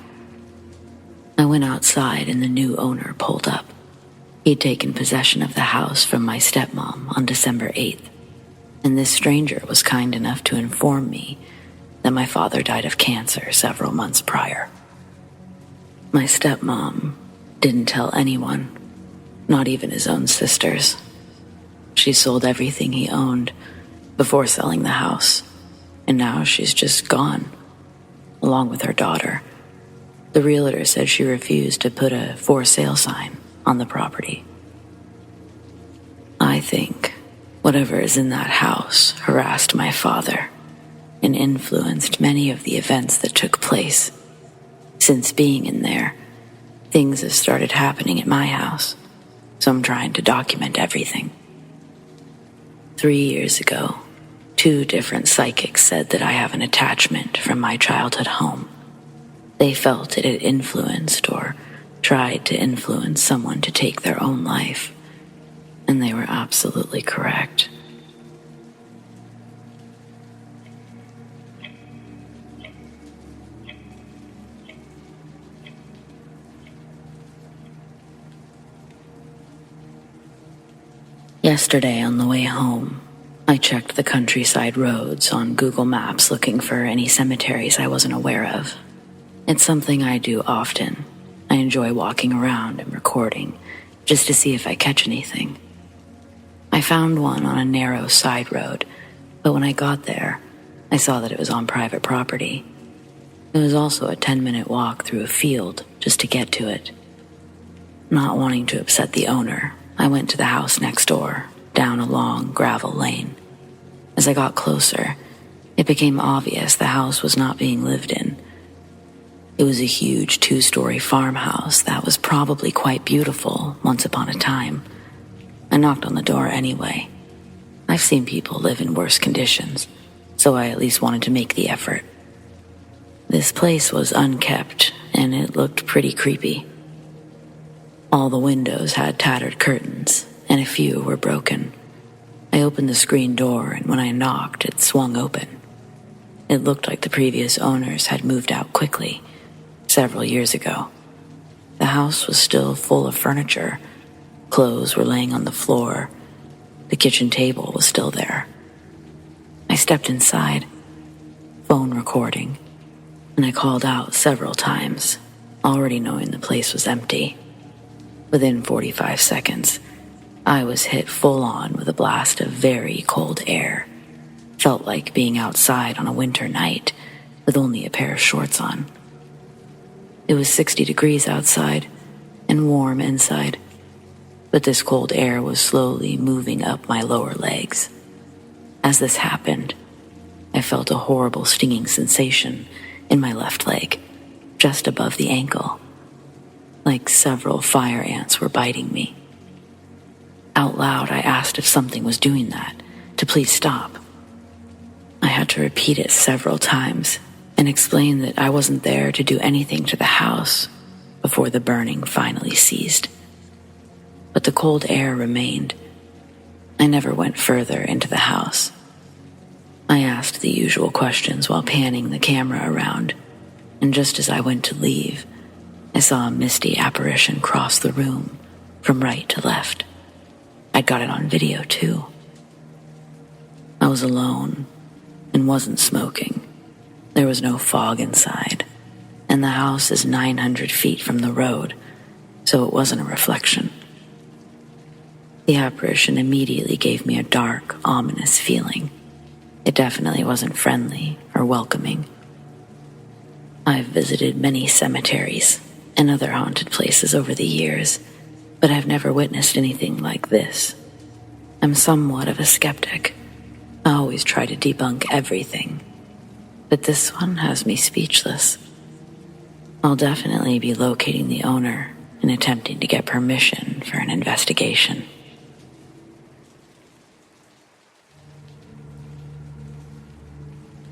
I went outside and the new owner pulled up. He'd taken possession of the house from my stepmom on December 8th, and this stranger was kind enough to inform me that my father died of cancer several months prior. My stepmom didn't tell anyone, not even his own sisters. She sold everything he owned before selling the house, and now she's just gone, along with her daughter. The realtor said she refused to put a for sale sign on the property. I think whatever is in that house harassed my father and influenced many of the events that took place. Since being in there, things have started happening at my house, so I'm trying to document everything. 3 years ago, 2 different psychics said that I have an attachment from my childhood home. They felt it had influenced or tried to influence someone to take their own life, and they were absolutely correct. Yesterday on the way home, I checked the countryside roads on Google Maps looking for any cemeteries I wasn't aware of. It's something I do often. I enjoy walking around and recording, just to see if I catch anything. I found one on a narrow side road, but when I got there, I saw that it was on private property. It was also a 10-minute walk through a field just to get to it. Not wanting to upset the owner, I went to the house next door, down a long gravel lane. As I got closer, it became obvious the house was not being lived in. It was a huge 2-story farmhouse that was probably quite beautiful once upon a time. I knocked on the door anyway. I've seen people live in worse conditions, so I at least wanted to make the effort. This place was unkept, and it looked pretty creepy. All the windows had tattered curtains, and a few were broken. I opened the screen door, and when I knocked, it swung open. It looked like the previous owners had moved out quickly, several years ago. The house was still full of furniture. Clothes were laying on the floor. The kitchen table was still there. I stepped inside, phone recording, and I called out several times, already knowing the place was empty. Within 45 seconds, I was hit full on with a blast of very cold air. Felt like being outside on a winter night with only a pair of shorts on. It was 60 degrees outside and warm inside, but this cold air was slowly moving up my lower legs. As this happened, I felt a horrible stinging sensation in my left leg, just above the ankle. Like several fire ants were biting me. Out loud, I asked if something was doing that, to please stop. I had to repeat it several times and explain that I wasn't there to do anything to the house before the burning finally ceased. But the cold air remained. I never went further into the house. I asked the usual questions while panning the camera around, and just as I went to leave, I saw a misty apparition cross the room from right to left. I'd got it on video, too. I was alone and wasn't smoking. There was no fog inside, and the house is 900 feet from the road, so it wasn't a reflection. The apparition immediately gave me a dark, ominous feeling. It definitely wasn't friendly or welcoming. I've visited many cemeteries and other haunted places over the years, but I've never witnessed anything like this. I'm somewhat of a skeptic. I always try to debunk everything, but this one has me speechless. I'll definitely be locating the owner and attempting to get permission for an investigation.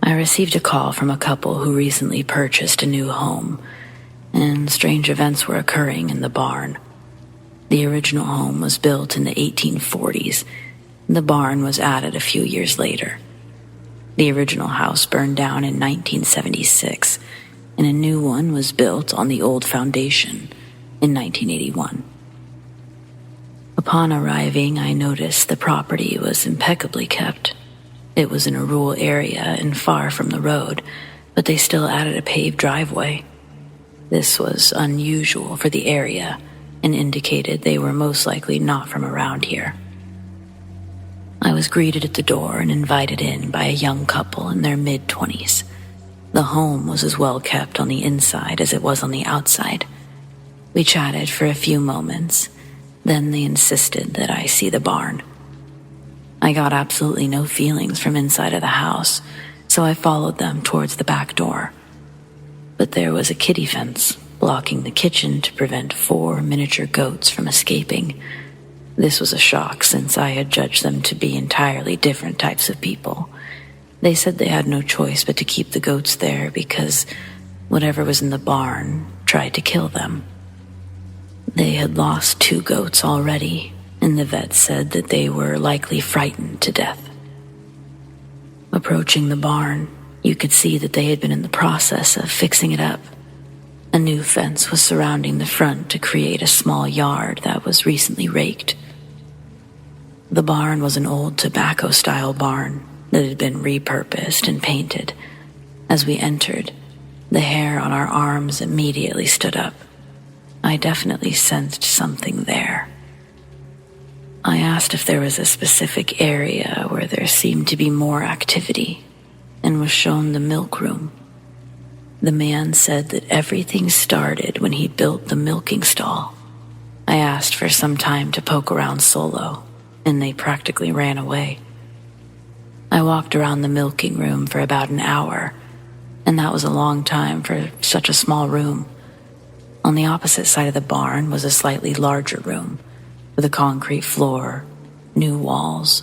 I received a call from a couple who recently purchased a new home, and strange events were occurring in the barn. The original home was built in the 1840s, and the barn was added a few years later. The original house burned down in 1976, and a new one was built on the old foundation in 1981. Upon arriving, I noticed the property was impeccably kept. It was in a rural area and far from the road, but they still added a paved driveway. This was unusual for the area and indicated they were most likely not from around here. I was greeted at the door and invited in by a young couple in their mid-20s. The home was as well kept on the inside as it was on the outside. We chatted for a few moments, then they insisted that I see the barn. I got absolutely no feelings from inside of the house, so I followed them towards the back door. But there was a kiddie fence blocking the kitchen to prevent 4 miniature goats from escaping. This was a shock since I had judged them to be entirely different types of people. They said they had no choice but to keep the goats there because whatever was in the barn tried to kill them. They had lost 2 goats already, and the vet said that they were likely frightened to death. Approaching the barn, you could see that they had been in the process of fixing it up. A new fence was surrounding the front to create a small yard that was recently raked. The barn was an old tobacco-style barn that had been repurposed and painted. As we entered, the hair on our arms immediately stood up. I definitely sensed something there. I asked if there was a specific area where there seemed to be more activity, and was shown the milk room. The man said that everything started when he built the milking stall. I asked for some time to poke around solo, and they practically ran away. I walked around the milking room for about an hour, and that was a long time for such a small room. On the opposite side of the barn was a slightly larger room, with a concrete floor, new walls.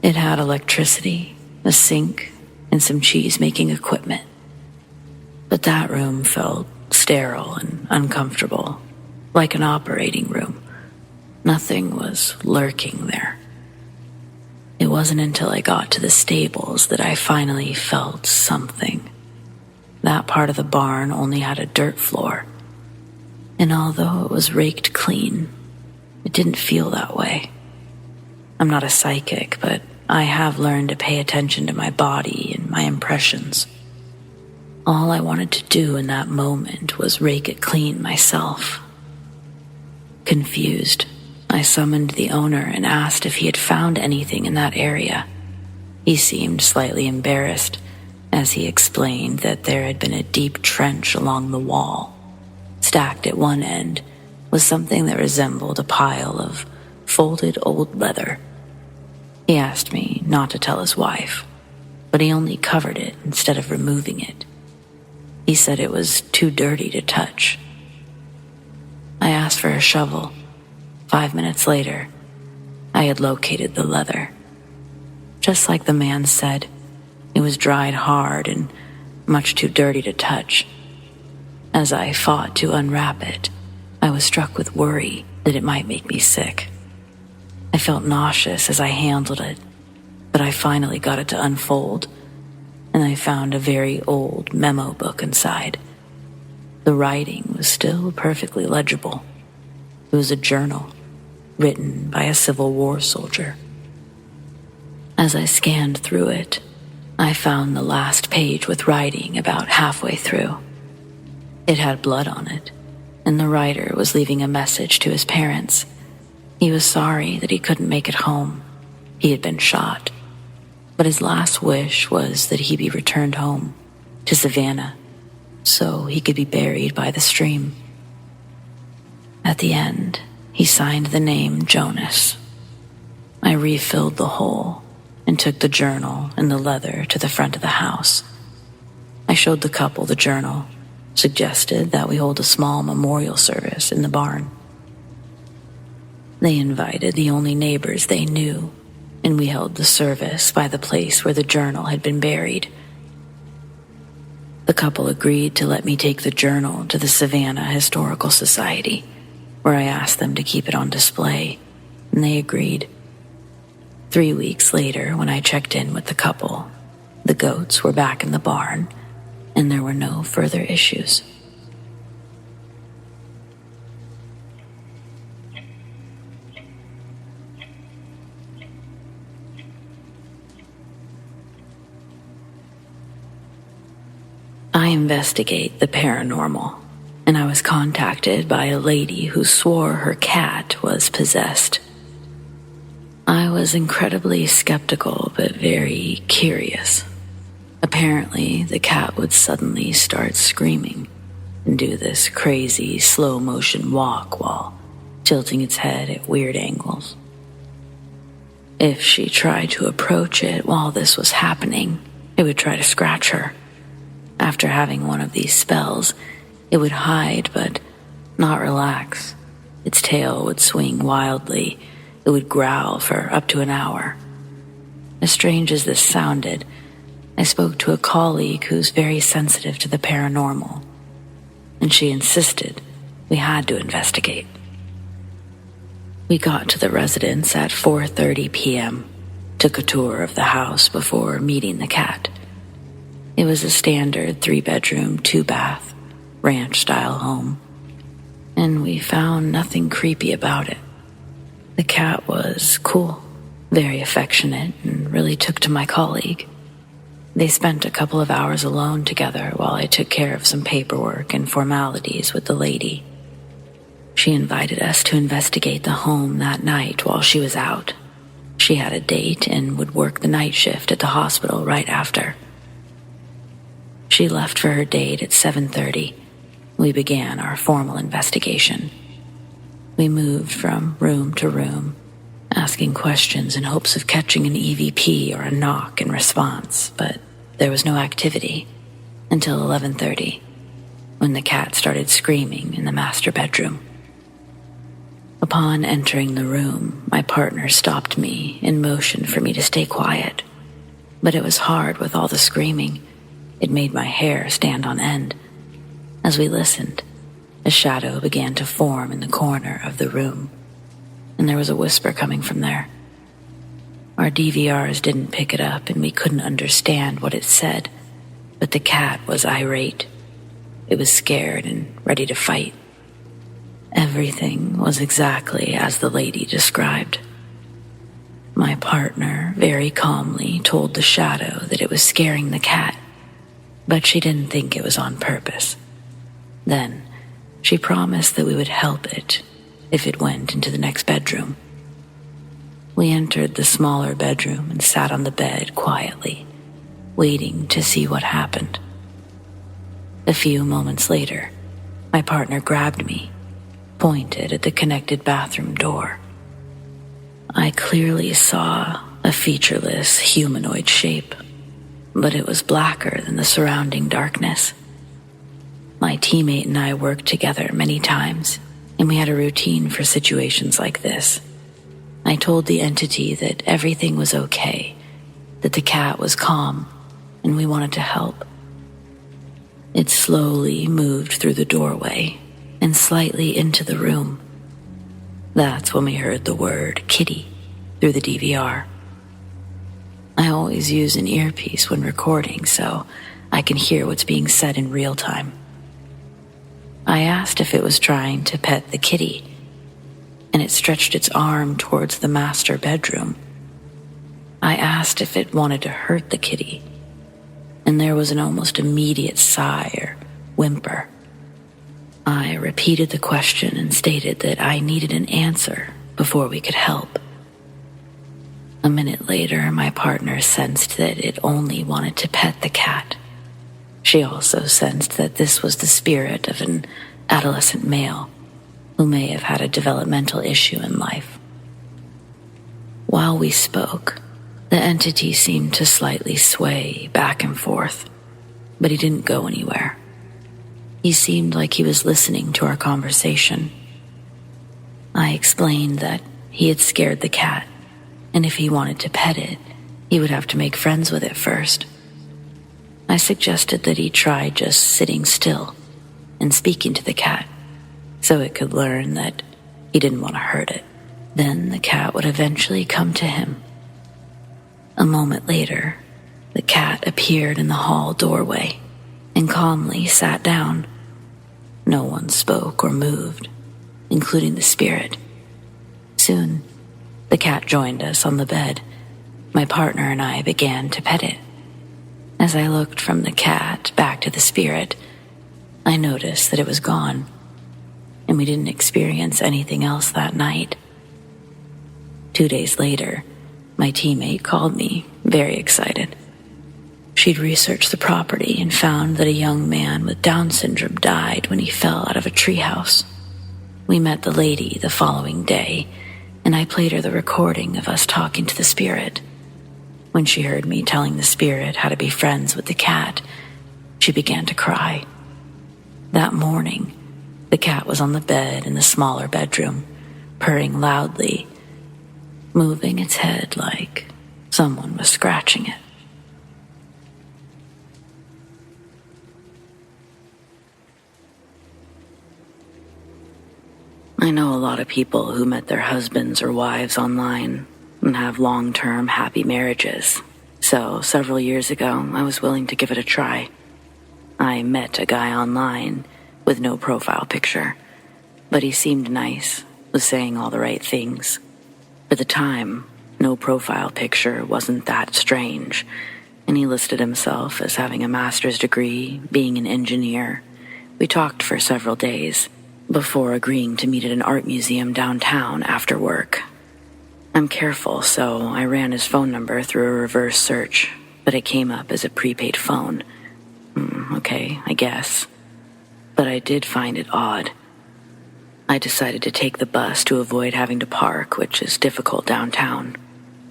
It had electricity, a sink, and some cheese-making equipment. But that room felt sterile and uncomfortable, like an operating room. Nothing was lurking there. It wasn't until I got to the stables that I finally felt something. That part of the barn only had a dirt floor, and although it was raked clean, it didn't feel that way. I'm not a psychic, but I have learned to pay attention to my body and my impressions. All I wanted to do in that moment was rake it clean myself. Confused, I summoned the owner and asked if he had found anything in that area. He seemed slightly embarrassed as he explained that there had been a deep trench along the wall. Stacked at one end was something that resembled a pile of folded old leather. He asked me not to tell his wife, but he only covered it instead of removing it. He said it was too dirty to touch. I asked for a shovel. 5 minutes later, I had located the leather. Just like the man said, it was dried hard and much too dirty to touch. As I fought to unwrap it, I was struck with worry that it might make me sick. I felt nauseous as I handled it, but I finally got it to unfold, and I found a very old memo book inside. The writing was still perfectly legible. It was a journal written by a Civil War soldier. As I scanned through it, I found the last page with writing about halfway through. It had blood on it, and the writer was leaving a message to his parents. He was sorry that he couldn't make it home. He had been shot, but his last wish was that he be returned home to Savannah so he could be buried by the stream. At the end, he signed the name Jonas. I refilled the hole and took the journal and the leather to the front of the house. I showed the couple the journal, suggested that we hold a small memorial service in the barn. They invited the only neighbors they knew, and we held the service by the place where the journal had been buried. The couple agreed to let me take the journal to the Savannah Historical Society, where I asked them to keep it on display, and they agreed. 3 weeks later, when I checked in with the couple, the goats were back in the barn, and there were no further issues. I investigate the paranormal, and I was contacted by a lady who swore her cat was possessed. I was incredibly skeptical but very curious. Apparently, the cat would suddenly start screaming and do this crazy slow-motion walk while tilting its head at weird angles. If she tried to approach it while this was happening, it would try to scratch her. After having one of these spells, it would hide but not relax. Its tail would swing wildly. It would growl for up to an hour. As strange as this sounded, I spoke to a colleague who's very sensitive to the paranormal, and she insisted we had to investigate. We got to the residence at 4:30 p.m., took a tour of the house before meeting the cat. It was a standard 3-bedroom, 2-bath, ranch-style home, and we found nothing creepy about it. The cat was cool. very affectionate, and really took to my colleague. They spent a couple of hours alone together while I took care of some paperwork and formalities with the lady. She invited us to investigate the home that night while she was out. She had a date and would work the night shift at the hospital right after. She left for her date at 7:30. We began our formal investigation. We moved from room to room, asking questions in hopes of catching an EVP or a knock in response, but there was no activity until 11:30, when the cat started screaming in the master bedroom. Upon entering the room, my partner stopped me and motioned for me to stay quiet, but it was hard with all the screaming. It made my hair stand on end. As we listened, a shadow began to form in the corner of the room, and there was a whisper coming from there. Our DVRs didn't pick it up, and we couldn't understand what it said, but the cat was irate. It was scared and ready to fight. Everything was exactly as the lady described. My partner very calmly told the shadow that it was scaring the cat, but she didn't think it was on purpose. Then she promised that we would help it if it went into the next bedroom. We entered the smaller bedroom and sat on the bed quietly, waiting to see what happened. A few moments later, my partner grabbed me, pointed at the connected bathroom door. I clearly saw a featureless humanoid shape, but it was blacker than the surrounding darkness. My teammate and I worked together many times, and we had a routine for situations like this. I told the entity that everything was okay, that the cat was calm, and we wanted to help. It slowly moved through the doorway and slightly into the room. That's when we heard the word kitty through the DVR. I always use an earpiece when recording so I can hear what's being said in real time. I asked if it was trying to pet the kitty, and it stretched its arm towards the master bedroom. I asked if it wanted to hurt the kitty, and there was an almost immediate sigh or whimper. I repeated the question and stated that I needed an answer before we could help. A minute later, my partner sensed that it only wanted to pet the cat. She also sensed that this was the spirit of an adolescent male who may have had a developmental issue in life. While we spoke, the entity seemed to slightly sway back and forth, but he didn't go anywhere. He seemed like he was listening to our conversation. I explained that he had scared the cat, and if he wanted to pet it, he would have to make friends with it first. I suggested that he try just sitting still and speaking to the cat, so it could learn that he didn't want to hurt it. Then the cat would eventually come to him. A moment later, the cat appeared in the hall doorway and calmly sat down. No one spoke or moved, including the spirit. Soon, the cat joined us on the bed. My partner and I began to pet it. As I looked from the cat back to the spirit, I noticed that it was gone, and we didn't experience anything else that night. 2 days later, my teammate called me, very excited. She'd researched the property and found that a young man with Down syndrome died when he fell out of a treehouse. We met the lady the following day, and I played her the recording of us talking to the spirit. When she heard me telling the spirit how to be friends with the cat, she began to cry. That morning, the cat was on the bed in the smaller bedroom, purring loudly, moving its head like someone was scratching it. I know a lot of people who met their husbands or wives online and have long-term happy marriages. So several years ago, I was willing to give it a try. I met a guy online with no profile picture, but he seemed nice, was saying all the right things. For the time, No profile picture wasn't that strange, and he listed himself as having a master's degree, being an engineer. We talked for several days, before agreeing to meet at an art museum downtown after work. I'm careful, so I ran his phone number through a reverse search, but it came up as a prepaid phone. Okay, I guess. But I did find it odd. I decided to take the bus to avoid having to park, which is difficult downtown.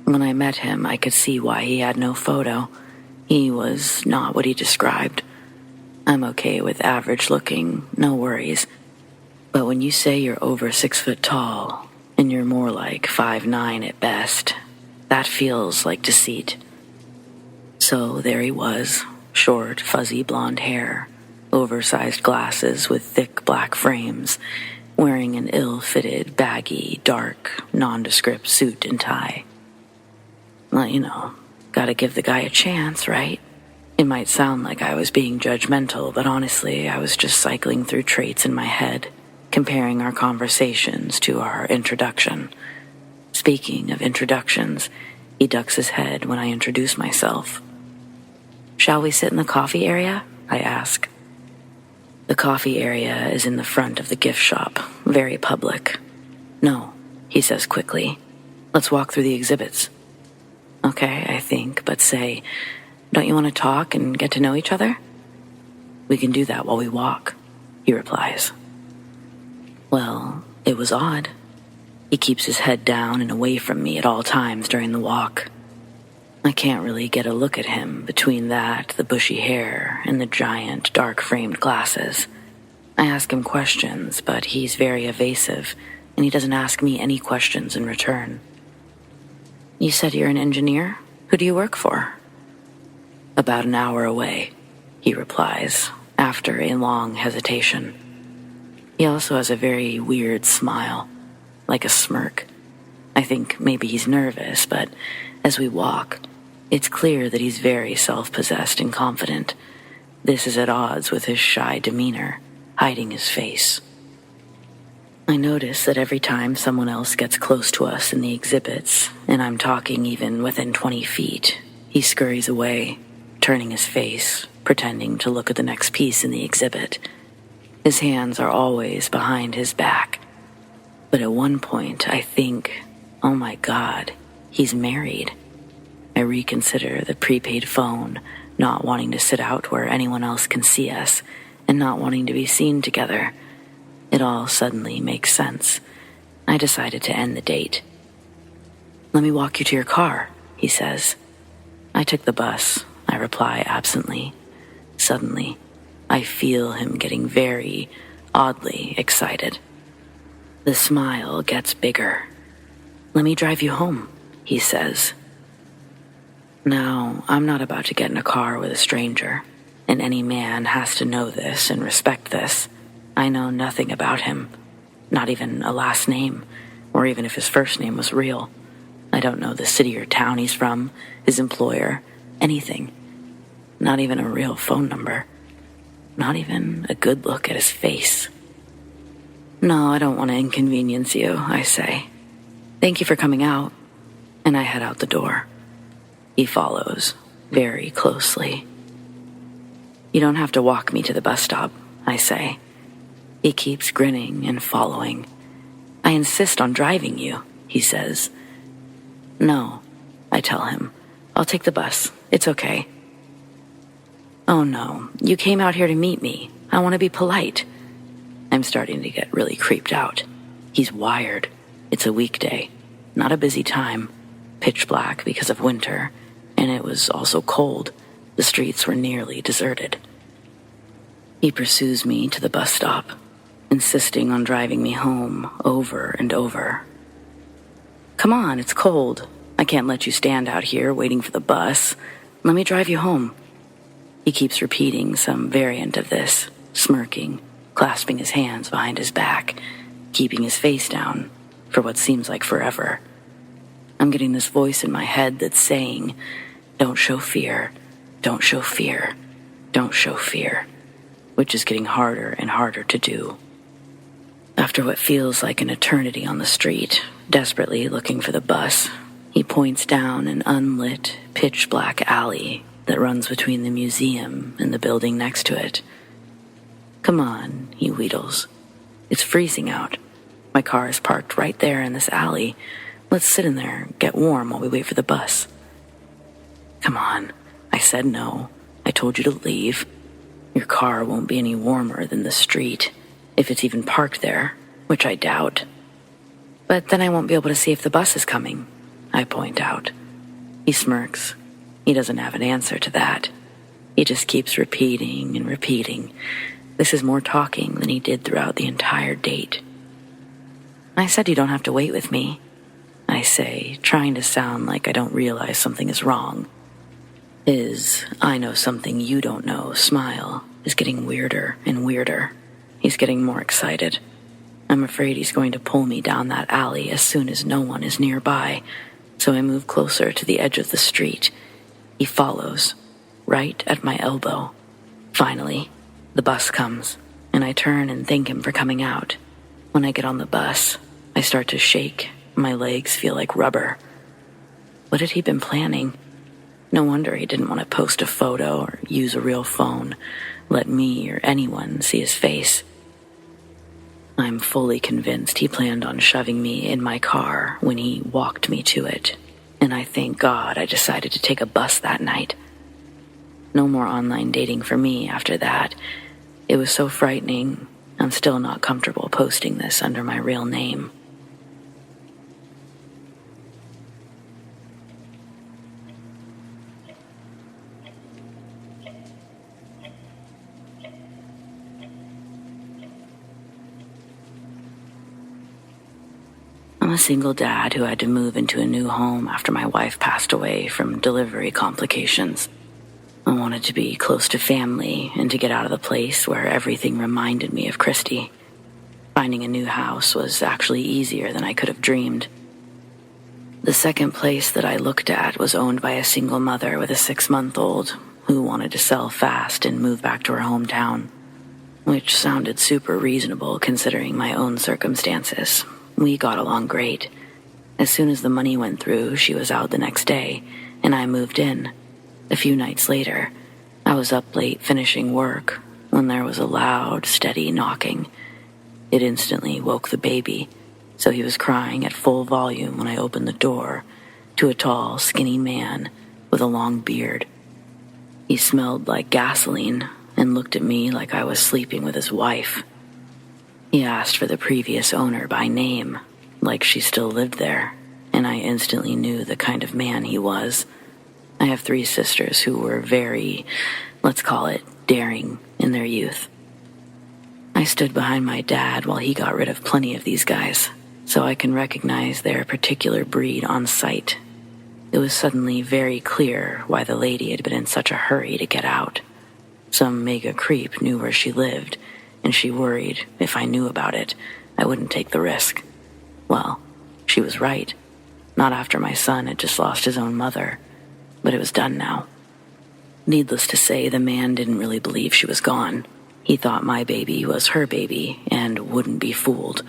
When I met him, I could see why he had no photo. He was not what he described. I'm okay with average looking, no worries. But when you say you're over 6 foot tall, and you're more like 5'9" at best, that feels like deceit. So there he was, short, fuzzy blonde hair, oversized glasses with thick black frames, wearing an ill-fitted, baggy, dark, nondescript suit and tie. Well, gotta give the guy a chance, right? It might sound like I was being judgmental, but honestly, I was just cycling through traits in my head, comparing our conversations to our introduction. Speaking of introductions, he ducks his head when I introduce myself. "Shall we sit in the coffee area?" I ask. The coffee area is in the front of the gift shop, very public. "No," he says quickly. "Let's walk through the exhibits." "Okay," I think, but say, "Don't you want to talk and get to know each other?" "We can do that while we walk," he replies. Well, it was odd. He keeps his head down and away from me at all times during the walk. I can't really get a look at him between that, the bushy hair, and the giant, dark-framed glasses. I ask him questions, but he's very evasive, and he doesn't ask me any questions in return. "You said you're an engineer? Who do you work for?" "About an hour away," he replies, after a long hesitation. He also has a very weird smile, like a smirk. I think maybe he's nervous, but as we walk, it's clear that he's very self-possessed and confident. This is at odds with his shy demeanor, hiding his face. I notice that every time someone else gets close to us in the exhibits, and I'm talking even within 20 feet, he scurries away, turning his face, pretending to look at the next piece in the exhibit. His hands are always behind his back. But at one point, I think, oh my God, he's married. I reconsider the prepaid phone, not wanting to sit out where anyone else can see us, and not wanting to be seen together. It all suddenly makes sense. I decided to end the date. "Let me walk you to your car," he says. "I took the bus," I reply absently. Suddenly, I feel him getting very, oddly excited. The smile gets bigger. "Let me drive you home," he says. Now, I'm not about to get in a car with a stranger, and any man has to know this and respect this. I know nothing about him, not even a last name, or even if his first name was real. I don't know the city or town he's from, his employer, anything. Not even a real phone number. Not even a good look at his face. "No, I don't want to inconvenience you," I say. "Thank you for coming out." And I head out the door. He follows, very closely. "You don't have to walk me to the bus stop," I say. He keeps grinning and following. "I insist on driving you," he says. "No," I tell him. "I'll take the bus. It's okay." "Oh no, you came out here to meet me. I want to be polite." I'm starting to get really creeped out. He's wired. It's a weekday, not a busy time. Pitch black because of winter, and it was also cold. The streets were nearly deserted. He pursues me to the bus stop, insisting on driving me home over and over. "Come on, it's cold. I can't let you stand out here waiting for the bus. Let me drive you home." He keeps repeating some variant of this, smirking, clasping his hands behind his back, keeping his face down for what seems like forever. I'm getting this voice in my head that's saying, "Don't show fear, don't show fear, don't show fear," which is getting harder and harder to do. After what feels like an eternity on the street, desperately looking for the bus, He points down an unlit, pitch-black alley that runs between the museum and the building next to it. "Come on," he wheedles. "It's freezing out. My car is parked right there in this alley. Let's sit in there and get warm while we wait for the bus." "Come on. I said no. I told you to leave. Your car won't be any warmer than the street, if it's even parked there, which I doubt." "But then I won't be able to see if the bus is coming," I point out. He smirks. He doesn't have an answer to that. He just keeps repeating and repeating. This is more talking than he did throughout the entire date. "I said you don't have to wait with me," I say, trying to sound like I don't realize something is wrong. His "I know something you don't know" smile is getting weirder and weirder. He's getting more excited. I'm afraid he's going to pull me down that alley as soon as no one is nearby, so I move closer to the edge of the street. He follows, right at my elbow. Finally, the bus comes, and I turn and thank him for coming out. When I get on the bus, I start to shake. My legs feel like rubber. What had he been planning? No wonder he didn't want to post a photo or use a real phone, let me or anyone see his face. I'm fully convinced he planned on shoving me in my car when he walked me to it, and I thank God I decided to take a bus that night. No more online dating for me after that. It was so frightening, I'm still not comfortable posting this under my real name. I'm a single dad who had to move into a new home after my wife passed away from delivery complications. I wanted to be close to family and to get out of the place where everything reminded me of Christy. Finding a new house was actually easier than I could have dreamed. The second place that I looked at was owned by a single mother with a 6-month-old who wanted to sell fast and move back to her hometown, which sounded super reasonable considering my own circumstances. We got along great. As soon as the money went through, she was out the next day, and I moved in. A few nights later, I was up late finishing work when there was a loud, steady knocking. It instantly woke the baby, so he was crying at full volume when I opened the door to a tall, skinny man with a long beard. He smelled like gasoline and looked at me like I was sleeping with his wife. He asked for the previous owner by name, like she still lived there, and I instantly knew the kind of man he was. I have 3 sisters who were very, let's call it, daring in their youth. I stood behind my dad while he got rid of plenty of these guys, so I can recognize their particular breed on sight. It was suddenly very clear why the lady had been in such a hurry to get out. Some mega creep knew where she lived, and she worried if I knew about it, I wouldn't take the risk. Well, she was right. Not after my son had just lost his own mother, but it was done now. Needless to say, the man didn't really believe she was gone. He thought my baby was her baby and wouldn't be fooled.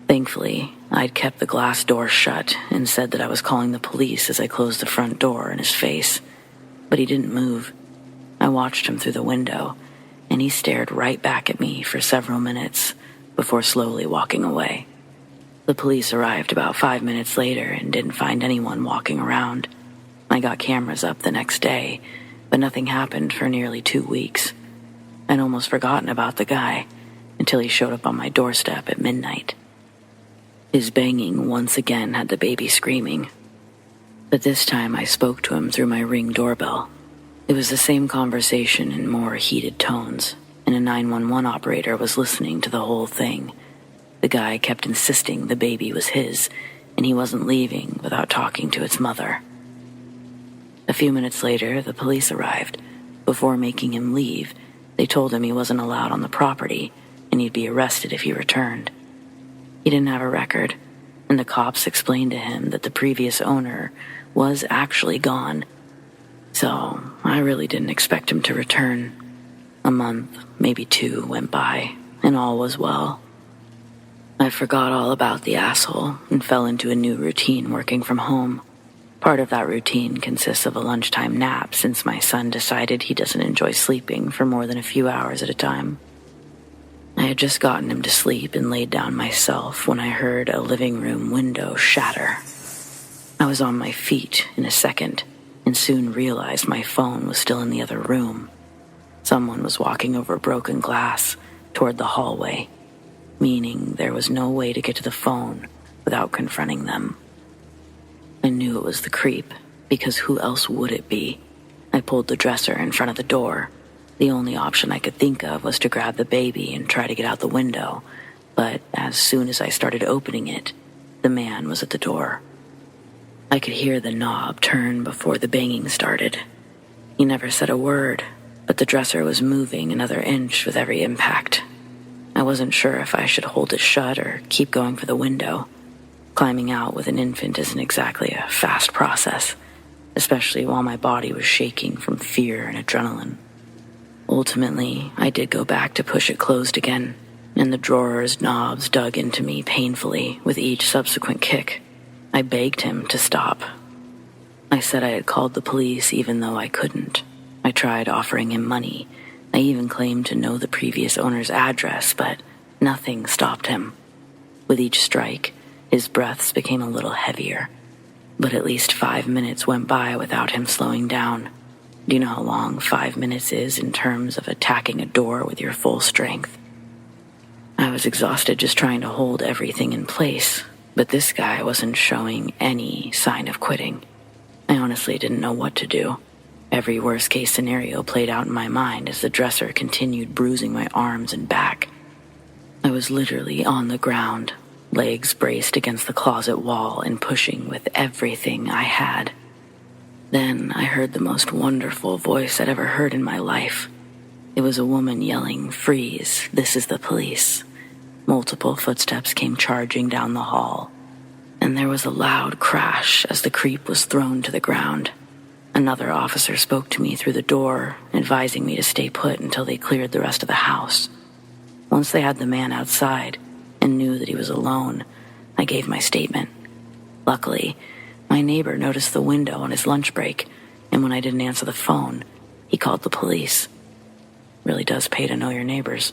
Thankfully, I'd kept the glass door shut and said that I was calling the police as I closed the front door in his face. But he didn't move. I watched him through the window, and he stared right back at me for several minutes before slowly walking away. The police arrived about 5 minutes later and didn't find anyone walking around. I got cameras up the next day, but nothing happened for nearly 2 weeks. I'd almost forgotten about the guy until he showed up on my doorstep at midnight. His banging once again had the baby screaming, but this time I spoke to him through my Ring doorbell. It was the same conversation in more heated tones, and a 911 operator was listening to the whole thing. The guy kept insisting the baby was his, and he wasn't leaving without talking to its mother. A few minutes later, the police arrived. Before making him leave, they told him he wasn't allowed on the property, and he'd be arrested if he returned. He didn't have a record, and the cops explained to him that the previous owner was actually gone. So I really didn't expect him to return. A month, maybe 2, went by, and all was well. I forgot all about the asshole and fell into a new routine working from home. Part of that routine consists of a lunchtime nap since my son decided he doesn't enjoy sleeping for more than a few hours at a time. I had just gotten him to sleep and laid down myself when I heard a living room window shatter. I was on my feet in a second and soon realized my phone was still in the other room. Someone was walking over broken glass toward the hallway, meaning there was no way to get to the phone without confronting them. I knew it was the creep, because who else would it be? I pulled the dresser in front of the door. The only option I could think of was to grab the baby and try to get out the window, but as soon as I started opening it, the man was at the door. I could hear the knob turn before the banging started. He never said a word, but the dresser was moving another inch with every impact. I wasn't sure if I should hold it shut or keep going for the window. Climbing out with an infant isn't exactly a fast process, especially while my body was shaking from fear and adrenaline. Ultimately, I did go back to push it closed again, and the drawer's knobs dug into me painfully with each subsequent kick. I begged him to stop. I said I had called the police even though I couldn't. I tried offering him money. I even claimed to know the previous owner's address, but nothing stopped him. With each strike, his breaths became a little heavier, but at least 5 minutes went by without him slowing down. Do you know how long 5 minutes is in terms of attacking a door with your full strength? I was exhausted just trying to hold everything in place, but this guy wasn't showing any sign of quitting. I honestly didn't know what to do. Every worst-case scenario played out in my mind as the dresser continued bruising my arms and back. I was literally on the ground, legs braced against the closet wall and pushing with everything I had. Then I heard the most wonderful voice I'd ever heard in my life. It was a woman yelling, "Freeze, this is the police." Multiple footsteps came charging down the hall, and there was a loud crash as the creep was thrown to the ground. Another officer spoke to me through the door, advising me to stay put until they cleared the rest of the house. Once they had the man outside and knew that he was alone, I gave my statement. Luckily, my neighbor noticed the window on his lunch break, and when I didn't answer the phone, he called the police. Really does pay to know your neighbors.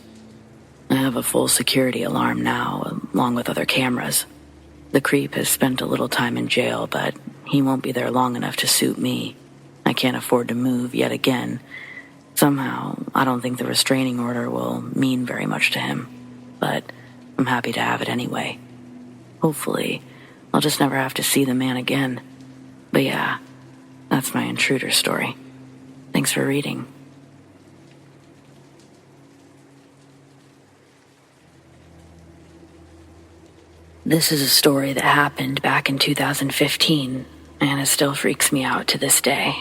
I have a full security alarm now, along with other cameras. The creep has spent a little time in jail, but he won't be there long enough to suit me. I can't afford to move yet again. Somehow, I don't think the restraining order will mean very much to him, but I'm happy to have it anyway. Hopefully, I'll just never have to see the man again. But yeah, that's my intruder story. Thanks for reading. This is a story that happened back in 2015, and it still freaks me out to this day.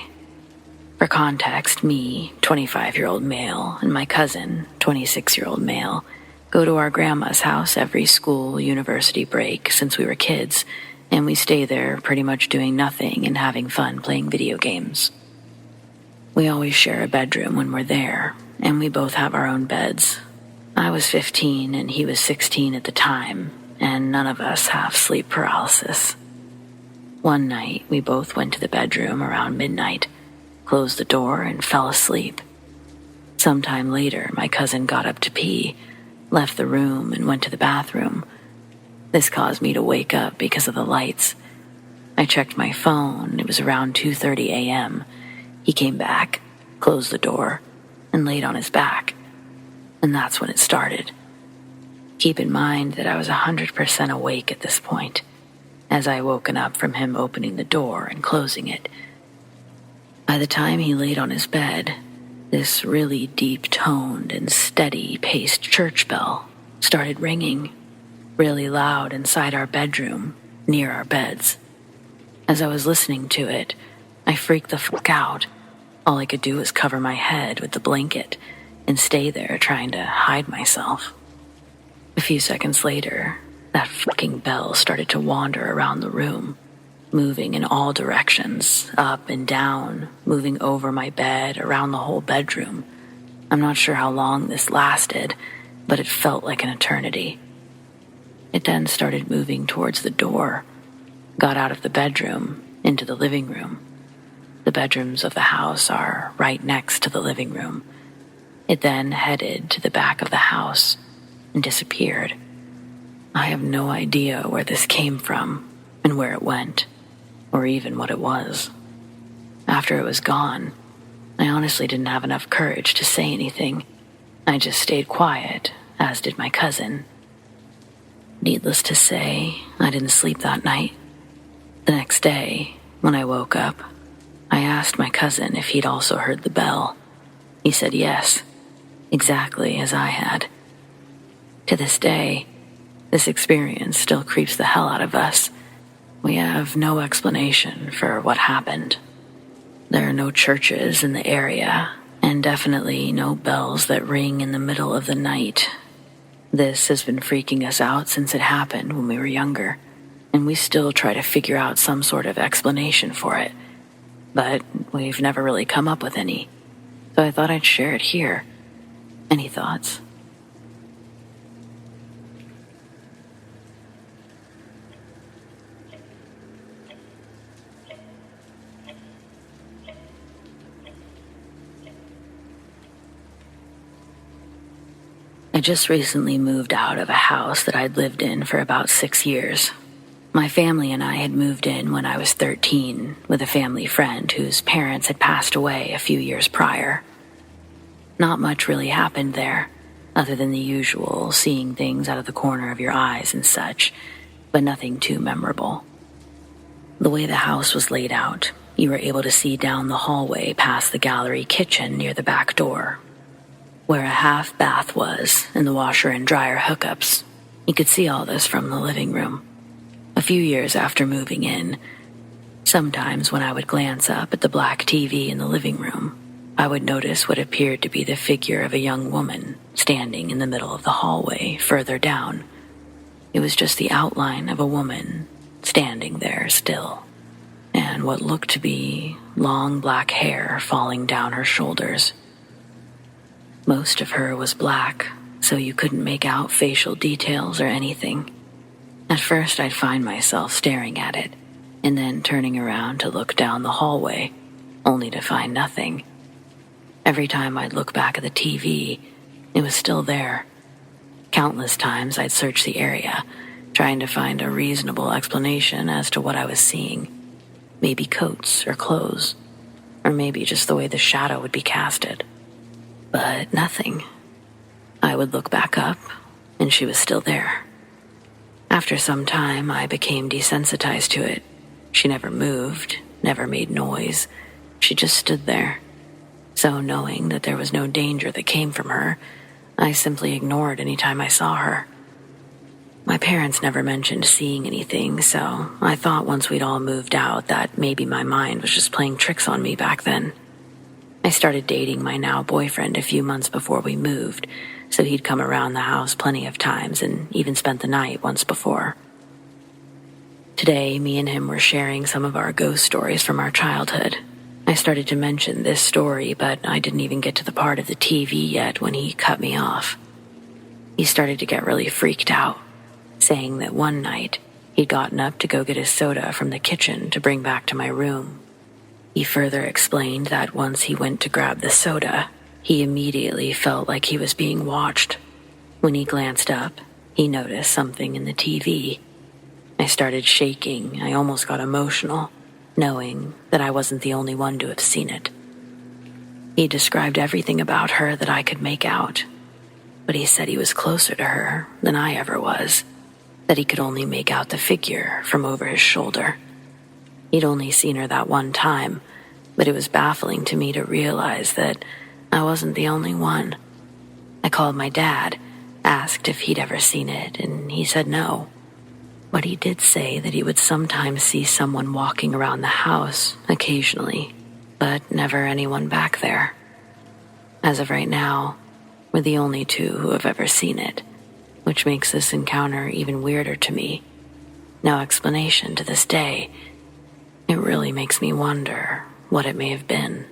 For context, me, 25-year-old male, and my cousin, 26-year-old male, go to our grandma's house every school university break since we were kids, and we stay there pretty much doing nothing and having fun playing video games. We always share a bedroom when we're there, and we both have our own beds. I was 15 and he was 16 at the time, and none of us have sleep paralysis. One night, we both went to the bedroom around midnight, closed the door, and fell asleep. Sometime later, my cousin got up to pee, left the room, and went to the bathroom. This caused me to wake up because of the lights. I checked my phone. It was around 2:30 a.m. He came back, closed the door, and laid on his back. And that's when it started. Keep in mind that I was 100% awake at this point, as I woken up from him opening the door and closing it. By the time he laid on his bed, this really deep-toned and steady-paced church bell started ringing, really loud inside our bedroom, near our beds. As I was listening to it, I freaked the fuck out. All I could do was cover my head with the blanket and stay there trying to hide myself. A few seconds later, that fucking bell started to wander around the room, moving in all directions, up and down, moving over my bed, around the whole bedroom. I'm not sure how long this lasted, but it felt like an eternity. It then started moving towards the door, got out of the bedroom, into the living room. The bedrooms of the house are right next to the living room. It then headed to the back of the house and disappeared. I have no idea where this came from and where it went, or even what it was. After it was gone, I honestly didn't have enough courage to say anything. I just stayed quiet, as did my cousin. Needless to say, I didn't sleep that night. The next day, when I woke up, I asked my cousin if he'd also heard the bell. He said yes, exactly as I had. To this day, this experience still creeps the hell out of us. We have no explanation for what happened. There are no churches in the area, and definitely no bells that ring in the middle of the night. This has been freaking us out since it happened when we were younger, and we still try to figure out some sort of explanation for it. But we've never really come up with any, so I thought I'd share it here. Any thoughts? I just recently moved out of a house that I'd lived in for about 6 years. My family and I had moved in when I was 13 with a family friend whose parents had passed away a few years prior. Not much really happened there, other than the usual seeing things out of the corner of your eyes and such, but nothing too memorable. The way the house was laid out, you were able to see down the hallway past the gallery kitchen near the back door, where a half bath was and the washer and dryer hookups. You could see all this from the living room. A few years after moving in, sometimes when I would glance up at the black TV in the living room, I would notice what appeared to be the figure of a young woman standing in the middle of the hallway further down. It was just the outline of a woman standing there still, and what looked to be long black hair falling down her shoulders. Most of her was black, so you couldn't make out facial details or anything. At first, I'd find myself staring at it, and then turning around to look down the hallway, only to find nothing. Every time I'd look back at the TV, it was still there. Countless times I'd search the area, trying to find a reasonable explanation as to what I was seeing. Maybe coats or clothes, or maybe just the way the shadow would be casted. But nothing. I would look back up, and she was still there. After some time, I became desensitized to it. She never moved, never made noise. She just stood there. So knowing that there was no danger that came from her, I simply ignored any time I saw her. My parents never mentioned seeing anything, so I thought once we'd all moved out that maybe my mind was just playing tricks on me back then. I started dating my now boyfriend a few months before we moved, so he'd come around the house plenty of times and even spent the night once before. Today, me and him were sharing some of our ghost stories from our childhood. I started to mention this story, but I didn't even get to the part of the TV yet when he cut me off. He started to get really freaked out, saying that one night he'd gotten up to go get his soda from the kitchen to bring back to my room. He further explained that once he went to grab the soda, he immediately felt like he was being watched. When he glanced up, he noticed something in the TV. I started shaking. I almost got emotional, knowing that I wasn't the only one to have seen it. He described everything about her that I could make out, but he said he was closer to her than I ever was, that he could only make out the figure from over his shoulder. He'd only seen her that one time, but it was baffling to me to realize that I wasn't the only one. I called my dad, asked if he'd ever seen it, and he said no. But he did say that he would sometimes see someone walking around the house occasionally, but never anyone back there. As of right now, we're the only two who have ever seen it, which makes this encounter even weirder to me. No explanation to this day. It really makes me wonder what it may have been.